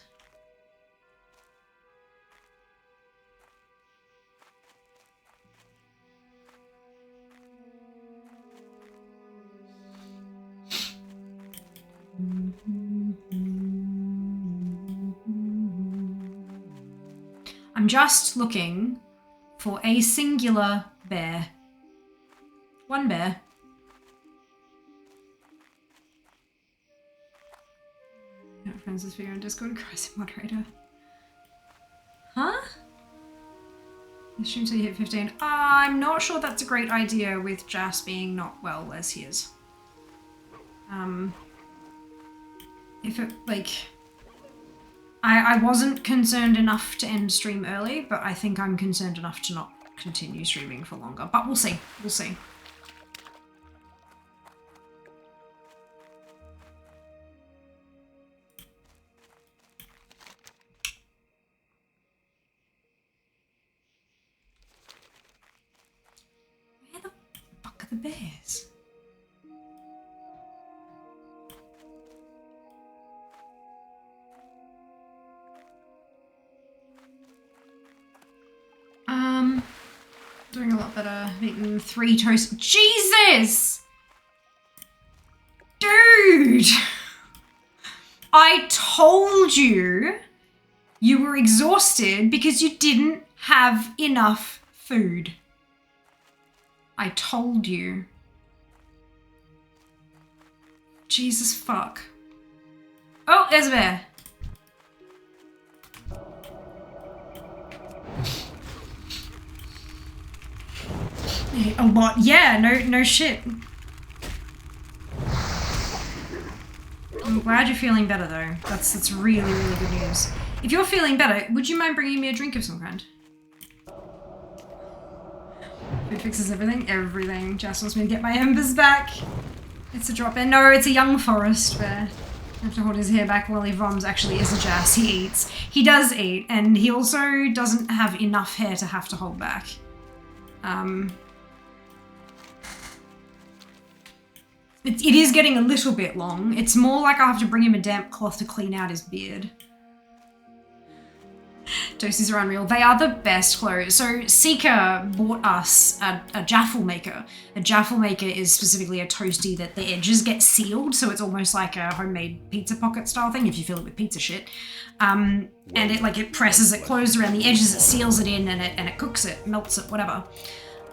I'm just looking for a singular bear. One bear. Friends this video on Discord, Christ moderator. Huh? Assume till you hit 15. I'm not sure that's a great idea with Jas being not well as he is. If it, like... I wasn't concerned enough to end stream early, but I think I'm concerned enough to not continue streaming for longer. But we'll see. We'll see. Where the fuck are the bears? Doing a lot better. I've eaten 3 toast. Jesus! Dude! I told you you were exhausted because you didn't have enough food. I told you. Jesus fuck. Oh, there's a bear. A lot, yeah, no shit. I'm glad you're feeling better though. That's really, really good news. If you're feeling better, would you mind bringing me a drink of some kind? Food fixes everything? Everything. Just wants me to get my embers back. It's a drop in. No, it's a young forest bear. I have to hold his hair back while he voms. Actually, is a Jas. He eats. He does eat, and he also doesn't have enough hair to have to hold back. It is getting a little bit long. It's more like I have to bring him a damp cloth to clean out his beard. Toasties are unreal. They are the best clothes. So Seeker bought us a jaffle maker. A jaffle maker is specifically a toasty that the edges get sealed, so it's almost like a homemade pizza pocket style thing if you fill it with pizza shit. And it presses it closed around the edges, it seals it in, and it cooks it, melts it, whatever.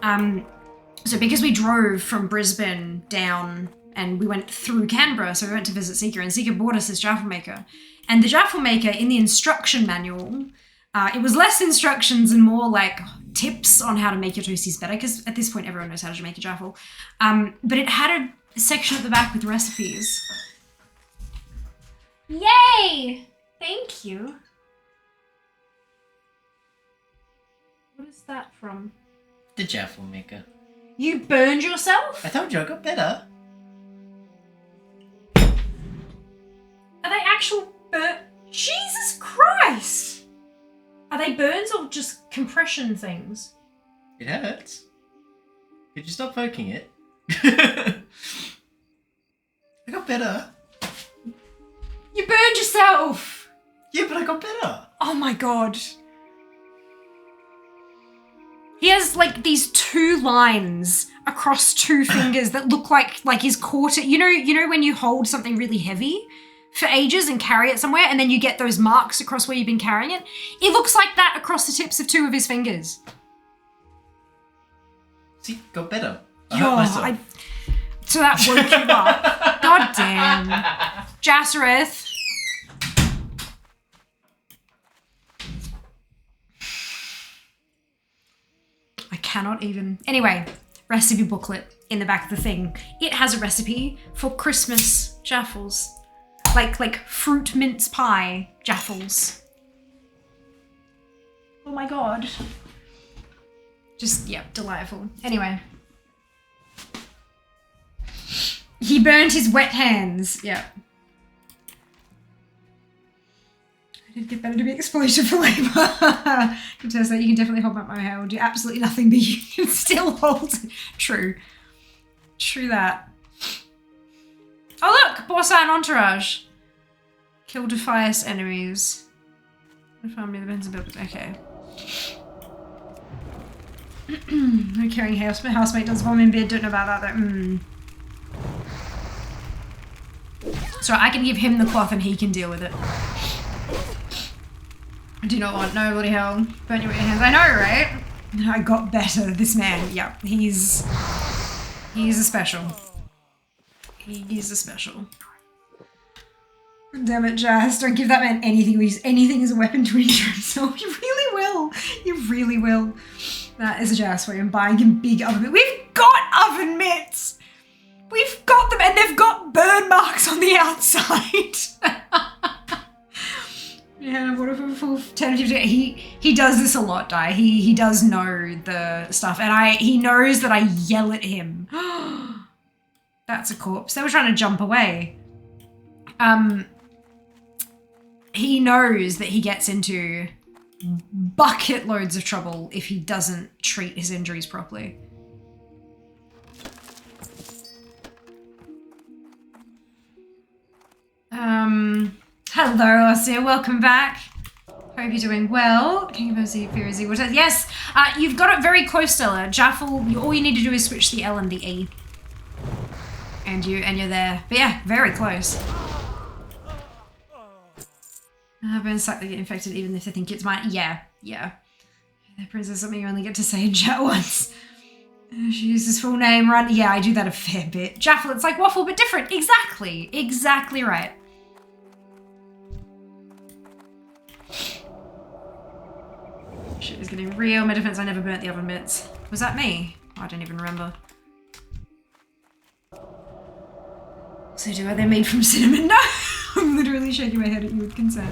So because we drove from Brisbane down and we went through Canberra, so we went to visit Seeker, and Seeker bought us this jaffle maker. And the jaffle maker, in the instruction manual, it was less instructions and more like tips on how to make your toasties better, because at this point everyone knows how to make a jaffle. But it had a section at the back with recipes. Yay! Thank you. What is that from? The jaffle maker. You burned yourself? I told you I got better. Are they actual Jesus Christ! Are they burns or just compression things? It hurts. Could you stop poking it? I got better. You burned yourself! Yeah, but I got better. Oh my god. He has like these 2 lines across 2 fingers that look like his quarter. You know when you hold something really heavy for ages and carry it somewhere, and then you get those marks across where you've been carrying it? It looks like that across the tips of 2 of his fingers. See, got better. I hurt myself. So that woke you up. God damn. Jassereth. I cannot even. Anyway, recipe booklet in the back of the thing. It has a recipe for Christmas jaffles. Like fruit mince pie jaffles. Oh my god. Just, yeah, delightful. Anyway. He burned his wet hands. Yeah. I did get better to be exploited for labour. You tell us that you can definitely hold up my hair. Will do absolutely nothing, but you can still hold it. True. True that. Oh look! Borsine Entourage. Kill Defias enemies. Family the Benson build. Okay. No caring housemate does bomb in bed. Don't know about that though. So I can give him the cloth and he can deal with it. I do not want no bloody hell. Burn your hands. I know, right? I got better. This man. Yeah, he's a special. He's a special. Damn it, Jazz. Don't give that man anything. We use anything as a weapon to injure himself. You really will. You really will. That is a Jazz way. I'm buying him big oven mitts. We've got oven mitts! We've got them, and they've got burn marks on the outside. Yeah, what if a full 10 50? He does this a lot, Di. He does know the stuff, and he knows that I yell at him. That's a corpse. They were trying to jump away. He knows that he gets into bucket loads of trouble if he doesn't treat his injuries properly. Hello, Osir. Welcome back. Hope you're doing well. King of Mercy, Furizy. Yes, you've got it very close, Stella. Jaffle, all you need to do is switch the L and the E. And you're there. But yeah, very close. I've been slightly get infected even if they think it's mine. Yeah. That princess something you only get to say in chat once. She uses full name, run. Yeah, I do that a fair bit. Jaffle, it's like waffle, but different. Exactly. Exactly right. Shit is getting real. My defense, I never burnt the oven mitts. Was that me? Oh, I don't even remember. So are they made from cinnamon? No! I'm literally shaking my head at you with concern.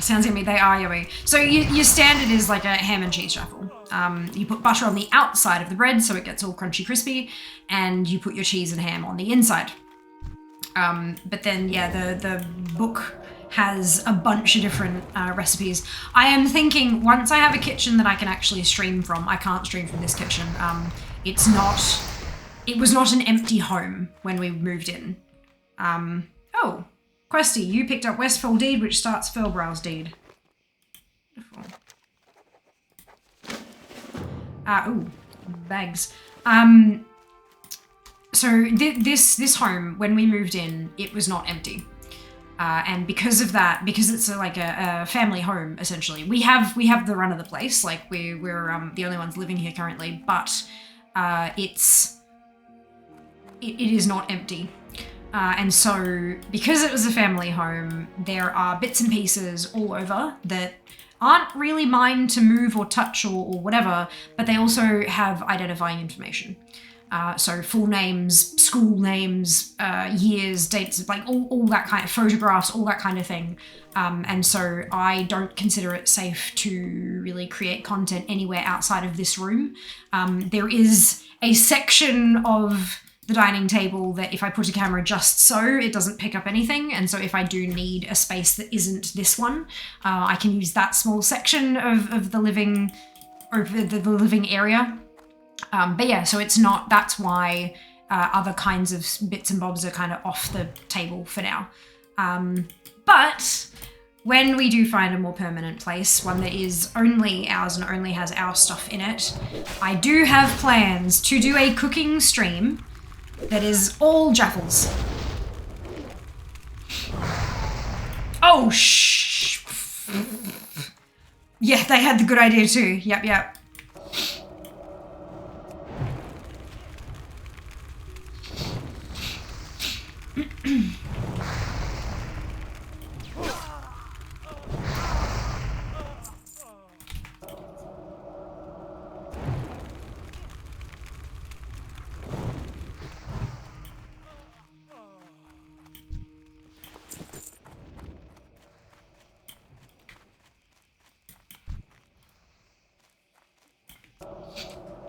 Sounds yummy. They are yummy. So your standard is like a ham and cheese jaffle. You put butter on the outside of the bread so it gets all crunchy crispy, and you put your cheese and ham on the inside. But then, yeah, the book has a bunch of different recipes. I am thinking once I have a kitchen that I can actually stream from. I can't stream from this kitchen. It was not an empty home when we moved in. Oh, Questy, you picked up Westfall Deed, which starts Fellbrow's Deed. Ooh, bags. So this home, when we moved in, it was not empty. And because of that, because it's like a family home, essentially, we have the run of the place. Like we're the only ones living here currently, but it is not empty. And so because it was a family home, there are bits and pieces all over that aren't really mine to move or touch or whatever, but they also have identifying information. So full names, school names, years, dates, like all that kind of photographs, all that kind of thing. And so I don't consider it safe to really create content anywhere outside of this room. There is a section of the dining table that if I put a camera just so, it doesn't pick up anything. And so if I do need a space that isn't this one, I can use that small section of the living, or the living area. But yeah, so it's not, that's why other kinds of bits and bobs are kind of off the table for now. But when we do find a more permanent place, one that is only ours and only has our stuff in it, I do have plans to do a cooking stream that is all Jaffles. Oh, shh. Yeah, they had the good idea too. Yep.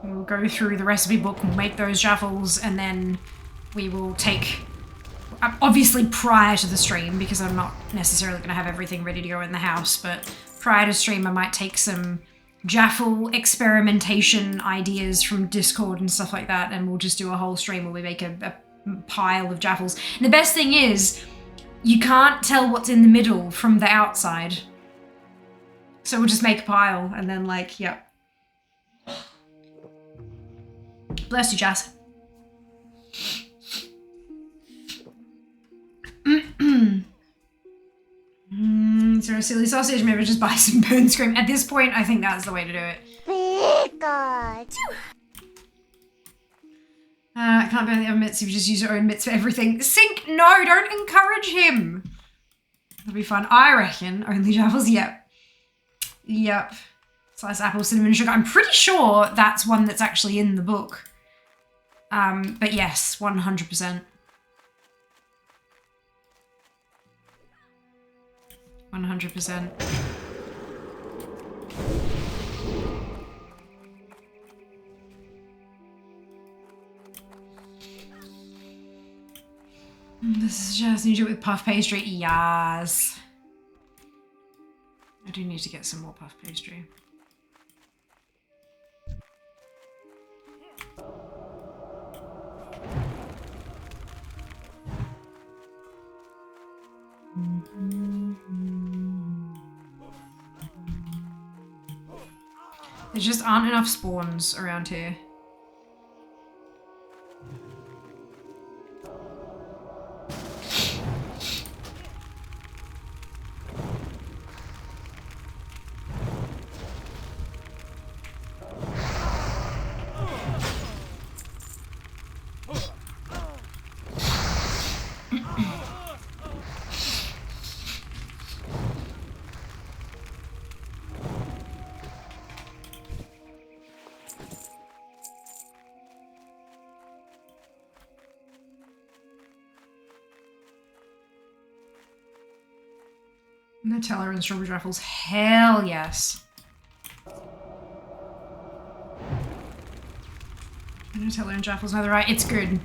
We'll go through the recipe book, we'll make those jaffles, and then we will take, obviously prior to the stream, because I'm not necessarily going to have everything ready to go in the house, but prior to stream I might take some jaffle experimentation ideas from Discord and stuff like that, and we'll just do a whole stream where we make a pile of jaffles. And the best thing is, you can't tell what's in the middle from the outside. So we'll just make a pile, and then like, yep. Bless you, Jazz. Is there a silly sausage? Maybe just buy some burn scream. At this point, I think that's the way to do it. I can't burn the oven mitts if you just use your own mitts for everything. Sink, no, don't encourage him. That'll be fun. I reckon only jaffles. Yep. Sliced apple, cinnamon, sugar. I'm pretty sure that's one that's actually in the book. But yes, 100%. 100%. This is just need to do it with puff pastry. Yes. I do need to get some more puff pastry. There just aren't enough spawns around here. Nutella and strawberry truffles. Hell yes. Nutella and truffles, no, they're right. It's good.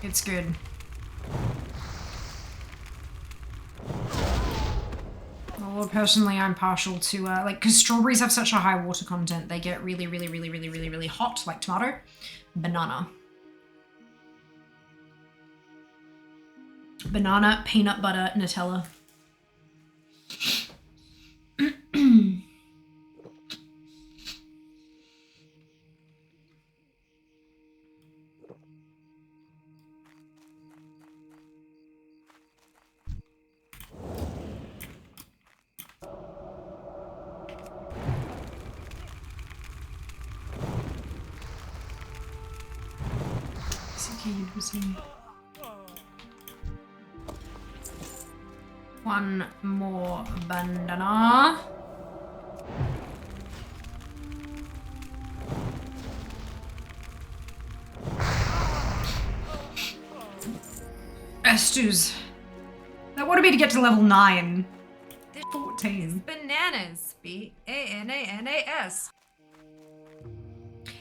It's good. Well, personally, I'm partial to, like, because strawberries have such a high water content, they get really, really, really, really, really, really hot, like tomato. Banana. Banana, peanut butter, Nutella. seed was here. One more bandana. Estus. That wanted me to get to level 9. 14. Bananas. B-A-N-A-N-A-S.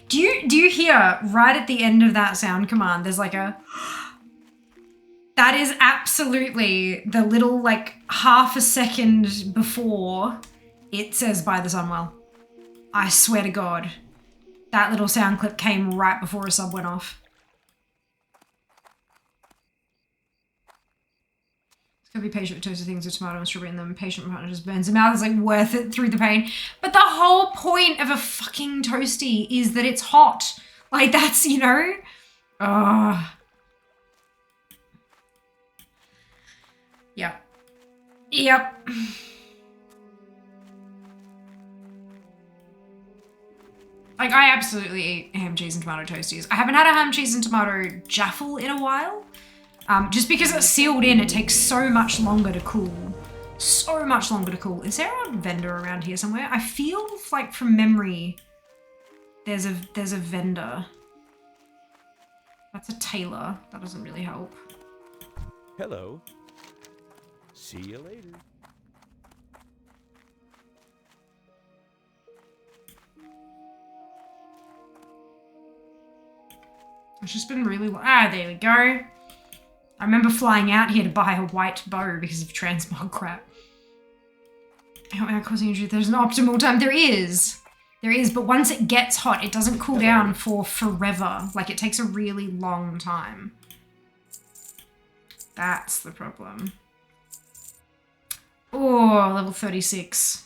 Do you hear right at the end of that sound command, there's like a... That is absolutely the little like half a second before it says by the Sunwell. I swear to God. That little sound clip came right before a sub went off. Gotta be patient with toasted things with tomato and strawberry in them. Patient partner just burns them out. It's like worth it through the pain. But the whole point of a fucking toasty is that it's hot. Like that's, you know? Ugh. Yep. Yep. Like I absolutely eat ham, cheese and tomato toasties. I haven't had a ham, cheese and tomato jaffle in a while. Just because it's sealed in, it takes so much longer to cool. So much longer to cool. Is there a vendor around here somewhere? I feel like from memory, there's a vendor. That's a tailor. That doesn't really help. Hello. See you later. It's just been really... Ah, there we go. I remember flying out here to buy a white bow because of transmog crap. Help me out causing injury. There's an optimal time. There is. There is, but once it gets hot, it doesn't cool down for forever. Like, it takes a really long time. That's the problem. Oh, level 36.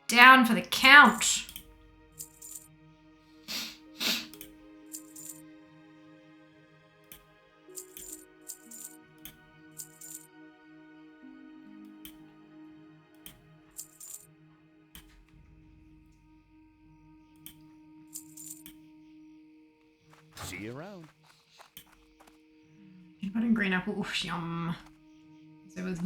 Down for the count. See you around. Peanut butter and green apple. Oof, yum. So with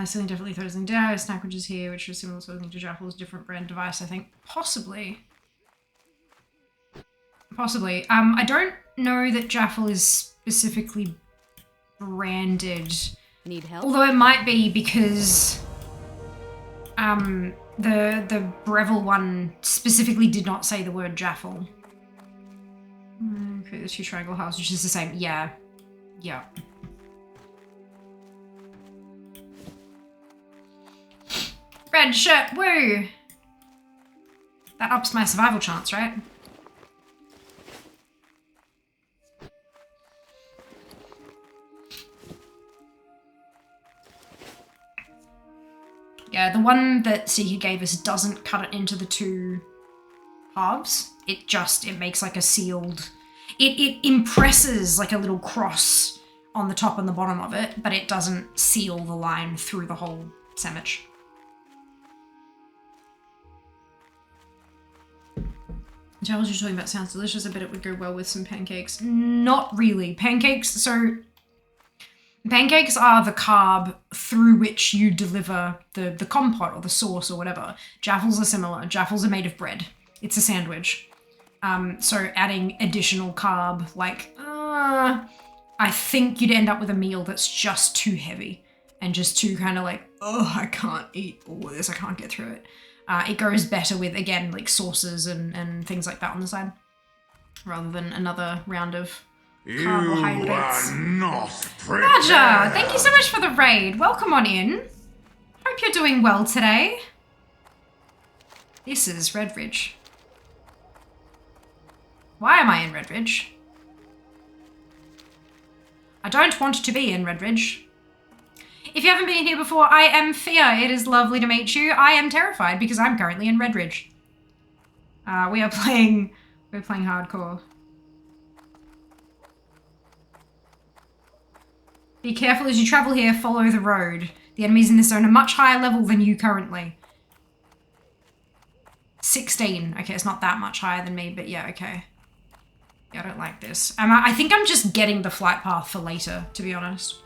something definitely throws them down. Snack which is here, which is similar sort of thing to Jaffle's different brand device, I think. Possibly. Possibly. I don't know that Jaffle is specifically branded. Need help? Although it might be because the Breville one specifically did not say the word Jaffle. Okay, the two triangle house, which is the same. Yeah. Yeah. Red shirt, woo! That ups my survival chance, right? Yeah, the one that Seeker gave us doesn't cut it into the two halves. It makes like a sealed... It impresses like a little cross on the top and the bottom of it, but it doesn't seal the line through the whole sandwich. Charles, you're talking about sounds delicious. I bet it would go well with some pancakes. Not really. Pancakes are the carb through which you deliver the compote or the sauce or whatever. Jaffles are similar. Jaffles are made of bread. It's a sandwich. So adding additional carb, like, I think you'd end up with a meal that's just too heavy and just too kind of like, oh, I can't eat all of this. I can't get through it. It goes better with, again, like sauces and things like that on the side, rather than another round of carbohydrates. You are not prepared. Roger, thank you so much for the raid. Welcome on in. Hope you're doing well today. This is Redridge. Why am I in Redridge? I don't want to be in Redridge. If you haven't been here before, I am Fia. It is lovely to meet you. I am terrified because I'm currently in Redridge. We're playing hardcore. Be careful as you travel here, follow the road. The enemies in this zone are much higher level than you currently. 16. Okay, it's not that much higher than me, but yeah, okay. Yeah, I don't like this. I think I'm just getting the flight path for later, to be honest.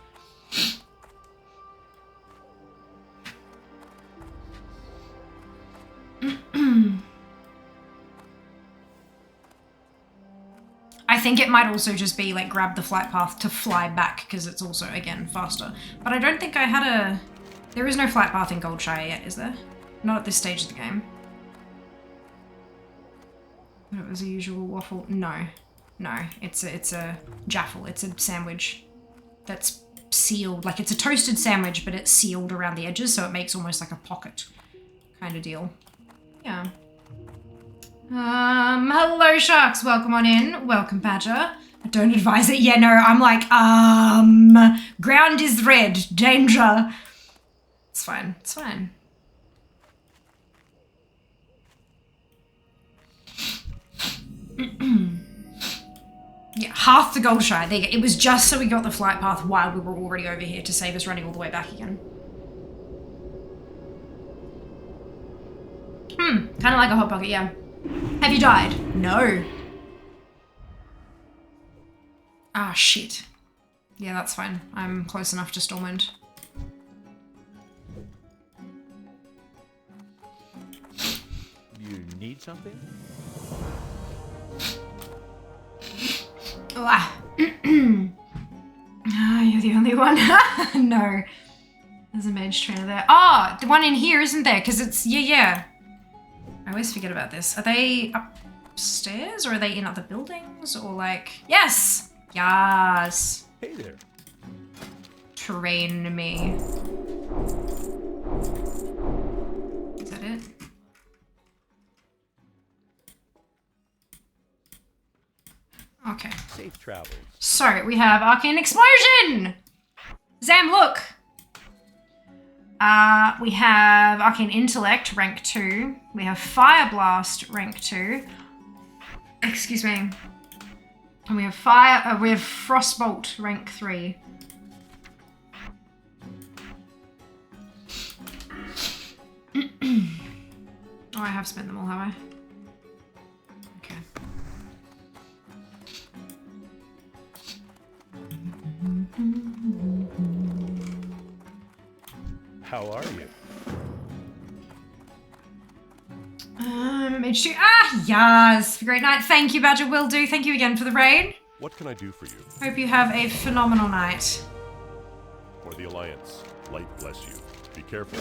I think it might also just be like grab the flight path to fly back because it's also, again, faster. But I don't think I had a... There is no flight path in Goldshire yet, is there? Not at this stage of the game. It was a usual waffle. No. No, it's a jaffle. It's a sandwich that's sealed. Like, it's a toasted sandwich, but it's sealed around the edges, so it makes almost like a pocket kind of deal. Yeah. Hello, Sharks. Welcome on in. Welcome, Badger. I don't advise it. Yeah, no, I'm like, ground is red. Danger. It's fine. It's fine. Yeah, half the Goldshire. There you go. It was just so we got the flight path while we were already over here to save us running all the way back again. Kind of like a hot pocket, yeah. Have you died? No. Ah, shit. Yeah, that's fine. I'm close enough to Stormwind. You need something? Ah, you're the only one. No. There's a mage trainer there. Oh, the one in here, isn't there? Because it's, yeah. I always forget about this. Are they upstairs or are they in other buildings or like... Yes! Yes! Hey there. Train me. Is that it? Okay. Safe travels. So, we have Arcane Explosion! Zam, look! We have Arcane Intellect, rank 2. We have Fire Blast, rank 2. Excuse me. And we have Frostbolt, rank 3. Oh, I have spent them all, have I? Okay. How are you? Mage 2. Ah, yes. Great night. Thank you, Badger. Will do. Thank you again for the raid. What can I do for you? Hope you have a phenomenal night. For the Alliance, light bless you. Be careful.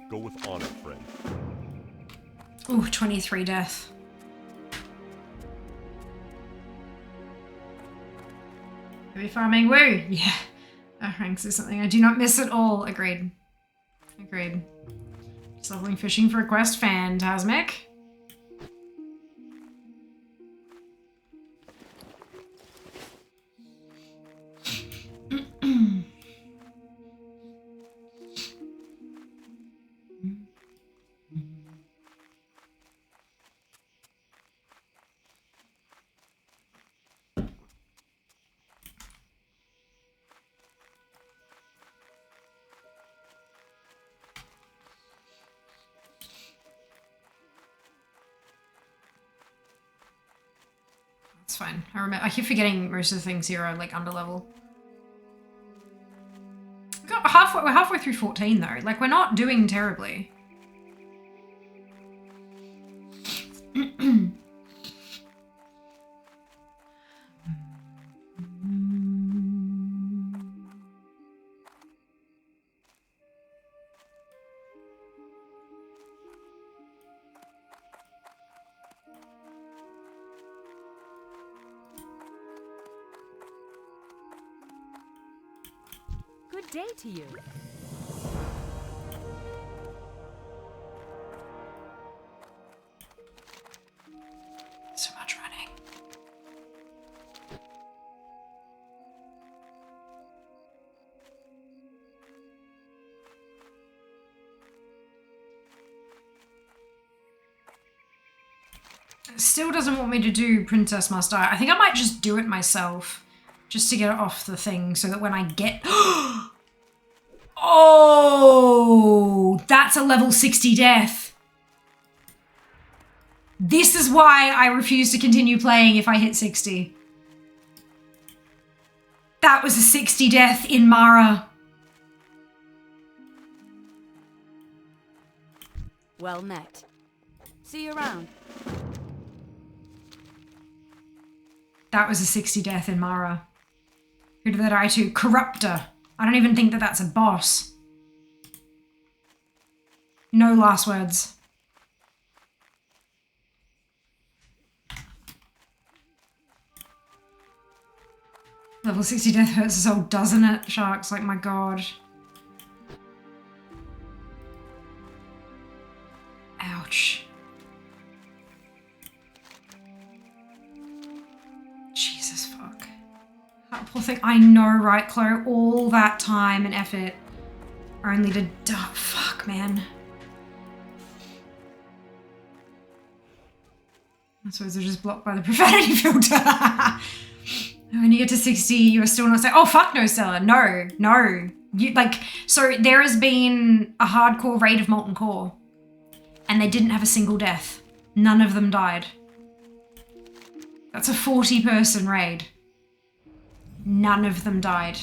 Go with honor, friend. Ooh, 23 death. Heavy farming, woo! Yeah. Ranks is something I do not miss at all. Agreed. Agreed. Just leveling fishing for a quest. Phantasmic. It's fine. I keep forgetting most of the things here are like under level. We're halfway through 14 though. Like we're not doing terribly. Good day to you. So much running. It still doesn't want me to do Princess Must Die. I think I might just do it myself. Just to get it off the thing so that when I get... Oh! That That's a level 60 death. This is why I refuse to continue playing if I hit 60. That was a 60 death in Mara. Well met. See you around. That was a 60 death in Mara. Who did that I to? Corruptor. I don't even think that that's a boss. No last words. Level 60 death hurts us all, doesn't it, Sharks? Like, my god. Ouch. Jesus fuck. That poor thing. I know, right, Chloe? All that time and effort only to die. Fuck, man. I suppose they're just blocked by the profanity filter. When you get to 60, you are still not saying, oh, fuck no, Stella. No, no. You, like, so there has been a hardcore raid of Molten Core, and they didn't have a single death. None of them died. That's a 40-person raid. None of them died.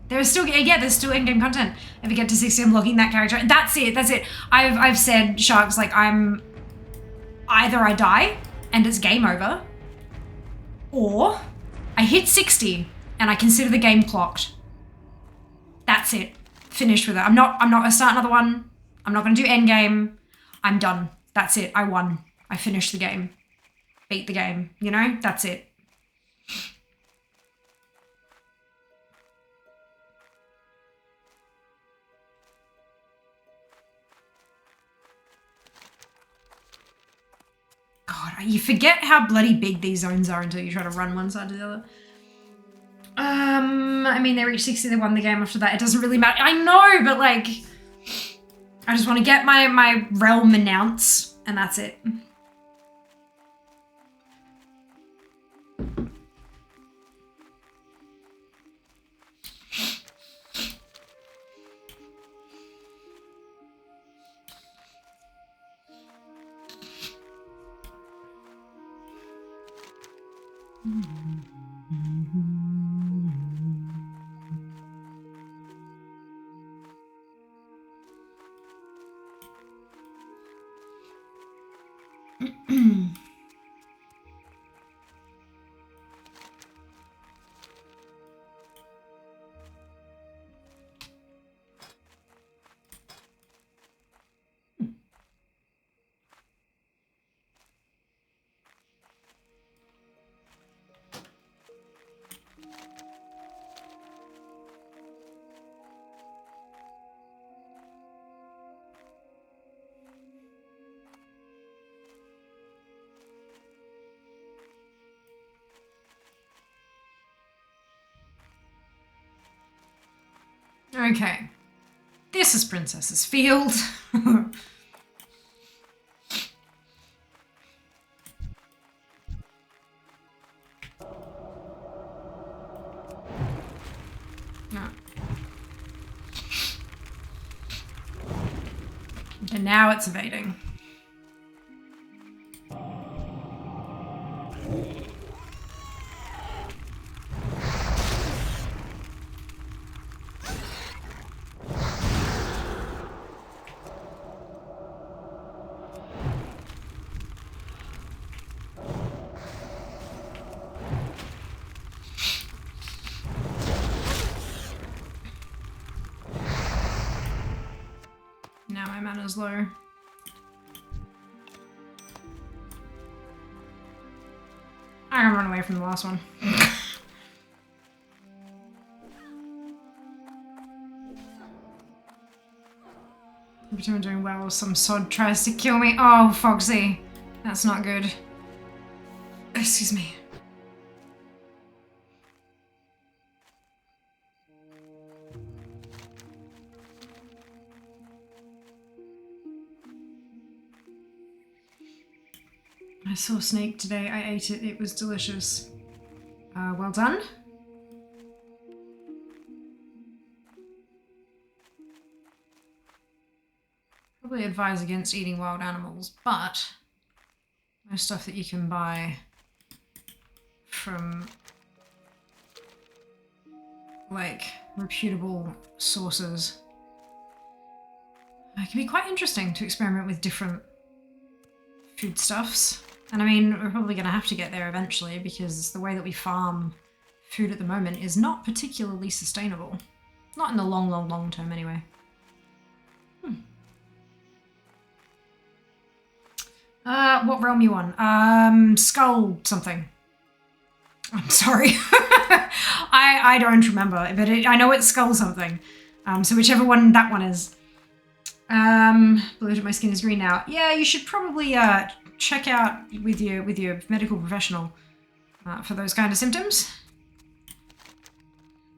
There's still, yeah, there's still in-game content. If you get to 60, I'm locking that character. That's it, that's it. I've said, Sharks, like, I'm, either I die, and it's game over, or I hit 60 and I consider the game clocked. That's it. Finished with it. I'm not gonna start another one. I'm not gonna do endgame. I'm done. That's it. I won. I finished the game. Beat the game. You know? That's it. God, you forget how bloody big these zones are until you try to run one side to the other. I mean, they reached 60, they won the game after that. It doesn't really matter. I know, but like, I just want to get my realm announced, and that's it. Okay. This is Princess's Field. No. And now it's evading. Now my mana's low. I'm gonna run away from the last one. Every time I'm doing well, some sod tries to kill me. Oh, Foxy. That's not good. Excuse me. I saw snake today. I ate it. It was delicious. Well done. Probably advise against eating wild animals, but most stuff that you can buy from like reputable sources. It can be quite interesting to experiment with different foodstuffs. And I mean, we're probably going to have to get there eventually because the way that we farm food at the moment is not particularly sustainable. Not in the long term anyway. What realm you on? Skull something. I'm sorry. I don't remember, but I know it's skull something. So whichever one that one is. Believe it, my skin is green now. Yeah, you should probably check out with your medical professional for those kind of symptoms.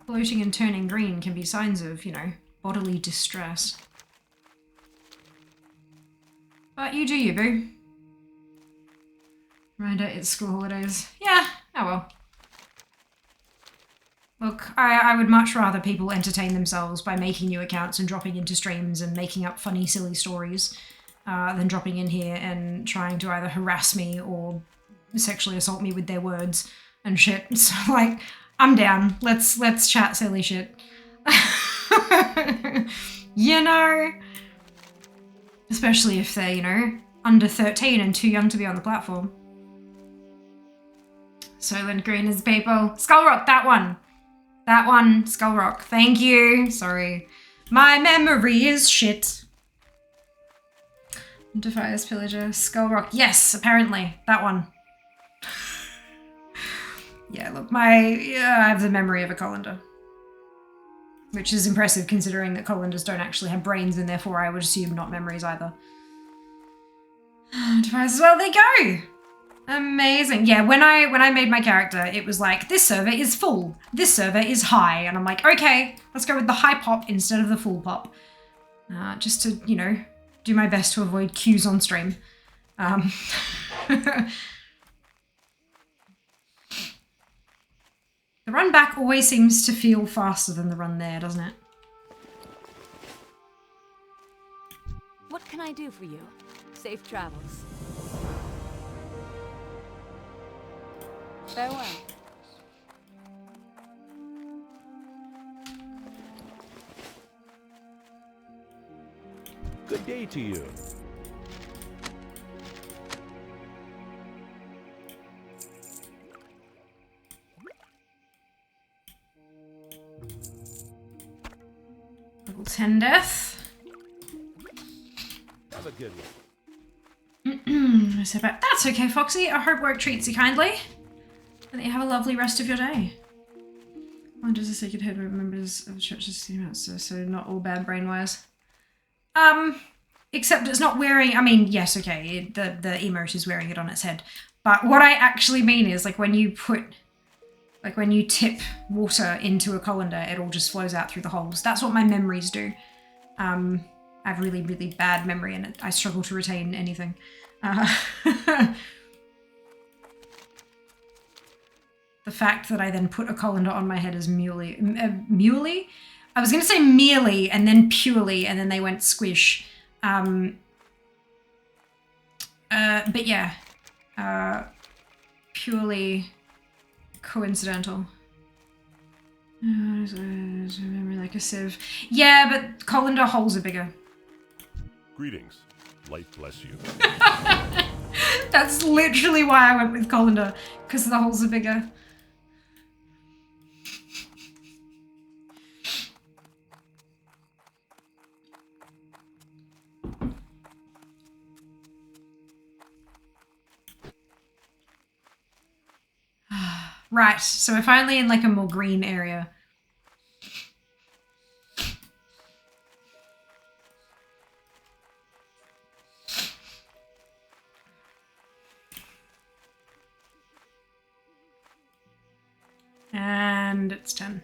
Bloating and turning green can be signs of, you know, bodily distress. But you do you, boo. Reminder, it's school holidays. Yeah, oh well. Look, I would much rather people entertain themselves by making new accounts and dropping into streams and making up funny, silly stories than dropping in here and trying to either harass me or sexually assault me with their words and shit. So, like, I'm down. Let's chat silly shit. You know? Especially if they're, you know, under 13 and too young to be on the platform. Soylent Green is people. Skull Rock, that one. That one, Skull Rock. Thank you. Sorry. My memory is shit. Defias Pillager, Skull Rock. Yes, apparently. That one. Yeah, look, I have the memory of a colander. Which is impressive considering that colanders don't actually have brains and therefore I would assume not memories either. Defias as well, there you go! Amazing. Yeah, when I made my character, it was like, this server is full, this server is high. And I'm like, okay, let's go with the high pop instead of the full pop. Just to, you know, do my best to avoid queues on stream. The run back always seems to feel faster than the run there, doesn't it? What can I do for you? Safe travels. Farewell. Good day to you. Level 10 death. Have a good one. That's okay, Foxy. I hope work treats you kindly. And that you have a lovely rest of your day. Why does the Sacred Head members of the church seem out so not all bad brain-wise? Except it's not wearing, I mean, yes, okay, the emote is wearing it on its head. But what I actually mean is, like, when you tip water into a colander, it all just flows out through the holes. That's what my memories do. I have really, really bad memory and I struggle to retain anything. The fact that I then put a colander on my head is muley. I was going to say merely and then purely and then they went squish. But yeah. Purely coincidental. Remember like a sieve. Yeah, but colander holes are bigger. Greetings. Life bless you. That's literally why I went with colander, because the holes are bigger. Right, so we're finally in like a more green area. And it's 10.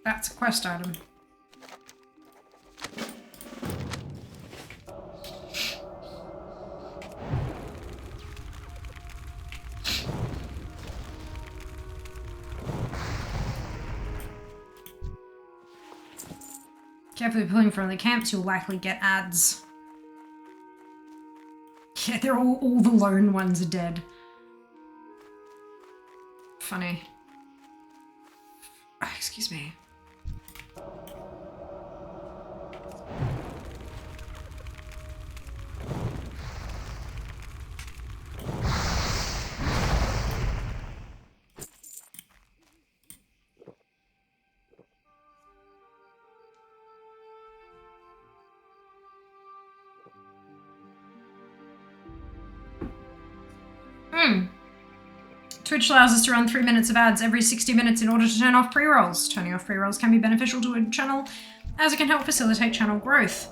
That's a quest item. Carefully pulling from the camps, you'll likely get ads. Yeah, they're all the lone ones are dead. Funny. Oh, excuse me. Twitch allows us to run 3 minutes of ads every 60 minutes in order to turn off pre-rolls. Turning off pre-rolls can be beneficial to a channel as it can help facilitate channel growth.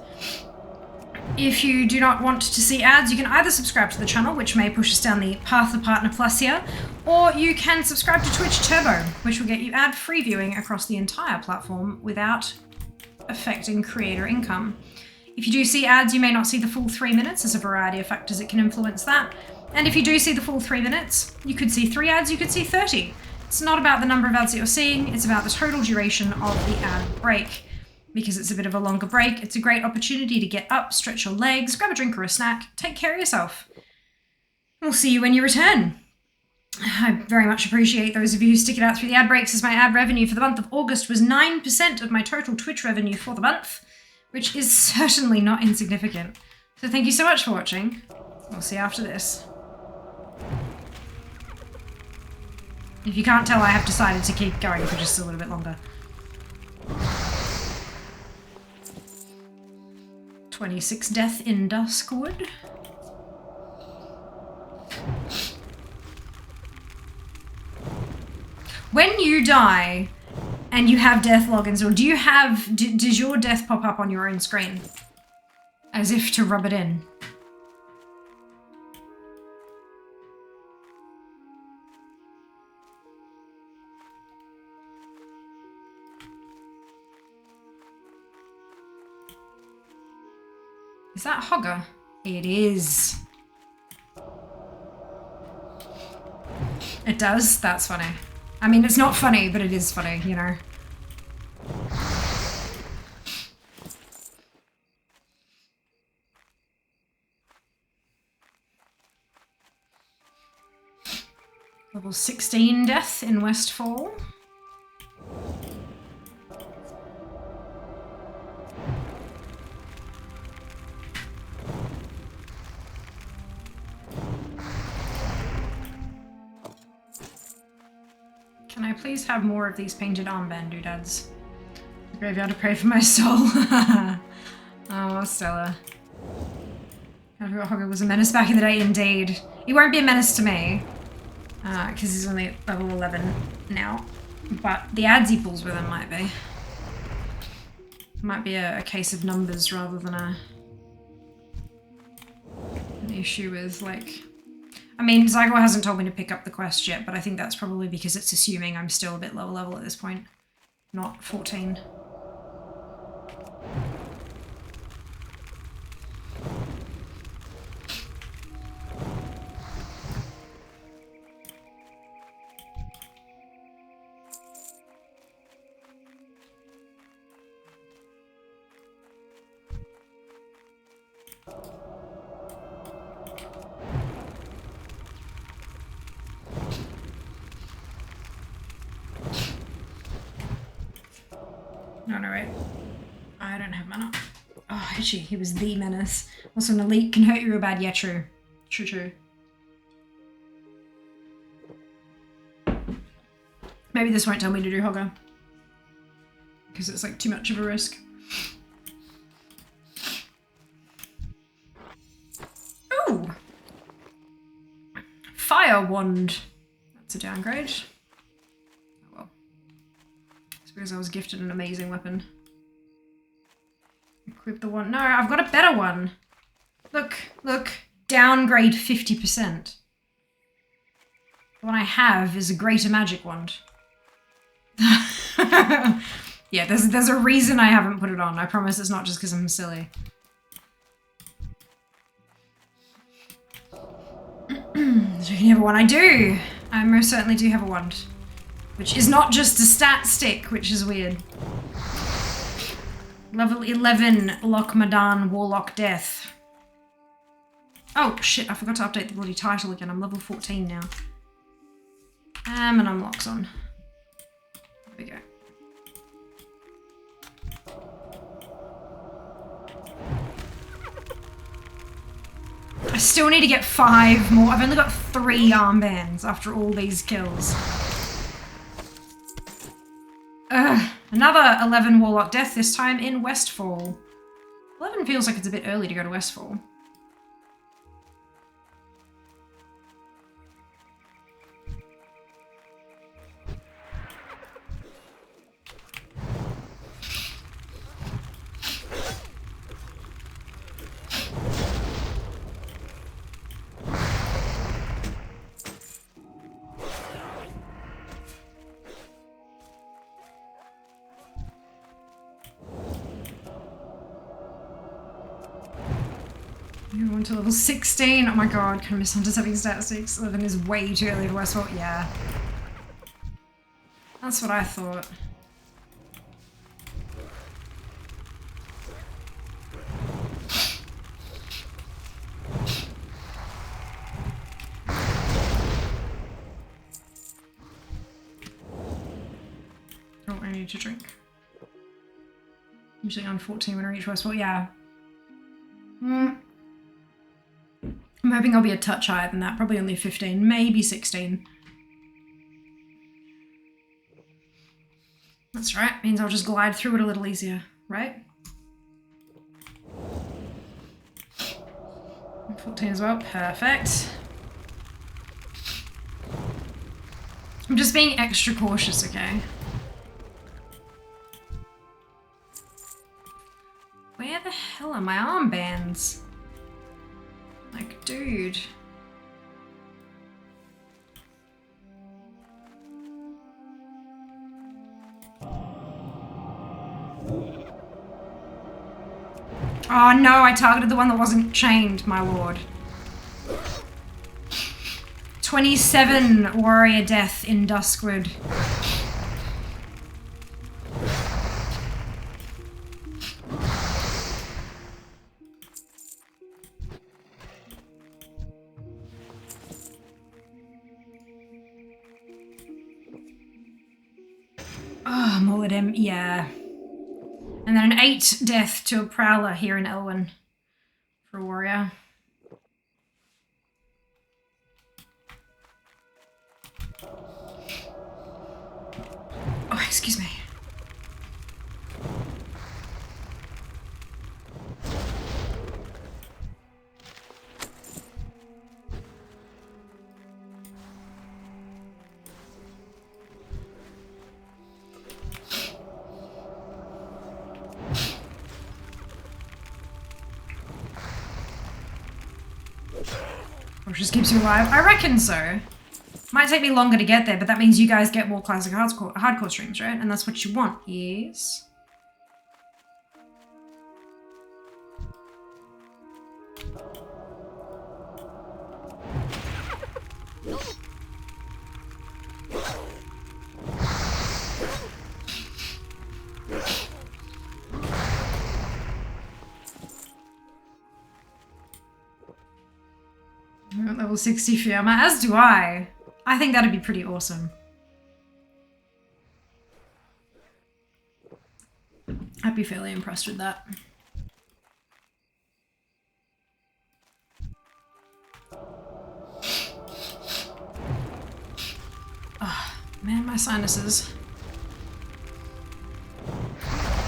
If you do not want to see ads, you can either subscribe to the channel, which may push us down the path of Partner Plus here, or you can subscribe to Twitch Turbo, which will get you ad-free viewing across the entire platform without affecting creator income. If you do see ads, you may not see the full 3 minutes. There's a variety of factors that can influence that. And if you do see the full 3 minutes, you could see 3 ads, you could see 30. It's not about the number of ads that you're seeing, it's about the total duration of the ad break. Because it's a bit of a longer break, it's a great opportunity to get up, stretch your legs, grab a drink or a snack, take care of yourself. We'll see you when you return. I very much appreciate those of you who stick it out through the ad breaks, as my ad revenue for the month of August was 9% of my total Twitch revenue for the month, which is certainly not insignificant. So thank you so much for watching. We'll see you after this. If you can't tell, I have decided to keep going for just a little bit longer. 26 death in Duskwood. When you die and you have death logins, or do you have, does your death pop up on your own screen? As if to rub it in. Is that Hogger? It is. It does? That's funny. I mean, it's not funny, but it is funny, you know. Level 16 death in Westfall. Can I please have more of these painted armband doodads? The graveyard to pray for my soul. Oh, Stella. I forgot Hogger was a menace back in the day, indeed. He won't be a menace to me. Because he's only at level 11 now. But the ads he pulls with him might be. Might be a case of numbers rather than an issue with, like... I mean, Zygo hasn't told me to pick up the quest yet, but I think that's probably because it's assuming I'm still a bit lower level at this point. Not 14. No, right. I don't have mana. Oh, itchy. He was the menace. Also, an elite can hurt you real bad. Yeah, true. True. Maybe this won't tell me to do Hogger. Because it's like too much of a risk. Ooh! Fire Wand. That's a downgrade. Because I was gifted an amazing weapon. Equip the one. No, I've got a better one. Look. Downgrade 50%. The one I have is a greater magic wand. Yeah, there's a reason I haven't put it on. I promise it's not just because I'm silly. Do you have a wand? I do! I most certainly do have a wand. Which is not just a stat stick, which is weird. Level 11, Lochmadan, Warlock Death. Oh shit, I forgot to update the bloody title again. I'm level 14 now. And unlocks on. There we go. I still need to get 5 more. I've only got 3 armbands after all these kills. Ugh. Another 11 Warlock Death, this time in Westfall. 11 feels like it's a bit early to go to Westfall. To level 16. Oh my god, can I miss Hunters having stat 6? 11 is way too early to Westfall. Yeah. That's what I thought. Oh, I need to drink. Usually on 14 when I reach Westfall. Yeah. I'm hoping I'll be a touch higher than that, probably only 15, maybe 16. That's right, means I'll just glide through it a little easier, right? 14 as well, perfect. I'm just being extra cautious, okay? Where the hell are my armbands? Like, dude. Oh no, I targeted the one that wasn't chained, my lord. 27 warrior death in Duskwood. Oh, Moladem, yeah. And then an 8 death to a Prowler here in Elwyn for a warrior. Oh, excuse me. Or just keeps you alive? I reckon so. Might take me longer to get there, but that means you guys get more classic hardcore streams, right? And that's what you want, yes? Level 60 Fiamma, as do I. I think that'd be pretty awesome. I'd be fairly impressed with that. Oh, man, my sinuses.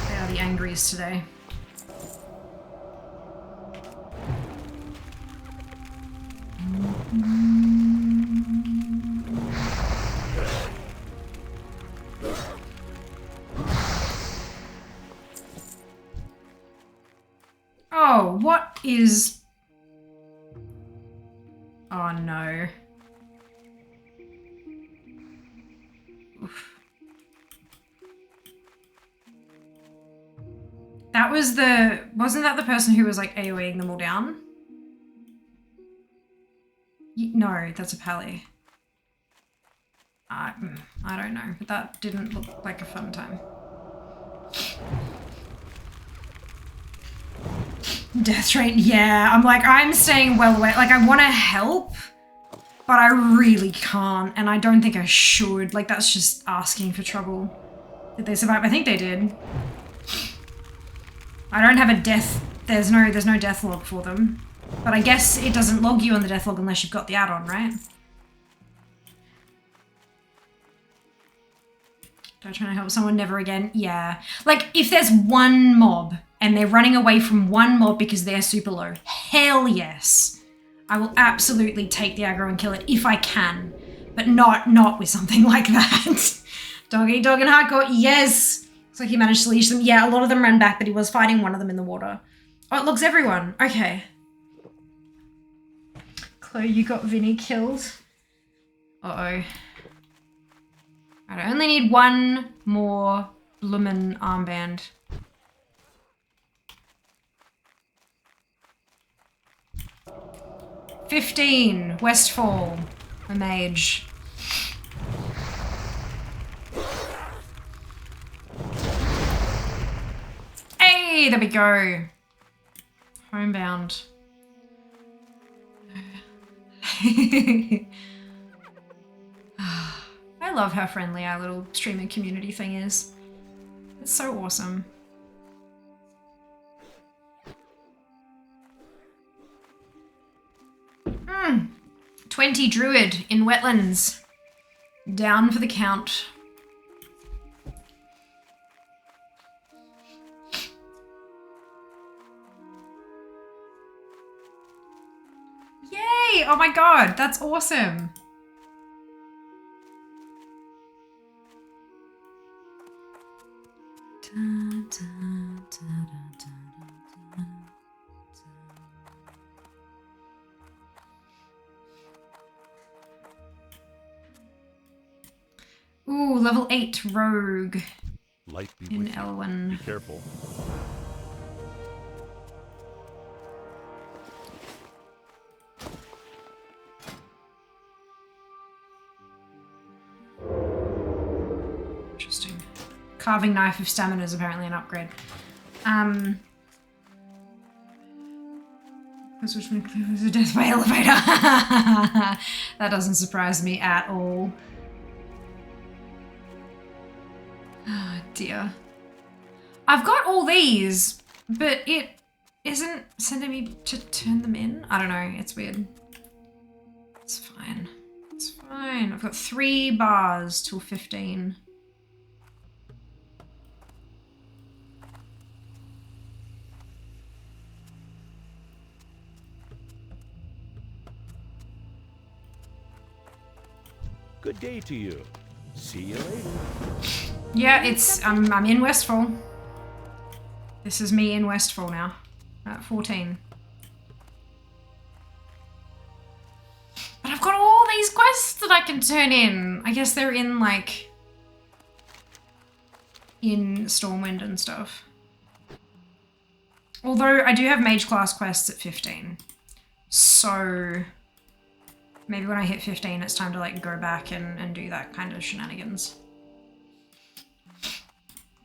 They are the angriest today. Oh, what is... Oh no. Oof. That was the... Wasn't that the person who was like AoEing them all down? No, that's a pally. I don't know, but that didn't look like a fun time. Death train, yeah. I'm like, I'm staying well away. Like, I want to help, but I really can't, and I don't think I should. Like, that's just asking for trouble. Did they survive? I think they did. I don't have a death. There's no death log for them. But I guess it doesn't log you on the death log unless you've got the add-on, right? Do I try to help someone? Never again? Yeah. Like, if there's one mob and they're running away from one mob because they're super low, hell yes. I will absolutely take the aggro and kill it if I can. But not with something like that. Dog eat dog and hardcore, yes. Looks like he managed to leash them. Yeah, a lot of them ran back, but he was fighting one of them in the water. Oh, it looks everyone. Okay. Chloe, you got Vinny killed. Uh-oh. I only need one more bloomin' armband. $15, Westfall, a mage. Hey, there we go. Homebound. I love how friendly our little streaming community thing is. It's so awesome. 20 druid in wetlands. Down for the count. Yay! Oh my god, that's awesome. Ooh, level 8 rogue. Light be In with you. Elwyn. Be careful. Interesting. Carving knife of stamina is apparently an upgrade. Which was a death by elevator. That doesn't surprise me at all. Oh dear. I've got all these, but it isn't sending me to turn them in. I don't know, it's weird. It's fine. It's fine. I've got 3 bars till 15. Good day to you. See you later. Yeah, it's I'm in Westfall. This is me in Westfall now. At 14. But I've got all these quests that I can turn in. I guess they're in like in Stormwind and stuff. Although I do have mage class quests at 15. So maybe when I hit 15 it's time to like go back and do that kind of shenanigans.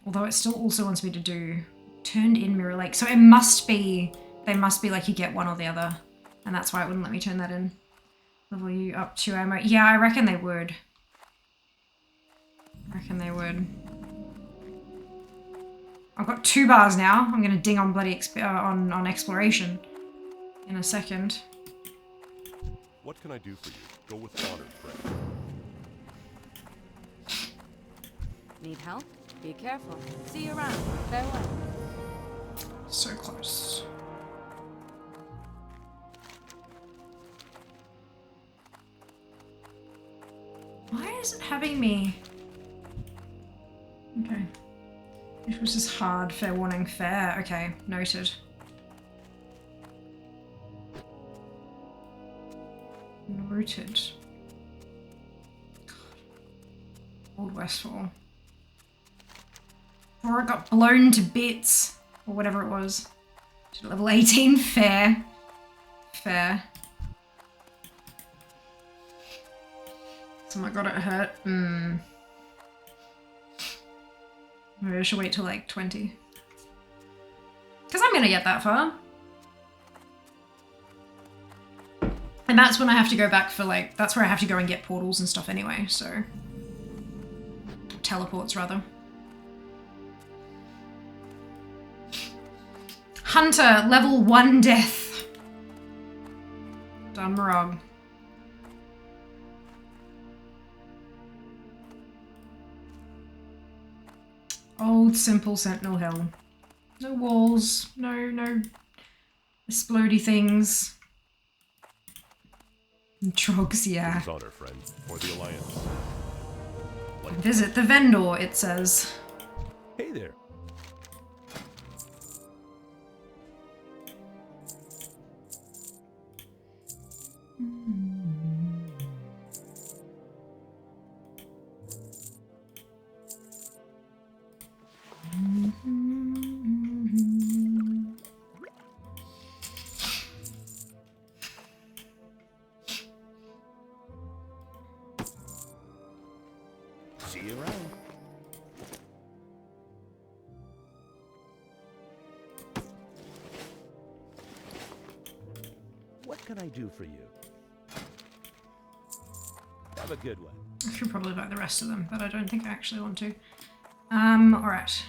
Although it still also wants me to do turned in Mirror Lake. So it must be, they must be like you get one or the other. And that's why it wouldn't let me turn that in. Level you up to ammo. Yeah, I reckon they would. I reckon they would. I've got 2 bars now. I'm gonna ding on bloody on exploration in a second. What can I do for you? Go with honor, friend. Need help? Be careful. See you around. Farewell. So close. Why is it having me? Okay. It was just hard. Fair warning. Fair. Okay. Noted. Noted. God. Old Westfall. Or it got blown to bits. Or whatever it was. To level 18. Fair. Fair. Oh my god, it hurt. Maybe I should wait till like 20. Because I'm gonna get that far. And that's when I have to go back for like, that's where I have to go and get portals and stuff anyway, so. Teleports, rather. Hunter, level 1 death. Done wrong. Old, simple Sentinel Hill. No walls, no explodey things. Trogs, yeah. Honor, friend, for the Alliance. Visit the vendor, it says. Hey there. See you around. What can I do for you? Have a good one. I should probably buy the rest of them, but I don't think I actually want to. Alright.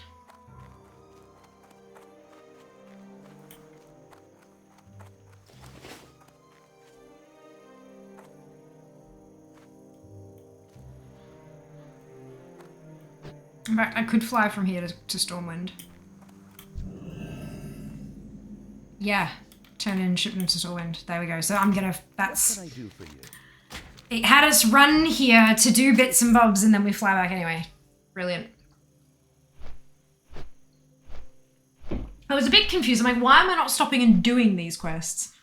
In fact, I could fly from here to Stormwind. Yeah, turn in shipment to Stormwind. There we go. So I'm gonna, that's... What can I do for you? It had us run here to do bits and bobs and then we fly back anyway. Brilliant. I was a bit confused. I'm like, why am I not stopping and doing these quests?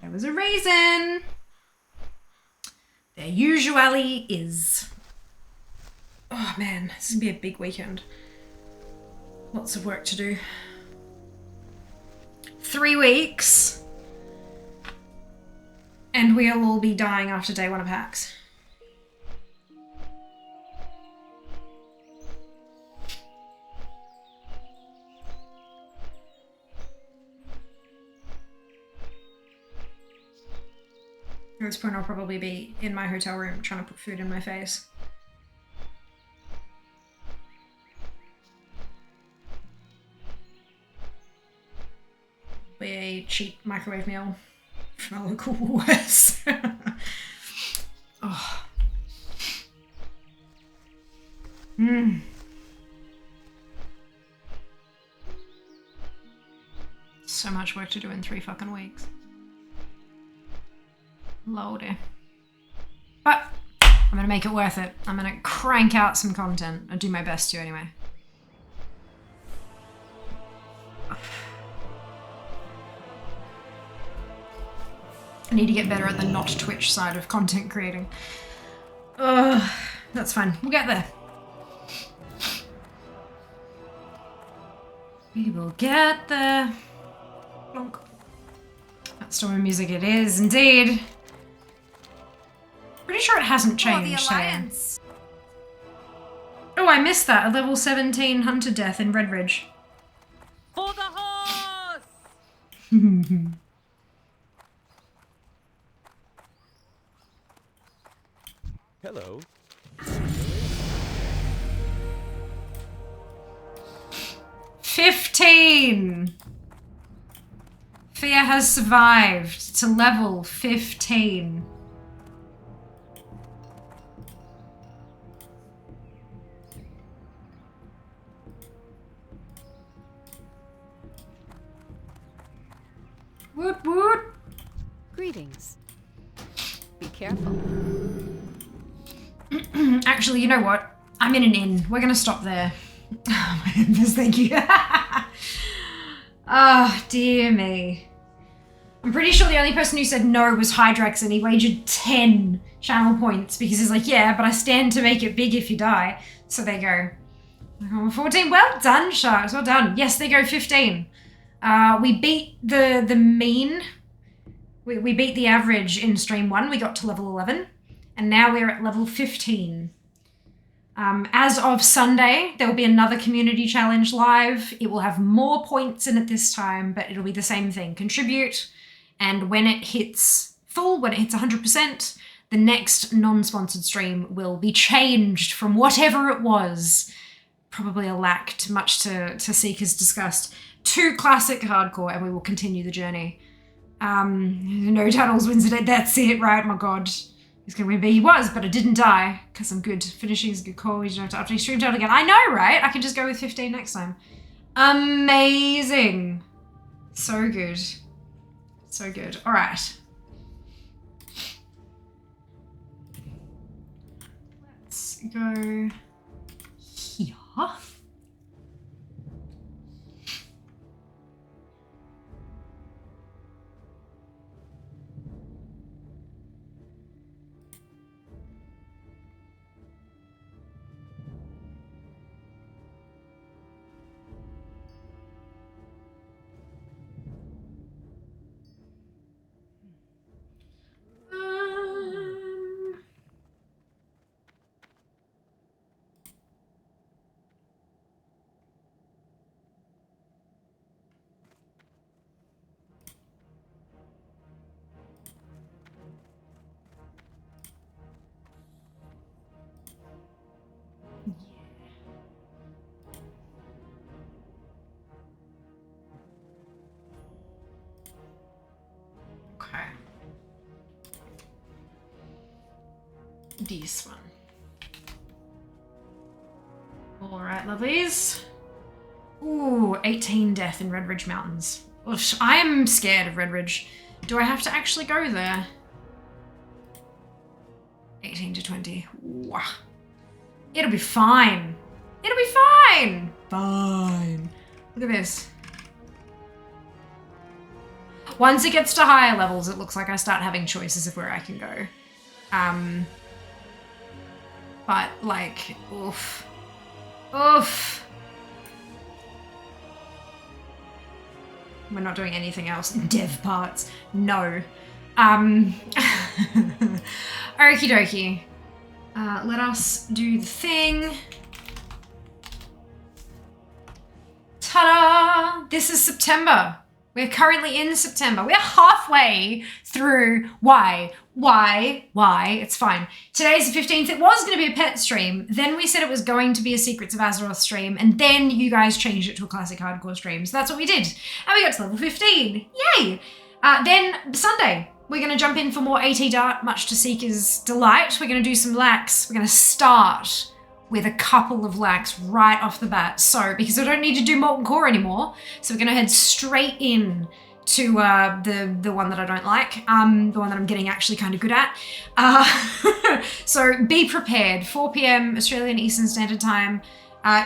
There was a reason. There usually is. Oh man, this is gonna be a big weekend. Lots of work to do. 3 weeks. And we'll all be dying after day 1 of PAX. At this point I'll probably be in my hotel room trying to put food in my face. Be a cheap microwave meal from a local Woolworths. Oh. So much work to do in 3 fucking weeks. Lordy. But I'm gonna make it worth it. I'm gonna crank out some content. I'll do my best to anyway. I need to get better at the not Twitch side of content creating. Ugh, that's fine. We'll get there. We will get there. Plonk. That storm of music it is, indeed. Pretty sure it hasn't changed. For the Alliance. Oh, I missed that. A level 17 hunter death in Redridge. For the horse! Hello. 15! Fear has survived to level 15. Woot woot! Greetings. Be careful. Actually, you know what? I'm in an inn. We're gonna stop there. Thank you. Oh, dear me. I'm pretty sure the only person who said no was Hydrax, and he wagered 10 channel points because he's like, yeah, but I stand to make it big if you die. So they go. 14. Well done, Sharks. Well done. Yes, they go 15. We beat the mean. We beat the average in stream 1. We got to level 11. And now we're at level 15. As of Sunday, there will be another community challenge live. It will have more points in it this time, but it'll be the same thing. Contribute, and when it hits full, when it hits 100%, the next non-sponsored stream will be changed from whatever it was, probably a lack, much to Seeker's disgust, to classic hardcore, and we will continue the journey. No tunnels wins it. That's it, right? My God. He's going to win, but he was, but I didn't die, because I'm good. Finishing is a good call. You don't have to after you stream down again. I know, right? I can just go with 15 next time. Amazing. So good. So good. All right. Let's go here. Okay. This one. All right, lovelies. Ooh, 18 death in Red Ridge Mountains. Oof, I am scared of Red Ridge. Do I have to actually go there? 18 to 20. Wow. It'll be fine. It'll be fine. Fine. Look at this. Once it gets to higher levels, it looks like I start having choices of where I can go. But like, oof. Oof. We're not doing anything else. Dev parts. No. Okie dokie. Let us do the thing. Ta-da! This is September. We're currently in September. We're halfway through. Why? It's fine. Today's the 15th. It was going to be a pet stream. Then we said it was going to be a Secrets of Azeroth stream. And then you guys changed it to a classic hardcore stream. So that's what we did. And we got to level 15. Yay! Then Sunday, we're going to jump in for more AT Dart, much to Seeker's delight. We're going to do some lax. We're going to start with a couple of lax right off the bat. So, because I don't need to do Molten Core anymore, so we're going to head straight in to the one that I don't like, the one that I'm getting actually kind of good at. So be prepared. 4 p.m. Australian Eastern Standard Time.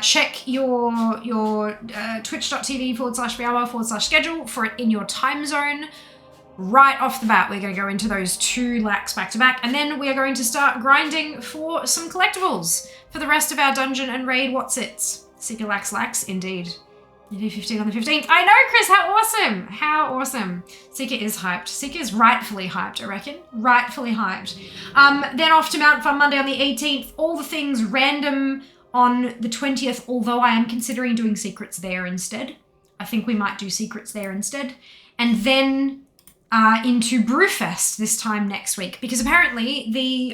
Check your twitch.tv/BRB/schedule for it in your time zone. Right off the bat, we're going to go into those 2 lax back to back, and then we are going to start grinding for some collectibles for the rest of our dungeon and raid what's-its. Seeker lax, indeed. You do 15 on the 15th. I know, Chris, how awesome! How awesome. Seeker is hyped. Seeker is rightfully hyped, I reckon. Rightfully hyped. Then off to Mount Fun Monday on the 18th. All the things random on the 20th, although I am considering doing secrets there instead. I think we might do secrets there instead. And then into Brewfest this time next week, because apparently the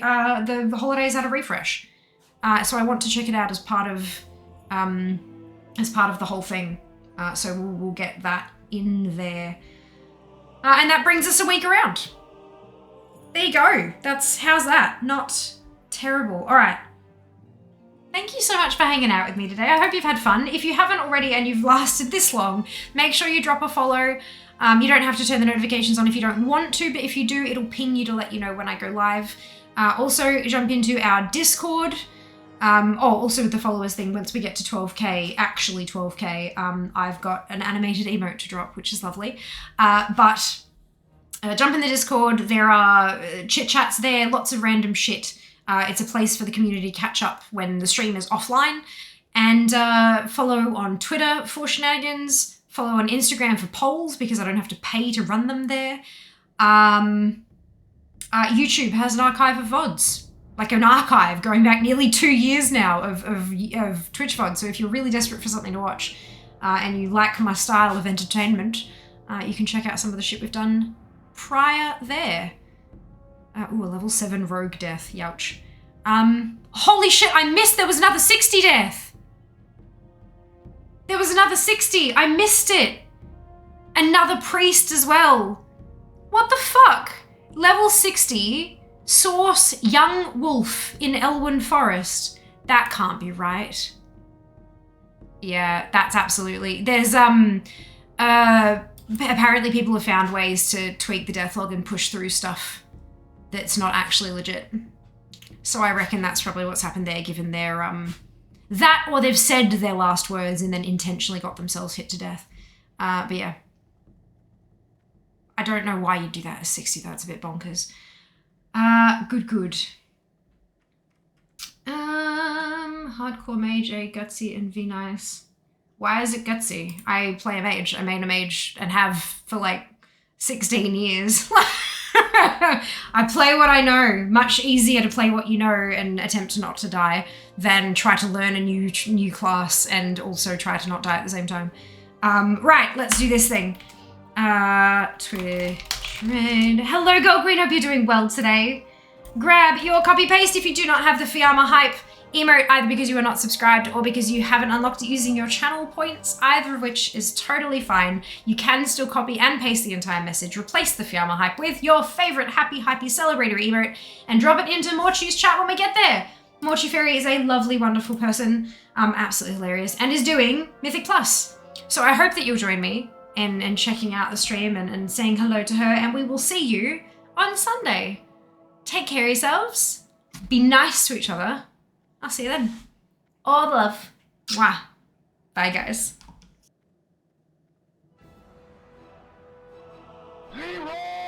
holidays had a refresh. So I want to check it out as part of the whole thing. So we'll get that in there. And that brings us a week around. There you go. How's that? Not terrible. All right. Thank you so much for hanging out with me today. I hope you've had fun. If you haven't already and you've lasted this long, make sure you drop a follow. You don't have to turn the notifications on if you don't want to, but if you do, it'll ping you to let you know when I go live. Also, jump into our Discord. Also with the followers thing, once we get to 12k, actually 12k, I've got an animated emote to drop, which is lovely. But jump in the Discord. There are chit-chats there, lots of random shit. It's a place for the community to catch up when the stream is offline. And follow on Twitter for shenanigans. Follow on Instagram for polls, because I don't have to pay to run them there. YouTube has an archive of VODs. Like an archive going back nearly 2 years now of Twitch VODs. So if you're really desperate for something to watch and you like my style of entertainment, you can check out some of the shit we've done prior there. Ooh, a level 7 rogue death. Youch. Holy shit, I missed. There was another 60 death. There was another 60. I missed it. Another priest as well. What the fuck? Level 60, source young wolf in Elwyn Forest. That can't be right. Yeah, that's absolutely. There's, apparently people have found ways to tweak the death log and push through stuff that's not actually legit. So I reckon that's probably what's happened there, given their, that or they've said their last words and then intentionally got themselves hit to death. But yeah. I don't know why you'd do that at 60, that's a bit bonkers. Good. Hardcore mage, A, gutsy, and V nice. Why is it gutsy? I play a mage. I main a mage and have for like 16 years. I play what I know. Much easier to play what you know and attempt not to die than try to learn a new class and also try to not die at the same time. Right, let's do this thing. Twitch raid. Hello, Gold Green. Hope you're doing well today. Grab your copy paste if you do not have the Fiamma Hype emote, either because you are not subscribed or because you haven't unlocked it using your channel points, either of which is totally fine. You can still copy and paste the entire message, replace the Fiamma Hype with your favorite Happy Hypey Celebrator emote, and drop it into Morchu's chat when we get there. Morchu Fairy is a lovely, wonderful person, absolutely hilarious, and is doing Mythic Plus. So I hope that you'll join me in checking out the stream and saying hello to her, and we will see you on Sunday. Take care of yourselves. Be nice to each other. I'll see you then. All the love. Mwah. Bye, guys. Leroy!